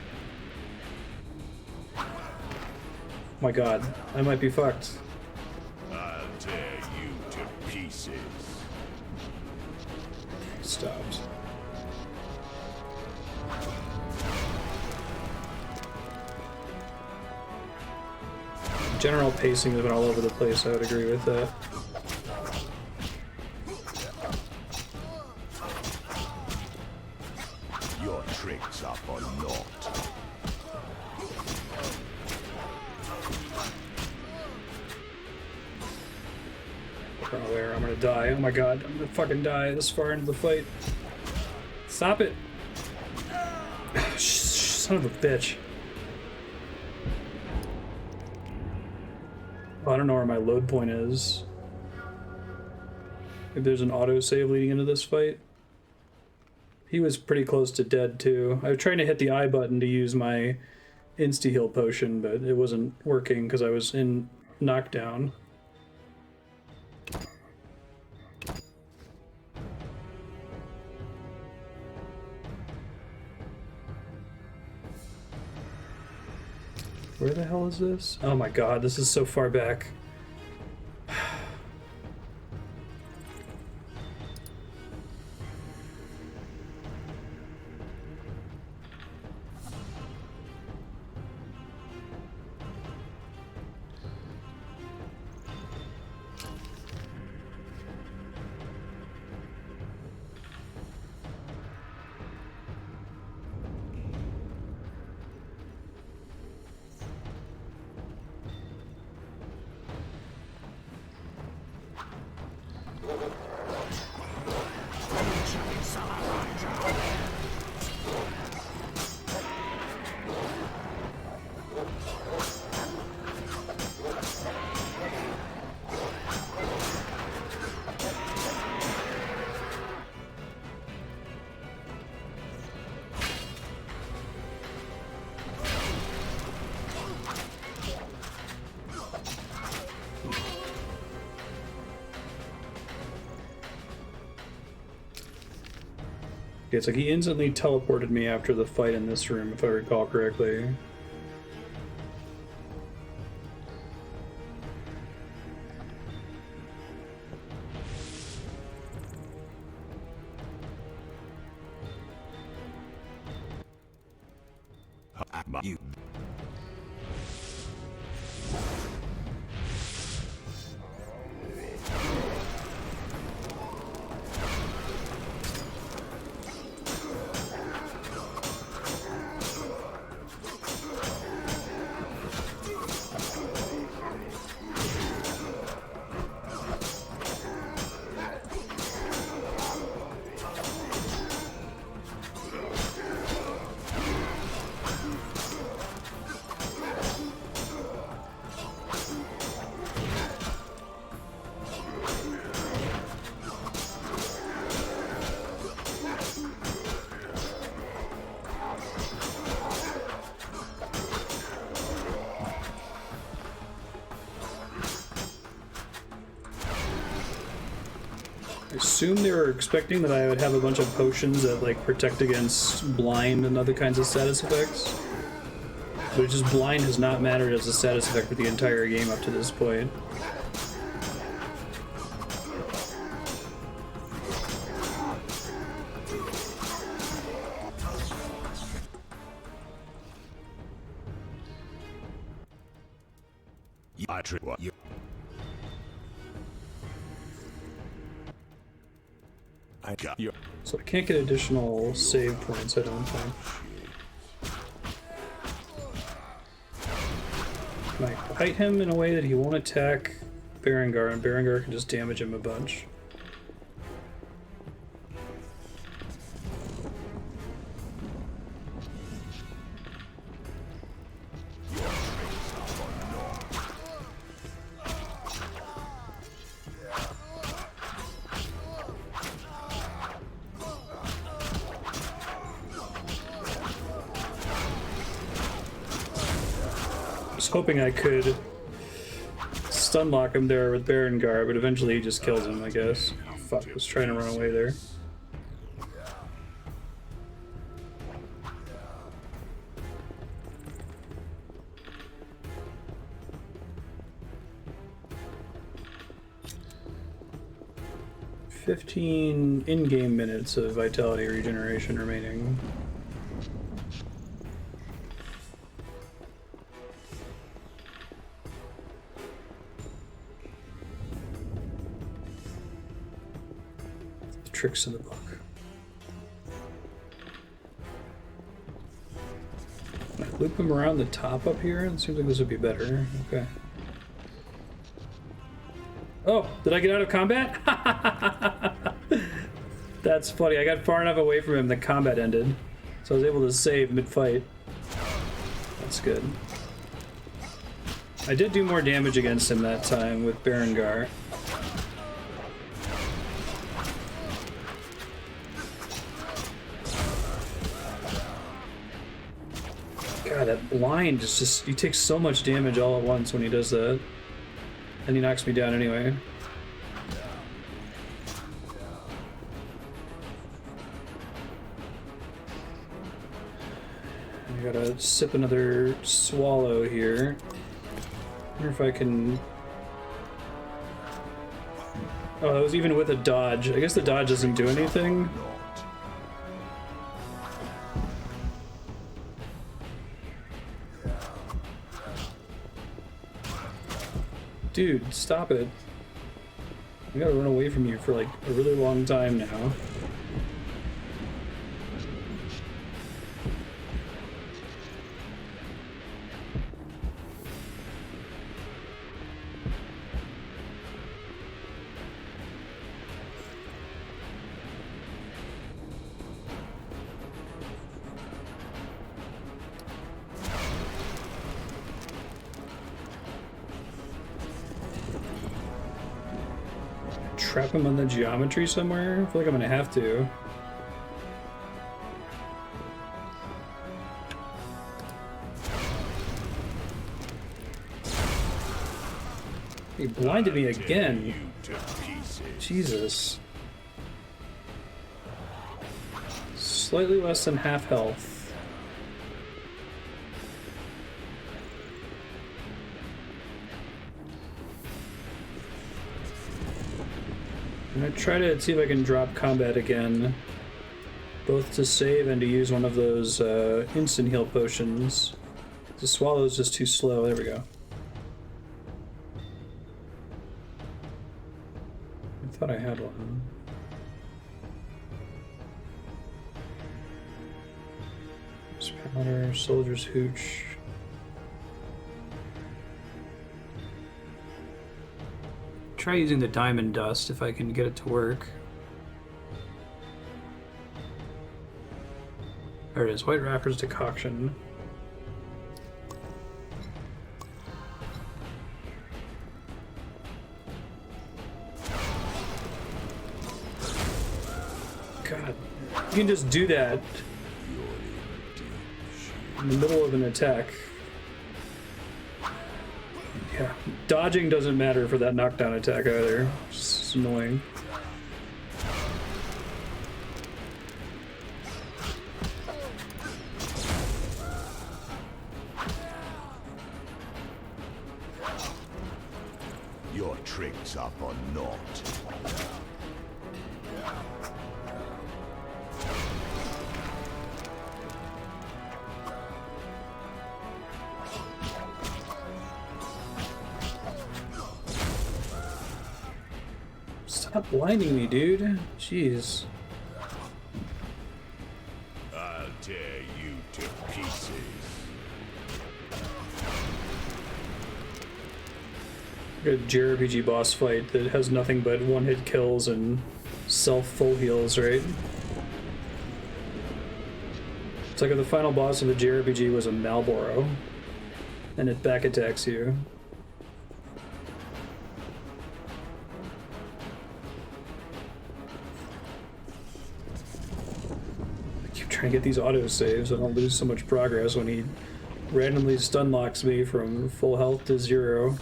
Oh my god, I might be fucked. I'll tear you to pieces. Stopped. General pacing has been all over the place, I would agree with that. Your tricks are for naught. Oh, there, I'm gonna die. Oh my god, I'm gonna fucking die this far into the fight. Stop it! Son of a bitch. Oh, I don't know where my load point is. Maybe there's an autosave leading into this fight. He was pretty close to dead too. I was trying to hit the I button to use my insta-heal potion, but it wasn't working because I was in knockdown. Where the hell is this? Oh my god, this is so far back. It's like he instantly teleported me after the fight in this room, if I recall correctly. You. I assume they were expecting that I would have a bunch of potions that like protect against blind and other kinds of status effects. But it's just blind has not mattered as a status effect for the entire game up to this point. I got you. So I can't get additional save points, I don't think. Can I fight him in a way that he won't attack Berengar, and Berengar can just damage him a bunch? Hoping I could stun lock him there with Berengar, but eventually he just kills him, I guess. Oh, fuck, I was trying to run away there. "15 in-game minutes of vitality regeneration remaining." Tricks in the book. Can I loop him around the top up here? It seems like this would be better. Okay. Oh, did I get out of combat? That's funny. I got far enough away from him that combat ended. So I was able to save mid-fight. That's good. I did do more damage against him that time with Berengar. God, that blind is just, he takes so much damage all at once when he does that. And he knocks me down anyway. I gotta sip another swallow here. Wonder if I can... Oh, it was even with a dodge. I guess the dodge doesn't do anything. Dude, stop it. I gotta run away from you for like a really long time now. Trap him on the geometry somewhere? I feel like I'm gonna have to. He blinded me again. Jesus. Slightly less than half health. I'm gonna try to see if I can drop combat again, both to save and to use one of those instant heal potions. The swallow is just too slow. There we go. I thought I had one. Powder, soldier's hooch. Try using the diamond dust if I can get it to work. There it is, White Rapper's decoction. God, you can just do that in the middle of an attack. Yeah, dodging doesn't matter for that knockdown attack either. It's annoying. Your tricks are for naught. Stop blinding me, dude. Jeez. I'll tear you to pieces. A JRPG boss fight that has nothing but one-hit kills and self-full heals, right? It's like if the final boss of a JRPG was a Malboro, and it back attacks you. Trying to get these auto saves so I don't lose so much progress when he randomly stun locks me from full health to 0.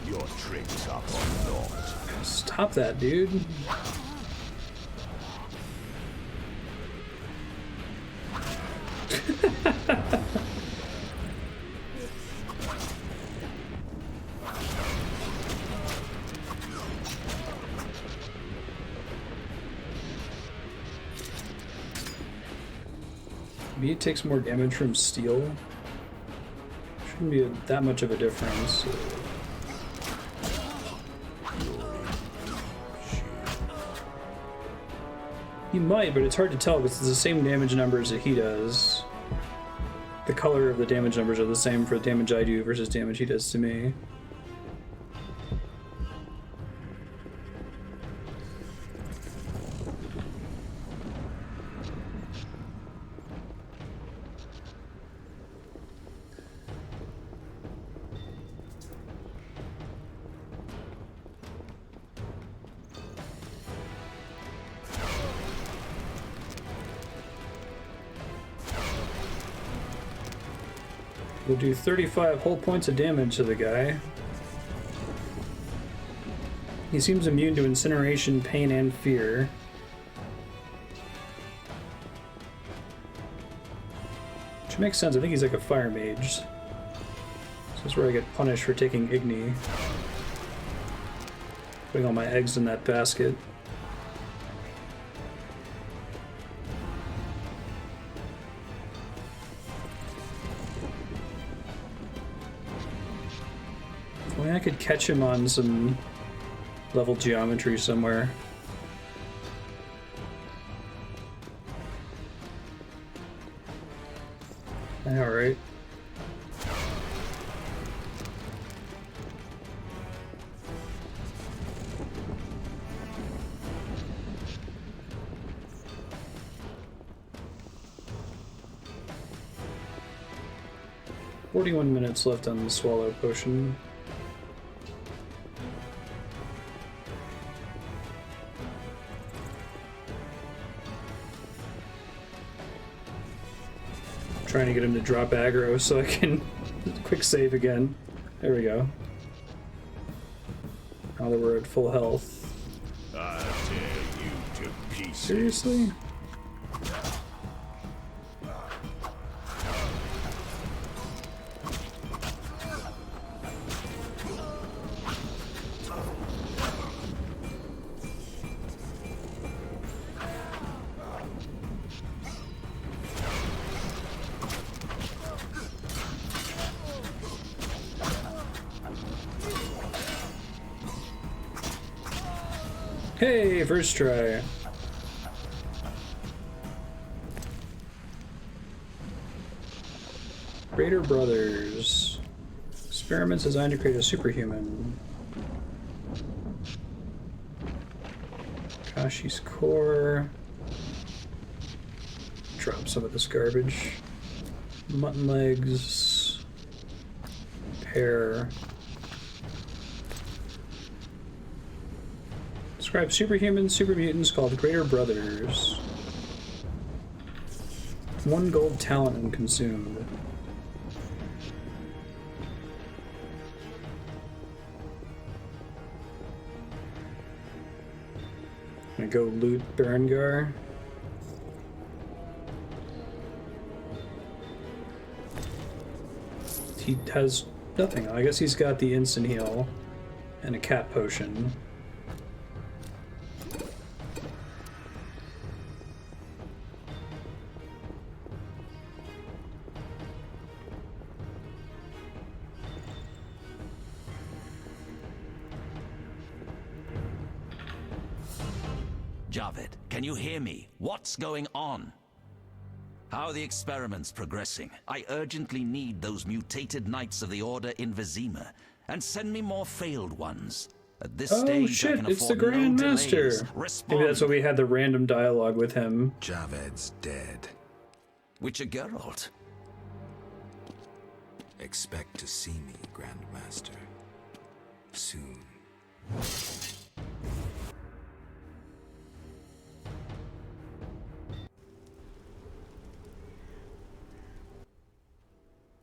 Your tricks are for naught. Stop that, dude. Maybe it takes more damage from steel. Shouldn't be that much of a difference. He might, but it's hard to tell because it's the same damage numbers that he does. The color of the damage numbers are the same for the damage I do versus damage he does to me. We'll do 35 whole points of damage to the guy. He seems immune to incineration, pain, and fear. Which makes sense. I think he's like a fire mage. This is where I get punished for taking Igni. Putting all my eggs in that basket. I mean, I could catch him on some level geometry somewhere. Alright. "41 minutes left on the swallow potion." Trying to get him to drop aggro so I can quick save again. There we go. Now that we're at full health. I'll tear you to pieces. Seriously? Hey, first try. Raider Brothers. Experiments designed to create a superhuman. Kashi's core. Drop some of this garbage. Mutton legs. Pear. Describe superhumans, super mutants called Greater Brothers. 1 gold talent when consumed. I'm gonna go loot Berengar. He has nothing. I guess he's got the instant heal and a cat potion. Javed, can you hear me? What's going on? How are the experiments progressing? I urgently need those mutated Knights of the Order in Vizima, and send me more failed ones. At this stage, shit, I can it's the afford no Grand delays. Master. Respond. Maybe that's why we had the random dialogue with him. Javed's dead. Witcher Geralt. Expect to see me, Grand Master. Soon.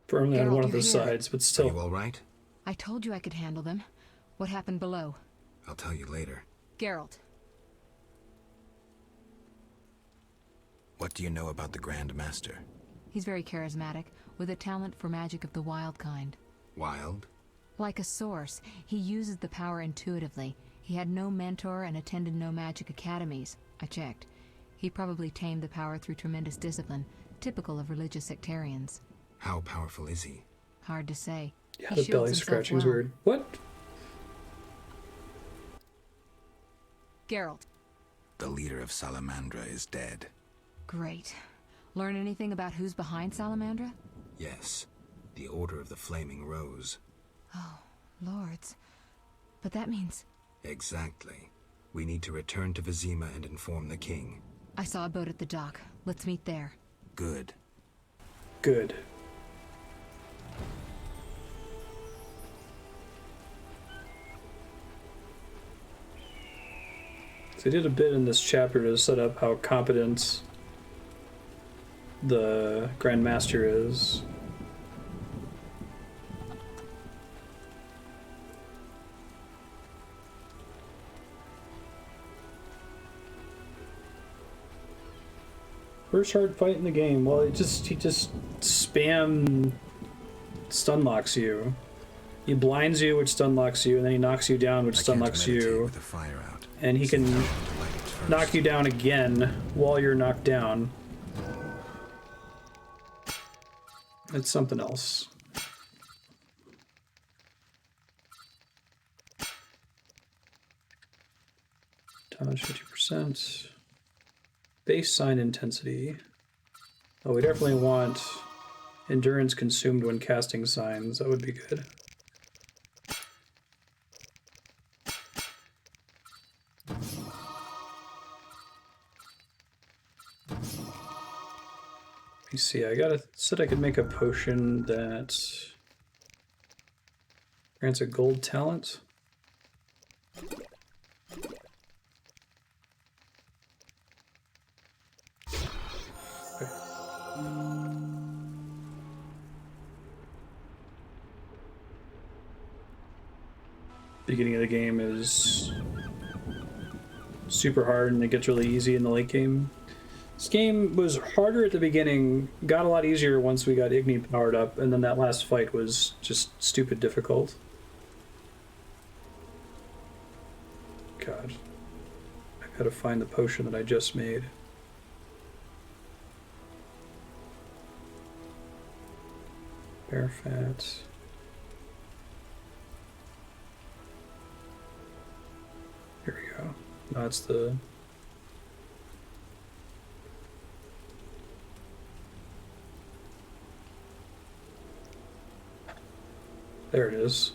Firmly on Geralt, one of you the hear? sides, but still. Are you all right? I told you I could handle them. What happened below? I'll tell you later. Geralt. What do you know about the Grand Master? He's very charismatic, with a talent for magic of the wild kind. Wild? Like a source, he uses the power intuitively. He had no mentor and attended no magic academies. I checked. He probably tamed the power through tremendous discipline, typical of religious sectarians. How powerful is he? Hard to say. Yeah, He the shields belly himself scratching's well. weird. What? Geralt. The leader of Salamandra is dead. Great. Learn anything about who's behind Salamandra? Yes. The Order of the Flaming Rose. Oh, lords. But that means... Exactly. We need to return to Vizima and inform the king. I saw a boat at the dock. Let's meet there. Good. Good. So they did a bit in this chapter to set up how competent the Grand Master is. First hard fight in the game. Well, he just spam stun locks you. He blinds you, which stun locks you, and then he knocks you down, which stun locks you. With the fire out. And he can knock you down again while you're knocked down. It's something else. Damage 50%. Base sign intensity. Oh, we definitely want endurance consumed when casting signs. That would be good. Let me see, said I could make a potion that grants a gold talent. Beginning of the game is super hard and it gets really easy in the late game. This game was harder at the beginning, got a lot easier once we got Igni powered up, and then that last fight was just stupid difficult. God. I gotta find the potion that I just made. Bear fat. Here we go. No, it's the... There it is.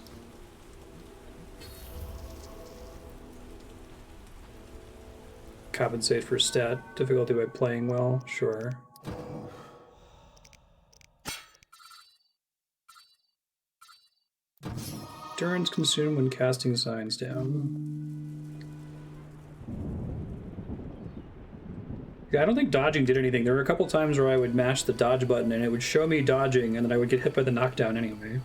Compensate for stat difficulty by playing well, sure. Endurance consumed when casting signs down. Yeah, I don't think dodging did anything. There were a couple times where I would mash the dodge button and it would show me dodging, and then I would get hit by the knockdown anyway.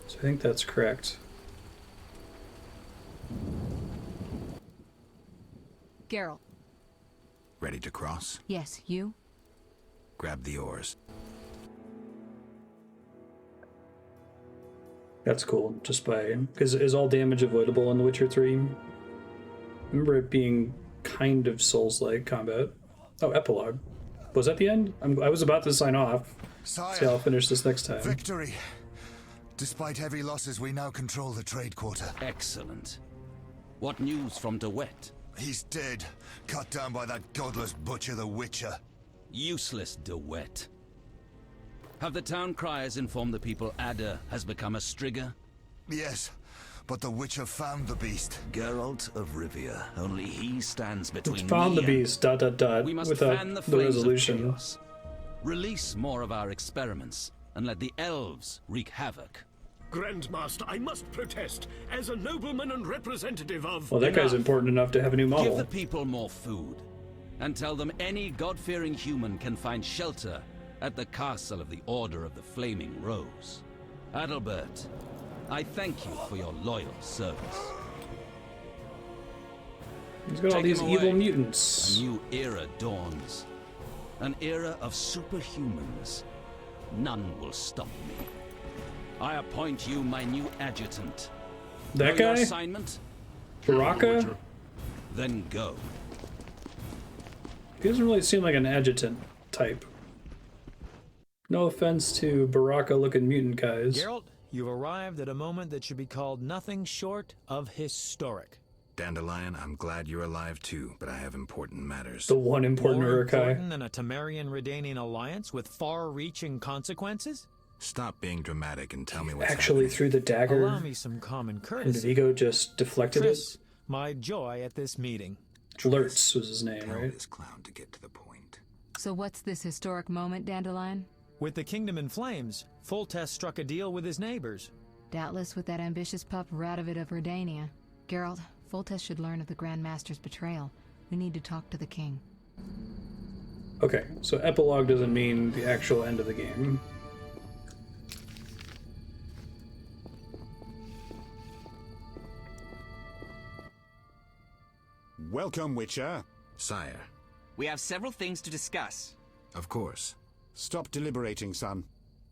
So I think that's correct. Geralt. Ready to cross? Yes, you? Grab the oars. That's cool, just by... Because is all damage avoidable in The Witcher 3? Remember it being kind of Souls-like combat. Oh, epilogue. Was that the end? I was about to sign off. Sire, See how I'll finish this next time. Victory! Despite heavy losses, we now control the trade quarter. Excellent. What news from DeWitt? He's dead. Cut down by that godless butcher, the Witcher. Useless DeWitt. Have the town criers informed the people Ada has become a Strigger? Yes, but the Witcher found the beast. Geralt of Rivia. Only he stands between Found me the beast, ... We must without fan the the flames resolution. of chaos. Release more of our experiments, and let the elves wreak havoc. Grandmaster, I must protest. As a nobleman and representative of... Well, that guy's important enough to have a new model. Give the people more food, and tell them any God-fearing human can find shelter at the castle of the Order of the Flaming Rose. Adalbert, I thank you for your loyal service. He's got all these evil mutants. A new era dawns. An era of superhumans. None will stop me. I appoint you my new adjutant. That Know guy? your assignment? Baraka? Then go. He doesn't really seem like an adjutant type. No offense to Baraka-looking mutant guys. Geralt, you've arrived at a moment that should be called nothing short of historic. Dandelion, I'm glad you're alive too, but I have important matters. The one important More Urukai. important than a Temerian-Redanian alliance with far-reaching consequences? Stop being dramatic and tell me what's Actually happening. threw the dagger. Allow me some common And courtesy. Vigo just deflected Triss, it. my joy at this meeting. Lurtz was his name, right? This clown to get to the point. So what's this historic moment, Dandelion? With the kingdom in flames, Foltest struck a deal with his neighbors. Doubtless with that ambitious pup Radovid of Redania. Geralt, Foltest should learn of the Grand Master's betrayal. We need to talk to the king. Okay, so epilogue doesn't mean the actual end of the game. Welcome, Witcher. Sire. We have several things to discuss. Of course. Stop deliberating, son.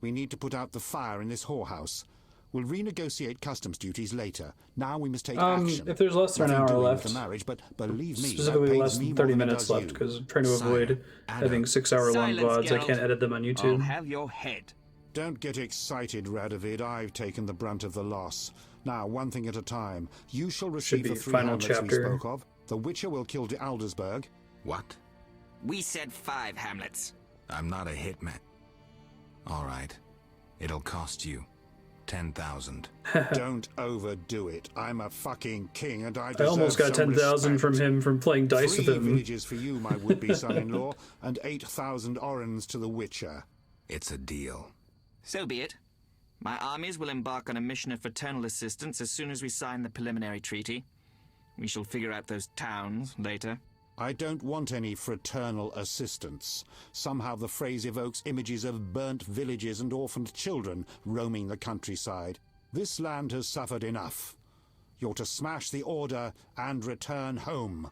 We need to put out the fire in this whorehouse. We'll renegotiate customs duties later. Now we must take action. If there's less than an hour left, the marriage, but believe me, specifically less than 30 minutes left, because I'm trying to avoid having 6-hour-long VODs. I can't edit them on YouTube. I'll have your head. Don't get excited, Radovid. I've taken the brunt of the loss. Now, one thing at a time. You shall receive the 3 hamlets we spoke of. The Witcher will kill de Aldersberg. What? We said 5 hamlets. I'm not a hitman. All right. It'll cost you 10,000. Don't overdo it. I'm a fucking king, and I deserve almost got 10,000 from him from playing dice 3 with him. villages for you, my would-be son-in-law, and 8,000 orens to the Witcher. It's a deal. So be it. My armies will embark on a mission of fraternal assistance as soon as we sign the preliminary treaty. We shall figure out those towns later. I don't want any fraternal assistance. Somehow the phrase evokes images of burnt villages and orphaned children roaming the countryside. This land has suffered enough. You're to smash the order and return home.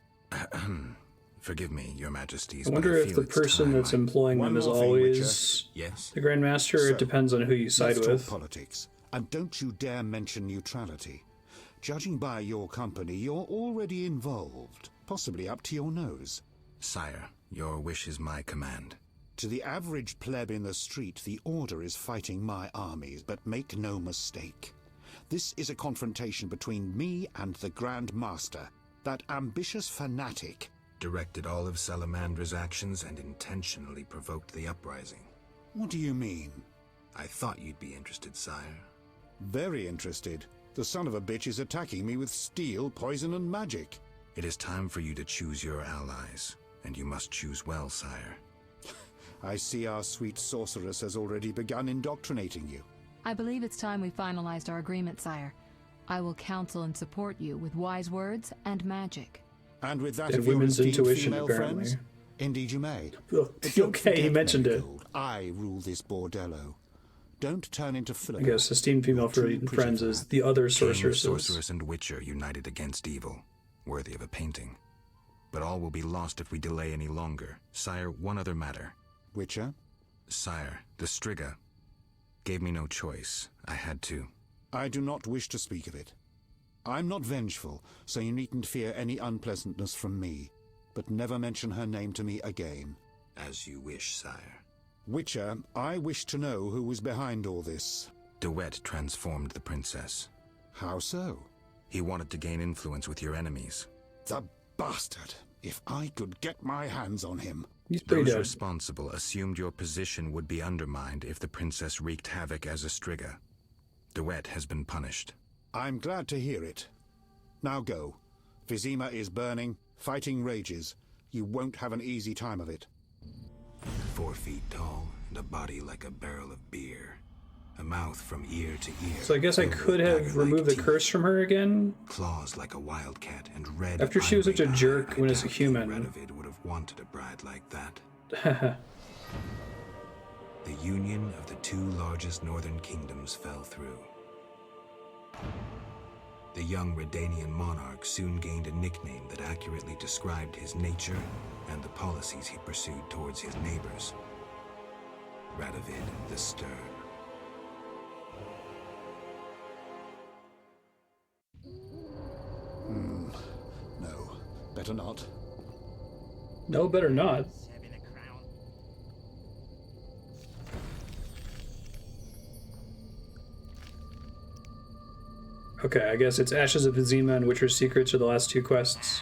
Forgive me, Your Majesties. I wonder if the person that's employing them is always the Grand Master, or it depends on who you side with. with. Talk politics, and don't you dare mention neutrality. Judging by your company, you're already involved. Possibly up to your nose. Sire, your wish is my command. To the average pleb in the street, the Order is fighting my armies, but make no mistake. This is a confrontation between me and the Grand Master, that ambitious fanatic. Directed all of Salamandra's actions and intentionally provoked the uprising. What do you mean? I thought you'd be interested, sire. Very interested. The son of a bitch is attacking me with steel, poison, and magic. It is time for you to choose your allies, and you must choose well, sire. I see our sweet sorceress has already begun indoctrinating you. I believe it's time we finalized our agreement, sire. I will counsel and support you with wise words and magic. And with that and of your women's intuition, female apparently. Friends? Indeed you may. Okay, he mentioned it. I rule this bordello. Don't turn into Philip. I guess esteemed female friends is the other sorceresses. Sorceress and Witcher united against evil. Worthy of a painting. But all will be lost if we delay any longer. Sire, one other matter. Witcher? Sire, the Striga gave me no choice. I had to. I do not wish to speak of it. I'm not vengeful, so you needn't fear any unpleasantness from me. But never mention her name to me again. As you wish, sire. Witcher, I wish to know who was behind all this. De Wet transformed the princess. How so? He wanted to gain influence with your enemies. The bastard! If I could get my hands on him. Those responsible assumed your position would be undermined if the princess wreaked havoc as a Striga. De Wet has been punished. I'm glad to hear it. Now go. Vizima is burning, fighting rages. You won't have an easy time of it. 4 feet tall, and a body like a barrel of beer. A mouth from ear to ear. So I guess I could have removed the curse from her again. Claws like a wildcat and red. After she was such a jerk when as a human. Radovid would have wanted a bride like that. The union of the 2 largest northern kingdoms fell through. The young Redanian monarch soon gained a nickname that accurately described his nature and the policies he pursued towards his neighbors. Radovid the Stern. No, better not. No, better not. Okay, I guess it's Ashes of Vizima and Witcher's Secrets are the last 2 quests.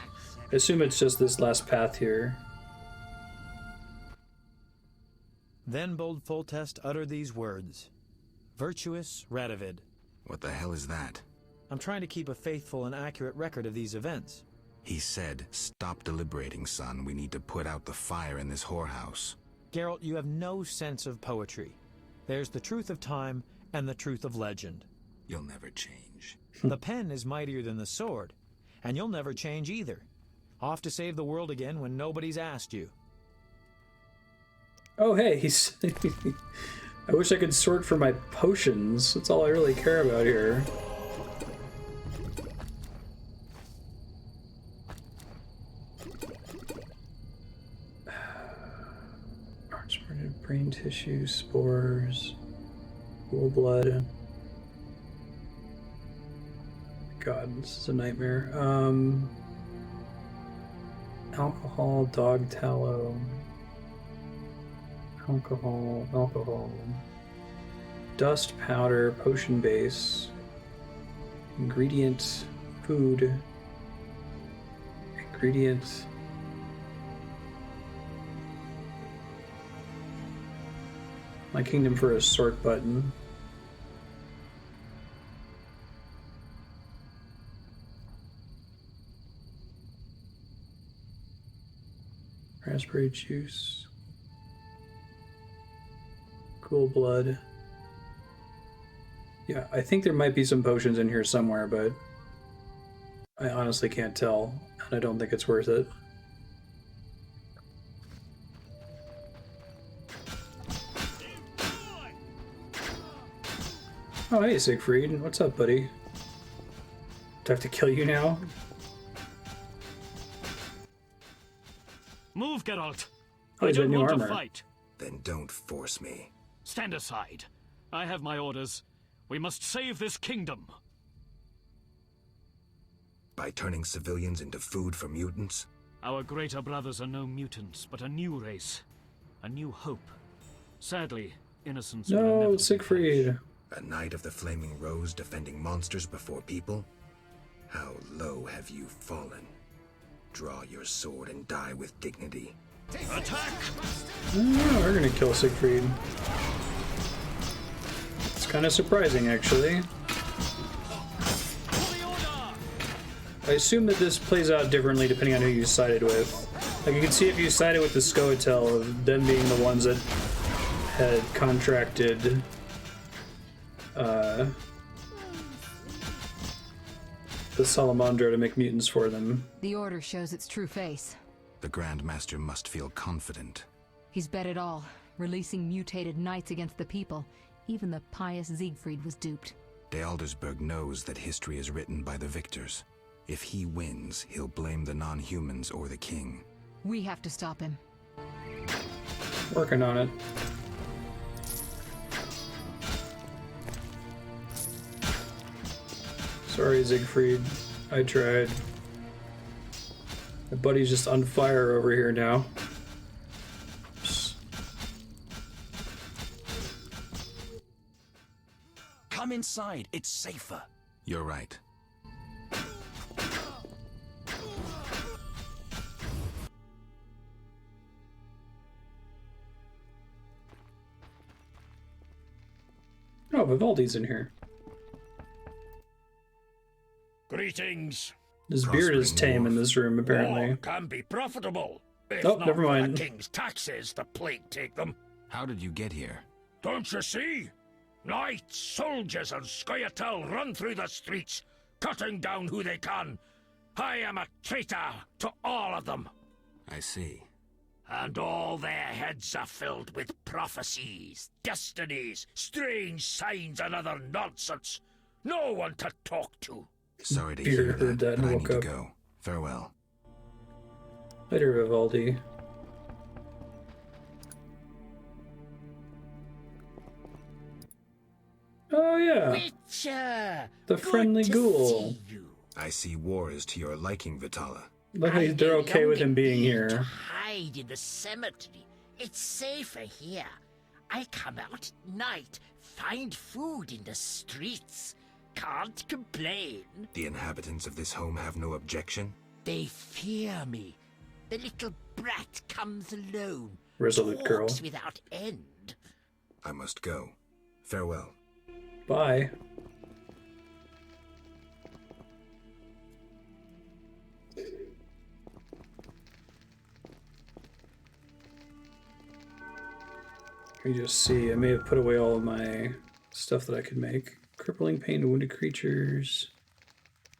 I assume it's just this last path here. Then bold Foltest uttered these words. Virtuous Radovid. What the hell is that? I'm trying to keep a faithful and accurate record of these events. He said, "Stop deliberating, son. We need to put out the fire in this whorehouse." Geralt, you have no sense of poetry. There's the truth of time and the truth of legend. You'll never change. The pen is mightier than the sword, and you'll never change either. Off to save the world again when nobody's asked you. Oh, hey, he's... I wish I could sort for my potions. That's all I really care about here. Brain tissue, spores, cool blood. God, this is a nightmare. Alcohol, dog tallow. Alcohol. Dust, powder, potion base. Ingredient, food. Ingredient. My kingdom for a sort button. Raspberry juice. Cool blood. Yeah, I think there might be some potions in here somewhere, but I honestly can't tell, and I don't think it's worth it. Oh, hey, Siegfried. What's up, buddy? Do I have to kill you now? Move, Geralt. Oh, I he's got don't new want armor. to fight. Then don't force me. Stand aside. I have my orders. We must save this kingdom. By turning civilians into food for mutants? Our greater brothers are no mutants, but a new race. A new hope. Sadly, innocence will No, inevitably Siegfried. A knight of the Flaming Rose defending monsters before people? How low have you fallen? Draw your sword and die with dignity. Attack! Oh, we're gonna kill Siegfried. It's kind of surprising, actually. I assume that this plays out differently depending on who you sided with. Like, you can see if you sided with the Scoia'tael, of them being the ones that had contracted the Salamandra to make mutants for them. The Order shows its true face. The Grand Master must feel confident. He's bet it all, releasing mutated knights against the people. Even the pious Siegfried was duped. De Aldersberg knows that history is written by the victors. If he wins, he'll blame the non-humans or the king. We have to stop him. Working on it. Sorry, Siegfried. I tried. My buddy's just on fire over here now. Come inside. It's safer. You're right. Oh, Vivaldi's in here. Greetings. His beard is tame in this room, apparently. War can be profitable. If Oh, not never for mind. the king's taxes, the plague take them. How did you get here? Don't you see? Knights, soldiers, and Scoia'tael run through the streets, cutting down who they can. I am a traitor to all of them. I see. And all their heads are filled with prophecies, destinies, strange signs, and other nonsense. No one to talk to. Sorry to Beard hear heard that, that and but I woke need to up. go. Farewell. Later, Vivaldi. Oh, yeah. Witcher! The friendly ghoul. I see war is to your liking, Vitala. Luckily, they're okay with him being here. Hide in the cemetery. It's safer here. I come out at night, find food in the streets. Can't complain. The inhabitants of this home have no objection? They fear me. The little brat comes alone. Resolute girl. Talks without end. I must go. Farewell. Bye. You just see, I may have put away all of my stuff that I could make. Crippling pain to wounded creatures.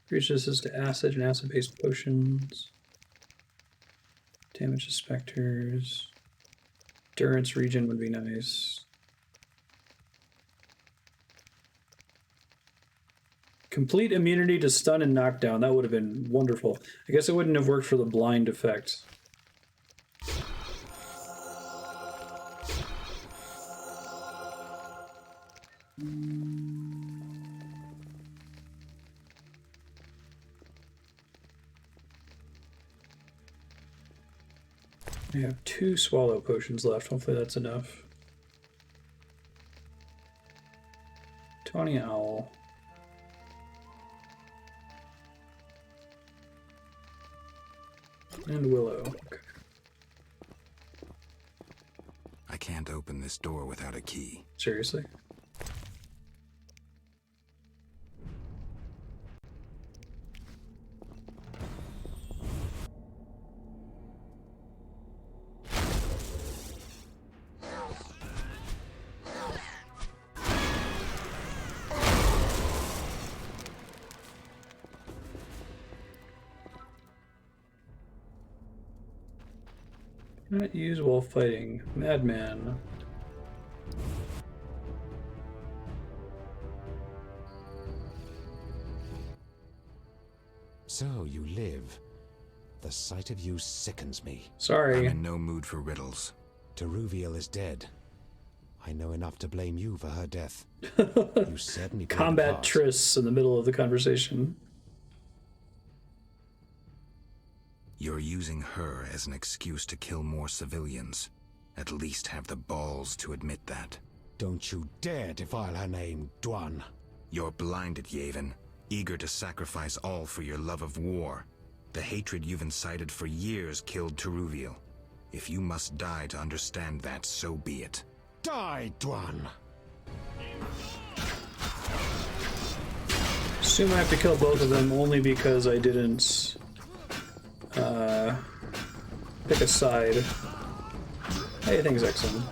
Resistance to acid and acid-based potions. Damage to specters. Endurance regen would be nice. Complete immunity to stun and knockdown. That would have been wonderful. I guess it wouldn't have worked for the blind effect. I have 2 swallow potions left. Hopefully that's enough. Tawny Owl. And Willow. Okay. I can't open this door without a key. Seriously? Not use while fighting. Madman. So you live. The sight of you sickens me. Sorry. I'm in no mood for riddles. Teruviel is dead. I know enough to blame you for her death. You certainly played Combat a part. trysts in the middle of the conversation. You're using her as an excuse to kill more civilians. At least have the balls to admit that. Don't you dare defile her name, Dwan. You're blinded, Yavin. Eager to sacrifice all for your love of war. The hatred you've incited for years killed Teruviel. If you must die to understand that, so be it. Die, Dwan! Assume I have to kill both of them only because I didn't pick a side. Hey, thanks, Exum.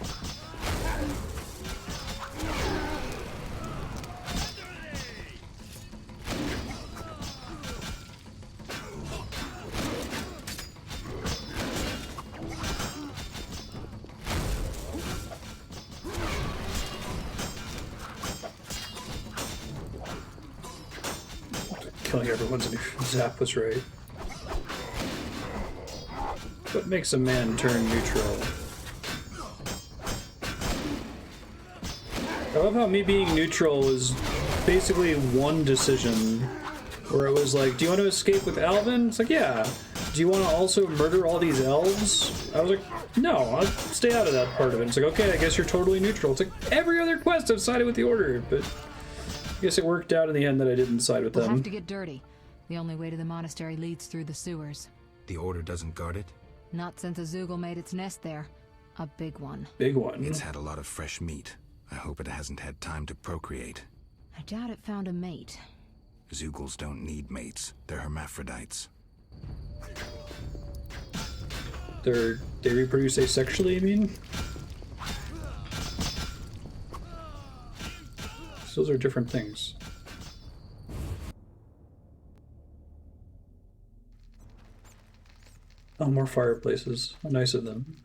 Killing everyone's zap was right. What makes a man turn neutral? I love how me being neutral was basically one decision where it was like, do you want to escape with Alvin? It's like, yeah. Do you want to also murder all these elves? I was like, no, I'll stay out of that part of it. It's like, okay, I guess you're totally neutral. It's like every other quest I've sided with the Order, but I guess it worked out in the end that I didn't side with We'll them. have to get dirty. The only way to the monastery leads through the sewers. The Order doesn't guard it? Not since Azugel made its nest there. A big one. Big one. It's had a lot of fresh meat. I hope it hasn't had time to procreate. I doubt it found a mate. Zugals don't need mates. They're hermaphrodites. They reproduce asexually, you mean? So those are different things. Oh, more fireplaces. How nice of them.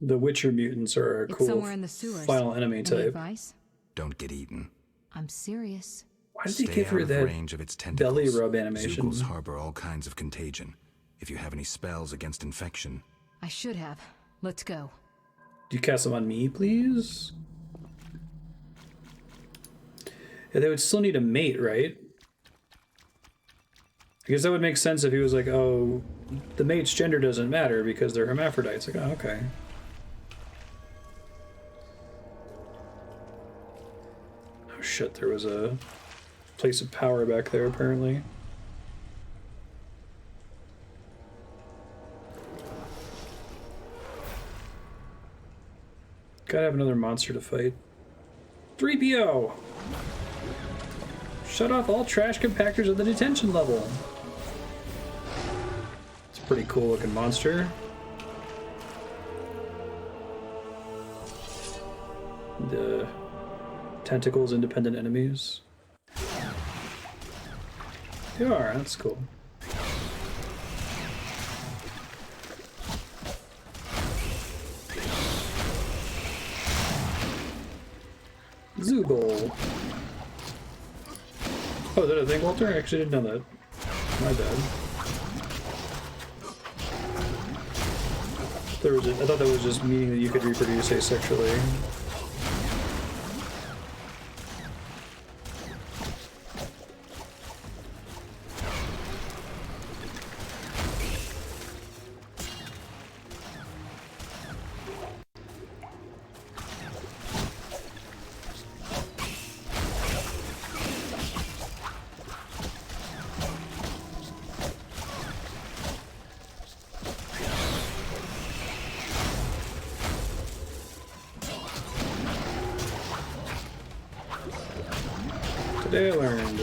The Witcher mutants are a It's cool somewhere in the sewers. final enemy Any type. advice? Don't get eaten. I'm serious. Why did they Stay give her out of that range of its tentacles. belly rub animation? Zugals harbor all kinds of contagion. If you have any spells against infection, I should have. Let's go. Do you cast them on me, please? Yeah, they would still need a mate, right? I guess that would make sense if he was like, oh, the mate's gender doesn't matter because they're hermaphrodites. Like, oh, okay. Oh shit, there was a place of power back there, apparently. Gotta have another monster to fight. 3PO! Shut off all trash compactors at the detention level. It's a pretty cool looking monster. The tentacles, independent enemies. They are, that's cool. Zoogle. Oh, is that a thing, Walter? I actually didn't know that. My bad. I thought that was just meaning that you could reproduce asexually. Today I learned.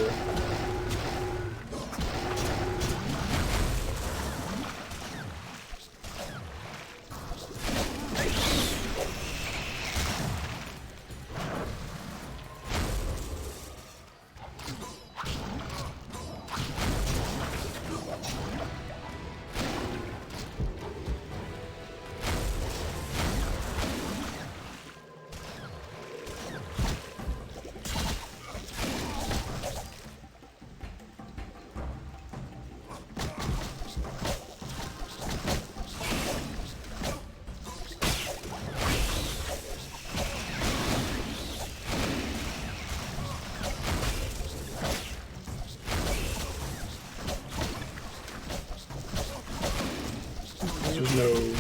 There's no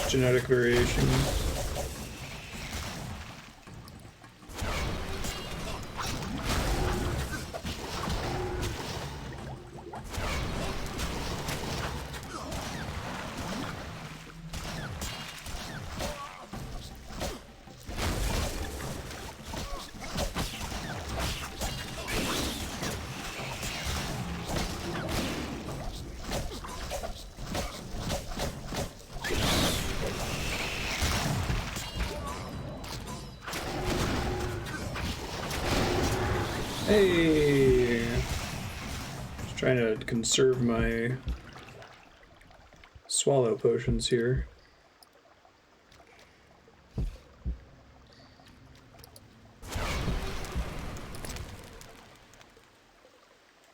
genetic variation. Hey! Just trying to conserve my swallow potions here.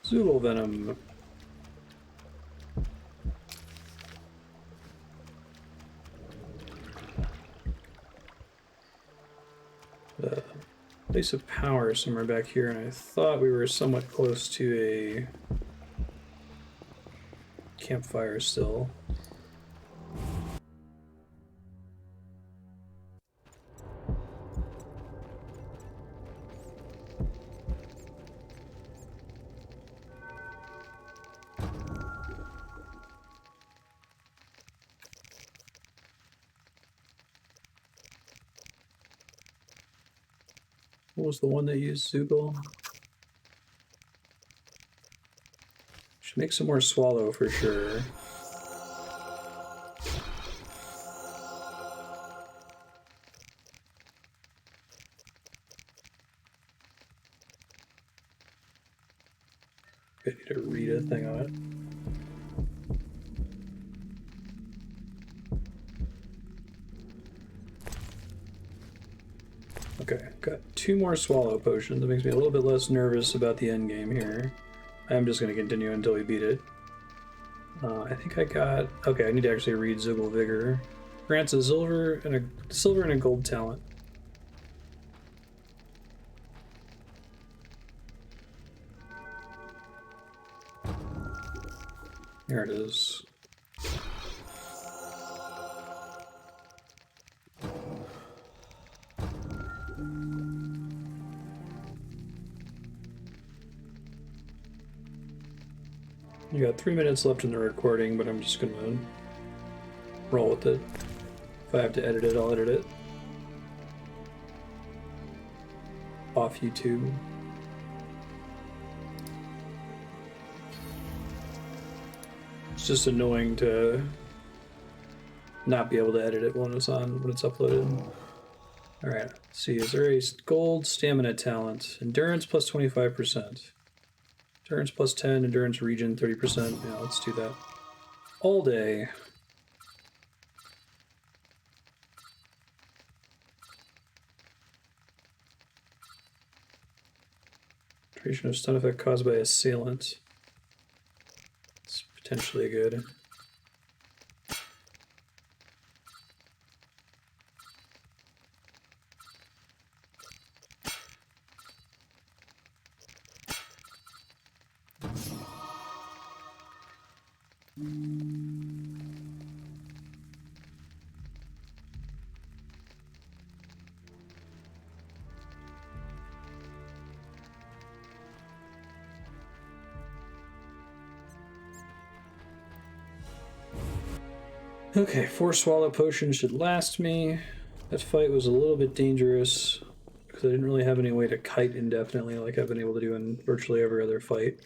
Zoodle venom. Place of power somewhere back here, and I thought we were somewhat close to a campfire still. What was the one that used Zoogle? Should make some more swallow for sure. I need to read a thing on it. Okay, got 2 more swallow potions. That makes me a little bit less nervous about the end game here. I'm just going to continue until we beat it. I think I got... Okay, I need to actually read Zoogle Vigor. Grants a silver and a gold talent. There it is. You got 3 minutes left in the recording, but I'm just gonna roll with it. If I have to edit it, I'll edit it. Off YouTube. It's just annoying to not be able to edit it when it's uploaded. Alright, let's see, is there a gold stamina talent? Endurance plus 25%. Endurance plus 10, endurance regen 30%. Yeah, let's do that. All day. Creation of stun effect caused by assailant. It's potentially good. Okay, 4 swallow potions should last me. That fight was a little bit dangerous because I didn't really have any way to kite indefinitely like I've been able to do in virtually every other fight.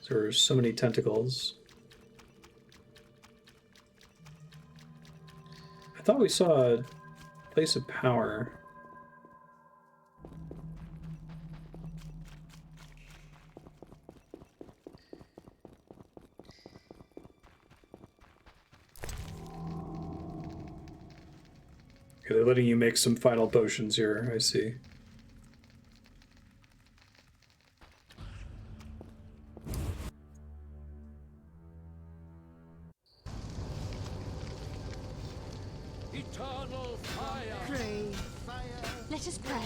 There were so many tentacles. I thought we saw a place of power. Okay, they're letting you make some final potions here, I see. Eternal fire! Pray, fire! Let us pray.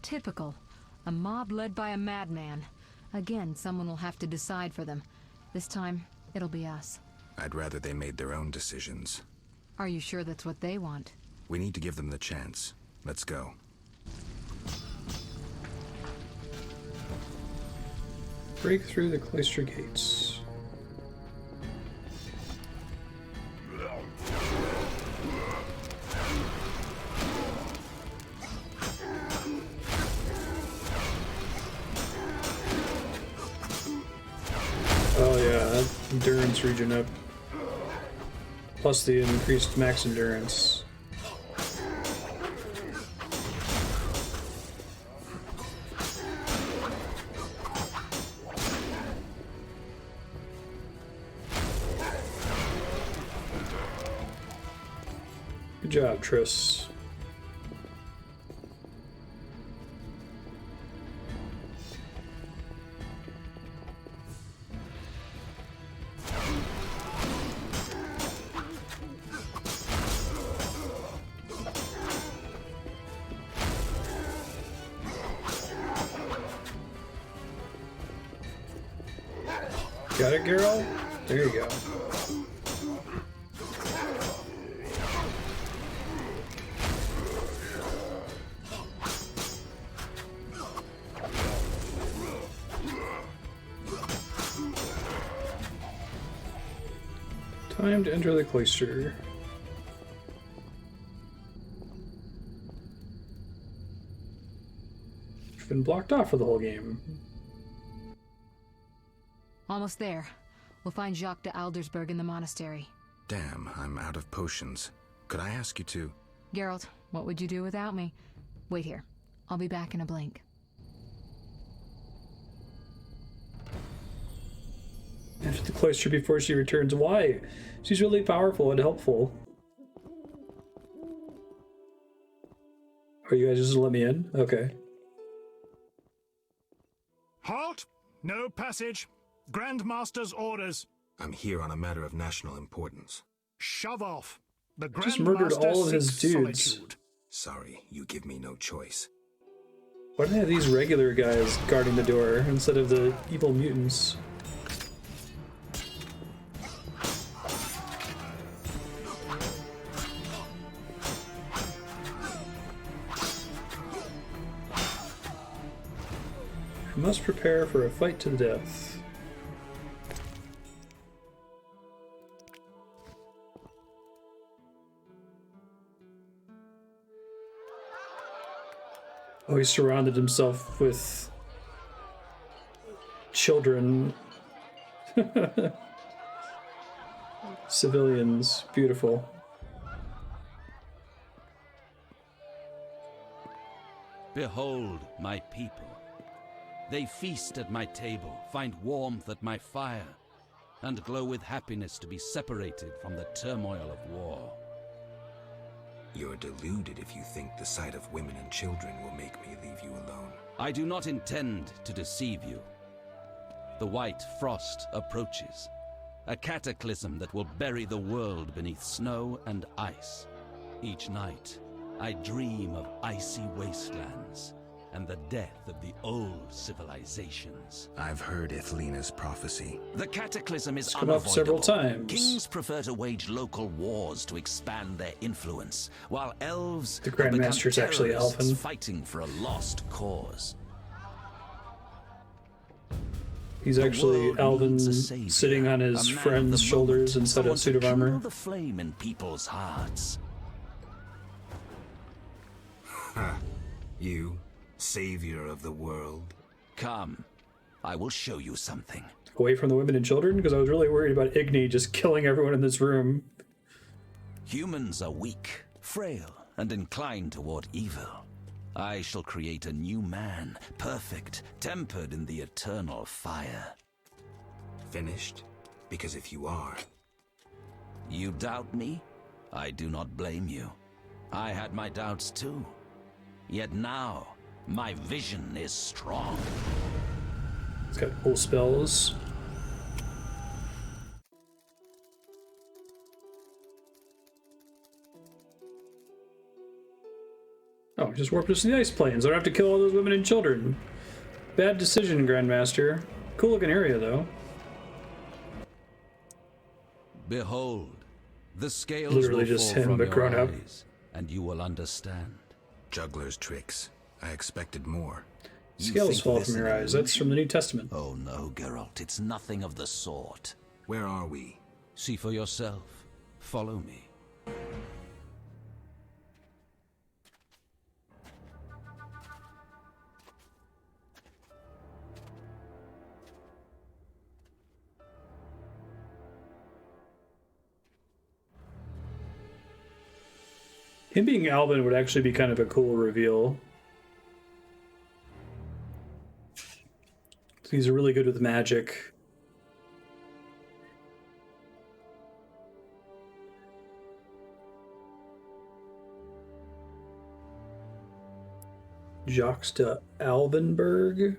Typical. A mob led by a madman. Again, someone will have to decide for them. This time, it'll be us. I'd rather they made their own decisions. Are you sure that's what they want? We need to give them the chance. Let's go. Break through the cloister gates. Oh yeah, that endurance regen up. Plus the increased max endurance. Good job, Triss. Got it, girl? There you go. Time to enter the cloister. It's been blocked off for the whole game. Almost there. We'll find Jacques de Aldersberg in the monastery. Damn, I'm out of potions. Could I ask you to... Geralt, what would you do without me? Wait here. I'll be back in a blink. Enter the cloister before she returns. Why? She's really powerful and helpful. Are you guys just let me in? Okay. Halt! No passage. Grandmaster's orders. I'm here on a matter of national importance. Shove off. The Just murdered all of his dudes. Solitude. Sorry, you give me no choice. Why do they have these regular guys guarding the door instead of the evil mutants? I must prepare for a fight to the death. Oh, he surrounded himself with children. Civilians. Beautiful. Behold my people. They feast at my table, find warmth at my fire, and glow with happiness to be separated from the turmoil of war. You're deluded if you think the sight of women and children will make me leave you alone. I do not intend to deceive you. The white frost approaches, a cataclysm that will bury the world beneath snow and ice. Each night, I dream of icy wastelands and the death of the old civilizations. I've heard Ithlina's prophecy. The cataclysm is It's come up several unavoidable. times. Kings prefer to wage local wars to expand their influence, while elves The have become Grandmaster's actually terrorists elfin. fighting for a lost cause. He's actually Alvin sitting on his friend's shoulders inside a suit of armor. Kindle the flame in people's hearts. You, savior of the world. Come, I will show you something. Away from the women and children? Because I was really worried about Igni just killing everyone in this room. Humans are weak, frail, and inclined toward evil. I shall create a new man, perfect, tempered in the eternal fire. Finished? Because if you are... You doubt me? I do not blame you. I had my doubts too. Yet now, my vision is strong. It's got cool spells. Oh, just warped us to the ice plains. I don't have to kill all those women and children. Bad decision, Grandmaster. Cool looking area, though. Behold, the scales Literally will just fall him, from but your grown up. eyes, and you will understand. Juggler's tricks. I expected more. Scales fall from your eyes. That's from the New Testament. Oh no, Geralt, it's nothing of the sort. Where are we? See for yourself. Follow me. Him being Alvin would actually be kind of a cool reveal. He's really good with magic. Jacques de Alvenberg.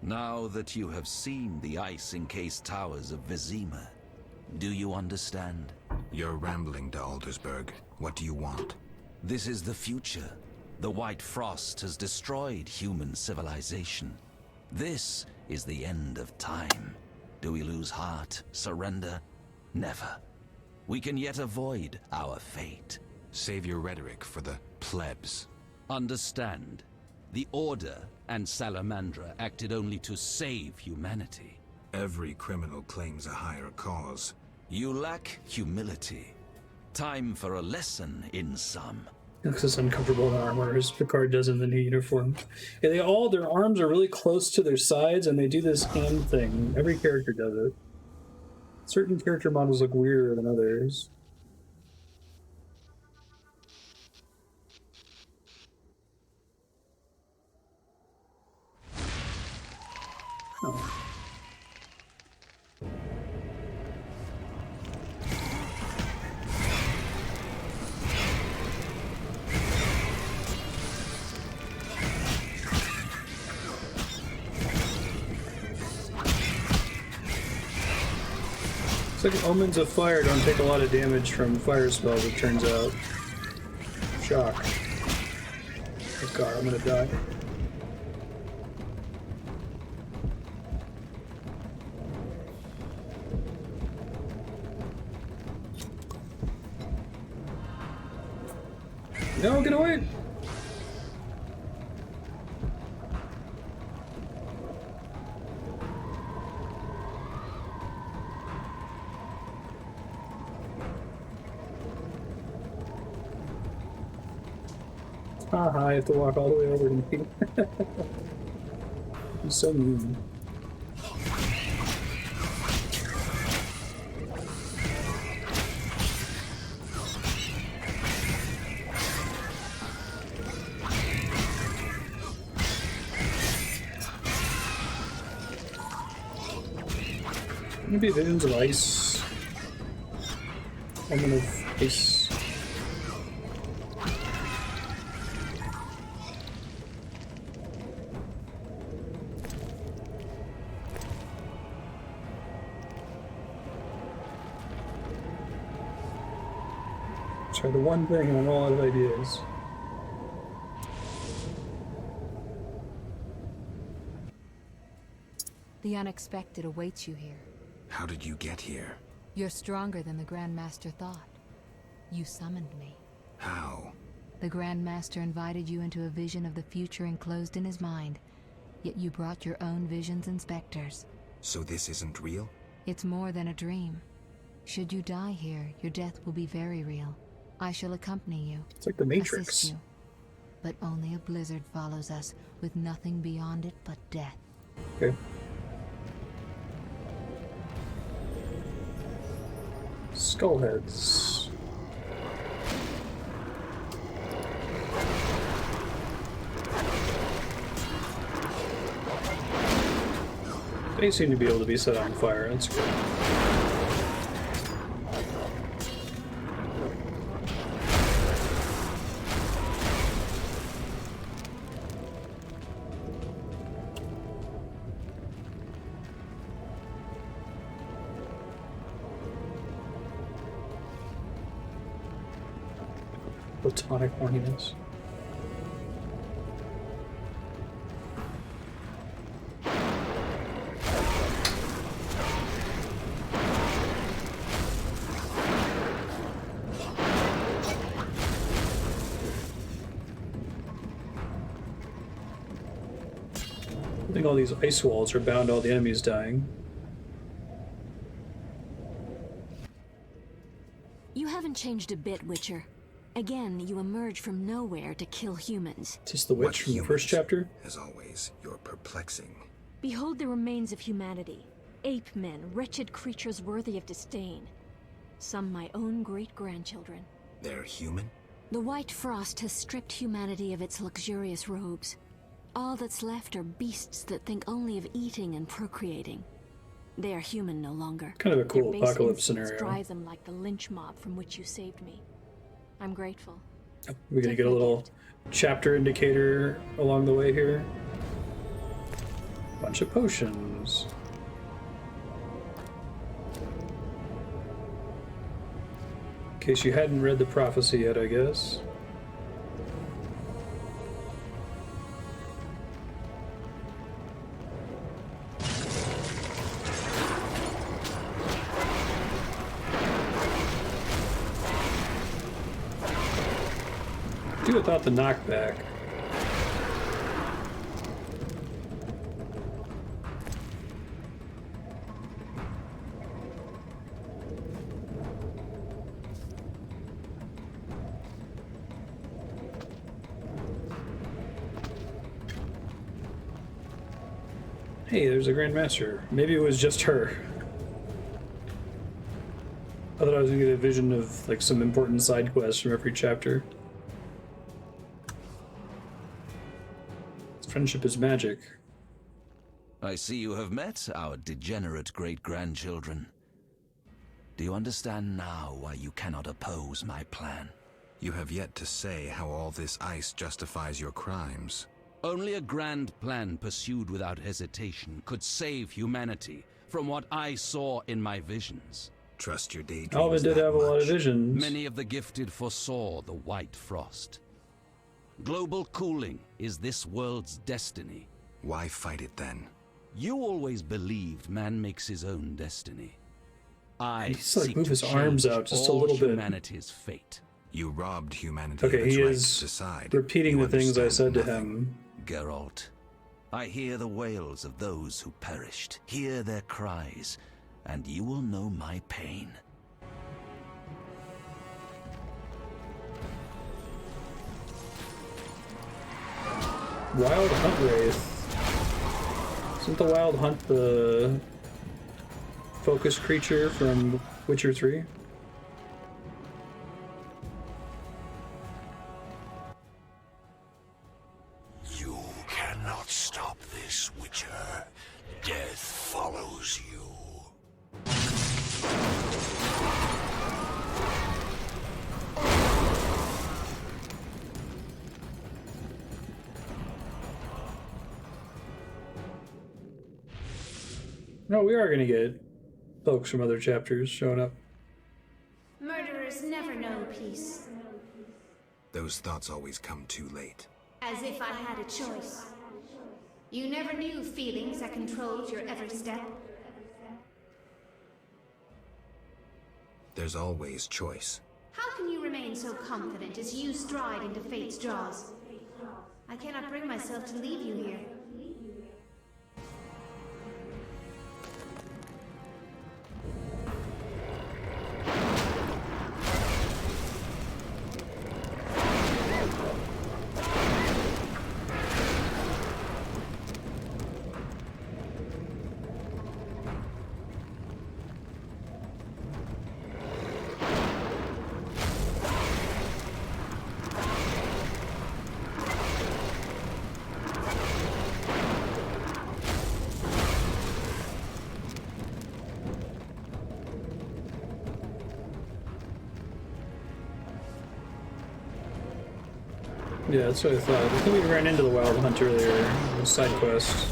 Now that you have seen the ice-encased towers of Vizima, do you understand? You're rambling to Aldersberg. What do you want? This is the future. The White Frost has destroyed human civilization. This is the end of time. Do we lose heart, surrender? Never. We can yet avoid our fate. Save your rhetoric for the plebs. Understand, the Order and Salamandra acted only to save humanity. Every criminal claims a higher cause. You lack humility. Time for a lesson in some. He looks as uncomfortable in armor as Picard does in the new uniform. Yeah, their arms are really close to their sides, and they do this hand thing. Every character does it. Certain character models look weirder than others. Oh. It's like omens of fire don't take a lot of damage from fire spells, it turns out. Shock. Oh god, I'm gonna die. No, get away! Haha, I have to walk all the way over to me. He's so mean. Maybe visions of ice. Woman of ice. Try the one thing and I'm all out of ideas. The unexpected awaits you here. How did you get here? You're stronger than the Grand Master thought. You summoned me. How? The Grand Master invited you into a vision of the future enclosed in his mind, yet you brought your own visions and specters. So this isn't real? It's more than a dream. Should you die here, your death will be very real. I shall accompany you. It's like the Matrix. Assist you. But only a blizzard follows us, with nothing beyond it but death. Okay. Skullheads. They seem to be able to be set on fire. That's good. Platonic horniness. I think all these ice walls are bound to all the enemies dying. You haven't changed a bit, Witcher. Again, you emerge from nowhere to kill humans. Is this the witch from the first chapter? As always, you're perplexing. Behold the remains of humanity. Ape men, wretched creatures worthy of disdain. Some my own great-grandchildren. They're human? The white frost has stripped humanity of its luxurious robes. All that's left are beasts that think only of eating and procreating. They are human no longer. Kind of a cool Their base apocalypse instincts scenario. drive them like the lynch mob from which you saved me. I'm grateful. We're gonna get a little chapter indicator along the way here. Bunch of potions. In case you hadn't read the prophecy yet, I guess. Do without the knockback. Hey, there's a Grand Master. Maybe it was just her. I thought I was gonna get a vision of like some important side quests from every chapter. Friendship is magic. I see you have met our degenerate great-grandchildren. Do you understand now why you cannot oppose my plan? You have yet to say how all this ice justifies your crimes. Only a grand plan pursued without hesitation could save humanity from what I saw in my visions. Trust your daydreams. Alvin did have a lot of visions. Many of the gifted foresaw the white frost. Global cooling is this world's destiny. Why fight it then? You always believed man makes his own destiny. I He's like seek move to his arms change out just a all little bit. humanity's fate. You robbed humanity Okay, of its he right is to decide. repeating You the things I understand said to nothing. him. Geralt, I hear the wails of those who perished. Hear their cries, and you will know my pain. Wild Hunt Wraith. Isn't the Wild Hunt the focus creature from Witcher 3? You cannot stop this, Witcher. Death follows you. No, we are gonna get folks from other chapters showing up. Murderers never know peace. Those thoughts always come too late. As if I had a choice. You never knew feelings that controlled your every step. There's always choice. How can you remain so confident as you stride into fate's jaws? I cannot bring myself to leave you here. Yeah, that's what I thought. I think we ran into the Wild Hunt earlier in the side quest.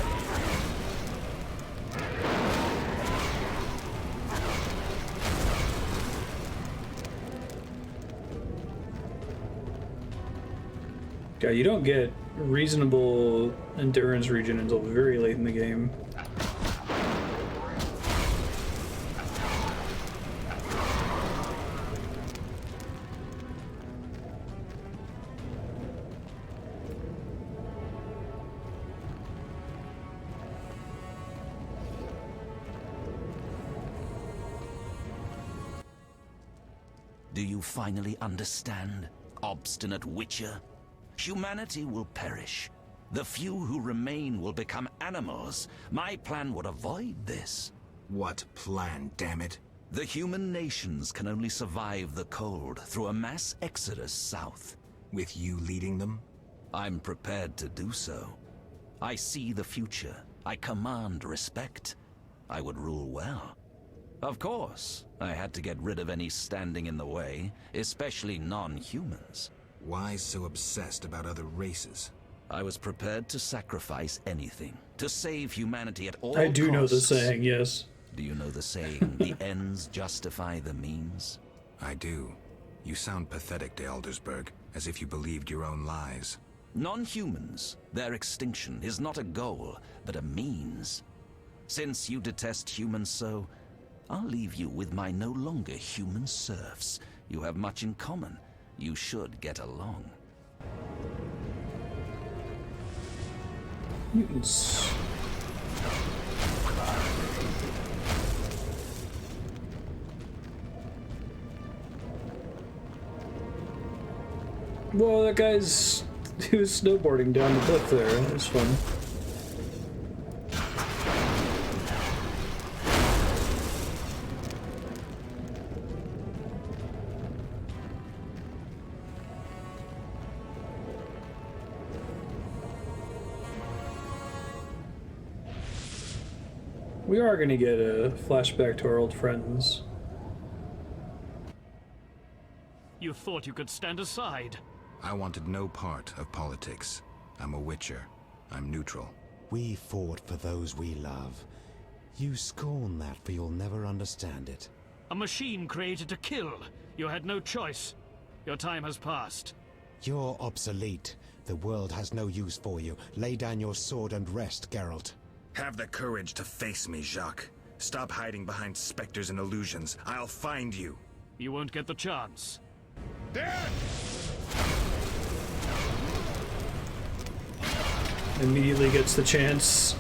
Yeah, you don't get reasonable endurance regen until very late in the game. Do you finally understand, obstinate Witcher? Humanity will perish. The few who remain will become animals. My plan would avoid this. What plan, damn it? The human nations can only survive the cold through a mass exodus south. With you leading them? I'm prepared to do so. I see the future. I command respect. I would rule well. Of course, I had to get rid of any standing in the way, especially non-humans. Why so obsessed about other races? I was prepared to sacrifice anything, to save humanity at all costs. I do know the saying, yes. Do you know the saying, the ends justify the means? I do. You sound pathetic to Eldersburg, as if you believed your own lies. Non-humans, their extinction is not a goal, but a means. Since you detest humans so, I'll leave you with my no longer human serfs. You have much in common. You should get along. Mutants. Whoa, that guy's... he was snowboarding down the cliff there. That was fun. We are going to get a flashback to our old friends. You thought you could stand aside. I wanted no part of politics. I'm a Witcher. I'm neutral. We fought for those we love. You scorn that, for you'll never understand it. A machine created to kill. You had no choice. Your time has passed. You're obsolete. The world has no use for you. Lay down your sword and rest, Geralt. Have the courage to face me, Jacques. Stop hiding behind specters and illusions. I'll find you. You won't get the chance. Dead! Immediately gets the chance.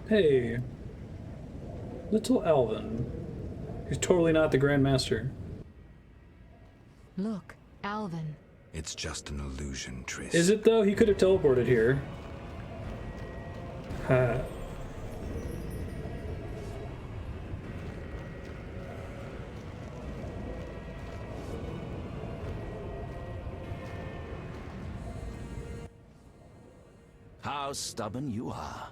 Hey, little Alvin. He's totally not the Grand Master. Look, Alvin. It's just an illusion, Triss. Is it though? He could have teleported here. Ha. How stubborn you are.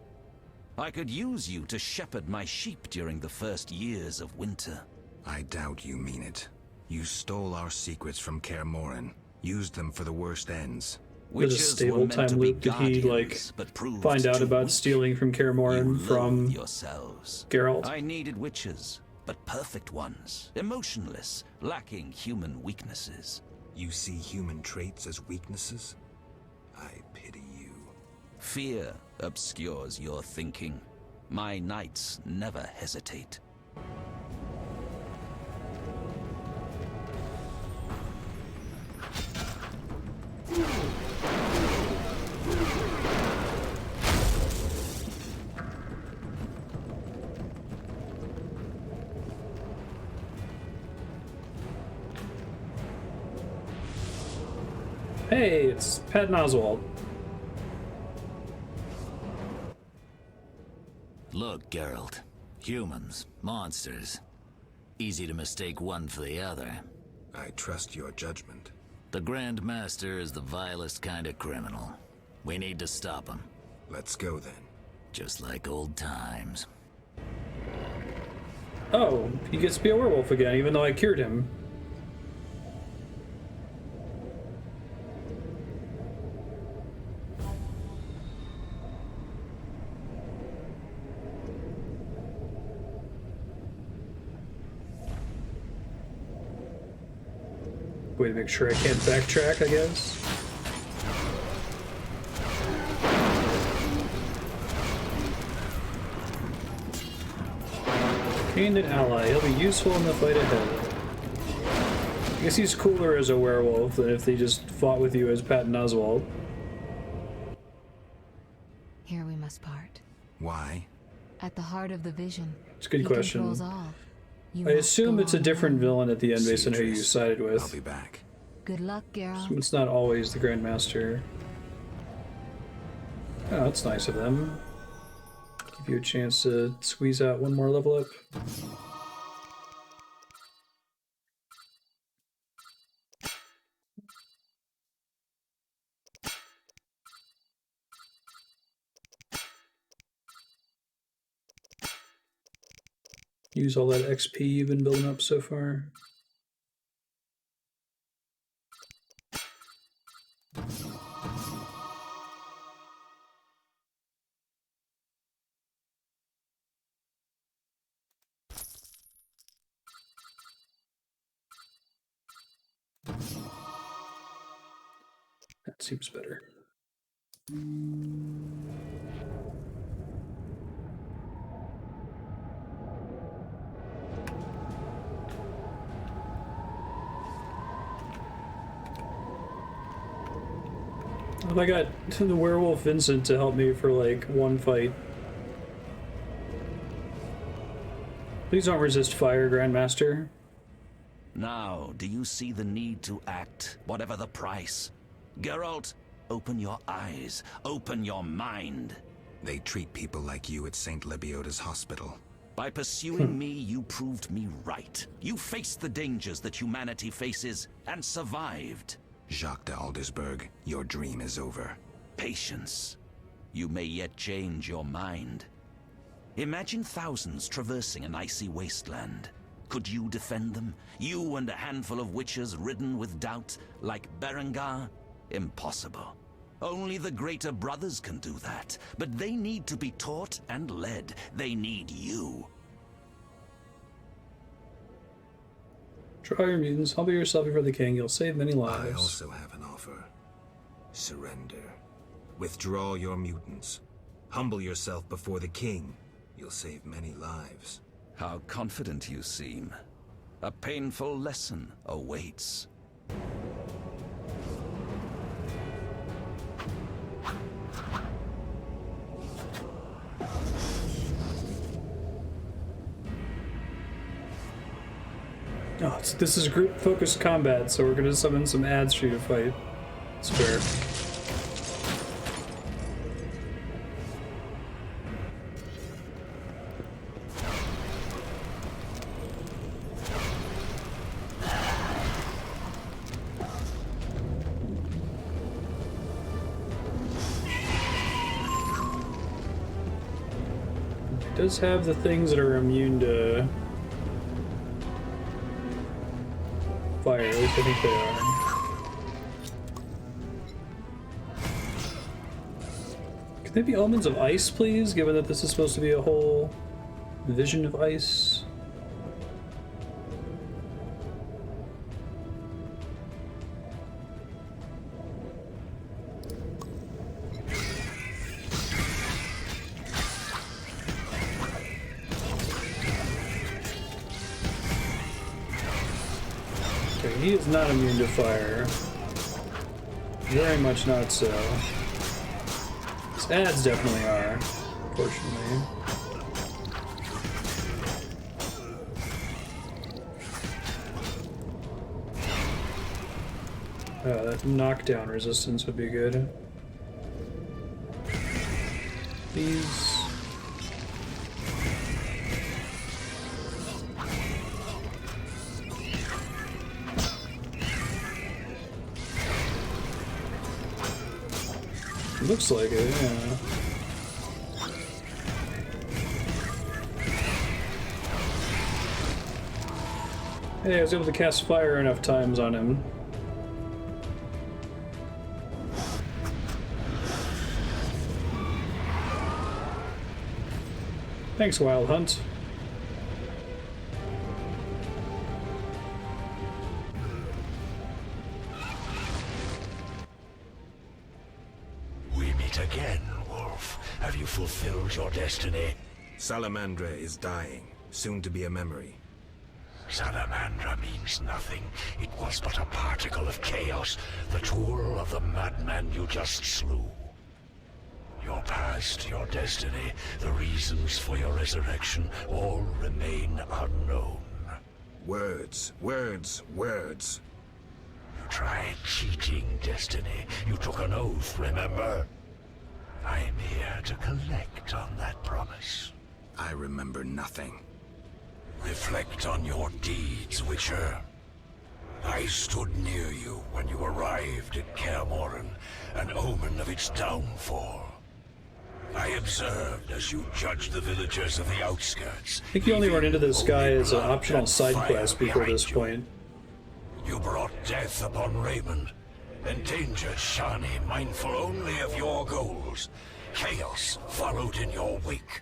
I could use you to shepherd my sheep during the first years of winter. I doubt you mean it. You stole our secrets from Kaer Morhen, used them for the worst ends. With a stable time loop, did he, like, find out about stealing from Kaer Morhen from yourselves. Geralt? I needed witches, but perfect ones, emotionless, lacking human weaknesses. You see human traits as weaknesses? I pity you. Fear obscures your thinking. My knights never hesitate. Hey, it's Patton Oswalt. Look, Geralt. Humans, monsters. Easy to mistake one for the other. I trust your judgment. The Grand Master is the vilest kind of criminal. We need to stop him. Let's go then. Just like old times. Oh, he gets to be a werewolf again, even though I cured him. Way to make sure I can't backtrack, I guess. Gained an ally. He'll be useful in the fight ahead. I guess he's cooler as a werewolf than if they just fought with you as Patton Oswalt. Here we must part. Why? At the heart of the vision. It's a good question. Controls all. I assume it's a different villain at the end based on who you sided with. I'll be back. Good luck, Geralt. So it's not always the Grand Master. Oh, that's nice of them. Give you a chance to squeeze out one more level up. Use all that XP you've been building up so far. That seems better. If I got the werewolf Vincent to help me for like one fight. Please don't resist fire, Grandmaster. Now, do you see the need to act, whatever the price? Geralt, open your eyes, open your mind. They treat people like you at St. Lebioda's hospital. By pursuing me, you proved me right. You faced the dangers that humanity faces and survived. Jacques de Aldersberg, your dream is over. Patience. You may yet change your mind. Imagine thousands traversing an icy wasteland. Could you defend them? You and a handful of witches ridden with doubt, like Berengar? Impossible. Only the greater brothers can do that. But they need to be taught and led. They need you. Try your mutants, humble yourself before the king, you'll save many lives. I also have an offer. Surrender. Withdraw your mutants. Humble yourself before the king. You'll save many lives. How confident you seem. A painful lesson awaits. Oh, this is group-focused combat, so we're gonna summon some ads for you to fight. It's fair. does have the things that are immune to fire. At least I think they are. Can they be omens of ice, please? Given that this is supposed to be a whole vision of ice. Okay, he is not immune to fire. Very much not so. His ads definitely are, fortunately. That knockdown resistance would be good. These. Looks like it, yeah. Hey, I was able to cast fire enough times on him. Thanks, Wild Hunt. We meet again, Wolf. Have you fulfilled your destiny? Salamandra is dying, soon to be a memory. Salamandra means nothing. It was but a particle of chaos, the tool of the madman you just slew. Your past, your destiny, the reasons for your resurrection, all remain unknown. Words, words, words. You tried cheating destiny. You took an oath, remember? I'm here to collect on that promise. I remember nothing. Reflect on your deeds, Witcher. I stood near you when you arrived at Kaer Morhen, an omen of its downfall. I observed as you judged the villagers of the outskirts. I think you only run into this guy as an optional side quest before this point. You brought death upon Raymond, endangered Shani, mindful only of your goals. Chaos followed in your wake.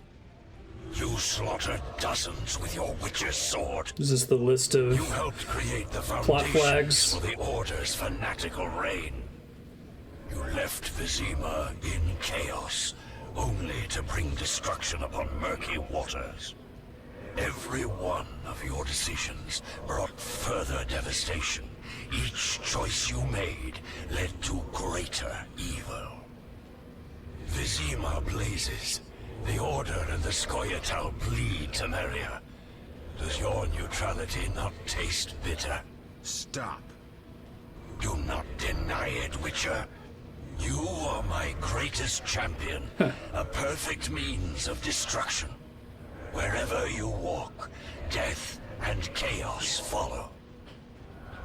You slaughtered dozens with your witch's sword. Is this the list of you helped create the plot flags for the Order's fanatical reign? You left Vizima in chaos, only to bring destruction upon murky waters. Every one of your decisions brought further devastation. Each choice you made led to greater evil. Vizima blazes. The Order and the Scoia'tael bleed, Temeria. Does your neutrality not taste bitter? Stop. Do not deny it, Witcher. You are my greatest champion, a perfect means of destruction. Wherever you walk, death and chaos follow.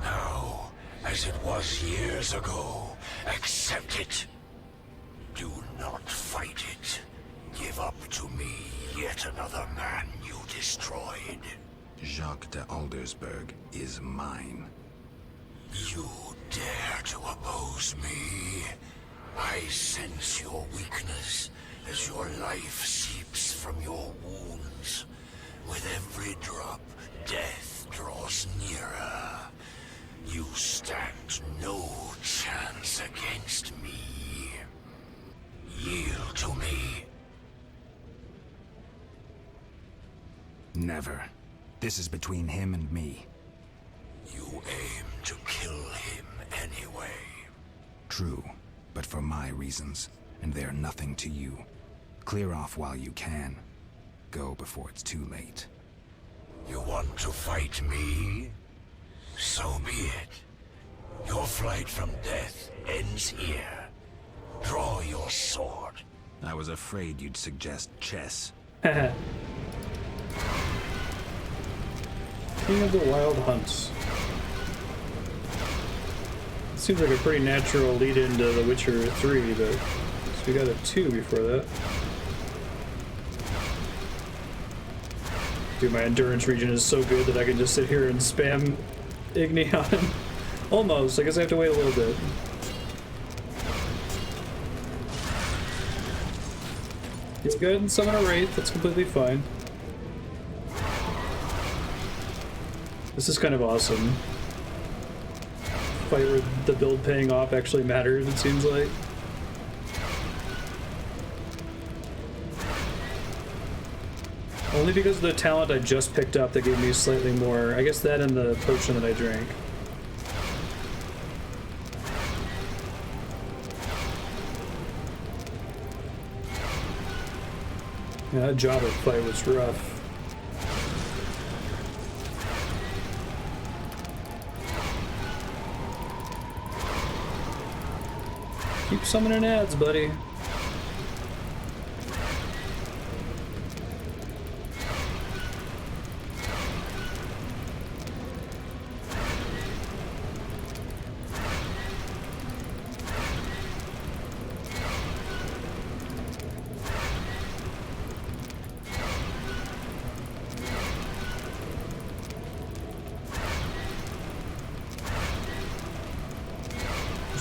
Now, as it was years ago, accept it. Do not fight it. Give up to me yet another man you destroyed. Jacques de Aldersberg is mine. You dare to oppose me? I sense your weakness as your life seeps from your wounds. With every drop, death draws nearer. You stand no chance against me. Yield to me. Never. This is between him and me. You aim to kill him anyway. True, but for my reasons, and they are nothing to you. Clear off while you can. Go before it's too late. You want to fight me? So be it. Your flight from death ends here. Draw your sword. I was afraid you'd suggest chess. King of the Wild Hunts. It seems like a pretty natural lead into The Witcher 3, but so we got a 2 before that. Dude, my endurance region is so good that I can just sit here and spam Igni on him. Almost. I guess I have to wait a little bit. He's good and summon a Wraith. That's completely fine. This is kind of awesome. Fight where the build paying off actually matters, it seems like. Only because of the talent I just picked up that gave me slightly more. I guess that and the potion that I drank. Yeah, that Java fight was rough. Keep summoning ads, buddy.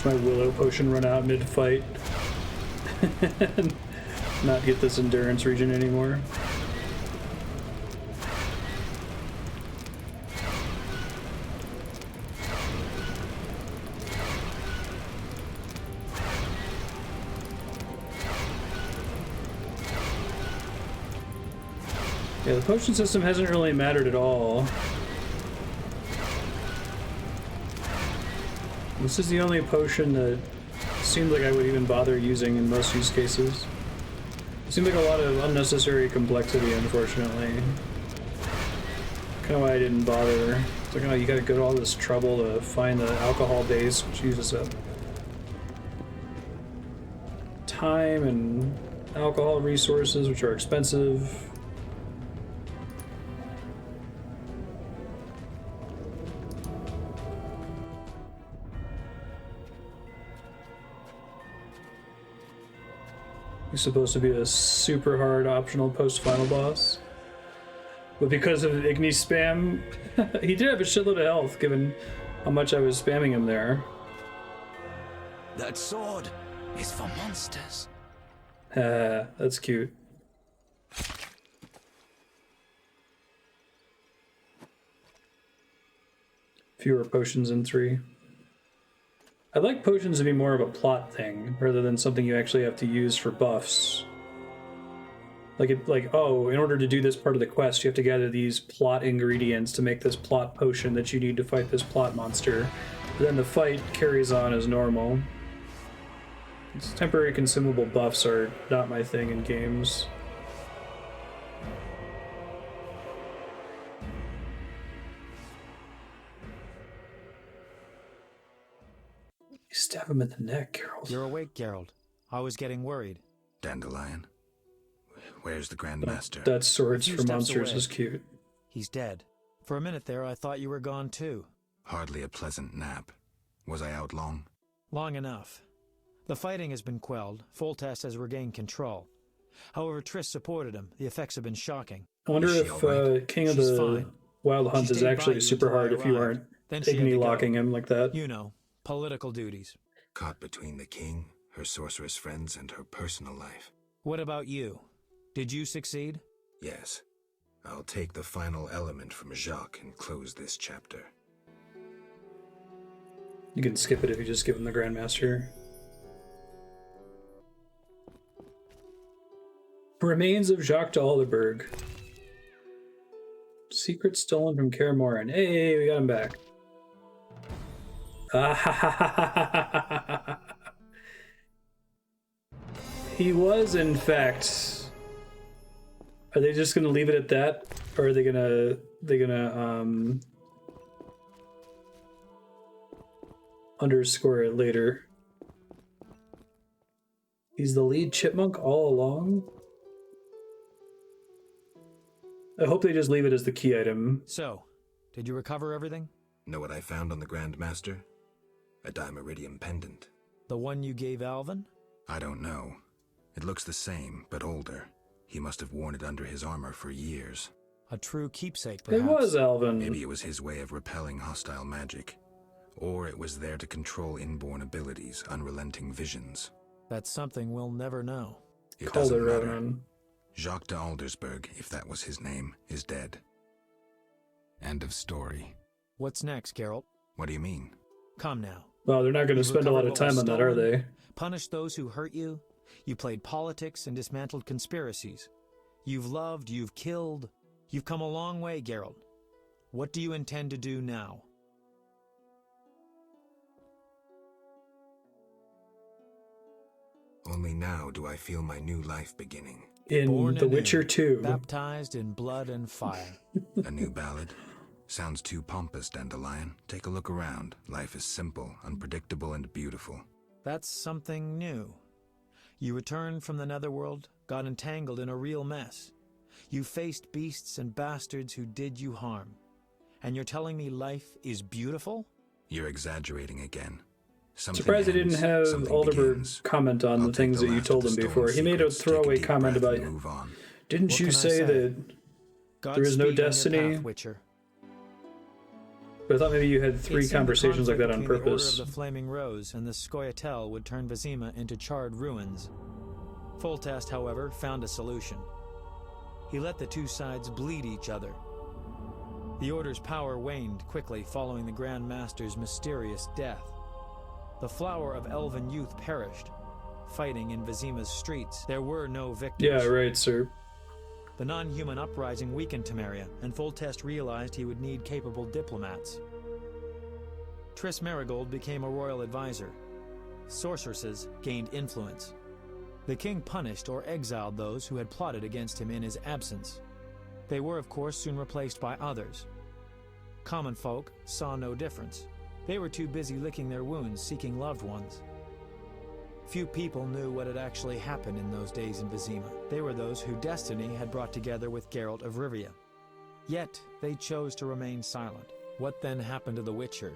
My Willow potion run out mid-fight. Not get this endurance region anymore. Yeah, the potion system hasn't really mattered at all. This is the only potion that seemed like I would even bother using in most use cases. It seemed like a lot of unnecessary complexity, unfortunately. Kind of why I didn't bother. It's like, oh, you gotta go to all this trouble to find the alcohol base, which uses up time and alcohol resources, which are expensive. He's supposed to be a super hard optional post-final boss. But because of Igni spam, he did have a shitload of health, given how much I was spamming him there. That sword is for monsters. That's cute. Fewer potions in 3. I like potions to be more of a plot thing, rather than something you actually have to use for buffs. Like, oh, in order to do this part of the quest, you have to gather these plot ingredients to make this plot potion that you need to fight this plot monster. But then the fight carries on as normal. These temporary consumable buffs are not my thing in games. Stab him in the neck, Geralt. You're awake, Geralt. I was getting worried. Dandelion? Where's the Grand Master? That Swords for Monsters is cute. He's dead. For a minute there, I thought you were gone too. Hardly a pleasant nap. Was I out long? Long enough. The fighting has been quelled. Foltest has regained control. However, Triss supported him. The effects have been shocking. I wonder if King of the Wild Hunt is actually super hard if you aren't Igni locking him like that. You know, political duties. Caught between the king, her sorceress friends, and her personal life. What about you? Did you succeed? Yes. I'll take the final element from Jacques and close this chapter. You can skip it if you just give him the Grandmaster. Remains of Jacques de Alderberg. Secret stolen from Kaer Morhen. Hey, we got him back. He was, in fact. Are they just gonna leave it at that, or are they gonna underscore it later? He's the lead chipmunk all along? I hope they just leave it as the key item. So, did you recover everything? Know what I found on the Grand Master? A Dimeridium pendant. The one you gave Alvin? I don't know. It looks the same, but older. He must have worn it under his armor for years. A true keepsake, It perhaps. was Alvin. Maybe it was his way of repelling hostile magic. Or it was there to control inborn abilities, unrelenting visions. That's something we'll never know. It Called it doesn't matter. Ronan. Jacques de Aldersberg, if that was his name, is dead. End of story. What's next, Geralt? What do you mean? Come now. Well, they're not going to You've spend a lot recovered of what was time on that, are stolen, they? Punished those who hurt you. You played politics and dismantled conspiracies. You've loved, you've killed. You've come a long way, Geralt. What do you intend to do now? Only now do I feel my new life beginning. In Born The anew, Witcher 2. Baptized in blood and fire. A new ballad? Sounds too pompous, Dandelion. Take a look around. Life is simple, unpredictable, and beautiful. That's something new. You returned from the netherworld, got entangled in a real mess. You faced beasts and bastards who did you harm. And you're telling me life is beautiful? You're exaggerating again. Something Surprised they ends, didn't have something Alderberg begins. comment on I'll the take things the that you last told of him the before. stolen He made a secrets, take a throwaway deep comment breath about, and move on. didn't What you can I say say? that there is no Godspeed on your destiny? path, Witcher. But I thought maybe you had It three seemed the conversations like that on conflict between purpose. The Order of the Flaming Rose and the Scoia'tael would turn Vizima into charred ruins. Foltest, however, found a solution. He let the two sides bleed each other. The Order's power waned quickly following the Grand Master's mysterious death. The flower of elven youth perished, fighting in Vizima's streets. There were no victors. Yeah, right, sir. The non-human uprising weakened Temeria, and Foltest realized he would need capable diplomats. Triss Merigold became a royal advisor. Sorceresses gained influence. The king punished or exiled those who had plotted against him in his absence. They were, of course, soon replaced by others. Common folk saw no difference. They were too busy licking their wounds, seeking loved ones. Few people knew what had actually happened in those days in Vizima. They were those who destiny had brought together with Geralt of Rivia. Yet, they chose to remain silent. What then happened to the Witcher?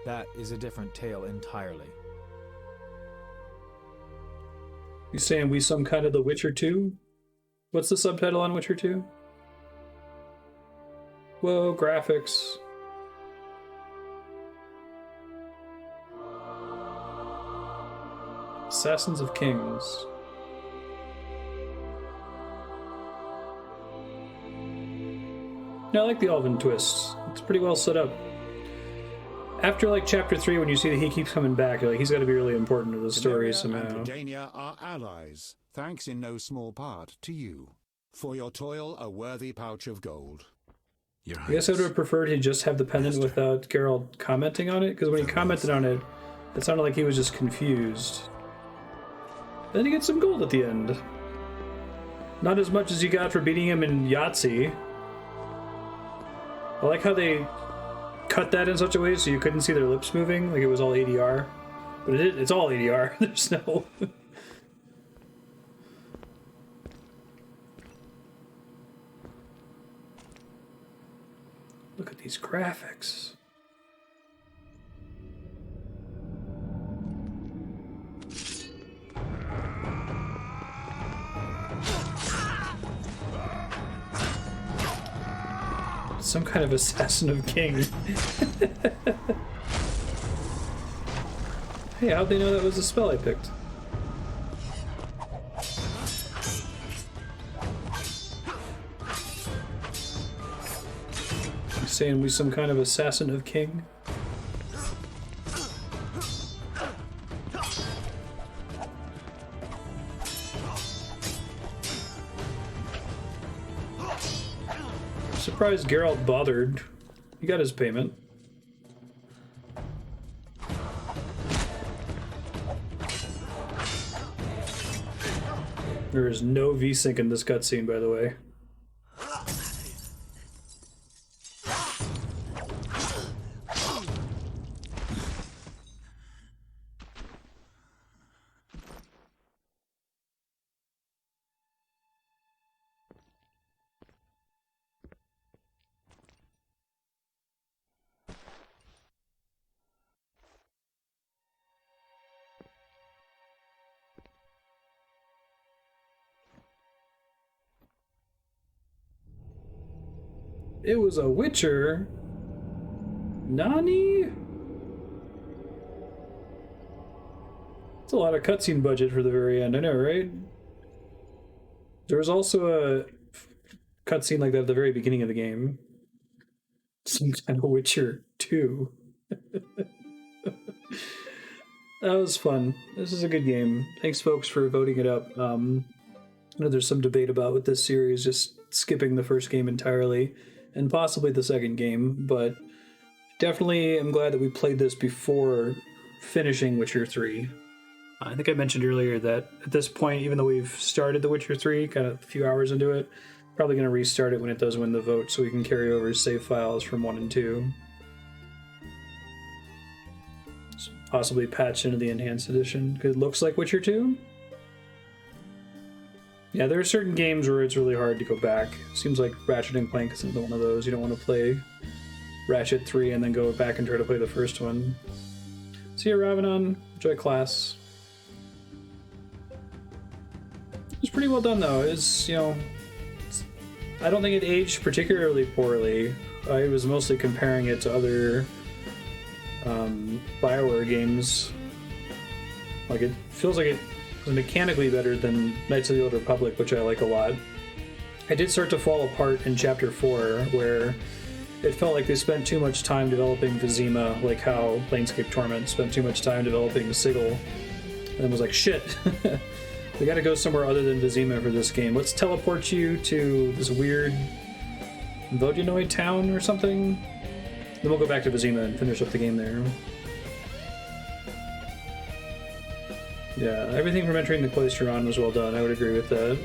That is a different tale entirely. You saying we some kind of The Witcher 2? What's the subtitle on Witcher 2? Whoa, graphics. Assassins of Kings. Yeah, I like the Alvin twists. It's pretty well set up. After like chapter 3, when you see that he keeps coming back, you're like, he's got to be really important to the story Temeria somehow. and Redania are allies, thanks in no small part to you. For your toil, a worthy pouch of gold. I guess I would have preferred he just have the pendant without Geralt commenting on it, because when he commented on it, it sounded like he was just confused. Then he gets some gold at the end. Not as much as you got for beating him in Yahtzee. I like how they cut that in such a way so you couldn't see their lips moving, like it was all ADR. But it's all ADR. There's no... Look at these graphics. Some kind of assassin of king. Hey, how'd they know that was the spell I picked? You saying we some kind of assassin of king? Surprised Geralt bothered. He got his payment. There is no VSync in this cutscene, by the way. It was a Witcher? Nani? It's a lot of cutscene budget for the very end, I know, right? There was also a cutscene like that at the very beginning of the game. Some kind of Witcher 2. That was fun. This is a good game. Thanks, folks, for voting it up. I know there's some debate about with this series just skipping the first game entirely, and possibly the second game, but definitely I'm glad that we played this before finishing Witcher 3. I think I mentioned earlier that at this point, even though we've started The Witcher 3, kind of a few hours into it, probably going to restart it when it does win the vote so we can carry over save files from 1 and 2. Possibly patch into the Enhanced Edition, because it looks like Witcher 2. Yeah, there are certain games where it's really hard to go back. Seems like Ratchet and Clank isn't one of those. You don't want to play Ratchet 3 and then go back and try to play the first one. See you, Ravenon. Enjoy class. It's pretty well done, though. It's, you know, I don't think it aged particularly poorly. I was mostly comparing it to other BioWare games. Like, it feels like it was mechanically better than Knights of the Old Republic, which I like a lot. I did start to fall apart in Chapter 4, where it felt like they spent too much time developing Vizima, like how Planescape Torment spent too much time developing Sigil, and was like, shit, we gotta go somewhere other than Vizima for this game. Let's teleport you to this weird Vodinoid town or something. Then we'll go back to Vizima and finish up the game there. Yeah, everything from entering the place you're on was well done. I would agree with that.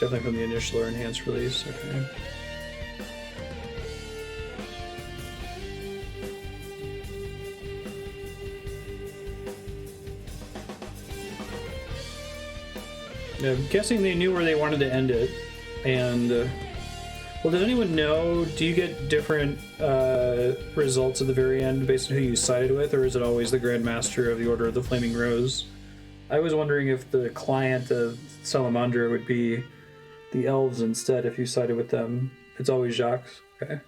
Definitely from the initial or enhanced release. Okay. Yeah, I'm guessing they knew where they wanted to end it, and well, does anyone know? Do you get different results at the very end based on who you sided with, or is it always the Grand Master of the Order of the Flaming Rose? I was wondering if the client of Salamandra would be the elves instead if you sided with them. It's always Jacques. Okay.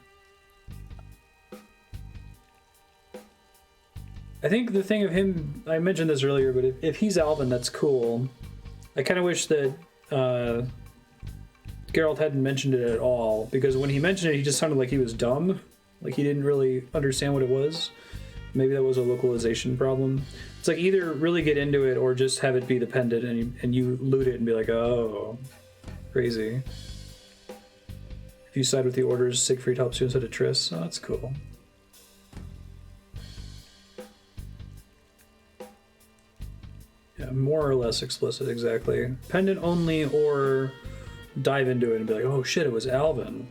I think the thing of him, I mentioned this earlier, but if he's Alvin, that's cool. I kind of wish that Geralt hadn't mentioned it at all, because when he mentioned it, he just sounded like he was dumb. Like he didn't really understand what it was. Maybe that was a localization problem. It's like either really get into it or just have it be the pendant and you loot it and be like, oh, crazy. If you side with the orders, Siegfried helps you instead of Triss. Oh, that's cool. Yeah, more or less explicit, exactly. Pendant only, or dive into it and be like, oh shit, it was Alvin.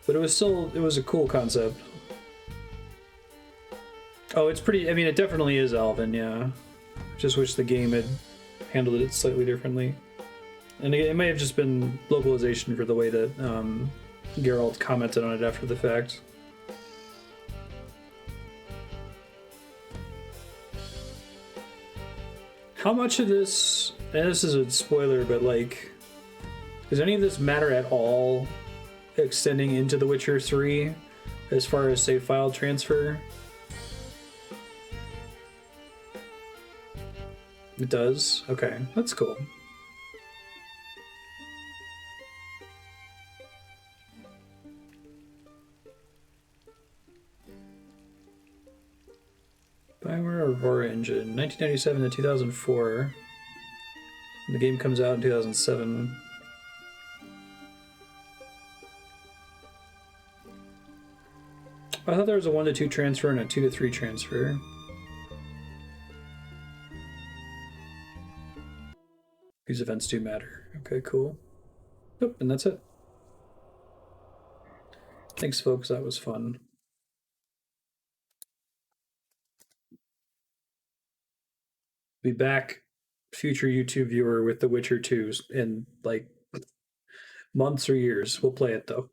But it was a cool concept. Oh, it's pretty, I mean, it definitely is Alvin, yeah. Just wish the game had handled it slightly differently. And it may have just been localization for the way that Geralt commented on it after the fact. How much of this, and this is a spoiler, but like, does any of this matter at all extending into The Witcher 3 as far as save file transfer? It does? Okay, that's cool. BioWare Aurora Engine, 1997 to 2004. The game comes out in 2007. I thought there was a 1 to 2 transfer and a 2 to 3 transfer. These events do matter. Okay, cool. Yep, and that's it. Thanks, folks. That was fun. Be back, future YouTube viewer, with The Witcher 2 in like months or years. We'll play it though.